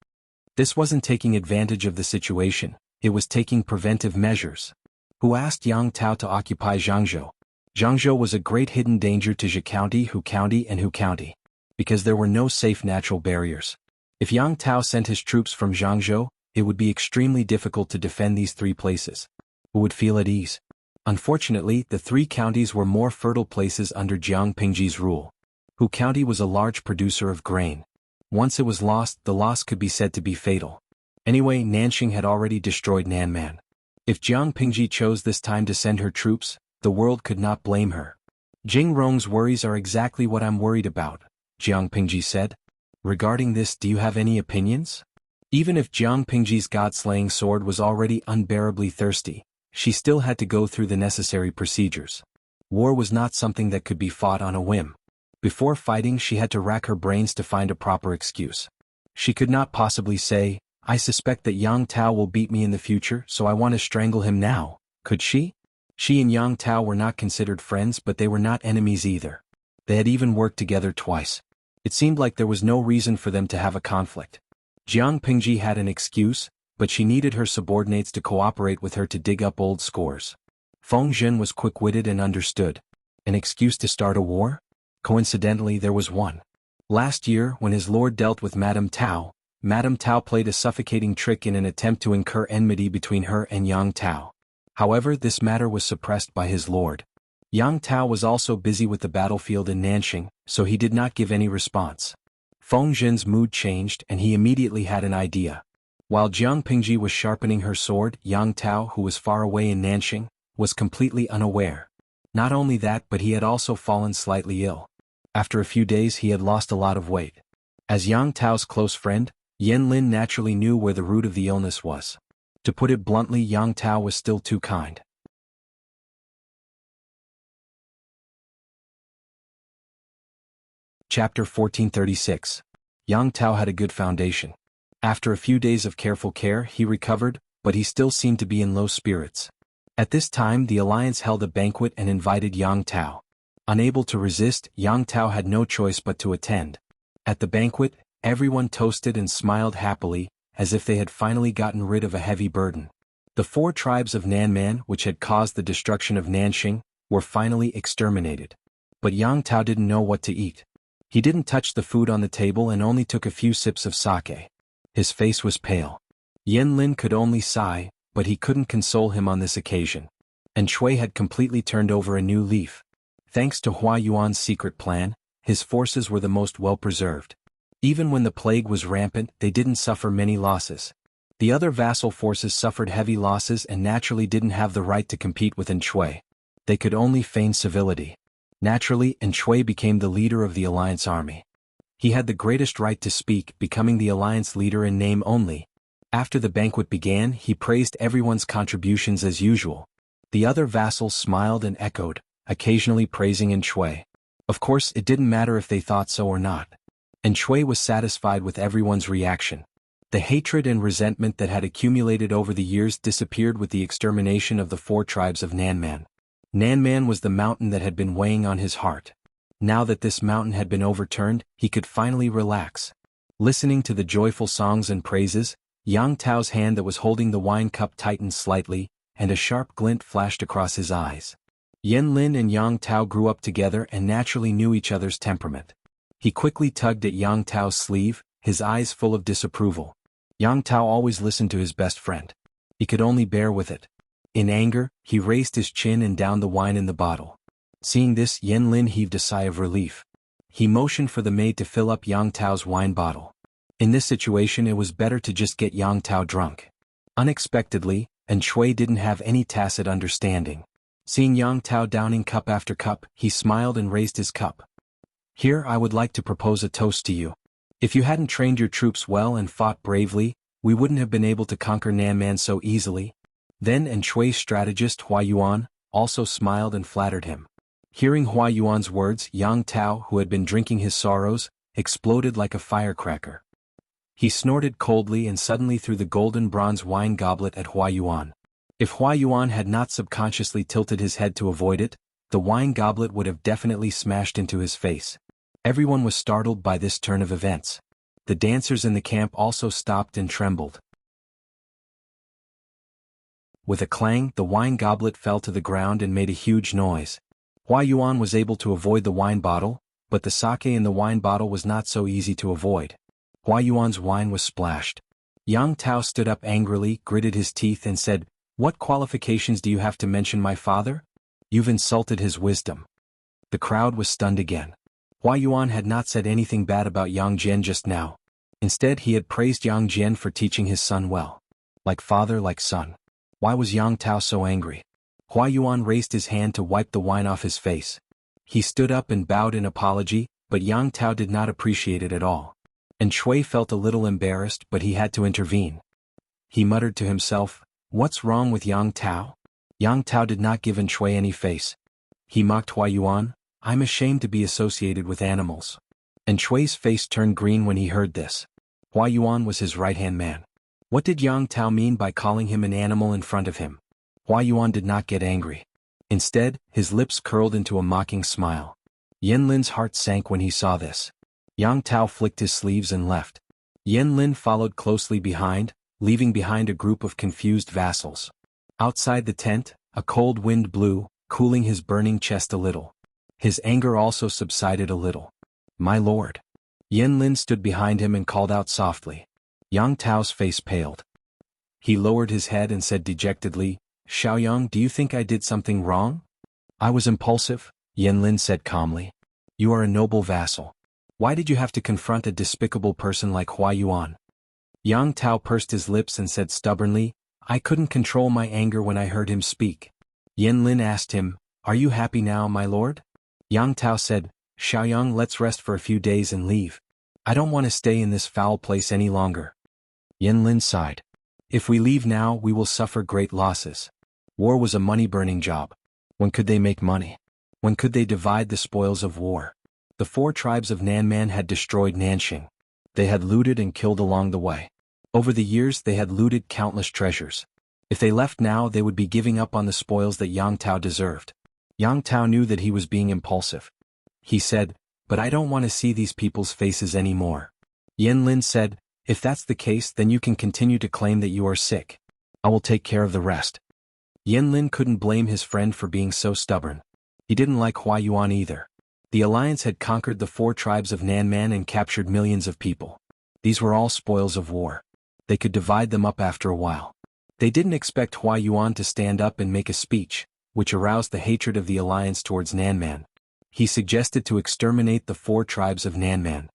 This wasn't taking advantage of the situation, it was taking preventive measures. Who asked Yang Tao to occupy Zhangzhou? Zhangzhou was a great hidden danger to Zhe County, Hu County, and Hu County, because there were no safe natural barriers. If Yang Tao sent his troops from Zhangzhou, it would be extremely difficult to defend these 3 places. Who would feel at ease? Unfortunately, the 3 counties were more fertile places under Jiang Pingji's rule. Hu County was a large producer of grain. Once it was lost, the loss could be said to be fatal. Anyway, Nanxing had already destroyed Nanman. If Jiang Pingji chose this time to send her troops, the world could not blame her. Jing Rong's worries are exactly what I'm worried about, Jiang Pingji said. Regarding this, do you have any opinions? Even if Jiang Pingji's god-slaying sword was already unbearably thirsty, she still had to go through the necessary procedures. War was not something that could be fought on a whim. Before fighting, she had to rack her brains to find a proper excuse. She could not possibly say, I suspect that Yang Tao will beat me in the future, so I want to strangle him now, could she? She and Yang Tao were not considered friends, but they were not enemies either. They had even worked together twice. It seemed like there was no reason for them to have a conflict. Jiang Pingji had an excuse, but she needed her subordinates to cooperate with her to dig up old scores. Feng Zhen was quick-witted and understood. An excuse to start a war? Coincidentally, there was one. Last year, when his lord dealt with Madame Tao played a suffocating trick in an attempt to incur enmity between her and Yang Tao. However, this matter was suppressed by his lord. Yang Tao was also busy with the battlefield in Nanxing, so he did not give any response. Feng Zhen's mood changed and he immediately had an idea. While Jiang Pingji was sharpening her sword, Yang Tao, who was far away in Nanxing, was completely unaware. Not only that, but he had also fallen slightly ill. After a few days he had lost a lot of weight. As Yang Tao's close friend, Yan Lin naturally knew where the root of the illness was. To put it bluntly, Yang Tao was still too kind. Chapter 1436. Yang Tao had a good foundation. After a few days of careful care, he recovered, but he still seemed to be in low spirits. At this time the alliance held a banquet and invited Yang Tao. Unable to resist, Yang Tao had no choice but to attend. At the banquet, everyone toasted and smiled happily, as if they had finally gotten rid of a heavy burden. The 4 tribes of Nanman, which had caused the destruction of Nanxing, were finally exterminated. But Yang Tao didn't know what to eat. He didn't touch the food on the table and only took a few sips of sake. His face was pale. Yan Lin could only sigh, but he couldn't console him on this occasion. And Shui had completely turned over a new leaf. Thanks to Hua Yuan's secret plan, his forces were the most well-preserved. Even when the plague was rampant, they didn't suffer many losses. The other vassal forces suffered heavy losses and naturally didn't have the right to compete with Shui. They could only feign civility. Naturally, Shui became the leader of the alliance army. He had the greatest right to speak, becoming the alliance leader in name only. After the banquet began, he praised everyone's contributions as usual. The other vassals smiled and echoed, occasionally praising Shui. Of course, it didn't matter if they thought so or not. Shui was satisfied with everyone's reaction. The hatred and resentment that had accumulated over the years disappeared with the extermination of the 4 tribes of Nanman. Nanman was the mountain that had been weighing on his heart. Now that this mountain had been overturned, he could finally relax. Listening to the joyful songs and praises, Yang Tao's hand that was holding the wine cup tightened slightly, and a sharp glint flashed across his eyes. Yan Lin and Yang Tao grew up together and naturally knew each other's temperament. He quickly tugged at Yang Tao's sleeve, his eyes full of disapproval. Yang Tao always listened to his best friend. He could only bear with it. In anger, he raised his chin and downed the wine in the bottle. Seeing this, Yan Lin heaved a sigh of relief. He motioned for the maid to fill up Yang Tao's wine bottle. In this situation it was better to just get Yang Tao drunk. Unexpectedly, Shui didn't have any tacit understanding. Seeing Yang Tao downing cup after cup, he smiled and raised his cup. Here I would like to propose a toast to you. If you hadn't trained your troops well and fought bravely, we wouldn't have been able to conquer Nanman so easily. Then Shui's strategist Hua Yuan also smiled and flattered him. Hearing Hua Yuan's words, Yang Tao, who had been drinking his sorrows, exploded like a firecracker. He snorted coldly and suddenly threw the golden bronze wine goblet at Hua Yuan. If Hua Yuan had not subconsciously tilted his head to avoid it, the wine goblet would have definitely smashed into his face. Everyone was startled by this turn of events. The dancers in the camp also stopped and trembled. With a clang, the wine goblet fell to the ground and made a huge noise. Hua Yuan was able to avoid the wine bottle, but the sake in the wine bottle was not so easy to avoid. Hua Yuan's wine was splashed. Yang Tao stood up angrily, gritted his teeth and said, "What qualifications do you have to mention my father? You've insulted his wisdom." The crowd was stunned again. Hua Yuan had not said anything bad about Yang Jian just now. Instead he had praised Yang Jian for teaching his son well. Like father, like son. Why was Yang Tao so angry? Hua Yuan raised his hand to wipe the wine off his face. He stood up and bowed in apology, but Yang Tao did not appreciate it at all. Shui felt a little embarrassed, but he had to intervene. He muttered to himself, "What's wrong with Yang Tao?" Yang Tao did not give Shui any face. He mocked Hua Yuan, "I'm ashamed to be associated with animals." Shui's face turned green when he heard this. Hua Yuan was his right-hand man. What did Yang Tao mean by calling him an animal in front of him? Hua Yuan did not get angry. Instead, his lips curled into a mocking smile. Yan Lin's heart sank when he saw this. Yang Tao flicked his sleeves and left. Yan Lin followed closely behind, leaving behind a group of confused vassals. Outside the tent, a cold wind blew, cooling his burning chest a little. His anger also subsided a little. "My lord." Yan Lin stood behind him and called out softly. Yang Tao's face paled. He lowered his head and said dejectedly, "Xiaoyang, do you think I did something wrong?" "I was impulsive," Yan Lin said calmly. "You are a noble vassal. Why did you have to confront a despicable person like Hua Yuan?" Yang Tao pursed his lips and said stubbornly, "I couldn't control my anger when I heard him speak." Yan Lin asked him, "Are you happy now, my lord?" Yang Tao said, "Xiaoyang, let's rest for a few days and leave. I don't want to stay in this foul place any longer." Yan Lin sighed. "If we leave now, we will suffer great losses. War was a money-burning job. When could they make money? When could they divide the spoils of war? The 4 tribes of Nanman had destroyed Nanxing. They had looted and killed along the way. Over the years they had looted countless treasures. If they left now, they would be giving up on the spoils that Yang Tao deserved. Yang Tao knew that he was being impulsive. He said, "But I don't want to see these people's faces anymore." Yan Lin said, "If that's the case, then you can continue to claim that you are sick. I will take care of the rest." Yan Lin couldn't blame his friend for being so stubborn. He didn't like Hua Yuan either. The alliance had conquered the 4 tribes of Nanman and captured millions of people. These were all spoils of war. They could divide them up after a while. They didn't expect Hua Yuan to stand up and make a speech, which aroused the hatred of the alliance towards Nanman. He suggested to exterminate the 4 tribes of Nanman.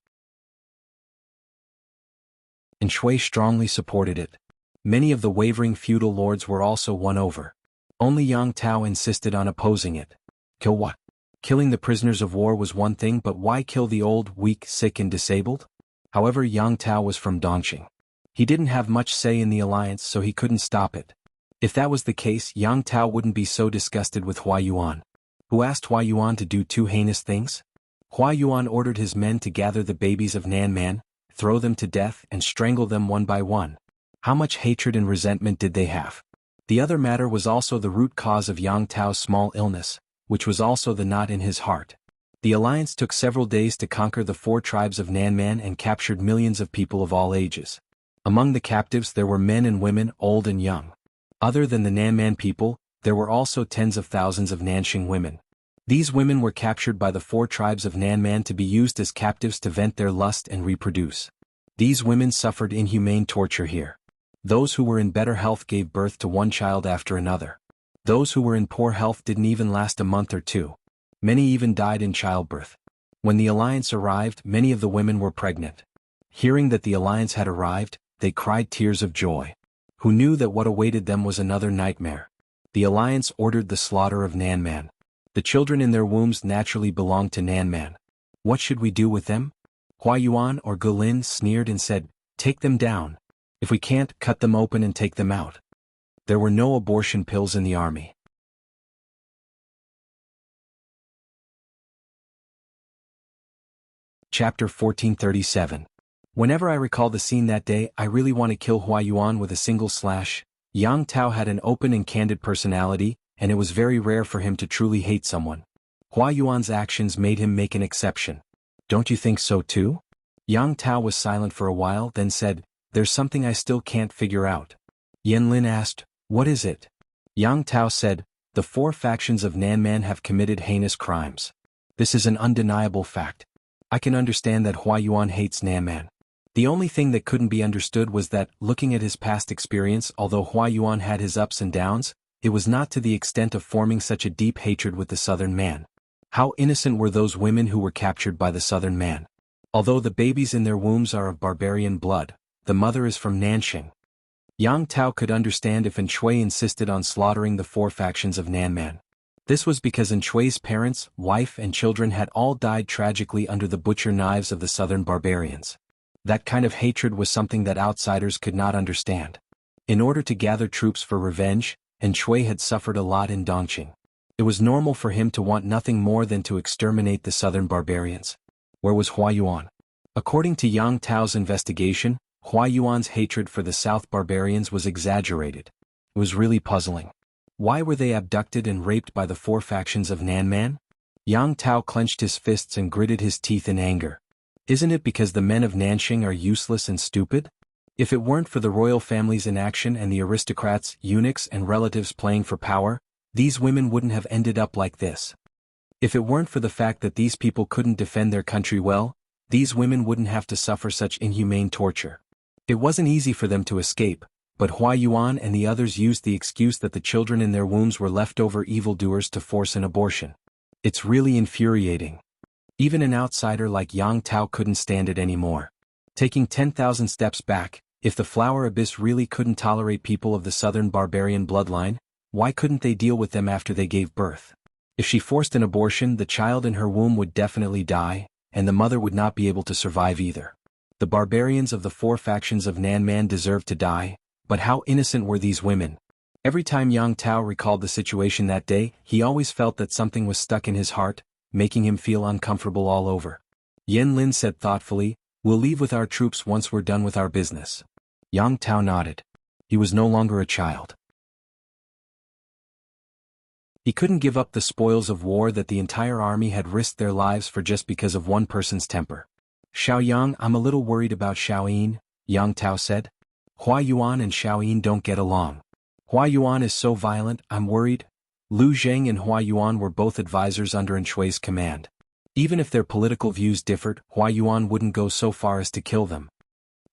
And Shui strongly supported it. Many of the wavering feudal lords were also won over. Only Yang Tao insisted on opposing it. Kill what? Killing the prisoners of war was one thing, but why kill the old, weak, sick and disabled? However, Yang Tao was from Dongqing. He didn't have much say in the alliance, so he couldn't stop it. If that was the case, Yang Tao wouldn't be so disgusted with Hua Yuan. Who asked Hua Yuan to do 2 heinous things? Hua Yuan ordered his men to gather the babies of Nanman, throw them to death and strangle them one by one. How much hatred and resentment did they have? The other matter was also the root cause of Yang Tao's small illness, which was also the knot in his heart. The alliance took several days to conquer the 4 tribes of Nanman and captured millions of people of all ages. Among the captives there were men and women, old and young. Other than the Nanman people, there were also tens of thousands of Nanxing women. These women were captured by the 4 tribes of Nanman to be used as captives to vent their lust and reproduce. These women suffered inhumane torture here. Those who were in better health gave birth to one child after another. Those who were in poor health didn't even last a month or 2. Many even died in childbirth. When the alliance arrived, many of the women were pregnant. Hearing that the alliance had arrived, they cried tears of joy. Who knew that what awaited them was another nightmare? The alliance ordered the slaughter of Nanman. The children in their wombs naturally belonged to Nanman. What should we do with them? Hua Yuan or Gulin sneered and said, "Take them down. If we can't, cut them open and take them out." There were no abortion pills in the army. Chapter 1437. Whenever I recall the scene that day, I really want to kill Hua Yuan with a single slash. Yang Tao had an open and candid personality, and it was very rare for him to truly hate someone. Hua Yuan's actions made him make an exception. Don't you think so too? Yang Tao was silent for a while, then said, "There's something I still can't figure out." Yan Lin asked, "What is it?" Yang Tao said, "The 4 factions of Nanman have committed heinous crimes. This is an undeniable fact. I can understand that Hua Yuan hates Nanman. The only thing that couldn't be understood was that, looking at his past experience, although Hua Yuan had his ups and downs, it was not to the extent of forming such a deep hatred with the southern man. How innocent were those women who were captured by the southern man? Although the babies in their wombs are of barbarian blood, the mother is from Nanxing." Yang Tao could understand if Shui insisted on slaughtering the 4 factions of Nanman. This was because Shui's parents, wife and children had all died tragically under the butcher knives of the southern barbarians. That kind of hatred was something that outsiders could not understand. In order to gather troops for revenge, Shui had suffered a lot in Dongqing. It was normal for him to want nothing more than to exterminate the southern barbarians. Where was Hua Yuan? According to Yang Tao's investigation, Hua Yuan's hatred for the South barbarians was exaggerated. It was really puzzling. Why were they abducted and raped by the 4 factions of Nanman? Yang Tao clenched his fists and gritted his teeth in anger. Isn't it because the men of Nanxing are useless and stupid? If it weren't for the royal families in action and the aristocrats, eunuchs and relatives playing for power, these women wouldn't have ended up like this. If it weren't for the fact that these people couldn't defend their country well, these women wouldn't have to suffer such inhumane torture. It wasn't easy for them to escape, but Hua Yuan and the others used the excuse that the children in their wombs were leftover evildoers to force an abortion. It's really infuriating. Even an outsider like Yang Tao couldn't stand it anymore. Taking 10,000 steps back, if the flower abyss really couldn't tolerate people of the southern barbarian bloodline, why couldn't they deal with them after they gave birth? If she forced an abortion, the child in her womb would definitely die, and the mother would not be able to survive either. The barbarians of the 4 factions of Nanman deserved to die, but how innocent were these women? Every time Yang Tao recalled the situation that day, he always felt that something was stuck in his heart, making him feel uncomfortable all over. Yan Lin said thoughtfully, "We'll leave with our troops once we're done with our business." Yang Tao nodded. He was no longer a child. He couldn't give up the spoils of war that the entire army had risked their lives for just because of one person's temper. Xiaoyang, I'm a little worried about Xiaoyin, Yang Tao said. Hua Yuan and Xiaoyin don't get along. Hua Yuan is so violent, I'm worried. Lu Zheng and Hua Yuan were both advisors under An Shui's command. Even if their political views differed, Hua Yuan wouldn't go so far as to kill them.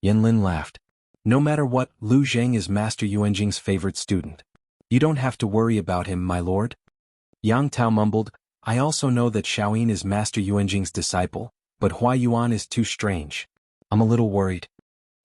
Yanlin laughed. No matter what, Lu Zheng is Master Yuanjing's favorite student. You don't have to worry about him, my lord. Yang Tao mumbled, I also know that Xiaoyin is Master Yuanjing's disciple, but Hua Yuan is too strange. I'm a little worried.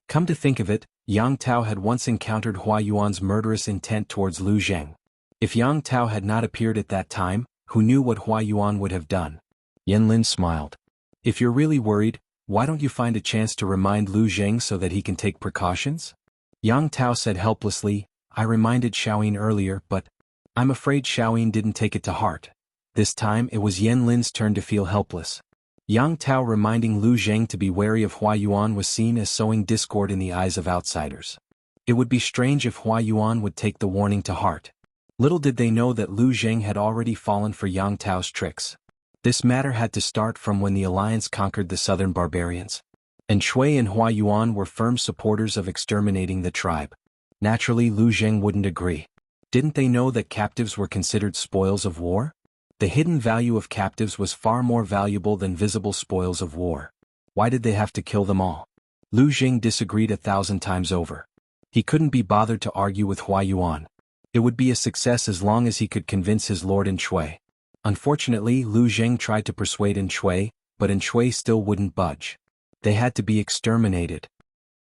Come to think of it, Yang Tao had once encountered Hua Yuan's murderous intent towards Lu Zheng. If Yang Tao had not appeared at that time, who knew what Hua Yuan would have done? Yanlin smiled. If you're really worried, why don't you find a chance to remind Lu Zheng so that he can take precautions? Yang Tao said helplessly, I reminded Xiaoyin earlier, but I'm afraid Xiaoyin didn't take it to heart. This time it was Yanlin's turn to feel helpless. Yang Tao reminding Lu Zheng to be wary of Hua Yuan was seen as sowing discord in the eyes of outsiders. It would be strange if Hua Yuan would take the warning to heart. Little did they know that Lu Zheng had already fallen for Yang Tao's tricks. This matter had to start from when the alliance conquered the southern barbarians. An Shui and Hua Yuan were firm supporters of exterminating the tribe. Naturally, Lu Zheng wouldn't agree. Didn't they know that captives were considered spoils of war? The hidden value of captives was far more valuable than visible spoils of war. Why did they have to kill them all? Lu Zheng disagreed 1,000 times over. He couldn't be bothered to argue with Hua Yuan. It would be a success as long as he could convince his lord An Shui. Unfortunately, Lu Zheng tried to persuade An Shui, but An Shui still wouldn't budge. They had to be exterminated.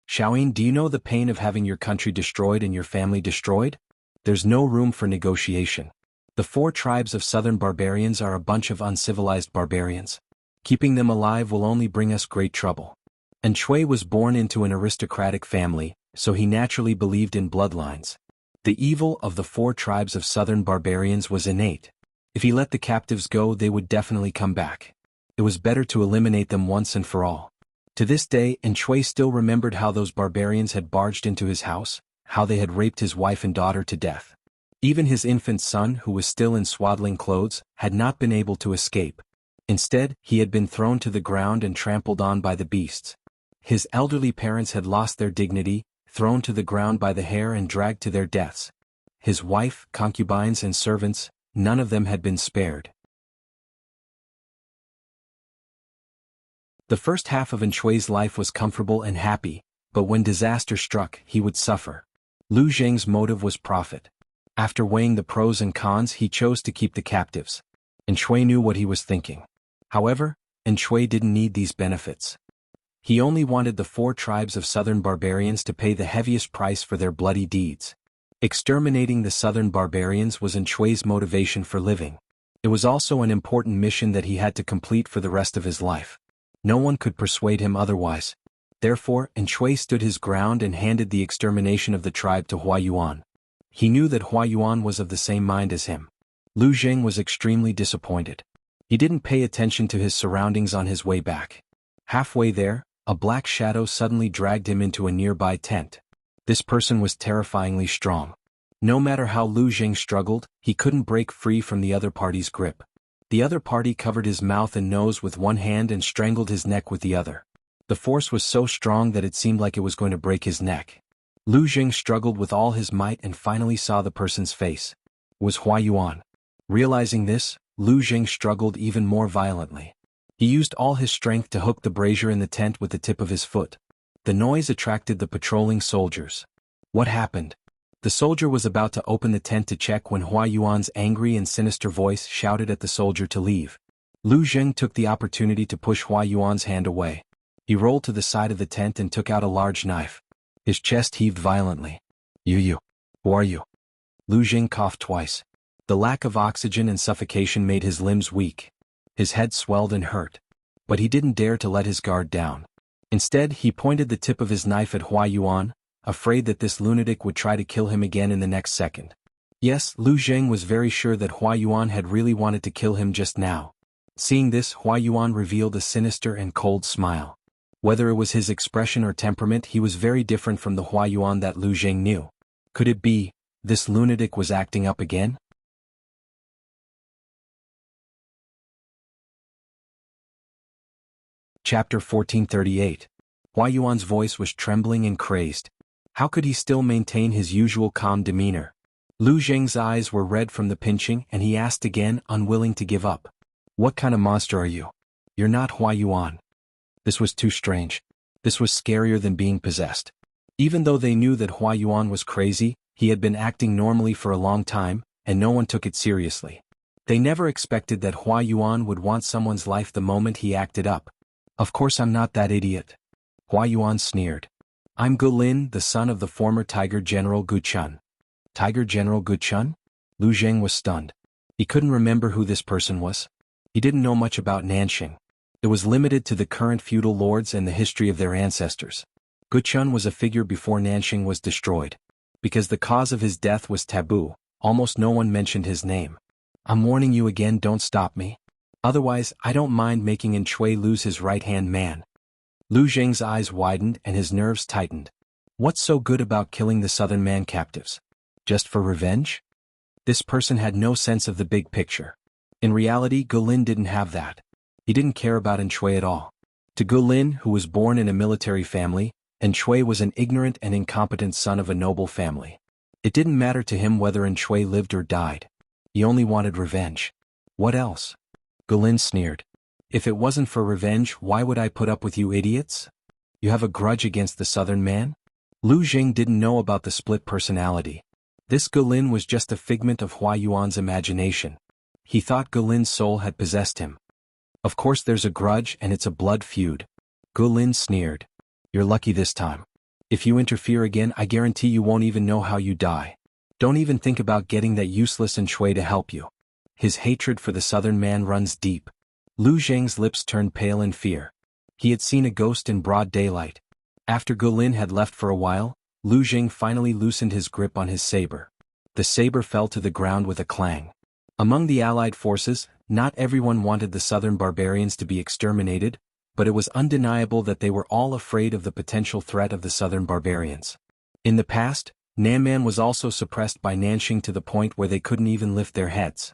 Xiaoyin, do you know the pain of having your country destroyed and your family destroyed? There's no room for negotiation. The 4 tribes of southern barbarians are a bunch of uncivilized barbarians. Keeping them alive will only bring us great trouble. An Shui was born into an aristocratic family, so he naturally believed in bloodlines. The evil of the 4 tribes of southern barbarians was innate. If he let the captives go, they would definitely come back. It was better to eliminate them once and for all. To this day, An Shui still remembered how those barbarians had barged into his house, how they had raped his wife and daughter to death. Even his infant son, who was still in swaddling clothes, had not been able to escape. Instead, he had been thrown to the ground and trampled on by the beasts. His elderly parents had lost their dignity, thrown to the ground by the hair and dragged to their deaths. His wife, concubines and servants, none of them had been spared. The first half of An Shui's life was comfortable and happy, but when disaster struck, he would suffer. Lu Zheng's motive was profit. After weighing the pros and cons, he chose to keep the captives. An Shui knew what he was thinking. However, An Shui didn't need these benefits. He only wanted the 4 tribes of southern barbarians to pay the heaviest price for their bloody deeds. Exterminating the southern barbarians was An Shui's motivation for living. It was also an important mission that he had to complete for the rest of his life. No one could persuade him otherwise. Therefore, An Shui stood his ground and handed the extermination of the tribe to Hua Yuan. He knew that Hua Yuan was of the same mind as him. Lu Zheng was extremely disappointed. He didn't pay attention to his surroundings on his way back. Halfway there, a black shadow suddenly dragged him into a nearby tent. This person was terrifyingly strong. No matter how Lu Zheng struggled, he couldn't break free from the other party's grip. The other party covered his mouth and nose with one hand and strangled his neck with the other. The force was so strong that it seemed like it was going to break his neck. Lu Zheng struggled with all his might and finally saw the person's face. It was Hua Yuan. Realizing this, Lu Zheng struggled even more violently. He used all his strength to hook the brazier in the tent with the tip of his foot. The noise attracted the patrolling soldiers. What happened? The soldier was about to open the tent to check when Hua Yuan's angry and sinister voice shouted at the soldier to leave. Lu Zheng took the opportunity to push Hua Yuan's hand away. He rolled to the side of the tent and took out a large knife. His chest heaved violently. You. Who are you? Lu Zheng coughed twice. The lack of oxygen and suffocation made his limbs weak. His head swelled and hurt. But he didn't dare to let his guard down. Instead, he pointed the tip of his knife at Hua Yuan, afraid that this lunatic would try to kill him again in the next second. Yes, Lu Zheng was very sure that Hua Yuan had really wanted to kill him just now. Seeing this, Hua Yuan revealed a sinister and cold smile. Whether it was his expression or temperament, he was very different from the Hua Yuan that Lu Zheng knew. Could it be, this lunatic was acting up again? Chapter 1438. Hua Yuan's voice was trembling and crazed. How could he still maintain his usual calm demeanor? Lu Zheng's eyes were red from the pinching and he asked again, unwilling to give up. What kind of monster are you? You're not Hua Yuan. This was too strange. This was scarier than being possessed. Even though they knew that Hua Yuan was crazy, he had been acting normally for a long time, and no one took it seriously. They never expected that Hua Yuan would want someone's life the moment he acted up. Of course I'm not that idiot. Hua Yuan sneered. I'm Gu Lin, the son of the former Tiger General Gu Chun. Tiger General Gu Chun? Lu Zheng was stunned. He couldn't remember who this person was. He didn't know much about Nanxing. It was limited to the current feudal lords and the history of their ancestors. Gu Chun was a figure before Nanxing was destroyed. Because the cause of his death was taboo, almost no one mentioned his name. I'm warning you again, don't stop me. Otherwise, I don't mind making In Chui lose his right-hand man. Lu Zheng's eyes widened and his nerves tightened. What's so good about killing the southern man captives? Just for revenge? This person had no sense of the big picture. In reality, Gu Lin didn't have that. He didn't care about In Chui at all. To Gu Lin, who was born in a military family, In Chui was an ignorant and incompetent son of a noble family. It didn't matter to him whether In Chui lived or died. He only wanted revenge. What else? Gu Lin sneered. If it wasn't for revenge, why would I put up with you idiots? You have a grudge against the southern man? Lu Zheng didn't know about the split personality. This Gu Lin was just a figment of Hua Yuan's imagination. He thought Gu Lin's soul had possessed him. Of course there's a grudge and it's a blood feud. Gu Lin sneered. You're lucky this time. If you interfere again, I guarantee you won't even know how you die. Don't even think about getting that useless In Chui to help you. His hatred for the southern man runs deep. Lu Zheng's lips turned pale in fear. He had seen a ghost in broad daylight. After Gu Lin had left for a while, Lu Zheng finally loosened his grip on his saber. The saber fell to the ground with a clang. Among the allied forces, not everyone wanted the southern barbarians to be exterminated, but it was undeniable that they were all afraid of the potential threat of the southern barbarians. In the past, Nanman was also suppressed by Nanxing to the point where they couldn't even lift their heads.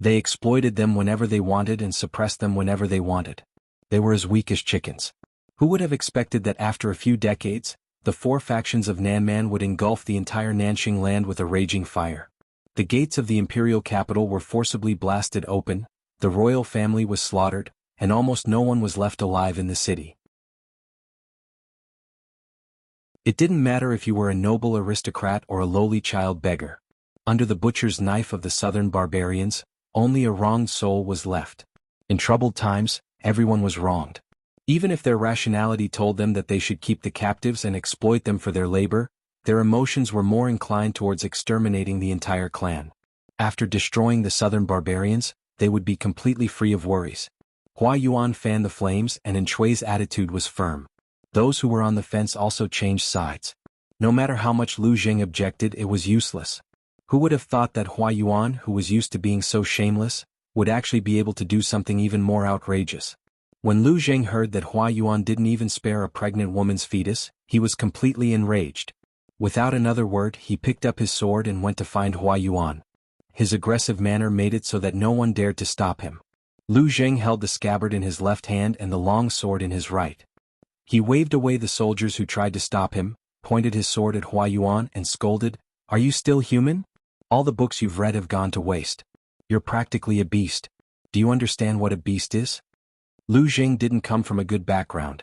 They exploited them whenever they wanted and suppressed them whenever they wanted. They were as weak as chickens. Who would have expected that after a few decades, the four factions of Nanman would engulf the entire Nanxing land with a raging fire? The gates of the imperial capital were forcibly blasted open, the royal family was slaughtered, and almost no one was left alive in the city. It didn't matter if you were a noble aristocrat or a lowly child beggar. Under the butcher's knife of the southern barbarians, only a wronged soul was left. In troubled times, everyone was wronged. Even if their rationality told them that they should keep the captives and exploit them for their labor, their emotions were more inclined towards exterminating the entire clan. After destroying the southern barbarians, they would be completely free of worries. Hua Yuan fanned the flames and In Chui's attitude was firm. Those who were on the fence also changed sides. No matter how much Lu Zheng objected, it was useless. Who would have thought that Hua Yuan, who was used to being so shameless, would actually be able to do something even more outrageous? When Lu Zheng heard that Hua Yuan didn't even spare a pregnant woman's fetus, he was completely enraged. Without another word, he picked up his sword and went to find Hua Yuan. His aggressive manner made it so that no one dared to stop him. Lu Zheng held the scabbard in his left hand and the long sword in his right. He waved away the soldiers who tried to stop him, pointed his sword at Hua Yuan and scolded, "Are you still human? All the books you've read have gone to waste. You're practically a beast. Do you understand what a beast is?" Lu Zheng didn't come from a good background.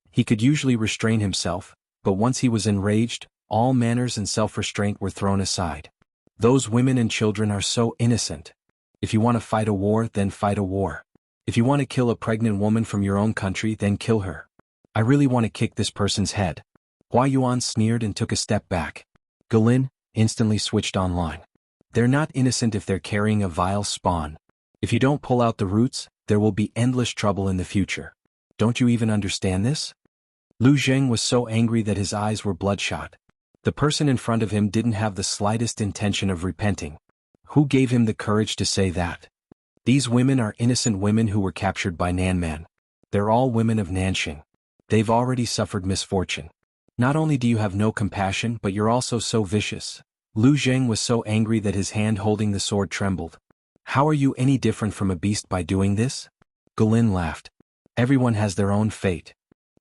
He could usually restrain himself, but once he was enraged, all manners and self-restraint were thrown aside. Those women and children are so innocent. If you want to fight a war, then fight a war. If you want to kill a pregnant woman from your own country, then kill her. I really want to kick this person's head. Hua Yuan sneered and took a step back. Gu Lin instantly switched online. They're not innocent if they're carrying a vile spawn. If you don't pull out the roots, there will be endless trouble in the future. Don't you even understand this? Lu Zheng was so angry that his eyes were bloodshot. The person in front of him didn't have the slightest intention of repenting. Who gave him the courage to say that? These women are innocent women who were captured by Nanman. They're all women of Nanxing. They've already suffered misfortune. Not only do you have no compassion, but you're also so vicious. Lu Zheng was so angry that his hand holding the sword trembled. How are you any different from a beast by doing this? Gu Lin laughed. Everyone has their own fate.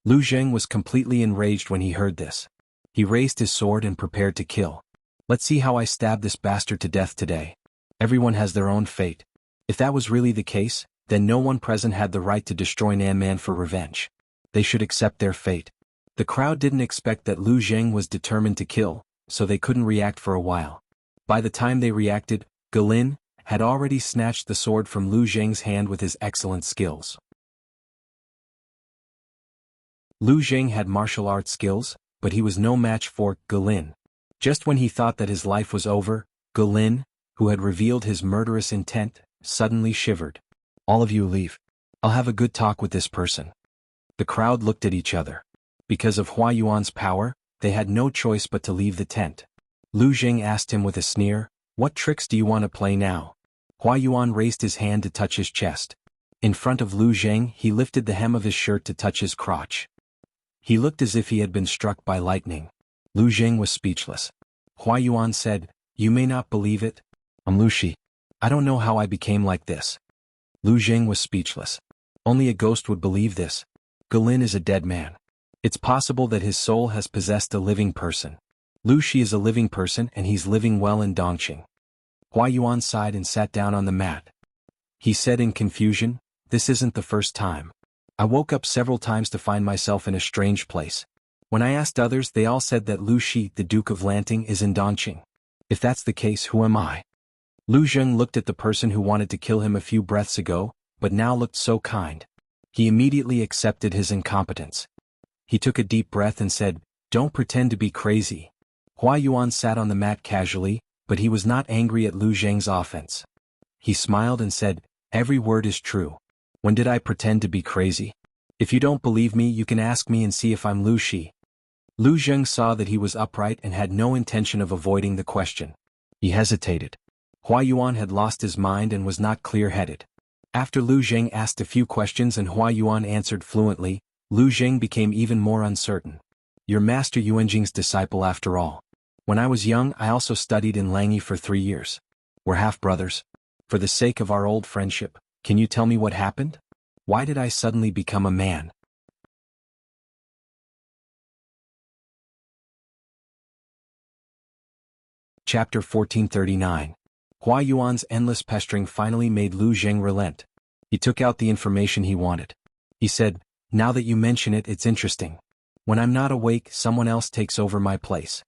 Lu Zheng was completely enraged when he heard this. He raised his sword and prepared to kill. Let's see how I stab this bastard to death today. Everyone has their own fate. If that was really the case, then no one present had the right to destroy Nan Man for revenge. They should accept their fate. The crowd didn't expect that Lu Zheng was determined to kill, so they couldn't react for a while. By the time they reacted, Galin had already snatched the sword from Lu Zheng's hand with his excellent skills. Lu Zheng had martial arts skills, but he was no match for Galin. Just when he thought that his life was over, Galin, who had revealed his murderous intent, suddenly shivered. All of you leave. I'll have a good talk with this person. The crowd looked at each other. Because of Hua Yuan's power, they had no choice but to leave the tent. Lu Zheng asked him with a sneer, "What tricks do you want to play now?" Hua Yuan raised his hand to touch his chest. In front of Lu Zheng, he lifted the hem of his shirt to touch his crotch. He looked as if he had been struck by lightning. Lu Zheng was speechless. Hua Yuan said, "You may not believe it. I'm Lu Shi. I don't know how I became like this." Lu Zheng was speechless. Only a ghost would believe this. Galin is a dead man. It's possible that his soul has possessed a living person. Lu Shi is a living person and he's living well in Dongqing. Hua Yuan sighed and sat down on the mat. He said in confusion, "This isn't the first time. I woke up several times to find myself in a strange place. When I asked others, they all said that Lu Shi, the Duke of Lanting, is in Dongqing. If that's the case, who am I?" Lu Zheng looked at the person who wanted to kill him a few breaths ago, but now looked so kind. He immediately accepted his incompetence. He took a deep breath and said, "Don't pretend to be crazy." Hua Yuan sat on the mat casually, but he was not angry at Lu Zheng's offense. He smiled and said, "Every word is true. When did I pretend to be crazy? If you don't believe me, you can ask me and see if I'm Lu Shi." Lu Zheng saw that he was upright and had no intention of avoiding the question. He hesitated. Hua Yuan had lost his mind and was not clear-headed. After Lu Zheng asked a few questions and Hua Yuan answered fluently, Lu Zheng became even more uncertain. "You're Master Yuanjing's disciple after all. When I was young, I also studied in Langyi for 3 years. We're half-brothers. For the sake of our old friendship, can you tell me what happened? Why did I suddenly become a man?" Chapter 1439. Hua Yuan's endless pestering finally made Lu Zheng relent. He took out the information he wanted. He said, "Now that you mention it, it's interesting. When I'm not awake, someone else takes over my place."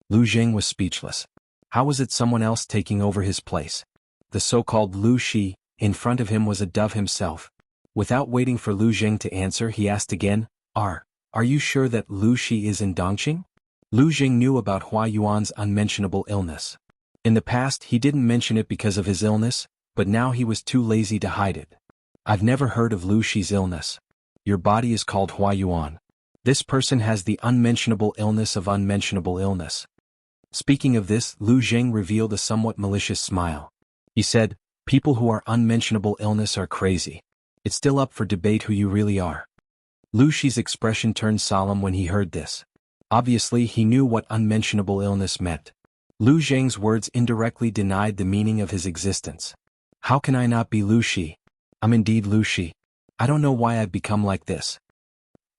Lu Zheng was speechless. How was it someone else taking over his place? The so-called Lu Shi, in front of him was a dove himself. Without waiting for Lu Zheng to answer, he asked again, Are you sure that Lu Shi is in Dongqing?" Lu Zheng knew about Hua Yuan's unmentionable illness. In the past, he didn't mention it because of his illness, but now he was too lazy to hide it. "I've never heard of Lu Shi's illness. Your body is called Hua Yuan. This person has the unmentionable illness of unmentionable illness." Speaking of this, Lu Zheng revealed a somewhat malicious smile. He said, "People who are unmentionable illness are crazy. It's still up for debate who you really are." Lu Shi's expression turned solemn when he heard this. Obviously, he knew what unmentionable illness meant. Lu Zheng's words indirectly denied the meaning of his existence. "How can I not be Lu Shi? I'm indeed Lu Shi. I don't know why I've become like this."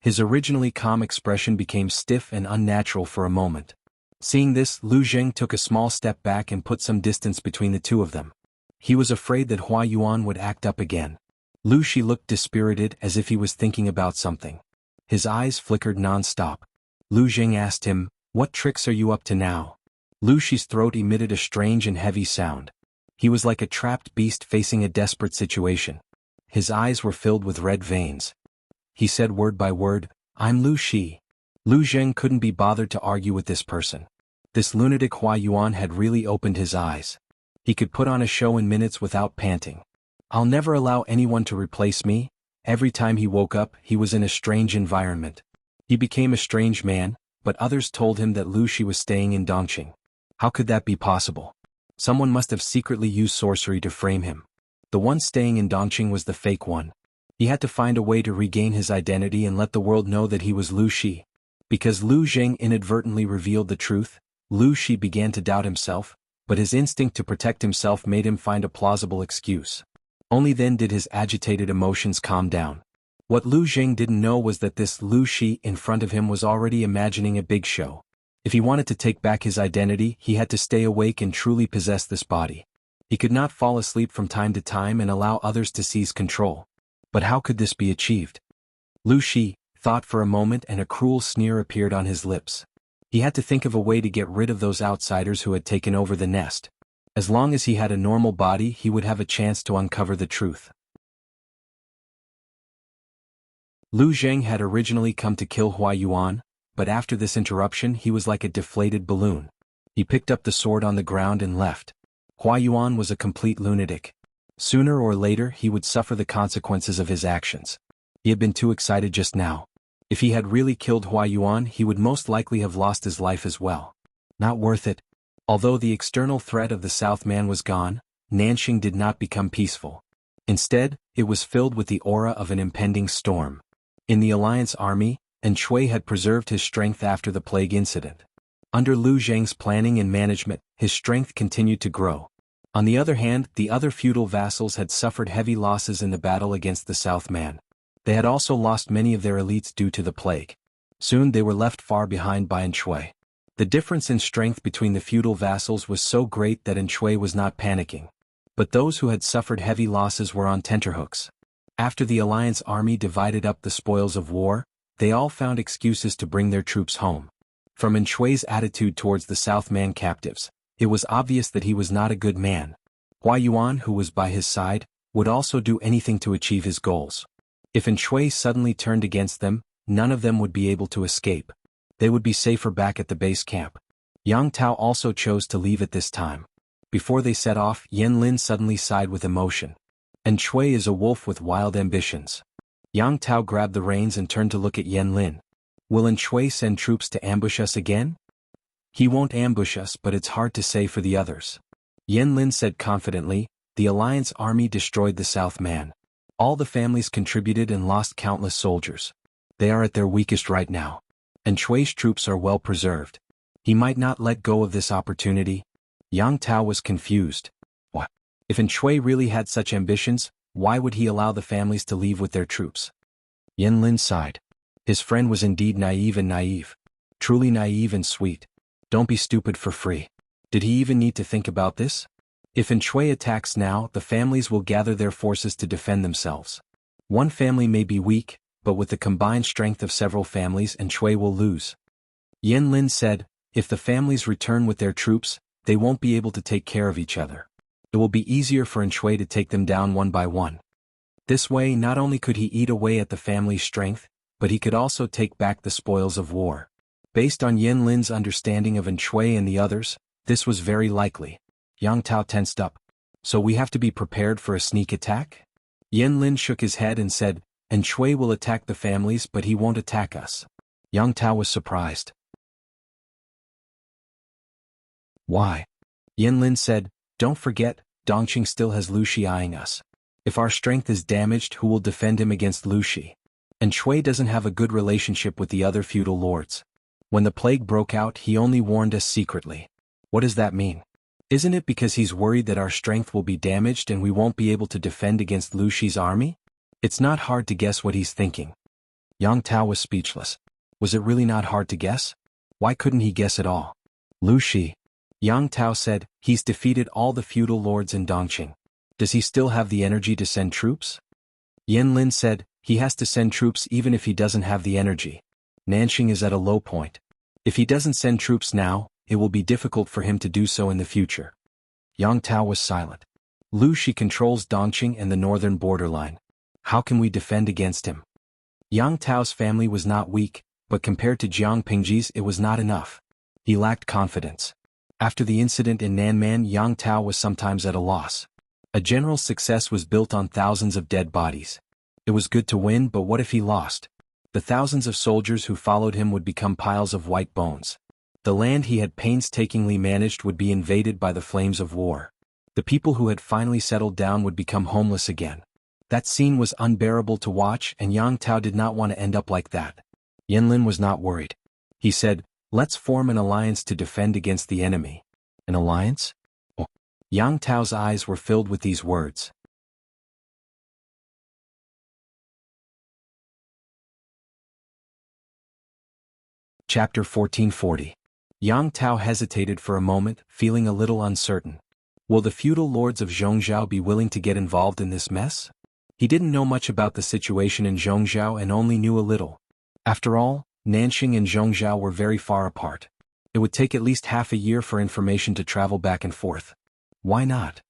His originally calm expression became stiff and unnatural for a moment. Seeing this, Lu Zheng took a small step back and put some distance between the two of them. He was afraid that Hua Yuan would act up again. Lu Shi looked dispirited as if he was thinking about something. His eyes flickered non-stop. Lu Zheng asked him, "What tricks are you up to now?" Lu Shi's throat emitted a strange and heavy sound. He was like a trapped beast facing a desperate situation. His eyes were filled with red veins. He said word by word, "I'm Lu Shi." Lu Zheng couldn't be bothered to argue with this person. This lunatic Hua Yuan had really opened his eyes. He could put on a show in minutes without panting. "I'll never allow anyone to replace me." Every time he woke up, he was in a strange environment. He became a strange man, but others told him that Lu Shi was staying in Dongqing. How could that be possible? Someone must have secretly used sorcery to frame him. The one staying in Dongqing was the fake one. He had to find a way to regain his identity and let the world know that he was Lu Shi. Because Lu Zheng inadvertently revealed the truth, Lu Shi began to doubt himself, but his instinct to protect himself made him find a plausible excuse. Only then did his agitated emotions calm down. What Lu Jing didn't know was that this Lu Shi in front of him was already imagining a big show. If he wanted to take back his identity, he had to stay awake and truly possess this body. He could not fall asleep from time to time and allow others to seize control. But how could this be achieved? Lu Shi thought for a moment, and a cruel sneer appeared on his lips. He had to think of a way to get rid of those outsiders who had taken over the nest. As long as he had a normal body, he would have a chance to uncover the truth. Lu Zheng had originally come to kill Hua Yuan, but after this interruption he was like a deflated balloon. He picked up the sword on the ground and left. Hua Yuan was a complete lunatic. Sooner or later he would suffer the consequences of his actions. He had been too excited just now. If he had really killed Hua Yuan, he would most likely have lost his life as well. Not worth it. Although the external threat of the Southman was gone, Nanxing did not become peaceful. Instead, it was filled with the aura of an impending storm. In the Alliance army, Shui had preserved his strength after the plague incident. Under Lu Zheng's planning and management, his strength continued to grow. On the other hand, the other feudal vassals had suffered heavy losses in the battle against the Southman. They had also lost many of their elites due to the plague. Soon they were left far behind by Shui. The difference in strength between the feudal vassals was so great that Shui was not panicking. But those who had suffered heavy losses were on tenterhooks. After the Alliance army divided up the spoils of war, they all found excuses to bring their troops home. From Shui's attitude towards the Southman captives, it was obvious that he was not a good man. Hua Yuan, who was by his side, would also do anything to achieve his goals. If Shui suddenly turned against them, none of them would be able to escape. They would be safer back at the base camp. Yang Tao also chose to leave at this time. Before they set off, Yan Lin suddenly sighed with emotion. Shui is a wolf with wild ambitions. Yang Tao grabbed the reins and turned to look at Yan Lin. Will Shui send troops to ambush us again? He won't ambush us, but it's hard to say for the others. Yan Lin said confidently, the Alliance army destroyed the Southman. All the families contributed and lost countless soldiers. They are at their weakest right now. Shui's troops are well preserved. He might not let go of this opportunity. Yang Tao was confused. What? If Shui really had such ambitions, why would he allow the families to leave with their troops? Yan Lin sighed. His friend was indeed naive. Truly naive and sweet. Don't be stupid for free. Did he even need to think about this? If Shui attacks now, the families will gather their forces to defend themselves. One family may be weak, but with the combined strength of several families, Shui will lose. Yan Lin said, if the families return with their troops, they won't be able to take care of each other. It will be easier for Shui to take them down one by one. This way, not only could he eat away at the family's strength, but he could also take back the spoils of war. Based on Yan Lin's understanding of Shui and the others, this was very likely. Yang Tao tensed up. So we have to be prepared for a sneak attack? Yan Lin shook his head and said, Shui will attack the families, but he won't attack us. Yang Tao was surprised. Why? Yan Lin said, don't forget, Dongqing still has Lu Shi eyeing us. If our strength is damaged, who will defend him against Lu Shi? Shui doesn't have a good relationship with the other feudal lords. When the plague broke out, he only warned us secretly. What does that mean? Isn't it because he's worried that our strength will be damaged and we won't be able to defend against Lu Shi's army? It's not hard to guess what he's thinking. Yang Tao was speechless. Was it really not hard to guess? Why couldn't he guess at all? Lu Shi. Yang Tao said, he's defeated all the feudal lords in Dongqing. Does he still have the energy to send troops? Yan Lin said, he has to send troops even if he doesn't have the energy. Nanxing is at a low point. If he doesn't send troops now, it will be difficult for him to do so in the future. Yang Tao was silent. Lu Shi controls Dongqing and the northern borderline. How can we defend against him? Yang Tao's family was not weak, but compared to Jiang Pingji's it was not enough. He lacked confidence. After the incident in Nanman, Yang Tao was sometimes at a loss. A general's success was built on thousands of dead bodies. It was good to win, but what if he lost? The thousands of soldiers who followed him would become piles of white bones. The land he had painstakingly managed would be invaded by the flames of war. The people who had finally settled down would become homeless again. That scene was unbearable to watch, and Yang Tao did not want to end up like that. Yan Lin was not worried. He said, let's form an alliance to defend against the enemy. An alliance? Oh. Yang Tao's eyes were filled with these words. Chapter 1440. Yang Tao hesitated for a moment, feeling a little uncertain. Will the feudal lords of Zhongzhou be willing to get involved in this mess? He didn't know much about the situation in Zhongzhou and only knew a little. After all, Nanxing and Zhongzhou were very far apart. It would take at least half a year for information to travel back and forth. Why not?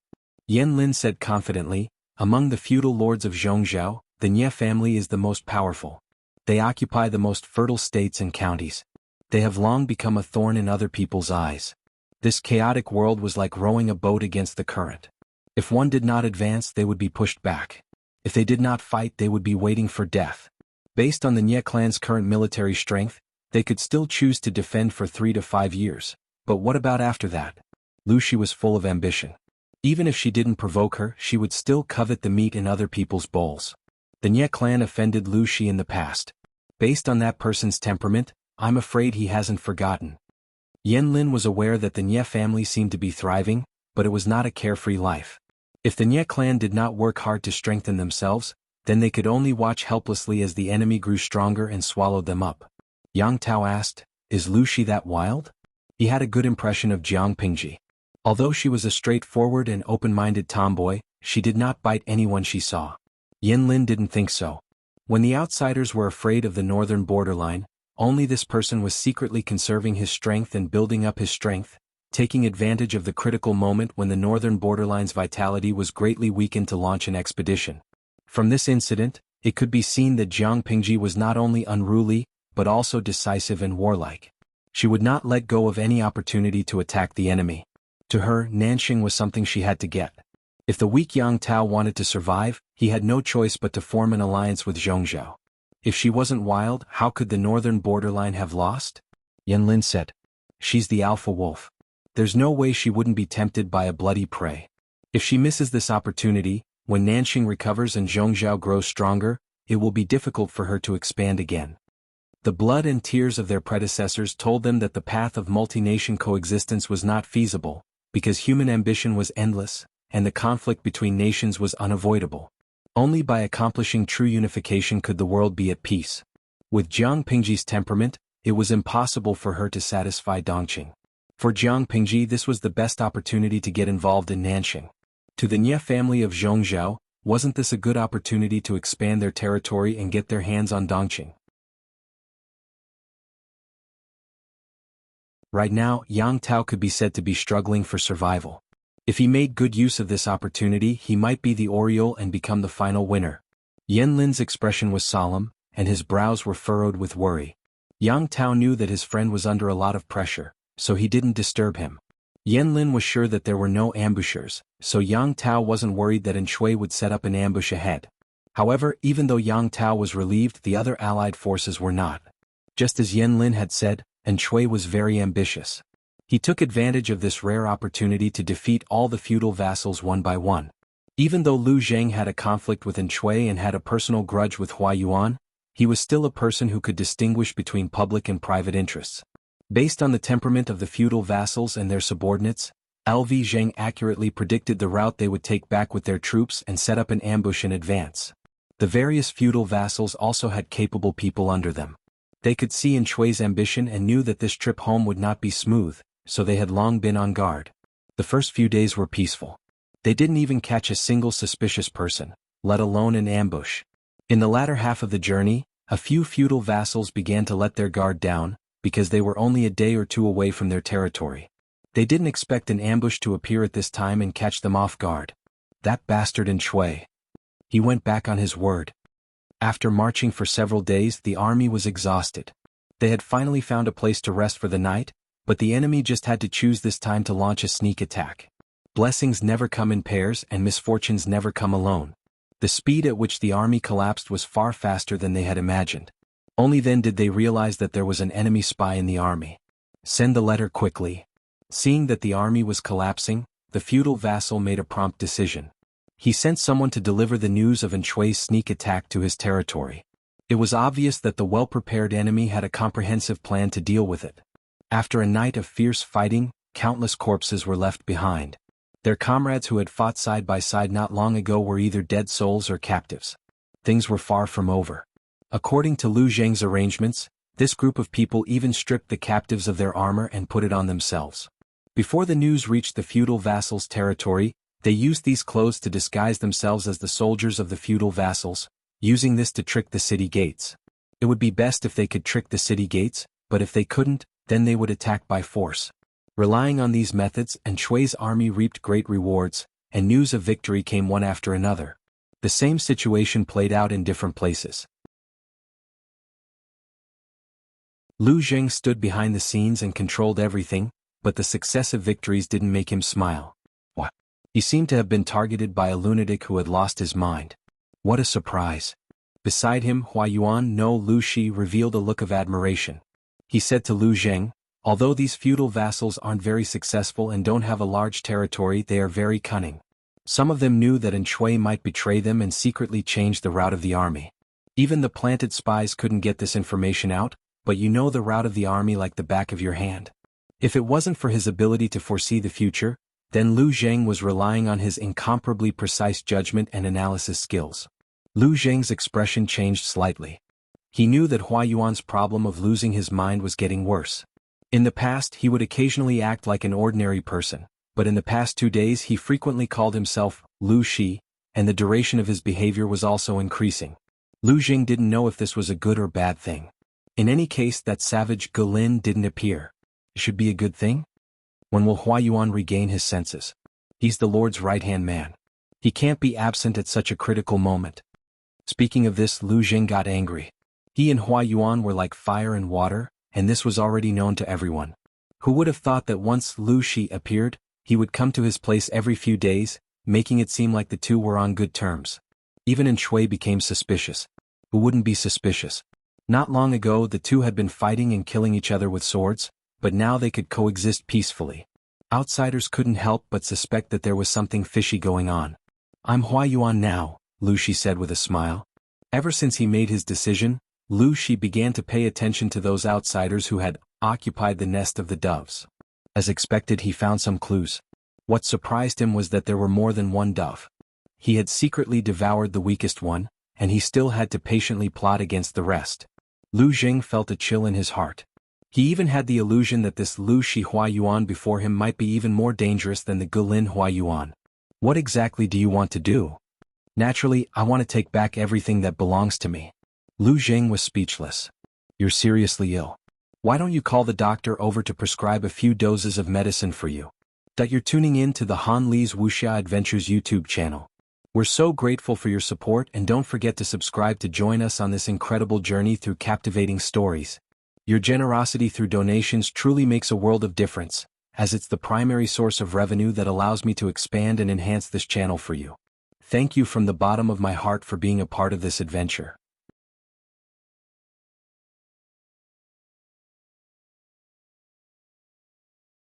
Yan Lin said confidently, among the feudal lords of Zhongzhou, the Nie family is the most powerful. They occupy the most fertile states and counties. They have long become a thorn in other people's eyes. This chaotic world was like rowing a boat against the current. If one did not advance, they would be pushed back. If they did not fight, they would be waiting for death. Based on the Nie clan's current military strength, they could still choose to defend for 3 to 5 years. But what about after that? Lu Shi was full of ambition. Even if she didn't provoke her, she would still covet the meat in other people's bowls. The Nie clan offended Lu Shi in the past. Based on that person's temperament, I'm afraid he hasn't forgotten. Yan Lin was aware that the Nie family seemed to be thriving, but it was not a carefree life. If the Nie clan did not work hard to strengthen themselves, then they could only watch helplessly as the enemy grew stronger and swallowed them up. Yang Tao asked, "Is Lu Shi that wild?" He had a good impression of Jiang Pingji. Although she was a straightforward and open-minded tomboy, she did not bite anyone she saw. Yan Lin didn't think so. When the outsiders were afraid of the northern borderline, only this person was secretly conserving his strength and building up his strength, taking advantage of the critical moment when the northern borderline's vitality was greatly weakened to launch an expedition. From this incident, it could be seen that Jiang Pingji was not only unruly, but also decisive and warlike. She would not let go of any opportunity to attack the enemy. To her, Nanxing was something she had to get. If the weak Yang Tao wanted to survive, he had no choice but to form an alliance with Zhongzhou. If she wasn't wild, how could the northern borderline have lost? Yan Lin said. She's the alpha wolf. There's no way she wouldn't be tempted by a bloody prey. If she misses this opportunity, when Nanxing recovers and Zhongzhou grows stronger, it will be difficult for her to expand again. The blood and tears of their predecessors told them that the path of multi-nation coexistence was not feasible, because human ambition was endless, and the conflict between nations was unavoidable. Only by accomplishing true unification could the world be at peace. With Jiang Pingji's temperament, it was impossible for her to satisfy Dongqing. For Jiang Pingji, this was the best opportunity to get involved in Nanxing. To the Nie family of Zhongzhou, wasn't this a good opportunity to expand their territory and get their hands on Dongqing? Right now, Yang Tao could be said to be struggling for survival. If he made good use of this opportunity, he might be the Oriole and become the final winner. Yan Lin's expression was solemn, and his brows were furrowed with worry. Yang Tao knew that his friend was under a lot of pressure, so he didn't disturb him. Yan Lin was sure that there were no ambushers, so Yang Tao wasn't worried that Shui would set up an ambush ahead. However, even though Yang Tao was relieved, the other allied forces were not. Just as Yan Lin had said, Shui was very ambitious. He took advantage of this rare opportunity to defeat all the feudal vassals one by one. Even though Lu Zheng had a conflict with Shui and had a personal grudge with Hua Yuan, he was still a person who could distinguish between public and private interests. Based on the temperament of the feudal vassals and their subordinates, LV Zheng accurately predicted the route they would take back with their troops and set up an ambush in advance. The various feudal vassals also had capable people under them. They could see Shui's ambition and knew that this trip home would not be smooth, so they had long been on guard. The first few days were peaceful. They didn't even catch a single suspicious person, let alone an ambush. In the latter half of the journey, a few feudal vassals began to let their guard down, because they were only a day or two away from their territory. They didn't expect an ambush to appear at this time and catch them off guard. That bastard Shui. He went back on his word. After marching for several days, the army was exhausted. They had finally found a place to rest for the night, but the enemy just had to choose this time to launch a sneak attack. Blessings never come in pairs and misfortunes never come alone. The speed at which the army collapsed was far faster than they had imagined. Only then did they realize that there was an enemy spy in the army. Send the letter quickly. Seeing that the army was collapsing, the feudal vassal made a prompt decision. He sent someone to deliver the news of Shui's sneak attack to his territory. It was obvious that the well-prepared enemy had a comprehensive plan to deal with it. After a night of fierce fighting, countless corpses were left behind. Their comrades who had fought side by side not long ago were either dead souls or captives. Things were far from over. According to Lu Zheng's arrangements, This group of people even stripped the captives of their armor and put it on themselves. Before the news reached the feudal vassals' territory, they used these clothes to disguise themselves as the soldiers of the feudal vassals, using this to trick the city gates. It would be best if they could trick the city gates, but if they couldn't, then they would attack by force. Relying on these methods, and Shui's army reaped great rewards, and news of victory came one after another. The same situation played out in different places. Lu Zheng stood behind the scenes and controlled everything, but the successive victories didn't make him smile. What? He seemed to have been targeted by a lunatic who had lost his mind. What a surprise. Beside him, Huayuan no Lu Shi revealed a look of admiration. He said to Lu Zheng, although these feudal vassals aren't very successful and don't have a large territory, they are very cunning. Some of them knew that Shui might betray them and secretly change the route of the army. Even the planted spies couldn't get this information out, but you know the route of the army like the back of your hand. If it wasn't for his ability to foresee the future, then Lu Zheng was relying on his incomparably precise judgment and analysis skills. Lu Zheng's expression changed slightly. He knew that Huayuan's problem of losing his mind was getting worse. In the past he would occasionally act like an ordinary person, but in the past 2 days he frequently called himself Lu Shi, and the duration of his behavior was also increasing. Lu Zheng didn't know if this was a good or bad thing. In any case, that savage Gulin didn't appear. It should be a good thing? When will Huayuan regain his senses? He's the Lord's right-hand man. He can't be absent at such a critical moment. Speaking of this, Lu Zheng got angry. He and Huayuan were like fire and water, and this was already known to everyone. Who would have thought that once Lu Shi appeared, he would come to his place every few days, making it seem like the two were on good terms. Even Shui became suspicious. Who wouldn't be suspicious? Not long ago the two had been fighting and killing each other with swords, but now they could coexist peacefully. Outsiders couldn't help but suspect that there was something fishy going on. I'm Huayuan now, Lu Shi said with a smile. Ever since he made his decision, Lu Shi began to pay attention to those outsiders who had occupied the nest of the doves. As expected, he found some clues. What surprised him was that there were more than one dove. He had secretly devoured the weakest one, and he still had to patiently plot against the rest. Lu Zheng felt a chill in his heart. He even had the illusion that this Lu Shi Huayuan before him might be even more dangerous than the Gulin Huayuan. What exactly do you want to do? Naturally, I want to take back everything that belongs to me. Lu Zheng was speechless. You're seriously ill. Why don't you call the doctor over to prescribe a few doses of medicine for you? That you're tuning in to the Han Li's Wuxia Adventures YouTube channel. We're so grateful for your support, and don't forget to subscribe to join us on this incredible journey through captivating stories. Your generosity through donations truly makes a world of difference, as it's the primary source of revenue that allows me to expand and enhance this channel for you. Thank you from the bottom of my heart for being a part of this adventure.